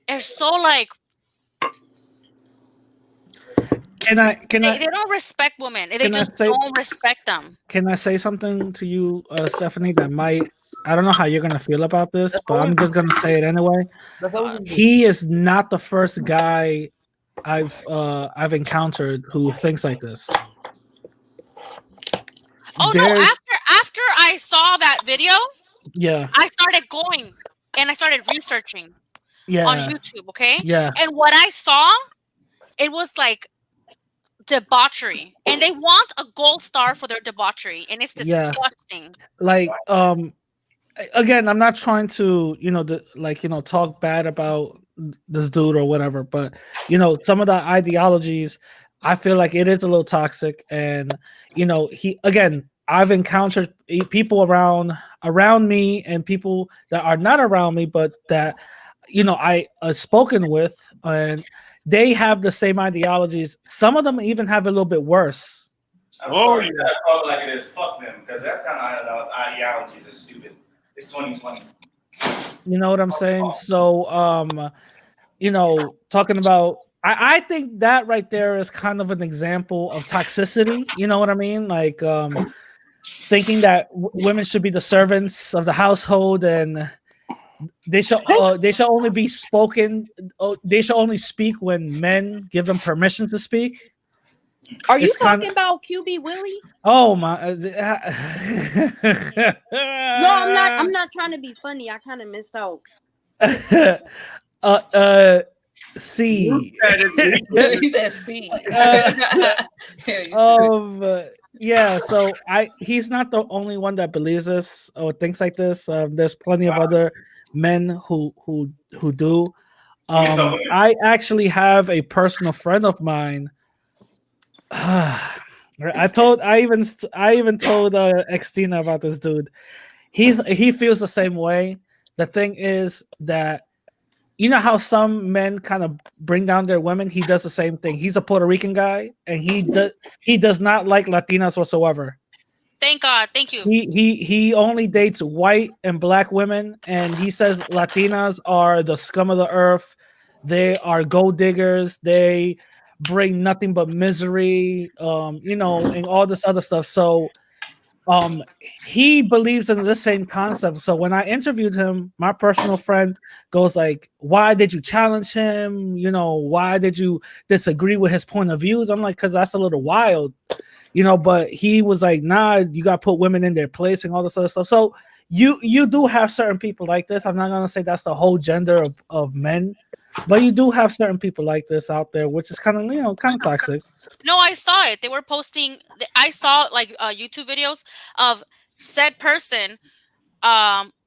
are so like. They don't respect women. They just don't respect them. Can I say something to you, Stephanie? That I don't know how you're gonna feel about this, but I'm just gonna say it anyway. He is not the first guy I've encountered who thinks like this. Oh no! After I saw that video, I started going and I started researching on YouTube. Okay, and what I saw, it was like debauchery, and they want a gold star for their debauchery, and it's disgusting. Like, again, I'm not trying to, talk bad about this dude or whatever, but some of the ideologies, I feel like it is a little toxic, and I've encountered people around me and people that are not around me, but that I spoken with, and they have the same ideologies. Some of them even have a little bit worse. Oh yeah, call it like it is. Fuck them, because that kind of ideologies is stupid. It's 2020. You know what I'm saying? So, talking about. I think that right there is kind of an example of toxicity. You know what I mean? Like thinking that women should be the servants of the household, and they should only be spoken. They should only speak when men give them permission to speak. Are you talking about QB Willie? Oh my! No, I'm not trying to be funny. I kind of missed out. C. He said C. Yeah, you Yeah, so he's not the only one that believes this or thinks like this. There's plenty of other men who do. I actually have a personal friend of mine. I even told Xtina about this dude. He feels the same way. The thing is that you know how some men kind of bring down their women. He does the same thing. He's a Puerto Rican guy, and he does not like Latinas whatsoever. Thank God. Thank you. He only dates white and black women, and he says Latinas are the scum of the earth. They are gold diggers. They bring nothing but misery, and all this other stuff. So he believes in the same concept. So when I interviewed him, my personal friend goes like, why did you challenge him? Why did you disagree with his point of views? I'm like, because that's a little wild. But he was like, nah, you got to put women in their place and all this other stuff. So you do have certain people like this. I'm not going to say that's the whole gender of men, but you do have certain people like this out there, which is kind of toxic. No, I saw it. They were posting. I saw like YouTube videos of said person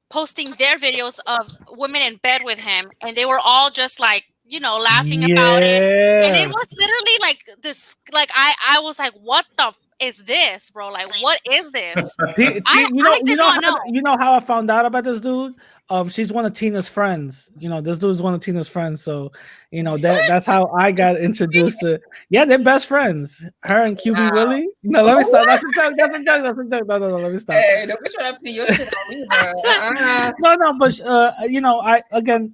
posting their videos of women in bed with him, and they were all just like laughing about it. And it was literally like this. Like I was like, what the is this, bro? Like, what is this? I did not know. You know how I found out about this dude? She's one of Tina's friends. This dude is one of Tina's friends. So, that's how I got introduced to. Yeah, they're best friends. Her and QB Willie. No, let me stop. That's a joke. That's a joke. That's a joke. No, let me stop. Hey, don't be trying to put your shit on me, bro. No, but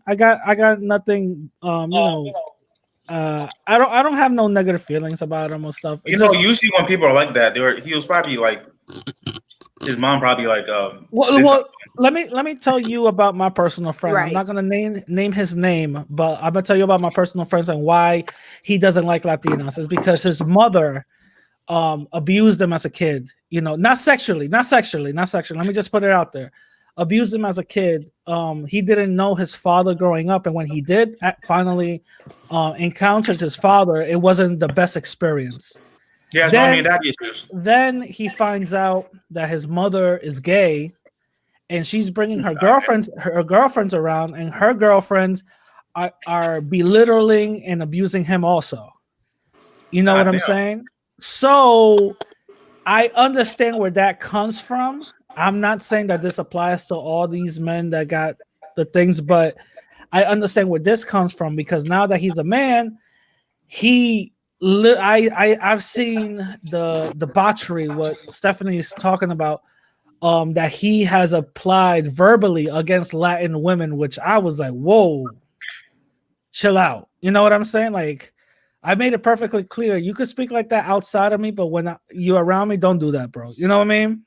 I got nothing. I don't have no negative feelings about him or stuff. Usually when people are like that, he was probably like his mom probably like well let me tell you about my personal friend. Right. I'm not gonna name his name, but I'm gonna tell you about my personal friends and why he doesn't like Latinos. Is because his mother abused him as a kid. Not sexually. Let me just put it out there. Abused him as a kid. He didn't know his father growing up, and when he did finally encountered his father, it wasn't the best experience. Yeah, then he finds out that his mother is gay, and she's bringing her girlfriends around, and her girlfriends are belittling and abusing him also. You know what I'm saying? So I understand where that comes from. I'm not saying that this applies to all these men that got the things, but I understand where this comes from because now that he's a man, I've seen the debauchery, what Stephanie is talking about, that he has applied verbally against Latin women, which I was like, whoa, chill out. You know what I'm saying? Like, I made it perfectly clear. You could speak like that outside of me, but when you're around me, don't do that, bro. You know what I mean?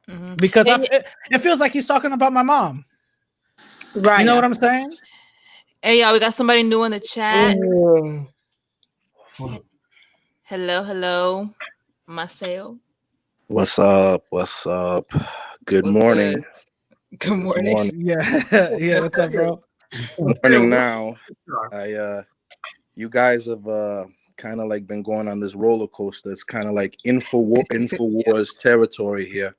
Mm-hmm. Because it feels like he's talking about my mom. Right. You know what I'm saying? Hey, y'all, we got somebody new in the chat. Hello, Marcel. What's up? Good morning. Good morning. Yeah. What's up, bro? Morning now. You guys have kind of like been going on this roller coaster. It's kind of like Infowars territory here.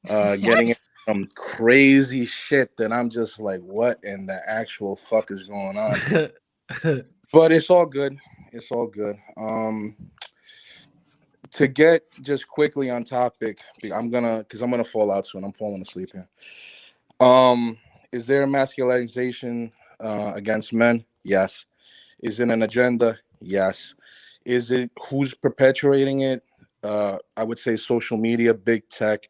Getting into some crazy shit that I'm just like, what in the actual fuck is going on? But it's all good. To get just quickly on topic, I'm gonna fall out soon. I'm falling asleep here. Is there a masculinization against men? Yes. Is it an agenda? Yes. Is it who's perpetuating it? I would say social media, big tech.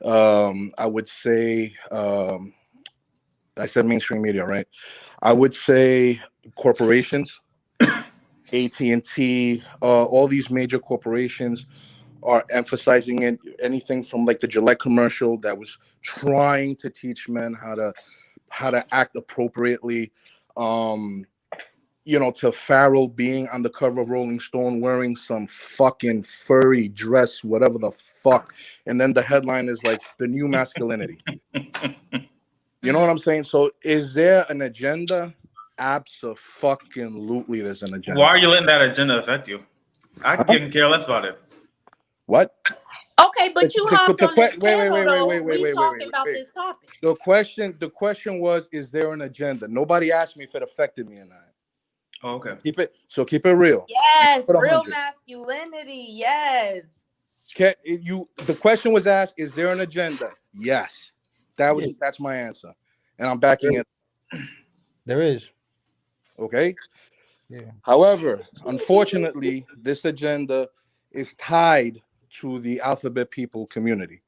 I would say I said mainstream media, right? I would say corporations, AT&T, all these major corporations are emphasizing it. Anything from like the Gillette commercial that was trying to teach men how to act appropriately. To Farrell being on the cover of Rolling Stone wearing some fucking furry dress, whatever the fuck. And then the headline is like the new masculinity. You know what I'm saying? So is there an agenda? Absolutely, there's an agenda. Why are you letting that agenda affect you? I can care less about it. What? Okay, but you hopped on this panel though. We talking about wait. this topic. The question was, is there an agenda? Nobody asked me if it affected me or not. Oh, okay. Keep it real. Yes, Put real 100. masculinity. Yes. The question was asked, is there an agenda? Yes. That's my answer. And I'm backing it. There is. Okay. Yeah. However, unfortunately, this agenda is tied to the alphabet people community.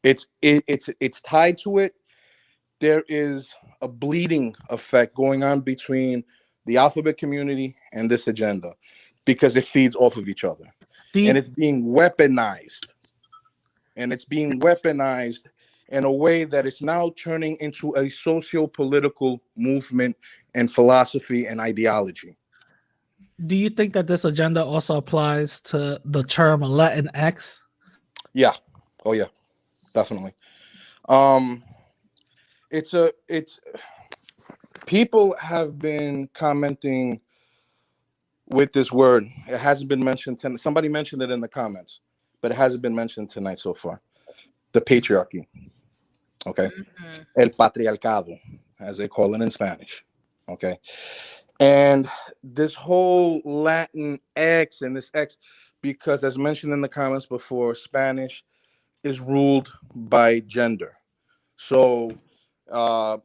It's tied to it. There is a bleeding effect going on between the alphabet community and this agenda because it feeds off of each other. And it's being weaponized. And it's being weaponized in a way that it's now turning into a socio-political movement and philosophy and ideology. Do you think that this agenda also applies to the term Latinx? Yeah. Oh yeah, definitely. It's people have been commenting with this word. It hasn't been mentioned tonight. Somebody mentioned it in the comments, but it hasn't been mentioned tonight so far. The patriarchy. Okay. El patriarcado, as they call it in Spanish. Okay. And this whole Latin X and this X, because as mentioned in the comments before, Spanish is ruled by gender. So, tú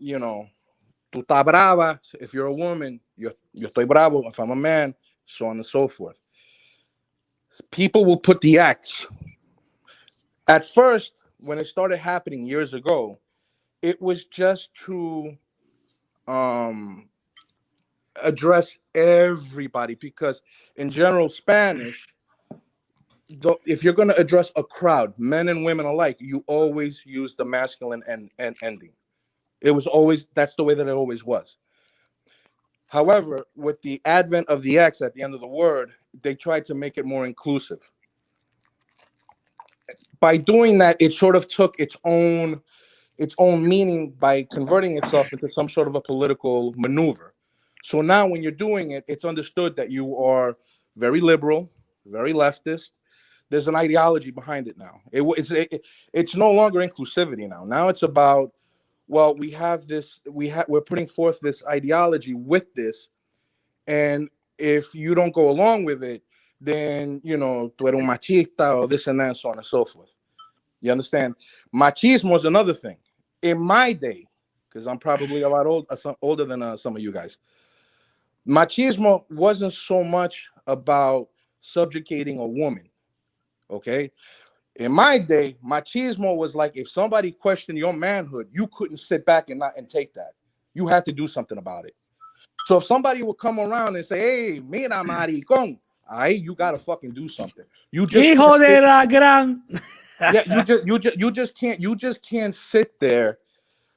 estás brava if you're a woman, yo estoy bravo if I'm a man, so on and so forth. People will put the X. At first, when it started happening years ago, it was just to address everybody, because in general Spanish, if you're going to address a crowd, men and women alike, you always use the masculine and ending. It was always, that's the way that it always was. However, with the advent of the X at the end of the word, they tried to make it more inclusive. By doing that, it sort of took its own meaning by converting itself into some sort of a political maneuver. So now when you're doing it, it's understood that you are very liberal, very leftist. There's an ideology behind it now. It's no longer inclusivity now. Now it's about, well, we have this, we're putting forth this ideology with this, and if you don't go along with it, then tú eres un machista or this and that, so on and so forth. You understand? Machismo is another thing. In my day, because I'm probably a lot older than some of you guys, machismo wasn't so much about subjugating a woman. Okay? In my day, machismo was like, if somebody questioned your manhood, you couldn't sit back and take that. You had to do something about it. So if somebody would come around and say, "Hey, mira, maricón," you gotta fucking do something. You just Hijo de la gran. Yeah, you just can't sit there,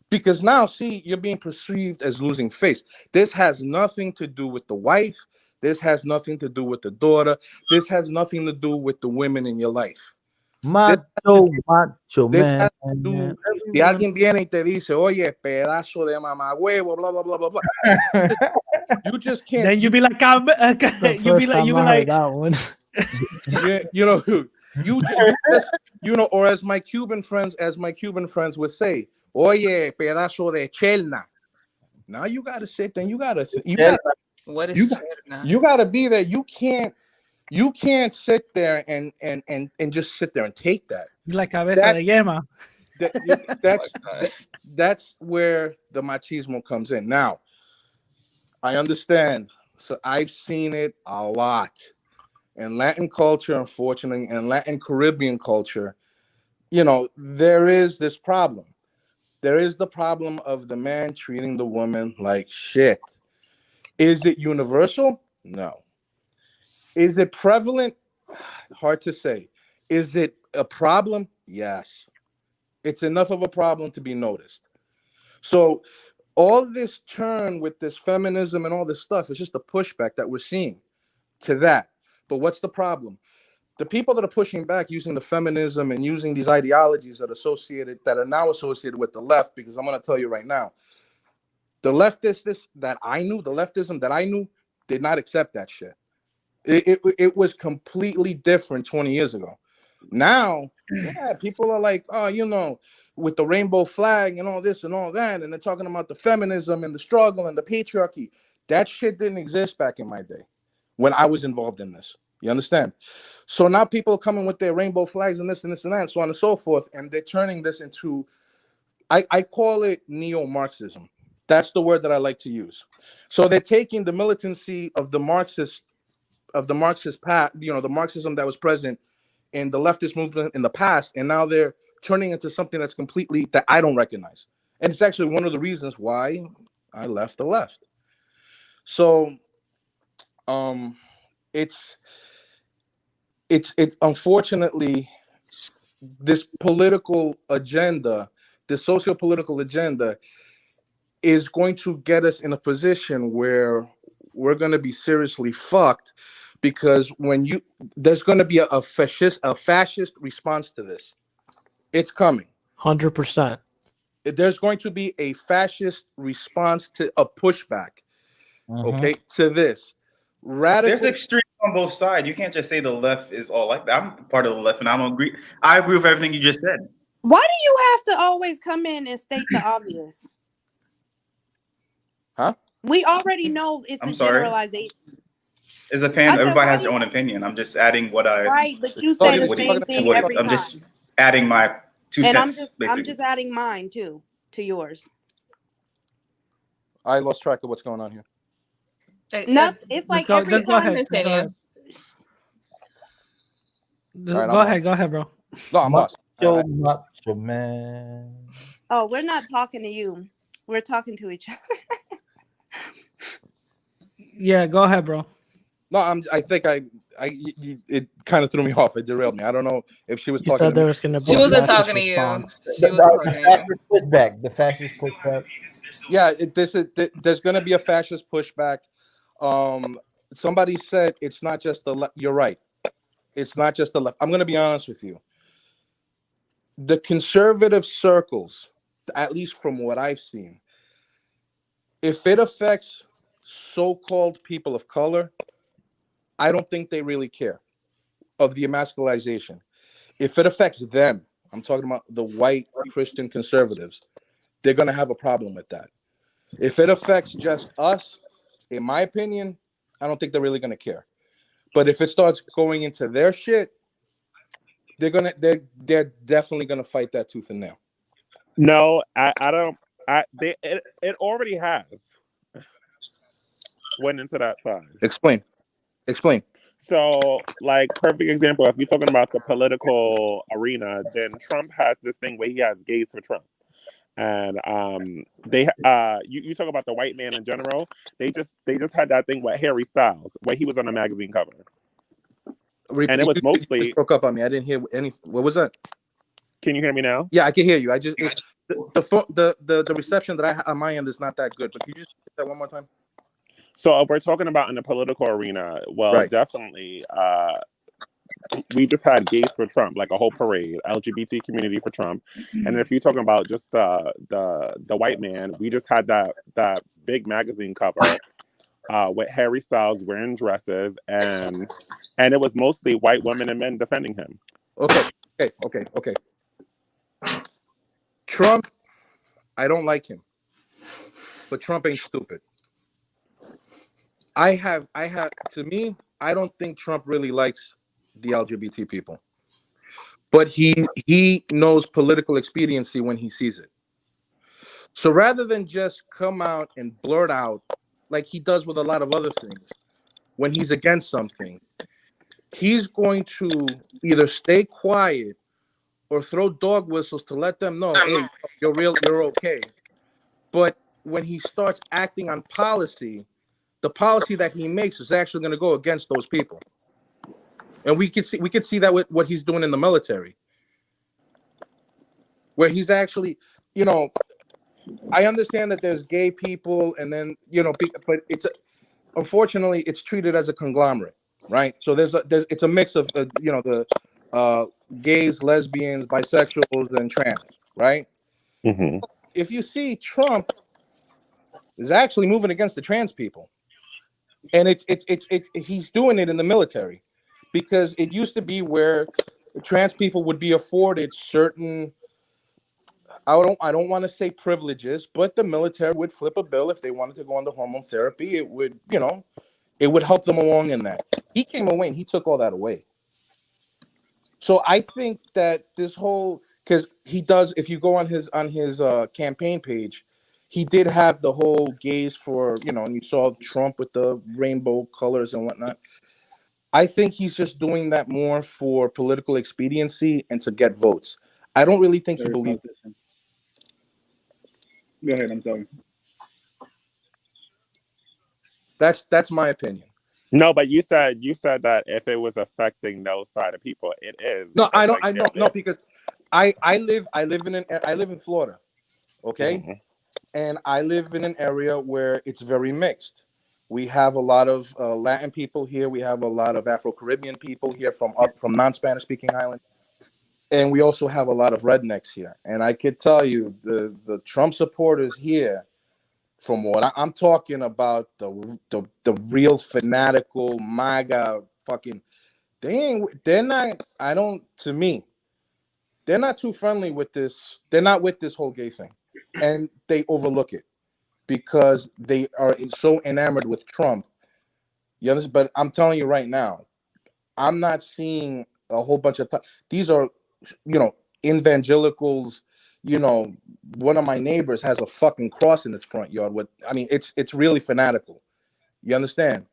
because now, see, you're being perceived as losing face. This has nothing to do with the wife. This has nothing to do with the daughter. This has nothing to do with the women in your life. Macho This man. has to do. Si alguien viene y te dice, "Oye, pedazo de mamagüevo," blah blah blah blah blah. You just can't. Then you be like, you be like that one. Or as my Cuban friends would say, "Oye, pedazo de chelna." Now you gotta sit there. What is you gotta be there. You can't sit there and just sit there and take that. You like cabeza de yema. That's where the machismo comes in. Now, I understand. So I've seen it a lot in Latin culture, unfortunately, and Latin Caribbean culture. There is this problem. There is the problem of the man treating the woman like shit. Is it universal? No. Is it prevalent? Hard to say. Is it a problem? Yes. It's enough of a problem to be noticed. So all this turn with this feminism and all this stuff is just a pushback that we're seeing to that. But what's the problem? The people that are pushing back using the feminism and using these ideologies that are now associated with the left, because I'm going to tell you right now, The leftists that I knew, the leftism that I knew, did not accept that shit. It was completely different 20 years ago. Now, yeah, people are like, oh, you know, with the rainbow flag and all this and all that, and they're talking about the feminism and the struggle and the patriarchy. That shit didn't exist back in my day when I was involved in this. You understand? So now people are coming with their rainbow flags and this and this and that, and so on and so forth, and they're turning this into, I call it neo-Marxism. That's the word that I like to use. So they're taking the militancy of the Marxist path, you know, the Marxism that was present in the leftist movement in the past, and now they're turning into something that's completely that I don't recognize. And it's actually one of the reasons why I left the left. So it's unfortunately this political agenda, this socio-political agenda is going to get us in a position where we're going to be seriously fucked, because there's going to be a fascist response to this. It's coming. 100%. There's going to be a fascist response to a pushback, okay, to this. There's extremes on both sides. You can't just say the left is all like that. I'm part of the left, and I agree with everything you just said. Why do you have to always come in and state the obvious? Huh? We already know it's a generalization. It's everybody has their own opinion. I'm just adding what I right, but you say the same thing every time. I'm just adding my 2 cents. I'm just adding mine too to yours. I lost track of what's going on here. No, it's like every time. Go ahead, bro. No, I'm lost. Macho man. Oh, we're not talking to you. We're talking to each other. Yeah, go ahead, bro. No, I think it kind of threw me off. It derailed me. I don't know if she was You talking said to there me. was going to be She wasn't talking to you. The fascist pushback. Yeah, there's going to be a fascist pushback. Somebody said it's not just the left. You're right. It's not just the left. I'm going to be honest with you. The conservative circles, at least from what I've seen, if it affects so-called people of color, I don't think they really care of the emasculization. If it affects them, I'm talking about the white Christian conservatives, they're going to have a problem with that. If it affects just us, in my opinion, I don't think they're really going to care. But if it starts going into their shit, they're definitely going to fight that tooth and nail. No, I don't. It already has went into that side. Explain. So, like, perfect example, if you're talking about the political arena, then Trump has this thing where he has gays for Trump. And you talk about the white man in general, they just had that thing with Harry Styles where he was on a magazine cover. And it was mostly you broke up on me. I didn't hear any. What was that? Can you hear me now? Yeah, I can hear you. I just the reception that I have on my end is not that good. But can you just say that one more time? So if we're talking about in the political arena, well, right. Definitely, we just had gays for Trump, like a whole parade, LGBT community for Trump. And if you're talking about just the white man, we just had that big magazine cover with Harry Styles wearing dresses, and it was mostly white women and men defending him. Okay. Trump, I don't like him, but Trump ain't stupid. To me, I don't think Trump really likes the LGBT people, but he knows political expediency when he sees it. So rather than just come out and blurt out like he does with a lot of other things, when he's against something, he's going to either stay quiet or throw dog whistles to let them know, hey, you're okay. But when he starts acting on policy, the policy that he makes is actually going to go against those people. And we could see that with what he's doing in the military, where he's actually, I understand that there's gay people, and then but unfortunately it's treated as a conglomerate, right? So it's a mix of the gays, lesbians, bisexuals, and trans, right? Mm-hmm. If you see Trump, is actually moving against the trans people. And he's doing it in the military, because it used to be where trans people would be afforded certain, I don't want to say privileges, but the military would flip a bill if they wanted to go under hormone therapy. It would, it would help them along in that. He came away and he took all that away. So I think that this whole, because he does, if you go on his campaign page, he did have the whole gays for, and you saw Trump with the rainbow colors and whatnot. I think he's just doing that more for political expediency and to get votes. I don't really think he believes. Go ahead. I'm sorry. That's my opinion. No, but you said that if it was affecting no side of people, it is. No, I don't. No, because I live in Florida, okay, Mm-hmm. and I live in an area where it's very mixed. We have a lot of Latin people here. We have a lot of Afro-Caribbean people here from non-Spanish speaking islands, and we also have a lot of rednecks here. And I could tell you, the Trump supporters here, from what I'm talking about, the real fanatical MAGA fucking, they're not. I don't. To me, they're not too friendly with this. They're not with this whole gay thing, and they overlook it because they are so enamored with Trump. You understand? But I'm telling you right now, I'm not seeing a whole bunch of these are, evangelicals. One of my neighbors has a fucking cross in his front yard. It's really fanatical. You understand?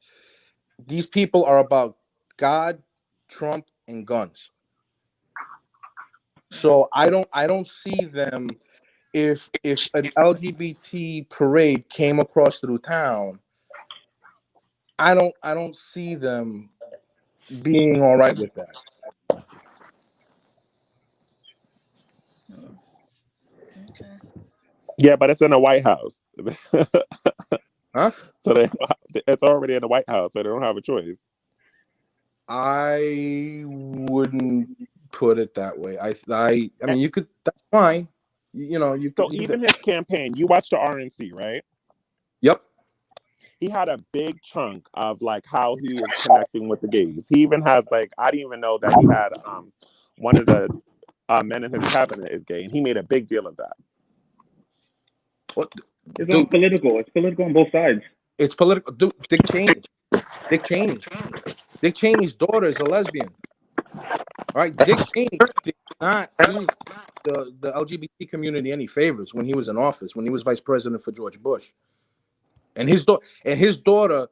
These people are about God, Trump, and guns. So I don't see them. If an LGBT parade came across through town, I don't see them being all right with that. Yeah, but it's in the White House. Huh? So it's already in the White House, so they don't have a choice. I wouldn't put it that way. I mean, you could. That's fine. You could. So even his campaign, you watched the RNC, right? Yep. He had a big chunk of like how he is connecting with the gays. He even has I didn't even know that he had one of the men in his cabinet is gay, and he made a big deal of that. What? It's all political. It's political on both sides. It's political. Dude, Dick Cheney's daughter is a lesbian. All right, Dick Cheney did not do the LGBT community any favors when he was in office, when he was vice president for George Bush. And his daughter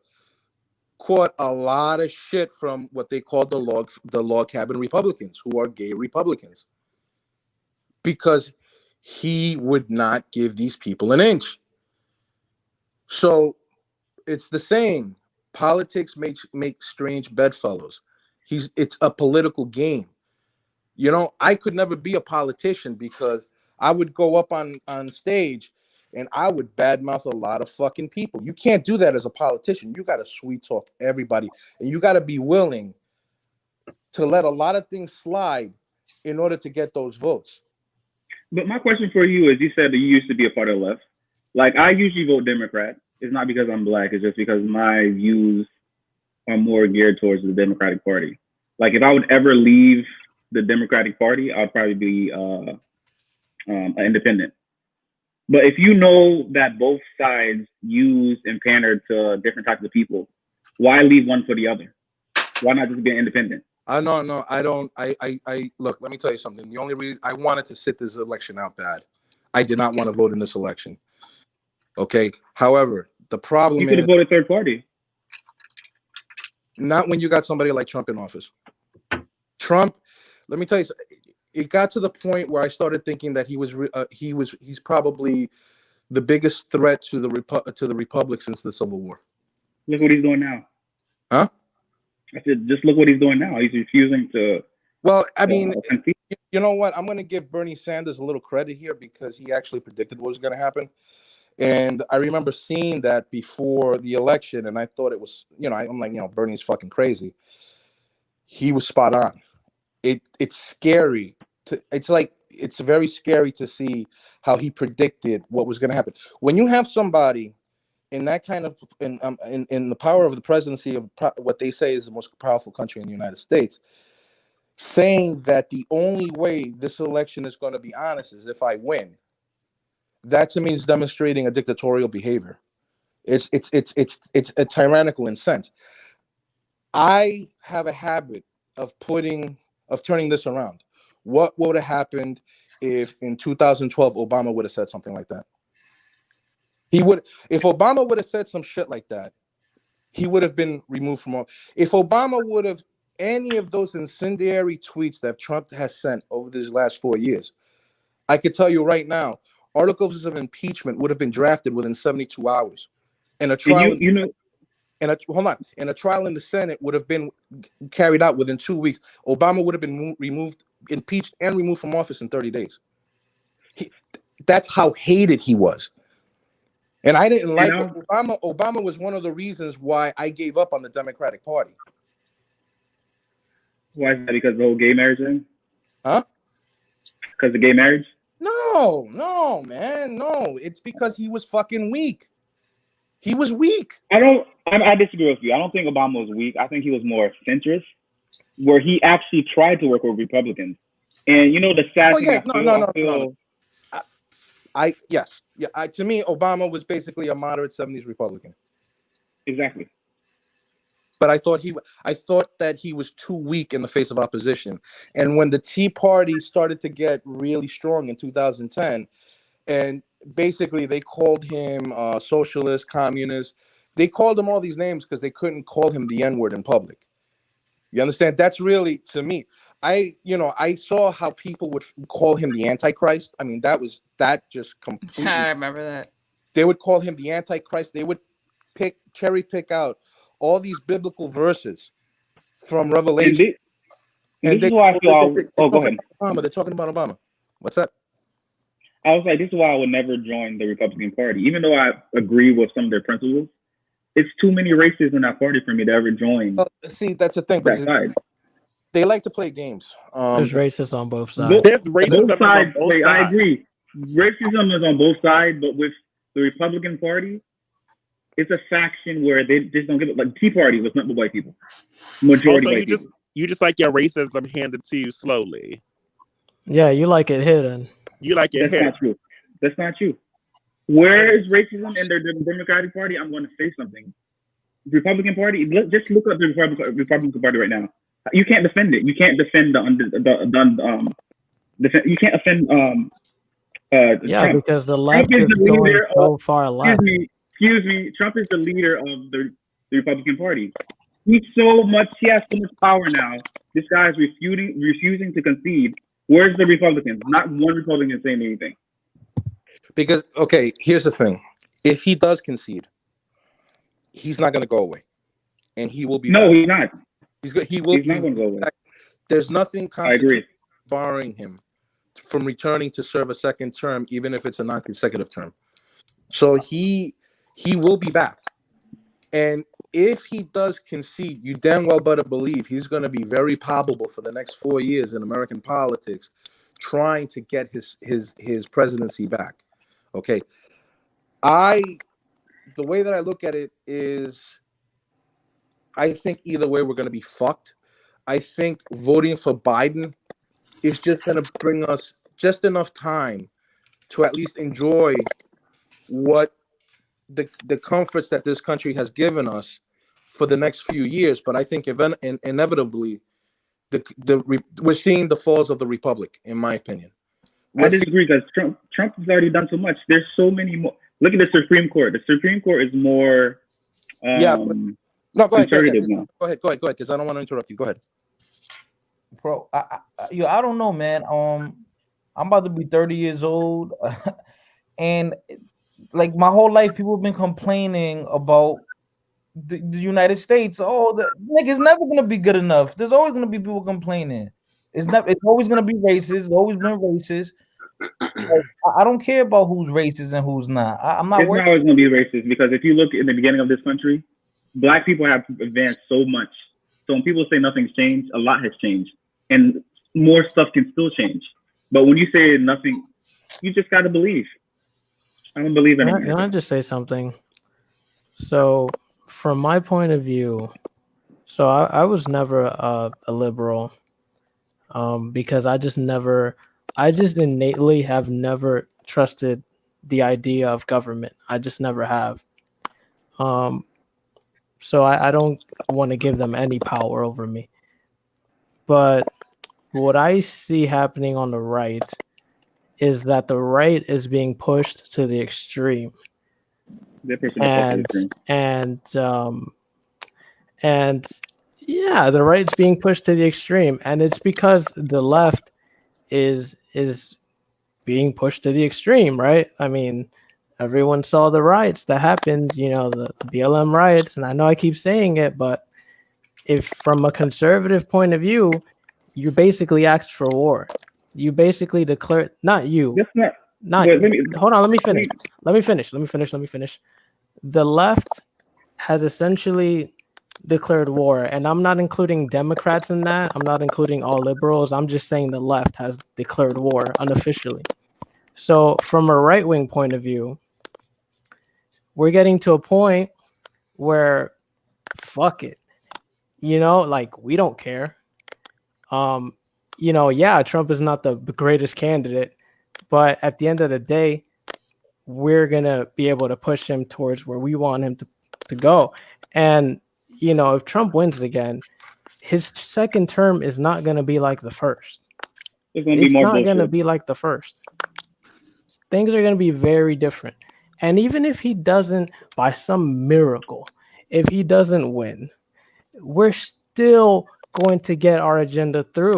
caught a lot of shit from what they called the log cabin Republicans, who are gay Republicans, because he would not give these people an inch. So it's the saying, politics make strange bedfellows. It's a political game. I could never be a politician because I would go up on stage and I would badmouth a lot of fucking people. You can't do that as a politician. You got to sweet talk everybody, and you got to be willing to let a lot of things slide in order to get those votes. But my question for you is, you said that you used to be a part of the left. Like, I usually vote Democrat. It's not because I'm black. It's just because my views are more geared towards the Democratic Party. Like, if I would ever leave the Democratic Party, I'd probably be an independent. But if you know that both sides use and pander to different types of people, why leave one for the other? Why not just be an independent? No, I don't. I look, let me tell you something. The only reason I wanted to sit this election out bad, I did not want to vote in this election. Okay. However, the problem you could have voted third party. Not when you got somebody like Trump in office. Trump, let me tell you, it got to the point where I started thinking that he's probably the biggest threat to the Republic since the Civil War. Look what he's doing now. Huh? I said, just look what he's doing now. He's refusing to. Well, I mean, you know what? I'm going to give Bernie Sanders a little credit here because he actually predicted what was going to happen. And I remember seeing that before the election, and I thought it was, I'm like, Bernie's fucking crazy. He was spot on. It's scary. It's very scary to see how he predicted what was going to happen. When you have somebody in that kind of in the power of the presidency of what they say is the most powerful country in the United States, saying that the only way this election is going to be honest is if I win, that to me is demonstrating a dictatorial behavior. It's a tyrannical in sense. I have a habit of turning this around. What would have happened if in 2012 Obama would have said something like that? If Obama would have said some shit like that, he would have been removed from all. If Obama would have any of those incendiary tweets that Trump has sent over these last 4 years, I could tell you right now, articles of impeachment would have been drafted within 72 hours, and a trial. And a trial in the Senate would have been carried out within 2 weeks. Obama would have been impeached, and removed from office in 30 days. That's how hated he was. And I didn't like Obama. Obama was one of the reasons why I gave up on the Democratic Party. Why is that? Because of the whole gay marriage thing? Huh? Because of gay marriage? No, man. No. It's because he was fucking weak. He was weak. I disagree with you. I don't think Obama was weak. I think he was more centrist, where he actually tried to work with Republicans. And you know the sad thing. To me, Obama was basically a moderate 70s Republican. Exactly. But I thought that he was too weak in the face of opposition. And when the Tea Party started to get really strong in 2010, and basically they called him socialist, communist. They called him all these names because they couldn't call him the N-word in public. You understand? That's really, to me, I saw how people would call him the Antichrist. I mean, that just completely. I remember that. They would call him the Antichrist. They would cherry pick out all these biblical verses from Revelation. This is why I feel. Go ahead. They're talking about Obama. What's that? I was like, this is why I would never join the Republican Party, even though I agree with some of their principles. It's too many races in that party for me to ever join. Well, see, that's the thing. They like to play games. There's racists on both sides. There's racism on both sides. I agree. Racism is on both sides, but with the Republican Party, it's a faction where they just don't give it. Like the Tea Party was not the white people. Majority white people. You just like your racism handed to you slowly. Yeah, you like it hidden. You like it hidden. Not true. That's not true. Where is racism in the Democratic Party? I'm going to say something. Republican Party. Just look up the Republican Party right now. You can't defend it. You can't defend you can't offend yeah, Trump. because the left is going so far left. Excuse me. Trump is the leader of the Republican Party. He has so much power now. This guy is refusing to concede. Where's the Republicans? Not one Republican saying anything. Because, okay, here's the thing. If he does concede, he's not going to go away. And he will be No, back. he's not. He's not going to go away. There's nothing constitutionally barring him from returning to serve a second term, even if it's a non-consecutive term. So he will be back. And if he does concede, you damn well better believe he's going to be very palpable for the next 4 years in American politics, trying to get his presidency back. Okay. The way that I look at it is, I think either way we're going to be fucked. I think voting for Biden is just going to bring us just enough time to at least enjoy what the comforts that this country has given us for the next few years. But I think inevitably we're seeing the falls of the republic, in my opinion. I disagree, because Trump has already done so much. There's so many more. Look at the Supreme Court. The Supreme Court is more no, go ahead, because I don't want to interrupt you. Go ahead. Bro, I don't know, man. I'm about to be 30 years old, and like my whole life, people have been complaining about the United States. Oh, the nigga's never gonna be good enough. There's always gonna be people complaining. It's always gonna be racist. It's always been racist. Like, I don't care about who's racist and who's not. I'm not. It's not always gonna be racist, because if you look in the beginning of this country, Black people have advanced so much. So when people say nothing's changed, a lot has changed, and more stuff can still change. But when you say nothing, you just gotta believe. I don't believe anything. Can I just say something? So, from my point of view, so I was never a liberal, because I just innately have never trusted the idea of government. I just never have. Um, so I don't want to give them any power over me. But what I see happening on the right is that the right is being pushed to the extreme, They're pushing the fuck to the and extreme. and yeah, the right's being pushed to the extreme, and it's because the left is being pushed to the extreme, right? I mean, everyone saw the riots that happened, the BLM riots, and I know I keep saying it, but if from a conservative point of view, you basically asked for war. You basically declared, not you, That's not. not But let me. hold on, let me finish. Let me finish. The left has essentially declared war, and I'm not including Democrats in that. I'm not including all liberals. I'm just saying the left has declared war unofficially. So, from a right wing point of view, we're getting to a point where fuck it, like we don't care. Yeah, Trump is not the greatest candidate, but at the end of the day, we're gonna be able to push him towards where we want him to go. And if Trump wins again, his second term is not gonna be like the first. It's gonna be more not gonna bullshit. be like the first. Things are gonna be very different. And even if he doesn't, by some miracle, if he doesn't win, we're still going to get our agenda through.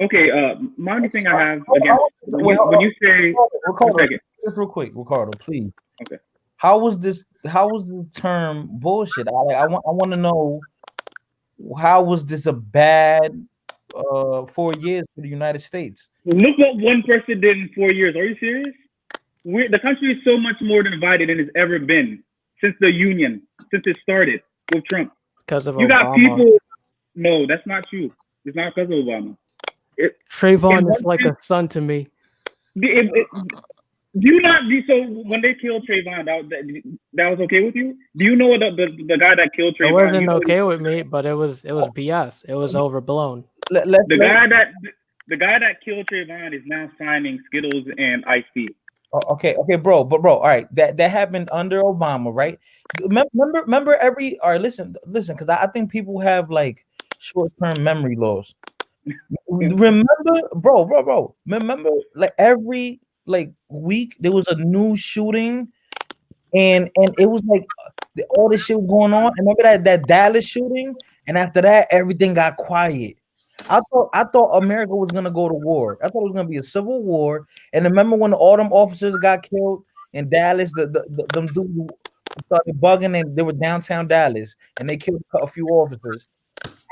Okay. My only thing I have against when you say Ricardo, one second. just real quick, Ricardo, please. Okay. How was this? How was the term bullshit? I want to know, how was this a bad 4 years for the United States? Look what one person did in 4 years. Are you serious? The country is so much more divided than it's ever been since the union, since it started with Trump. Because of you Obama. got people. No, that's not true. It's not because of Obama. Trayvon is like a son to me. Do you not? So when they killed Trayvon, that was okay with you? Do you know the guy that killed Trayvon? It wasn't okay with me, but it was BS. It was overblown. The guy that killed Trayvon is now signing Skittles and Ice Tea. Okay, bro. All right, that happened under Obama, right? Remember all right, listen, because I think people have like short-term memory loss. Remember, bro. Remember, like every week there was a new shooting, and it was like all this shit was going on. And remember that Dallas shooting, and after that everything got quiet. I thought America was gonna go to war. I thought it was gonna be a civil war. And remember when all them officers got killed in Dallas? Them dudes started bugging, and they were downtown Dallas, and they killed a few officers.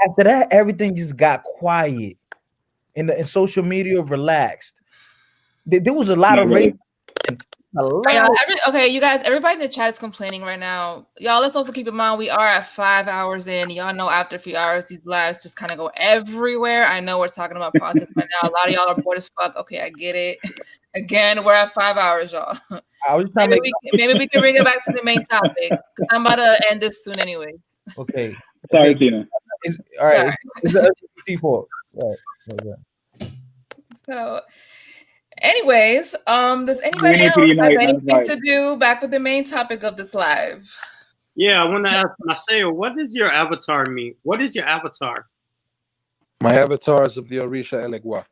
After that, everything just got quiet, and social media relaxed. There was a lot of racism. Okay, you guys, everybody in the chat is complaining right now. Y'all, let's also keep in mind we are at 5 hours in. Y'all know after a few hours, these lives just kind of go everywhere. I know we're talking about politics right now. A lot of y'all are bored as fuck. Okay, I get it. Again, we're at 5 hours, y'all. Maybe we can bring it back to the main topic, because I'm about to end this soon anyways. Okay. Sorry, Tina. All right. It's the T4. Right. So, anyways, does anybody else have anything to do back with the main topic of this live? Yeah, I want to ask Maseo, what does your avatar mean? What is your avatar? My avatar is of the Orisha Elegua.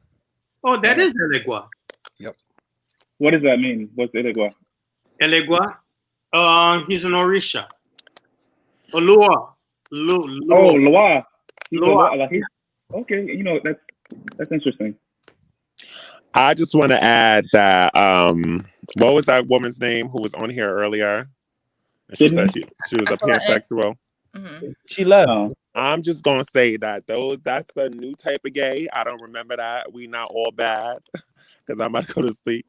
Oh, that is Elegua. Yep. What does that mean? What's Elegua? Elegua? He's an Orisha. Olua. Oh, Loa. Okay, that's interesting. I just want to add that what was that woman's name who was on here earlier? She said she was a pansexual. Mm-hmm. She left. I'm just gonna say that's a new type of gay. I don't remember that. We not all bad, because I'm about to go to sleep.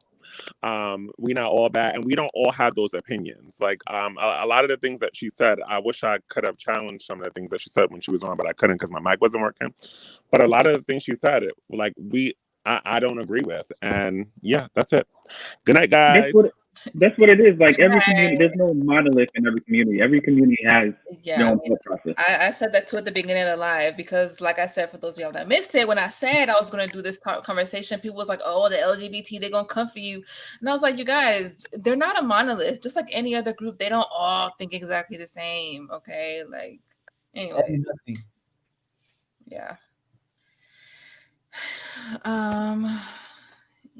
We not all bad, and we don't all have those opinions. Like a lot of the things that she said, I wish I could have challenged some of the things that she said when she was on, but I couldn't because my mic wasn't working. But a lot of the things she said, I don't agree with. And yeah, that's it. Good night, guys. That's what it is. Like every community, there's no monolith in every community. Every community has their Yeah, own thought process. I said that too at the beginning of the live because, like I said, for those of y'all that missed it, when I said I was going to do this conversation, people was like, "Oh, the LGBT, they're going to come for you," and I was like, "You guys, they're not a monolith. Just like any other group, they don't all think exactly the same." Okay, like, anyway, yeah.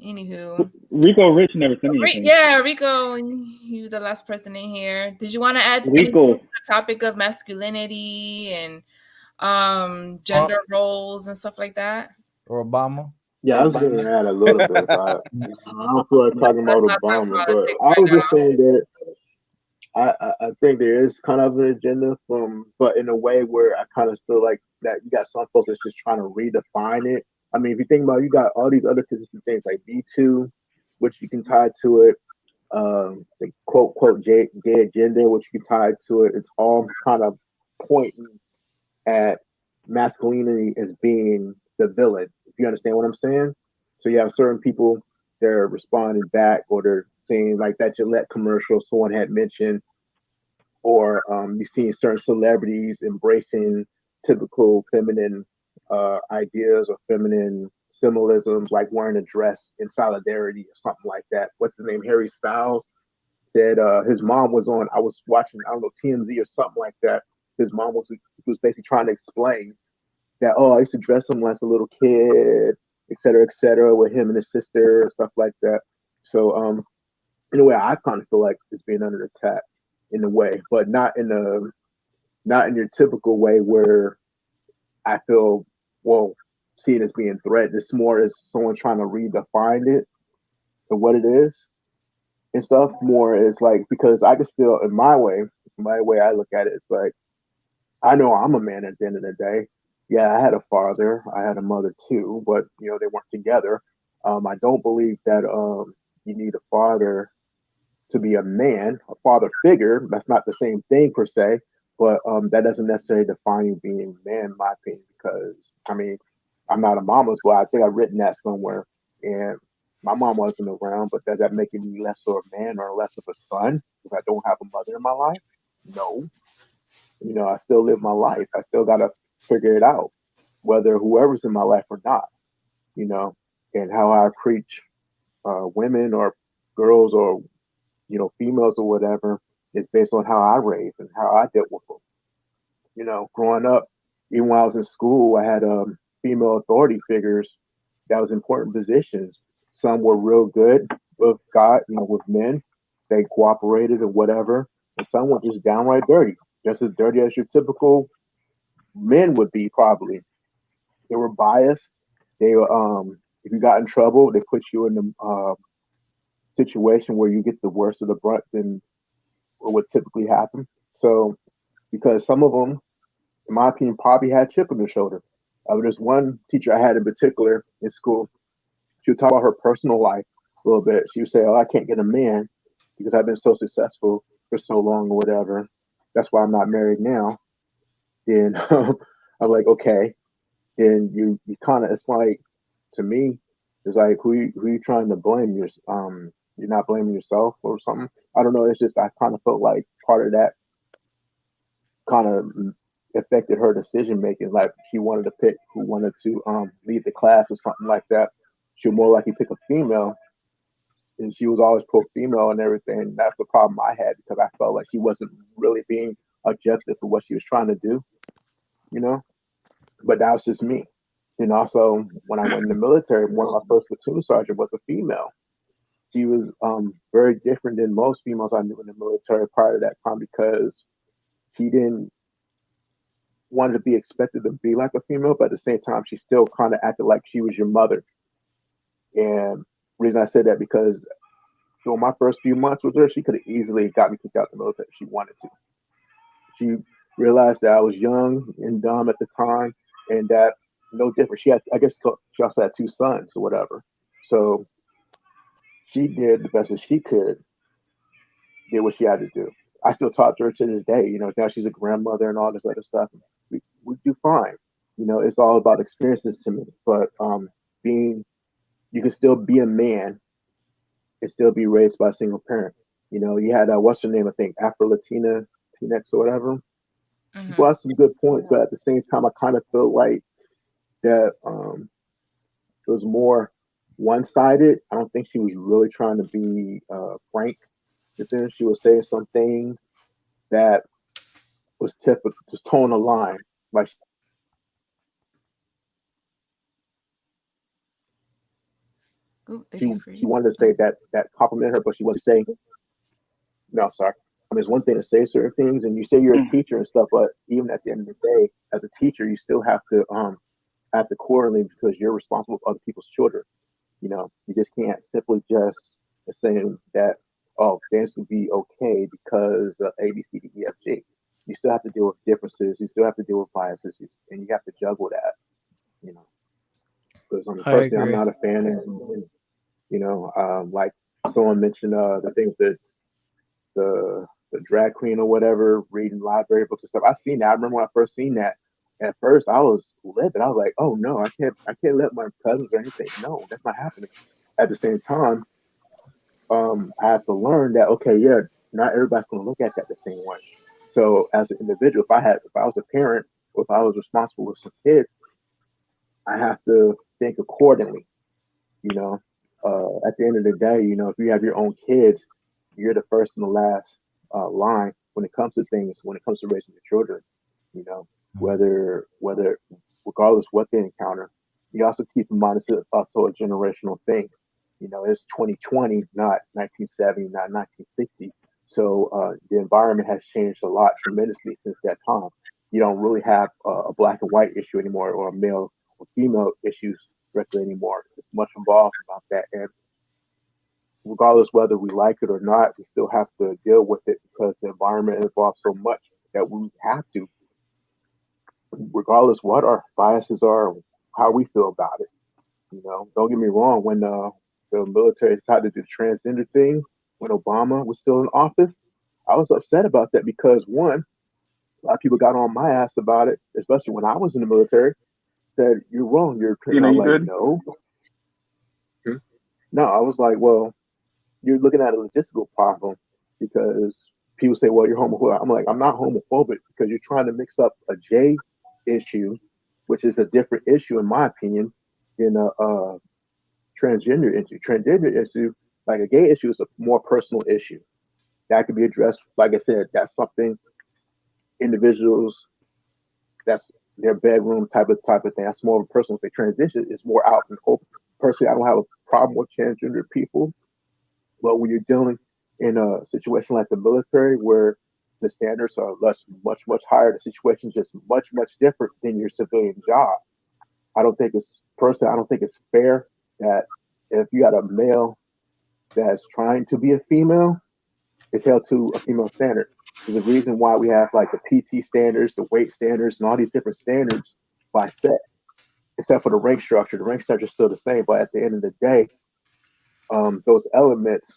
Anywho, Rico Rich never sent me anything. yeah, Rico, you the last person in here. Did you want to add anything Rico. to the topic of masculinity and gender roles and stuff like that? Or Obama? Yeah, I was going to add a little bit, but I don't feel like talking about Let's not talk Obama. But politics I right was just now. saying that I think there is kind of an agenda but in a way where I kind of feel like that you got some folks that's just trying to redefine it. I mean, if you think about it, you got all these other consistent things like B2, which you can tie to it, the quote, quote, gay agenda, which you can tie to it. It's all kind of pointing at masculinity as being the villain, if you understand what I'm saying. So you have certain people, they're responding back or they're saying like that Gillette commercial someone had mentioned, or you've seen certain celebrities embracing typical feminine ideas or feminine symbolisms, like wearing a dress in solidarity or something like that. What's his name? Harry Styles said his mom was on. I was watching, I don't know, TMZ or something like that. His mom was basically trying to explain that, oh, I used to dress him as a little kid, et cetera, with him and his sister and stuff like that. So in a way, I kind of feel like it's being under attack in a way, but not in your typical way where I feel, well, see it as being threatened. It's more as someone trying to redefine it to what it is and stuff. More is like, because I can still, in my way I look at it, it's like I know I'm a man at the end of the day. Yeah, I had a father, I had a mother too, but they weren't together. I don't believe that you need a father to be a man, a father figure. That's not the same thing per se, but that doesn't necessarily define you being a man, in my opinion. Because I mean, I'm not a mama's boy. I think I've written that somewhere, and my mom wasn't around. But does that make me less of a man or less of a son if I don't have a mother in my life? No. I still live my life. I still gotta figure it out, whether whoever's in my life or not. You know, and how I preach women or girls or females or whatever is based on how I raised and how I dealt with them. Growing up, even when I was in school, I had female authority figures that was important positions. Some were real good with God, with men. They cooperated or whatever. And some were just downright dirty, just as dirty as your typical men would be, probably. They were biased. They were, if you got in trouble, they put you in the situation where you get the worst of the brunt than what would typically happen. So, because some of them, in my opinion, probably had chip on their shoulder. There's one teacher I had in particular in school. She would talk about her personal life a little bit. She would say, "Oh, I can't get a man because I've been so successful for so long or whatever. That's why I'm not married now." Then I'm like, okay. Then you kind of, it's like, to me, it's like who you trying to blame? You're not blaming yourself or something. I don't know. It's just I kind of felt like part of that kind of affected her decision making. Like she wanted to pick who wanted to lead the class or something like that. She would more likely pick a female, and she was always pro female and everything. And that's the problem I had because I felt like she wasn't really being objective for what she was trying to do, you know. But that was just me. And also, when I went in the military, one of my first platoon sergeant was a female. She was very different than most females I knew in the military prior to that time because she didn't wanted to be expected to be like a female, but at the same time, she still kind of acted like she was your mother. And reason I said that because during my first few months with her, she could have easily got me kicked out the military if she wanted to. She realized that I was young and dumb at the time, and that no different. She had, I guess, she also had two sons or whatever. So she did the best that she could, did what she had to do. I still talk to her to this day. Now she's a grandmother and all this other stuff. We do fine. It's all about experiences to me. But being, you can still be a man and still be raised by a single parent. You know, you had what's her name? I think Afro Latina, Latinx or whatever. She brought some good points, but at the same time, I kind of felt like that it was more one sided. I don't think she was really trying to be frank. But then she was saying some things that was typical, just towing the line. Like Oop, did she he she freeze? wanted to say that complimented her, but she wasn't saying. No, sorry. I mean, it's one thing to say certain things, and you say you're a teacher and stuff, but even at the end of the day, as a teacher, you still have to correlate because you're responsible for other people's children. You know, you just can't simply just assume that dance would be okay because A, B, C, D, E, F, G. You still have to deal with differences. You still have to deal with biases, and you have to juggle that. You know, because I personally, I'm agree. not a fan of, like someone mentioned the things that the drag queen or whatever reading library books and stuff. I seen that. I remember when I first seen that. At first, I was livid. I was like, "Oh no, I can't let my cousins or anything. No, that's not happening." At the same time, I have to learn that okay, yeah, not everybody's going to look at that the same way. So, as an individual, if I was a parent or if I was responsible with some kids, I have to think accordingly. You know, at the end of the day, you know, if you have your own kids, you're the first and the last line when it comes to things, when it comes to raising your children. You know, whether regardless what they encounter, you also keep in mind it's also a generational thing. You know, it's 2020, not 1970, not 1960. So the environment has changed a lot tremendously since that time. You don't really have a black and white issue anymore, or a male or female issues directly anymore. It's much involved about that, and regardless whether we like it or not, we still have to deal with it because the environment involves so much that we have to, regardless what our biases are, how we feel about it. You know, don't get me wrong. When the military decided to do the transgender thing, when Obama was still in office, I was upset about that because one, a lot of people got on my ass about it, especially when I was in the military. Said you're wrong. You know, I'm you like, good? no, no. I was like, well, you're looking at a logistical problem because people say, well, you're homophobic. I'm like, I'm not homophobic because you're trying to mix up a J issue, which is a different issue in my opinion, than a transgender issue. Transgender issue, like a gay issue, is a more personal issue that could be addressed. Like I said, that's something individuals, that's their bedroom type of thing. That's more of a personal thing. Transition is more out and open. Personally, I don't have a problem with transgender people. But when you're dealing in a situation like the military, where the standards are much higher, the situation is just much different than your civilian job. I don't think it's fair that if you got a male that's trying to be a female, is held to a female standard. There's a reason why we have like the PT standards, the weight standards, and all these different standards by sex, except for the rank structure. The rank structure is still the same, but at the end of the day, those elements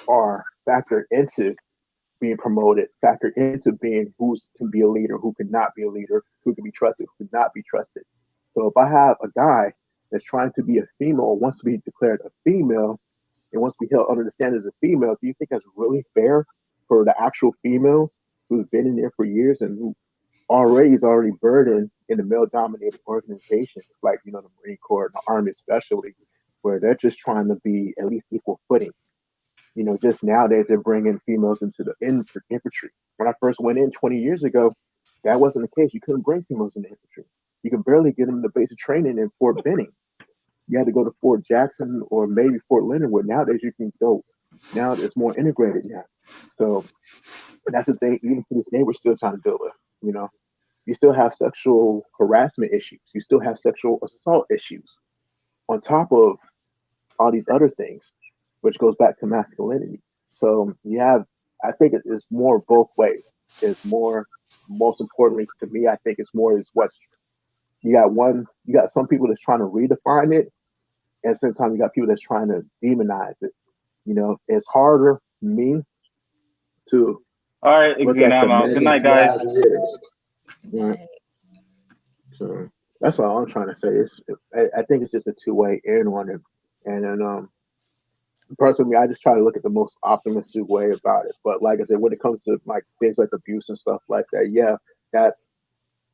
are factored into being promoted, factored into being who can be a leader, who cannot be a leader, who can be trusted, who cannot be trusted. So if I have a guy that's trying to be a female or wants to be declared a female and wants to be held under the standards of female, do you think that's really fair for the actual females who's been in there for years and who already is already burdened in the male dominated organizations like, you know, the Marine Corps and the Army especially, where they're just trying to be at least equal footing. You know, just nowadays they're bringing females into the infantry. When I first went in 20 years ago, that wasn't the case. You couldn't bring females in the infantry. You could barely get them the basic training in Fort Benning. You had to go to Fort Jackson or maybe Fort Leonard. Where nowadays you can go. Now it's more integrated now. So that's the thing. Even to this day, we're still trying to deal with. You know, you still have sexual harassment issues. You still have sexual assault issues on top of all these other things, which goes back to masculinity. So you have, I think it is more both ways. It's more, most importantly to me, I think it's more is what's, you got some people that's trying to redefine it, and sometimes you got people that's trying to demonize it. You know, it's harder for me to All right, look again, at the I'm out. Good night, negativity guys. as it is. Right? So that's what I'm trying to say. I think it's just a two-way in on it, and then personally, I just try to look at the most optimistic way about it. But like I said, when it comes to like things like abuse and stuff like that, yeah, that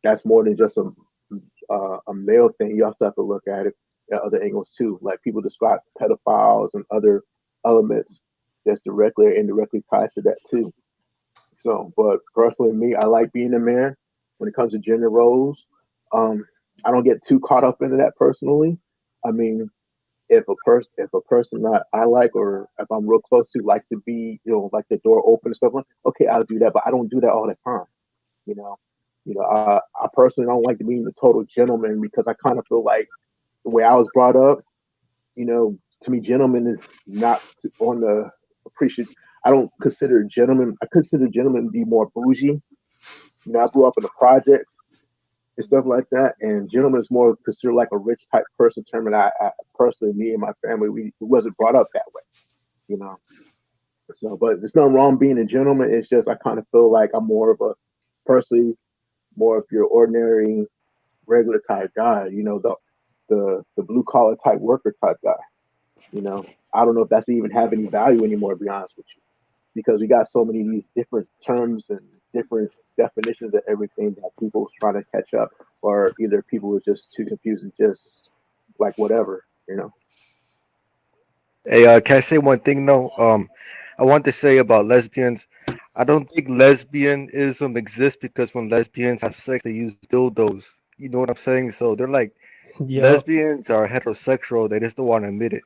that's more than just a male thing. You also have to look at it at other angles too. Like people describe pedophiles and other elements that's directly or indirectly tied to that too. So, but personally, me, I like being a man. When it comes to gender roles, um, I don't get too caught up into that personally. I mean, if a person that I like or if I'm real close to like to be, like the door open and stuff like, okay, I'll do that, but I don't do that all the time. You know, I personally don't like to be the total gentleman because I kind of feel like the way I was brought up, to me, gentleman is not on the appreciate. I don't consider gentlemen. I consider gentlemen to be more bougie. I grew up in the projects and stuff like that, and gentleman is more considered like a rich type person term. And I personally, me and my family, we wasn't brought up that way. You know, so but there's nothing wrong being a gentleman. It's just I kind of feel like I'm more of a personally more of your ordinary regular type guy. The blue collar type worker type guy. I don't know if that's even have any value anymore, to be honest with you, because we got so many of these different terms and different definitions of everything that people's trying to catch up, or either people are just too confused and just like whatever. Hey, can I say one thing though? I want to say about lesbians. I don't think lesbianism exists because when lesbians have sex, they use dildos. You know what I'm saying? So they're like Yep. lesbians are heterosexual. They just don't want to admit it.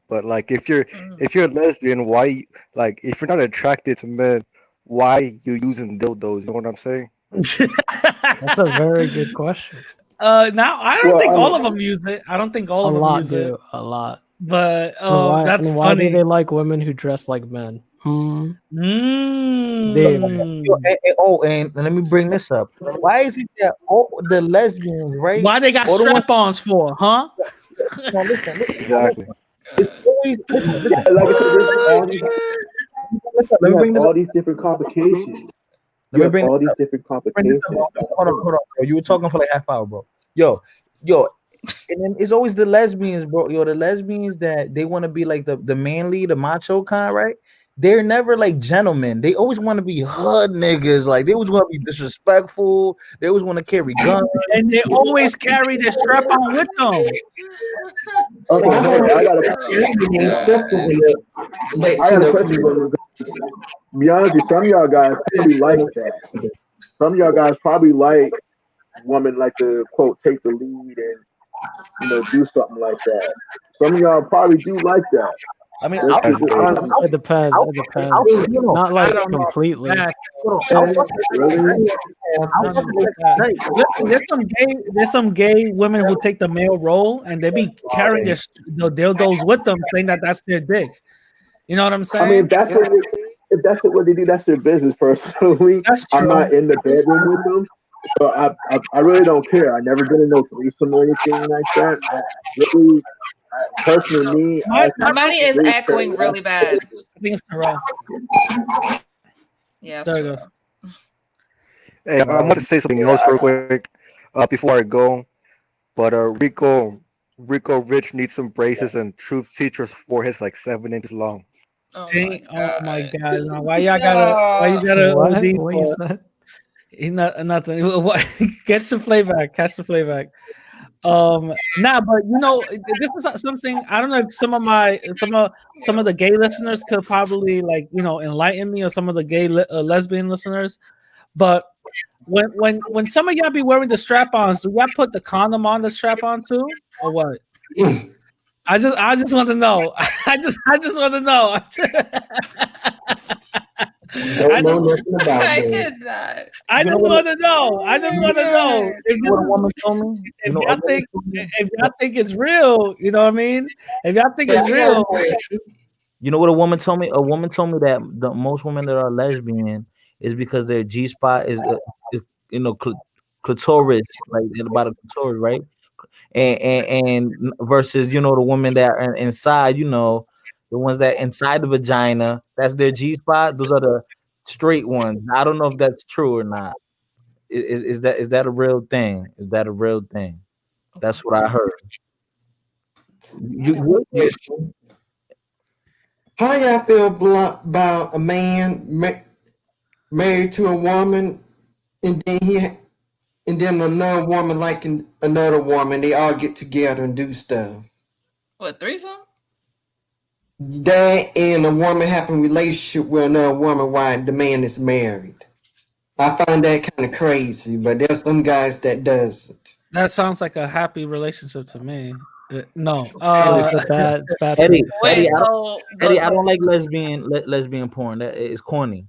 But like if you're a lesbian, why like if you're not attracted to men, why you using dildos? You know what I'm saying? That's a very good question. Now I don't Well, think I all mean, of them use it. I don't think all A of them lot use it. do, a lot. But And why that's and why do funny. they like women who dress like men? Mm. And let me bring this up. Why is it that all the lesbians, right? Why they got All the ones. strap-ons for, huh? No, listen. Exactly. It's always listen. yeah, like I said, there's all these, Let me you have bring this up. all these different complications. Let You me have bring all these this up. different Bring this complications. up. Hold on, bro. You were talking for like half hour, bro. Yo, and then it's always the lesbians, bro. The lesbians that they want to be like the manly, the macho kind, right? They're never like gentlemen. They always want to be hood niggas. Like they always want to be disrespectful. They always want to carry guns. And they always carry their strap-on with them. Okay, Like, hold on. I got a question for you. To be honest with you, some of y'all guys probably like that. Some of y'all guys probably like women like to quote take the lead and do something like that. Some of y'all probably do like that. I mean, There's people honestly. It depends. It depends. Not I like don't know. completely. That- Really? I don't know about that. There's some gay women who take the male role and they be carrying their dildos with them, saying that that's their dick. You know what I'm I mean, saying? if that's what they do, that's their business. Personally, That's I'm true. not in the bedroom with them, so I really don't care. I never been in no threesome or anything like that. I really, personally, me, I Somebody is really care echoing really bad. I think it's Terrell. Yeah, it's There it Terrell. goes. Hey, I want to say something else real quick before I go. But Rico Rich needs some braces and Truth Teacher's forehead's like 7 inches long. Oh Oh my god. god! Now, why you gotta What? OD What you for? said? Nothing. What? Get your playback. Catch the playback. Nah, but this is something I don't know if some of the gay listeners could probably enlighten me, or some of the gay lesbian listeners. But when some of y'all be wearing the strap-ons, do y'all put the condom on the strap-on too, or what? I just want to know. I just want to know. don't know nothing about I that. cannot. I just want to know. I just want to know if what a woman told me. if y'all think it's real. You know what I mean? If y'all think it's real, You know what a woman told me? A woman told me that the most women that are lesbian is because their G spot is clitoris, like about a clitoris, right? And versus the women that are inside, the ones that inside the vagina, that's their G spot. Those are the straight ones. I don't know if that's true or not. Is that a real thing? Is that a real thing? That's what I heard. You How y'all feel about a man married to a woman, and then another woman liking another woman? They all get together and do stuff. What, threesome? That and a woman having a relationship with another woman while the man is married. I find that kind of crazy, but there's some guys that does it. That sounds like a happy relationship to me. No, it's bad Eddie, for Wait, Eddie, so Eddie, I don't like lesbian porn. That is corny.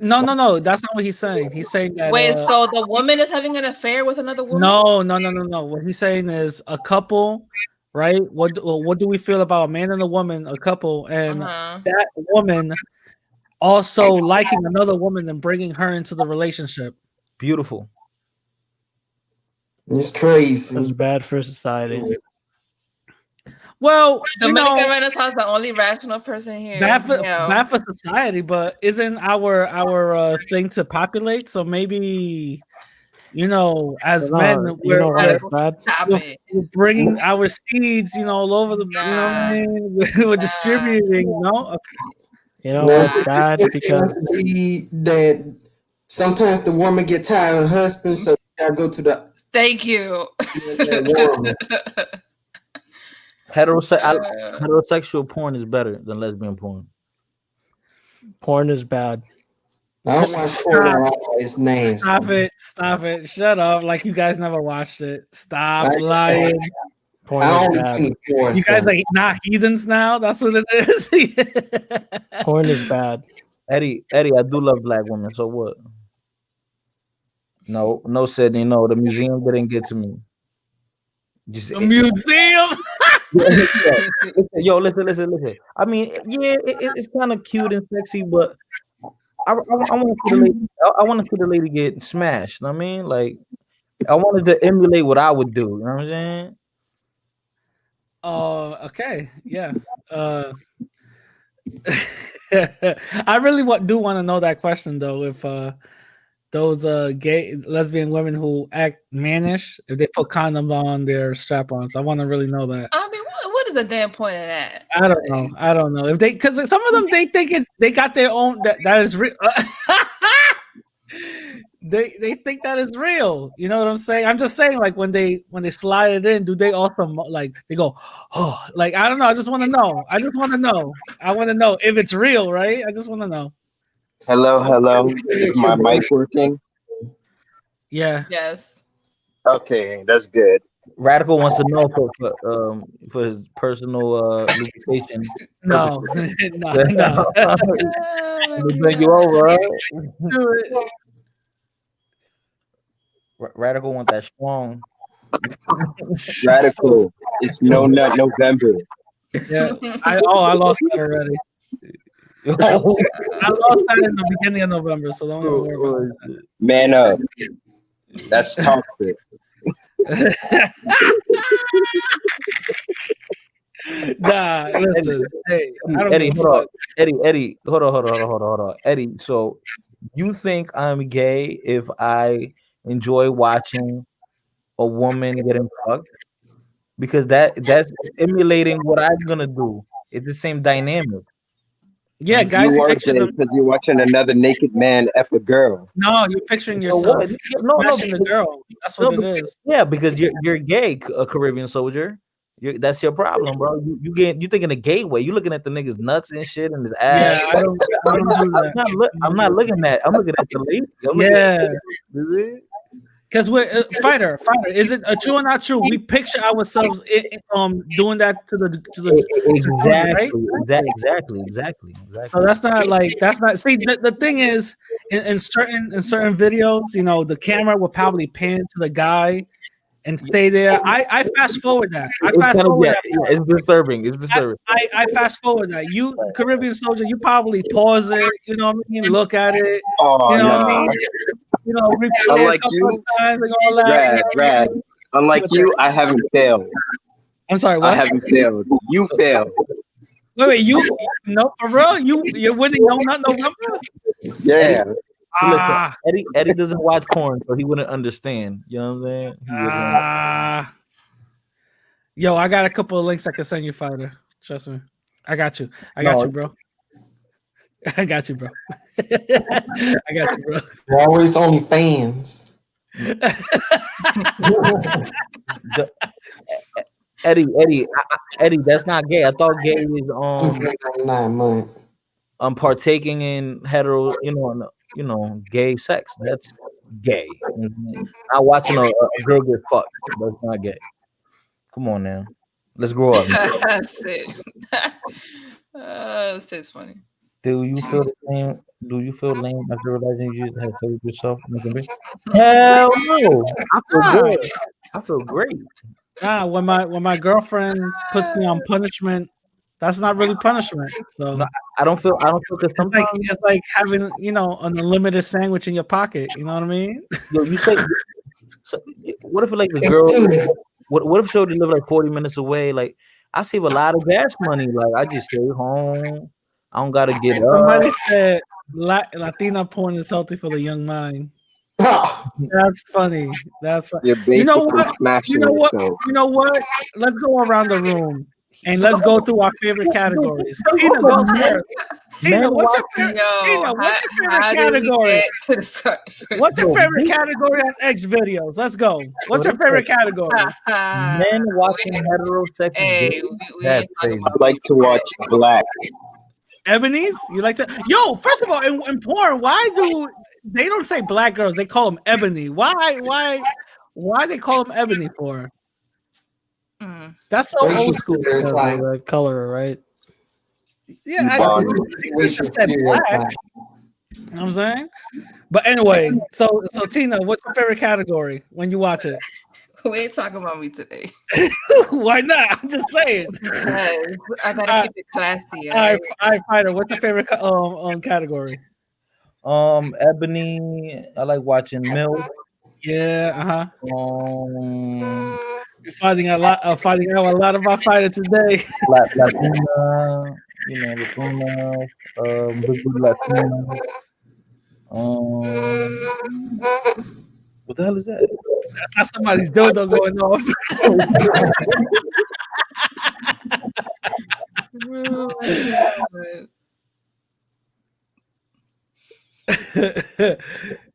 no. That's not what he's saying. He's saying that. wait, so the woman is having an affair with another woman? No. What he's saying is a couple, right? What do we feel about a man and a woman, a couple, and that woman also liking another woman and bringing her into the relationship? Beautiful. It's crazy. It's bad for society. Well, Dominican Renaissance, the only rational person here. Bad for society, but isn't our thing to populate? So maybe, as men, we're bringing our seeds, all over the, you know what I mean? We're distributing, no? Okay. It's bad because that sometimes the woman get tired of her husband, so you gotta go to the. Thank you. Heterosexual porn is better than lesbian porn. Porn is bad. I don't watch porn. It's nasty. Stop it. Shut up. Like you guys never watched it. Stop lying. Porn is bad. You guys like not heathens now? That's what it is. Porn is bad. Eddie, I do love black women. So what? No, Sydney. No, the museum didn't get to me. The museum. Yo, listen. I mean, yeah, it's kind of cute and sexy, but I want to see the lady get smashed. I mean, like, I wanted to emulate what I would do. You know what I'm saying? Okay, yeah. I really do want to know that question though. If those gay lesbian women who act mannish, if they put condoms on their strap-ons, I want to really know that. I mean, what is the damn point of that? I don't know if because some of them they think they got their own that is real. They think that is real. You know what I'm saying? I'm just saying, like when they slide it in, do they also like they go, oh, like I don't know. I just want to know. I want to know if it's real, right? I just want to know. Hello. Is my mic working? Yeah. Yes. Okay, that's good. Radical wants to know for his personal lubrication. No. We bring you over. Radical want that strong. Radical. It's no nut November. Yeah. I lost that already. I lost that in the beginning of November, so don't worry about that. Man up. That's toxic. Nah, listen. Hey, Eddie, hold on. Eddie, hold on. Eddie, so you think I'm gay if I enjoy watching a woman getting fucked? Because that's emulating what I'm gonna do. It's the same dynamic. Yeah, guys, you are gay because you're watching another naked man F a girl. No, you're picturing yourself smashing the girl. That's what it is. Yeah, because you're gay, a Caribbean soldier. That's your problem, bro. You thinking a gay way. You looking at the niggas nuts and shit and his ass. Yeah, I don't do that. I'm not looking at. I'm looking at the lady. Yeah. Because we're fighter. Is it true or not true? We picture ourselves doing that to the exactly. So that's not. See, the thing is, in certain videos, the camera will probably pan to the guy and stay there. I fast forward that. It's disturbing. I fast forward that. You Caribbean soldier, you probably pause it. You know what I mean? Look at it. Oh, you know no. what I mean? Replay Unlike a couple you, of times, like all that. Brad. Unlike you, I haven't failed. I'm sorry. What? I haven't failed. You failed. Wait, no, for real? You're winning no nut November? Yeah. So listen, Eddie doesn't watch porn, so he wouldn't understand. You know what I'm saying? Yo, I got a couple of links I can send you, fighter. Trust me. I got you. I got No. you, bro. I got you, bro. I got you, bro. They're always only fans. Eddie, that's not gay. I thought gay is 9 months. partaking in hetero, gay sex. That's gay. Not watching a girl get fucked. That's not gay. Come on now, let's grow up. Sid. Sid's funny. Do you feel the same? Do you feel lame after realizing you just had sex with yourself? Hell no! I feel good. I feel great. When my girlfriend puts me on punishment, that's not really punishment. So no, I don't feel that sometimes it's like having an unlimited sandwich in your pocket. You know what I mean? Yo, you say. So, what if like the girl? What if they live like 40 minutes away? Like I save a lot of gas money. Like I just stay home. I don't gotta get Somebody up. said Latina porn is healthy for the young mind. That's funny. That's funny. You're You know basically what? smashing You know what? yourself. You know what? Let's go around the room and let's go through our favorite categories. Tina, go first. Tina, what's your favorite? Tina, what's your favorite category? What's your favorite category on X videos? Let's go. What's your favorite category? Men watching heterosexual. Hey, That's crazy. I like to watch black. Ebony's? You like to? Yo, first of all, in porn, why do they don't say black girls? They call them ebony. Why they call them ebony for? That's so old school. Because of the color, right? Yeah, I just said black. You know what I'm saying? But anyway, so Tina, what's your favorite category when you watch it? We ain't talking about me today. Why not? I'm just saying. Because I gotta keep it classy. All right, Fighter, what's your favorite category? Ebony. I like watching MILF. Yeah, You're finding out a lot about Fighter today. Latina, Latina, big Latina. What the hell is that? That's somebody's dildo going off.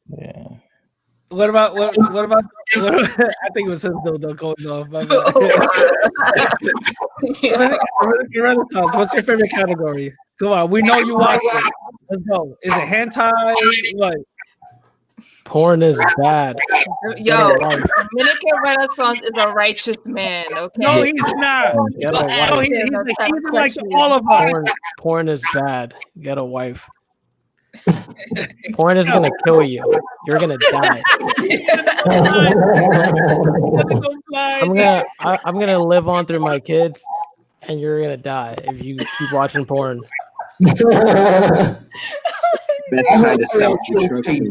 Yeah. What about I think it was his dildo going off. My bad. Renaissance, what's your favorite category? Come on, we know you watch it. Let's go. Is it hentai? What? Porn is bad. Yo, Dominican Renaissance is a righteous man. Okay. No, he's not. Get a wife. No, he's even like all of us. Porn is bad. Get a wife. Porn is gonna kill you. You're gonna die. I'm gonna live on through my kids, and you're gonna die if you keep watching porn. That's kind of self-destruction.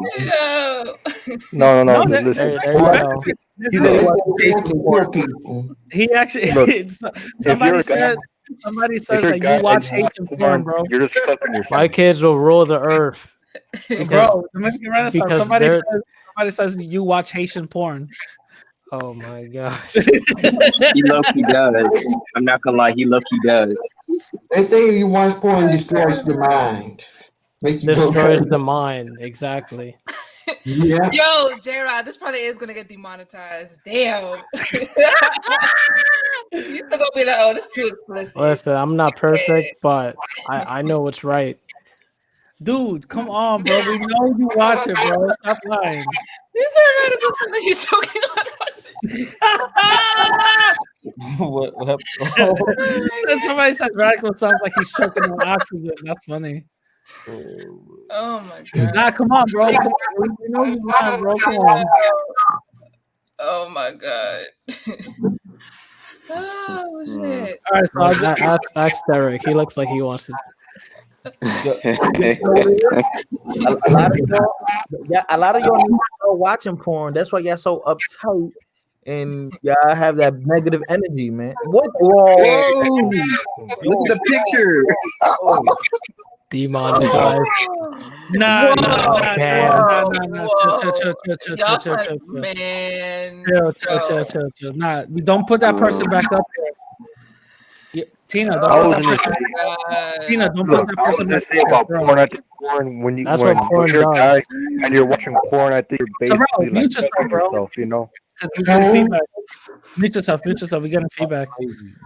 No. Listen. He actually. Somebody says that you watch Haitian porn, bro. You're just stuffing yourself. My kids will rule the earth. Bro, Dominican Renaissance. Somebody says you watch Haitian porn. Oh my gosh. He low-key does. I'm not gonna lie, he low-key does. They say you watch porn destroys your mind. Destroys the mind, exactly. Yeah. Yo, J-Rod, this probably is gonna get demonetized. Damn. You still gonna be like, oh, this is too explicit. Listen, I'm not perfect, but I know what's right. Dude, come on, bro. We know you watch it, bro. Stop lying. You said radical something he's choking on. Somebody said radical sounds like he's choking on oxygen. That's funny. Oh my god. Nah, come on, bro. Come on. We know you lying, bro. Come on. Oh my god. Oh shit. All right, so Ask Derek. He looks like he wants to. A lot of y'all need to start watching porn. That's why y'all so uptight and y'all have that negative energy, man. What? Whoa. Look at the picture. Demonetized. Nah. Man. Chill. Nah, don't put that person back up there. Tina, I don't was put that gonna person. say, Tina, don't look, put that I was person gonna next say to that about girl. porn. I think porn That's what when porn you're a does. guy and you're watching porn, I think you're Terrell, basically like mute yourself, fucking bro. yourself, you know. Because we're getting feedback. Mute yourself. Mute yourself. We're getting feedback.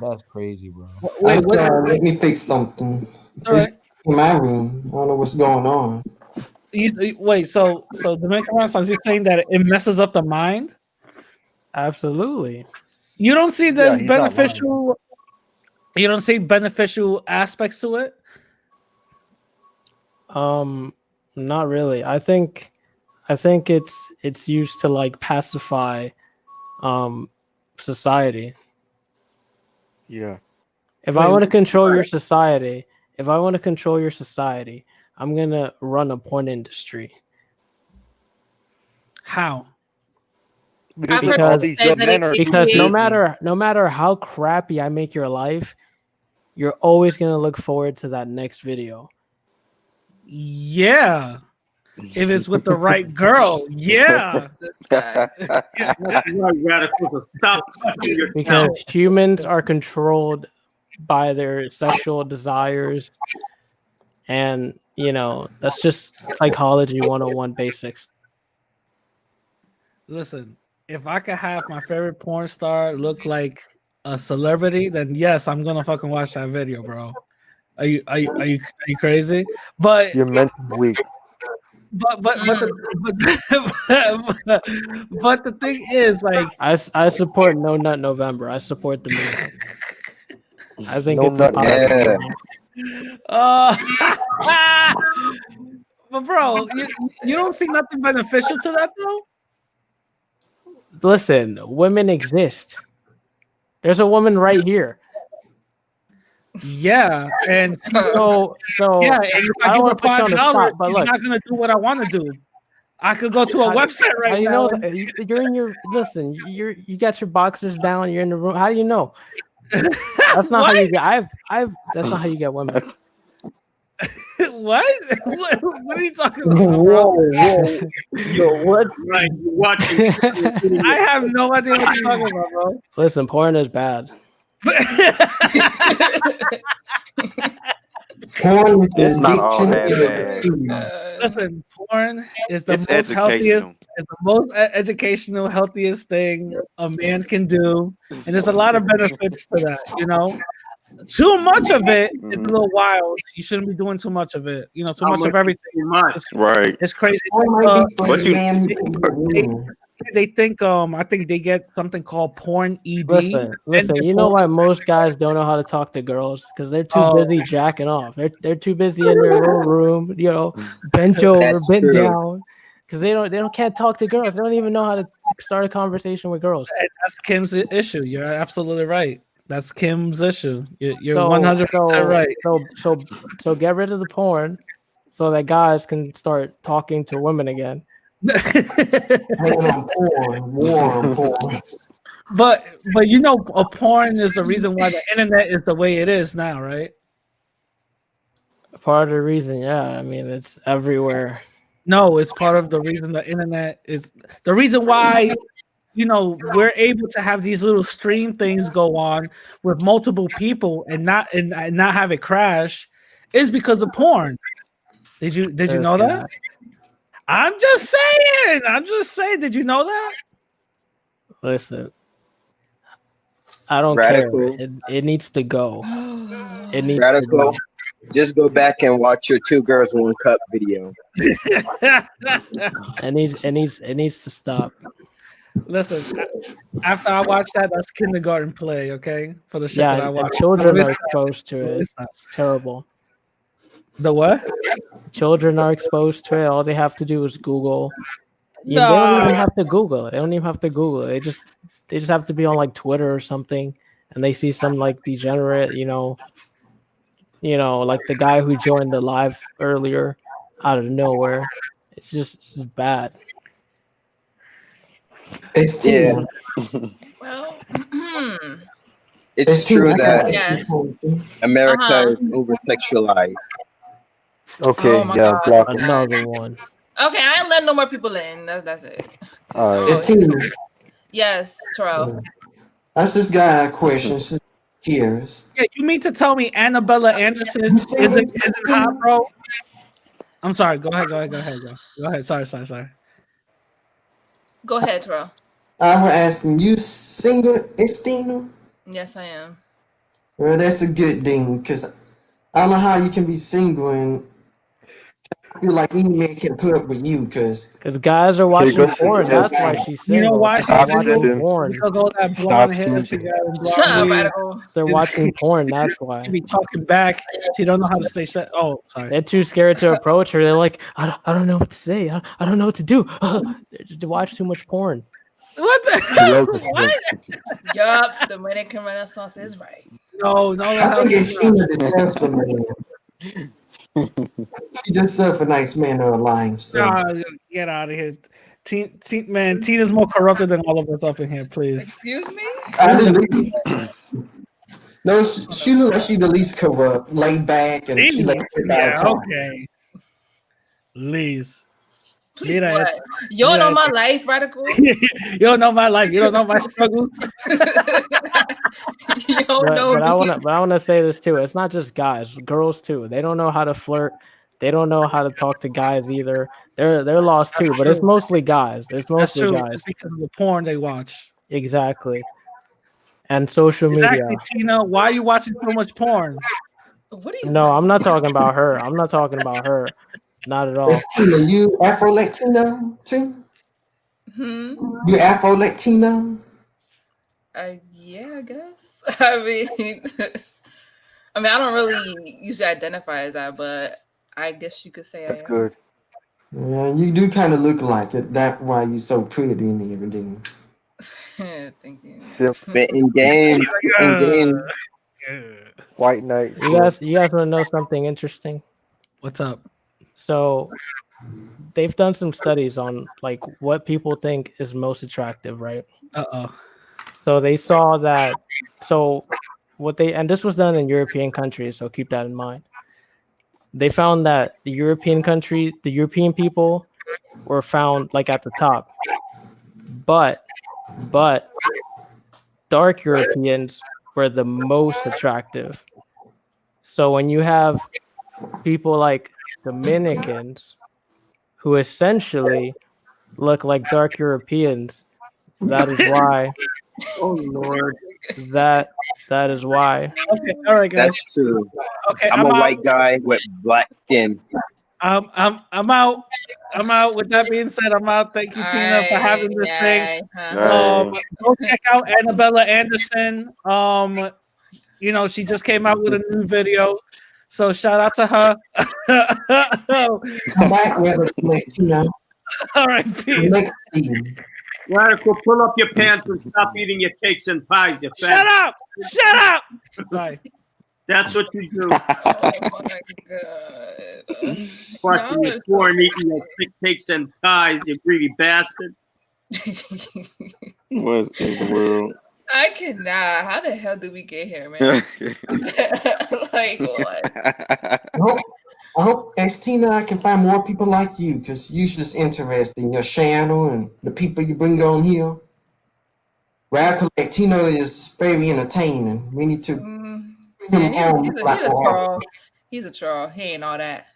That's crazy, bro. Wait, I'm what? sorry, let me fix something. It's all It's right. in my room. I don't know what's going on. Wait, so Dominican Renaissance, you're saying that it messes up the mind? Absolutely. You don't see Yeah, there's he's not lying. beneficial. You don't see beneficial aspects to it. Not really. I think it's used to like pacify society. Yeah. If I want to control your society, I'm gonna run a porn industry. Because How? I've heard all Because these say young that men are too because no busy. matter how crappy I make your life, you're always gonna look forward to that next video. Yeah, if it's with the right girl. Yeah. guy. Yeah. That's why radicals stop touching your Because couch. humans are controlled by their sexual desires, and that's just psychology 101 basics. Listen, if I could have my favorite porn star look like a celebrity, then yes, I'm gonna fucking watch that video, bro. Are you crazy? But You're mentally weak. but the thing is, like, I support No Nut November. I support the movement. I think No it's a nut positive November. movement. but bro, you don't see nothing beneficial to that though. Listen, women exist. There's a woman right here. Yeah, and So yeah, and if I I don't give her want to put you on the $5, spot, but she's look, not gonna do what I want to do. I could go to a website how right do you now. know that? You're in your listen. You got your boxers down. You're in the room. How do you know? That's not how you get. That's not how you get women. What? What are you talking about, bro? Whoa. Yo, what? Right, you're watching. I have no idea what you're talking about, bro. Listen, porn is bad. Porn is It's not all addiction. that bad. Listen, porn is the It's most healthiest, educational. it's the most educational, healthiest thing a man can do, and there's a lot of benefits to that. Too much of it is a little wild. You shouldn't be doing too much of it. Too How much much of everything. is too much? Right. It's crazy. Porn might be for But the you man who can get women. They think I think they get something called porn ED. Listen. You know why most guys don't know how to talk to girls? Because they're too busy jacking off. They're too busy in their little room. Bent over, That's bent true. down. Because they can't talk to girls. They don't even know how to start a conversation with girls. And that's Kim's issue. You're absolutely right. That's Kim's issue. You're So 100% right. So get rid of the porn, so that guys can start talking to women again. Porn. But a porn is the reason why the internet is the way it is now, right? Part of the reason, yeah. I mean, it's everywhere. No, it's part of the reason the internet is the reason why we're able to have these little stream things go on with multiple people and not have it crash is because of porn. Did you know that? I'm just saying. Did you know that? Listen, I don't Radical. care. It needs to go. It needs to Radical. go. Just go back and watch your 2 girls 1 cup video. It needs to stop. Listen, after I watch that, that's kindergarten play, okay? For the shit that I watch. Children are exposed to it. It's terrible. The what? Children are exposed to it. All they have to do is Google. They don't even have to Google it. They don't even have to Google it. They just have to be on like Twitter or something, and they see some like degenerate, like the guy who joined the live earlier out of nowhere. It's just bad. Yeah. Well, It's true that yeah. America is over sexualized. Okay, Oh my yeah, God. block it. Another one. Okay, I ain't letting no more people in. That's it. All right. Yes, Terrell. That's this guy a question. cares. Yeah, you mean to tell me Annabella Anderson isn't hot, bro? I'm sorry. Go ahead. Go ahead. Sorry. Go ahead, Terrell. I was asking you, single, Estina? Yes, I am. Well, that's a good thing, because I don't know how you can be single and I feel like any man can put up with you, because guys are watching porn. That's why she's single. You know why she's They're single? watching porn. Because all that blonde hair she got in blonde Shut up, weave. Radical. They're watching porn. That's why. She be talking back. She don't know how to stay shut. Oh, sorry. They're too scared to approach her. They're like, I don't know what to say. I don't know what to do. They watch too much porn. What the? What? Yup, Dominican Renaissance is right. No. I think Estina deserves a man. She deserves a nice man in her life. So. Get out of here. Man, Tina's more corrupted than all of us up in here, please. Excuse me? No, she looks like she the least corrupt, laid back, and she like okay. Liz. Please what? You don't know my life, Radical? You don't know my life. You don't know my struggles. You don't know me. But I wanna say this too. It's not just guys, girls too. They don't know how to flirt. They don't know how to talk to guys either. They're lost too, but it's mostly guys. It's mostly guys. It's because of the porn they watch. Exactly. And social media. Exactly, Tina. Why are you watching so much porn? What are you No, I'm not talking about her. I'm not talking about her. Not at all. Tina, you Afro Latino too? You Afro Latino? Yeah, I guess. I mean, I don't really usually identify as that, but I guess you could say That's I am. good. Yeah, you do kind of look like it. That's why you're so pretty and everything. Thank you. Spitting games. White Knight. You guys want to know something interesting? What's up? So they've done some studies on like what people think is most attractive, right? So they saw that. So and this was done in European countries, so keep that in mind. They found that the European people were found like at the top, but dark Europeans were the most attractive. So when you have people like Dominicans who essentially look like dark Europeans, that is why. Oh Lord. That is why. Okay, all right, guys. That's true. Okay, I'm a white guy with black skin. I'm out. I'm out. With that being said, I'm out. Thank you, Tina, for having this thing. Go check out Annabella Anderson. She just came out with a new video. So shout out to her. All right, peace. Radical, pull up your pants and stop eating your cakes and pies, you fat. Shut up! Shut up! Bye. That's what you do. Oh my god. Fucking your corn, eating your cakes and pies, you greedy bastard. What in the world? I cannot. How the hell did we get here, man? Like what? I hope Estina, I can find more people like you, because you're just interesting. Your channel and the people you bring on here. Radical Latino is very entertaining. We need to bring him on. He's a troll. He's a troll. He ain't all that.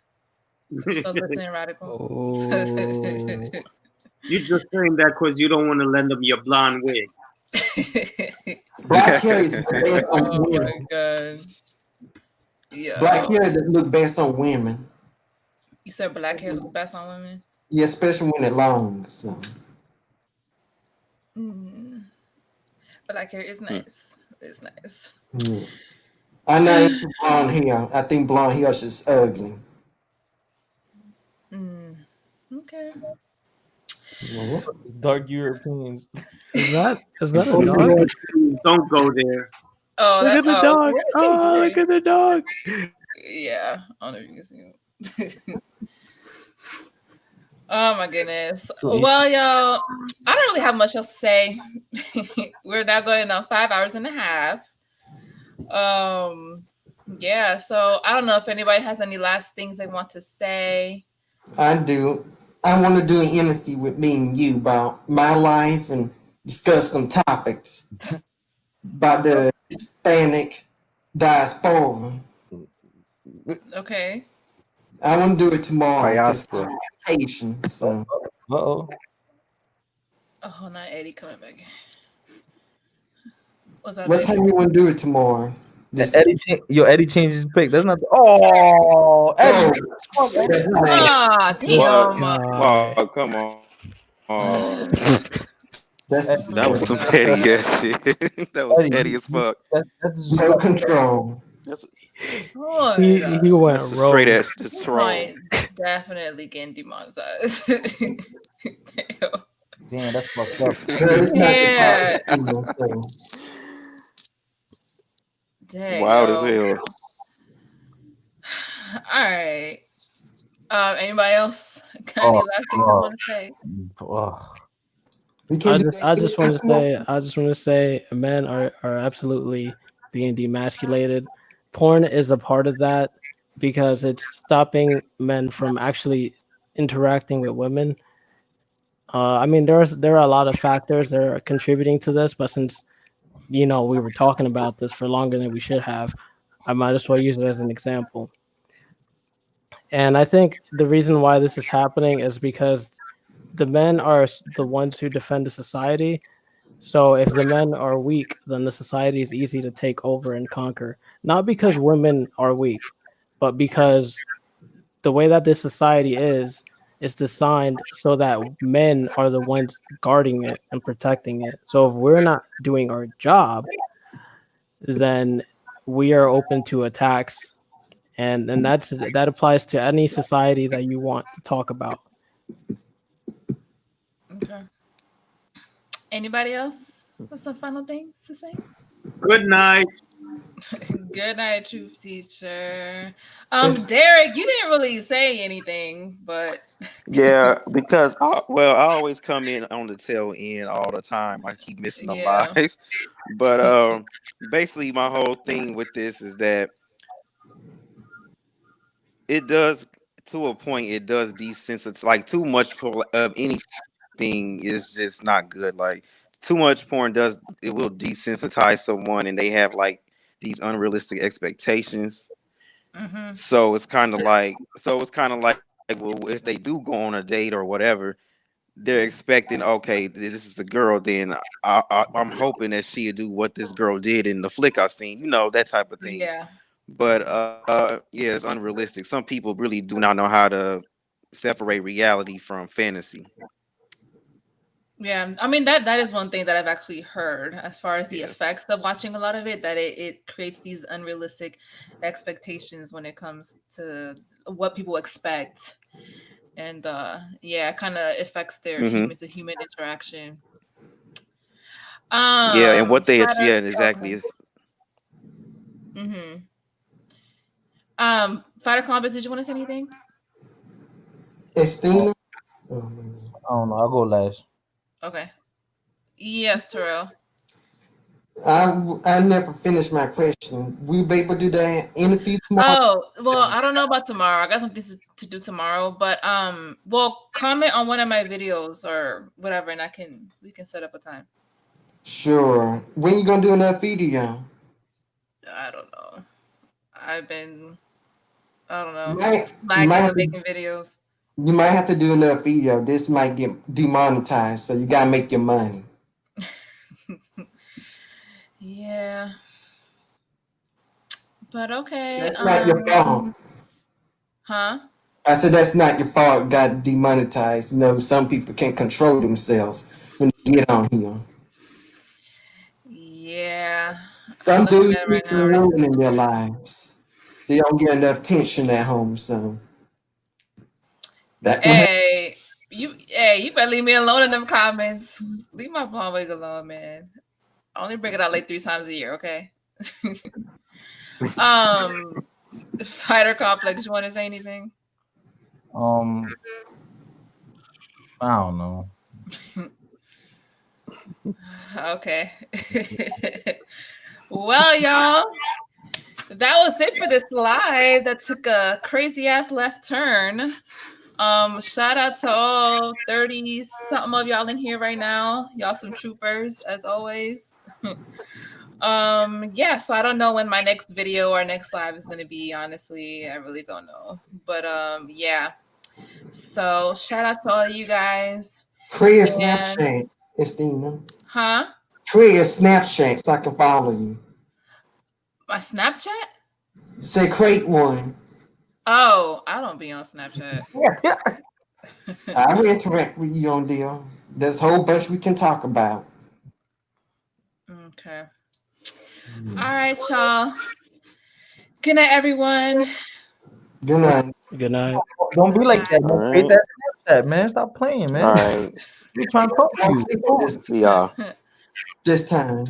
So listen, Radical. You just saying that because you don't want to lend him your blonde wig. Black hair is best on Oh women. my god. Yeah. Black hair that look best on women. You said black hair looks best on women? Yeah, especially when it's long. So. Black hair is nice. It's nice. Yeah. I'm not into blonde hair. I think blonde hair is just ugly. Okay. Dark Europeans. Is that a Oh, dog? Lord, don't go there. Oh, Look at the dog. Oh, look at the dog. Yeah, I don't know if you can see him. Oh my goodness. Well, y'all, I don't really have much else to say. We're now going on 5 hours and a half. Yeah, so I don't know if anybody has any last things they want to say. I do. I want to do an interview with me and you about my life and discuss some topics about the Hispanic diaspora. Okay. I want to do it tomorrow because Diaspora. I'm on vacation. So Uh-oh. Oh, not Eddie coming back. What's up, what Eddie? time you want to do it tomorrow? Eddie changed his pick. That's not. Oh, Eddie. Oh, that's nice. Ah, What? damn. Wow, come on. That's That was some God. petty ass shit. That was Eddie, petty as fuck. that's no disrespectful. control. That's Lord, He went that's a straight rogue. ass just troll. definitely getting demonetized. Damn. Damn, that's fucked up. Well, it's not the Yeah. part, so. Dang, Wild as yo. hell. All right. Anybody else got any Oh, last things they want to say? oh. We can't do I that. just want to say men are absolutely being demasculated. Porn is a part of that because it's stopping men from actually interacting with women. I mean, there are a lot of factors that are contributing to this, but since we were talking about this for longer than we should have, I might as well use it as an example. And I think the reason why this is happening is because the men are the ones who defend the society. So if the men are weak, then the society is easy to take over and conquer. Not because women are weak, but because the way that this society is designed so that men are the ones guarding it and protecting it. So if we're not doing our job, then we are open to attacks, and that applies to any society that you want to talk about. Okay. Anybody else with some final things to say? Good night. Good night, truth teacher. It's, Derek, you didn't really say anything, but Yeah, because I always come in on the tail end all the time. I keep missing the yeah. lives. But basically my whole thing with this is that it does, to a point, it does desensitize, like too much of anything is just not good. Like too much porn it will desensitize someone, and they have like these unrealistic expectations. Mm-hmm. So it's kind of like well, if they do go on a date or whatever, they're expecting, okay, this is the girl, then I'm hoping that she'll do what this girl did in the flick I seen, that type of thing. Yeah. But yeah, it's unrealistic. Some people really do not know how to separate reality from fantasy. Yeah. I mean that is one thing that I've actually heard as far as the Yeah. effects of watching a lot of it, that it creates these unrealistic expectations when it comes to what people expect. And yeah, it kind of affects their Hmm. human to human interaction. Yeah, and what they Fighter, yeah, exactly. okay. It's Mm-hmm. Fighter Combat, did you want to say anything? Estina. I don't know. I'll go last. Okay. Yes, Terrell. I never finished my question. We'll be able to do that interview tomorrow. Oh, well, I don't know about tomorrow. I got something to do tomorrow, but well, comment on one of my videos or whatever, and we can set up a time. Sure. When you gonna do another video? I don't know. I've been, I don't know, You might slacking have on to, making videos. you might have to do another video. This might get demonetized, so you gotta make your money. Yeah, but okay. That's not your fault. Huh? I said that's not your fault. Got demonetized. Some people can't control themselves when they get on here. Yeah, I'm Some looking dudes at it need right some now. ruin in their lives. They don't get enough tension at home, so that can happen. Hey, you better leave me alone in them comments. Leave my blonde wig alone, man. I only bring it out like 3 times a year, okay? Fighter complex, you want to say anything? I don't know. Okay. Well, y'all, that was it for this live that took a crazy ass left turn. Shout out to all 30 something of y'all in here right now. Y'all some troopers as always. Yeah, so I don't know when my next video or next live is gonna be, honestly. I really don't know. But yeah. So shout out to all of you guys. Create a And Snapchat, Estina. huh? Create a Snapchat so I can follow you. My Snapchat? Say create one. Oh, I don't be on Snapchat. I will interact with you on there. There's a whole bunch we can talk about. Okay. All right, y'all. Good night, everyone. Good night. Good night. Don't be like that, man. All Create right. that Snapchat, man. Stop playing, man. All right. We're trying to talk to you. See y'all. This time.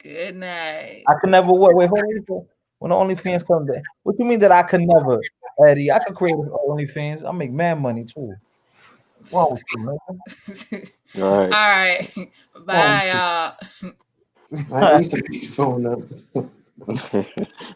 Good night. I can never what? Wait, hold on. When the OnlyFans come there, what you mean that I can never, Eddie? I could create an OnlyFans. I make mad money too. Wrong with you, man? All All right. right. Bye, y'all. I need to be phone numbers.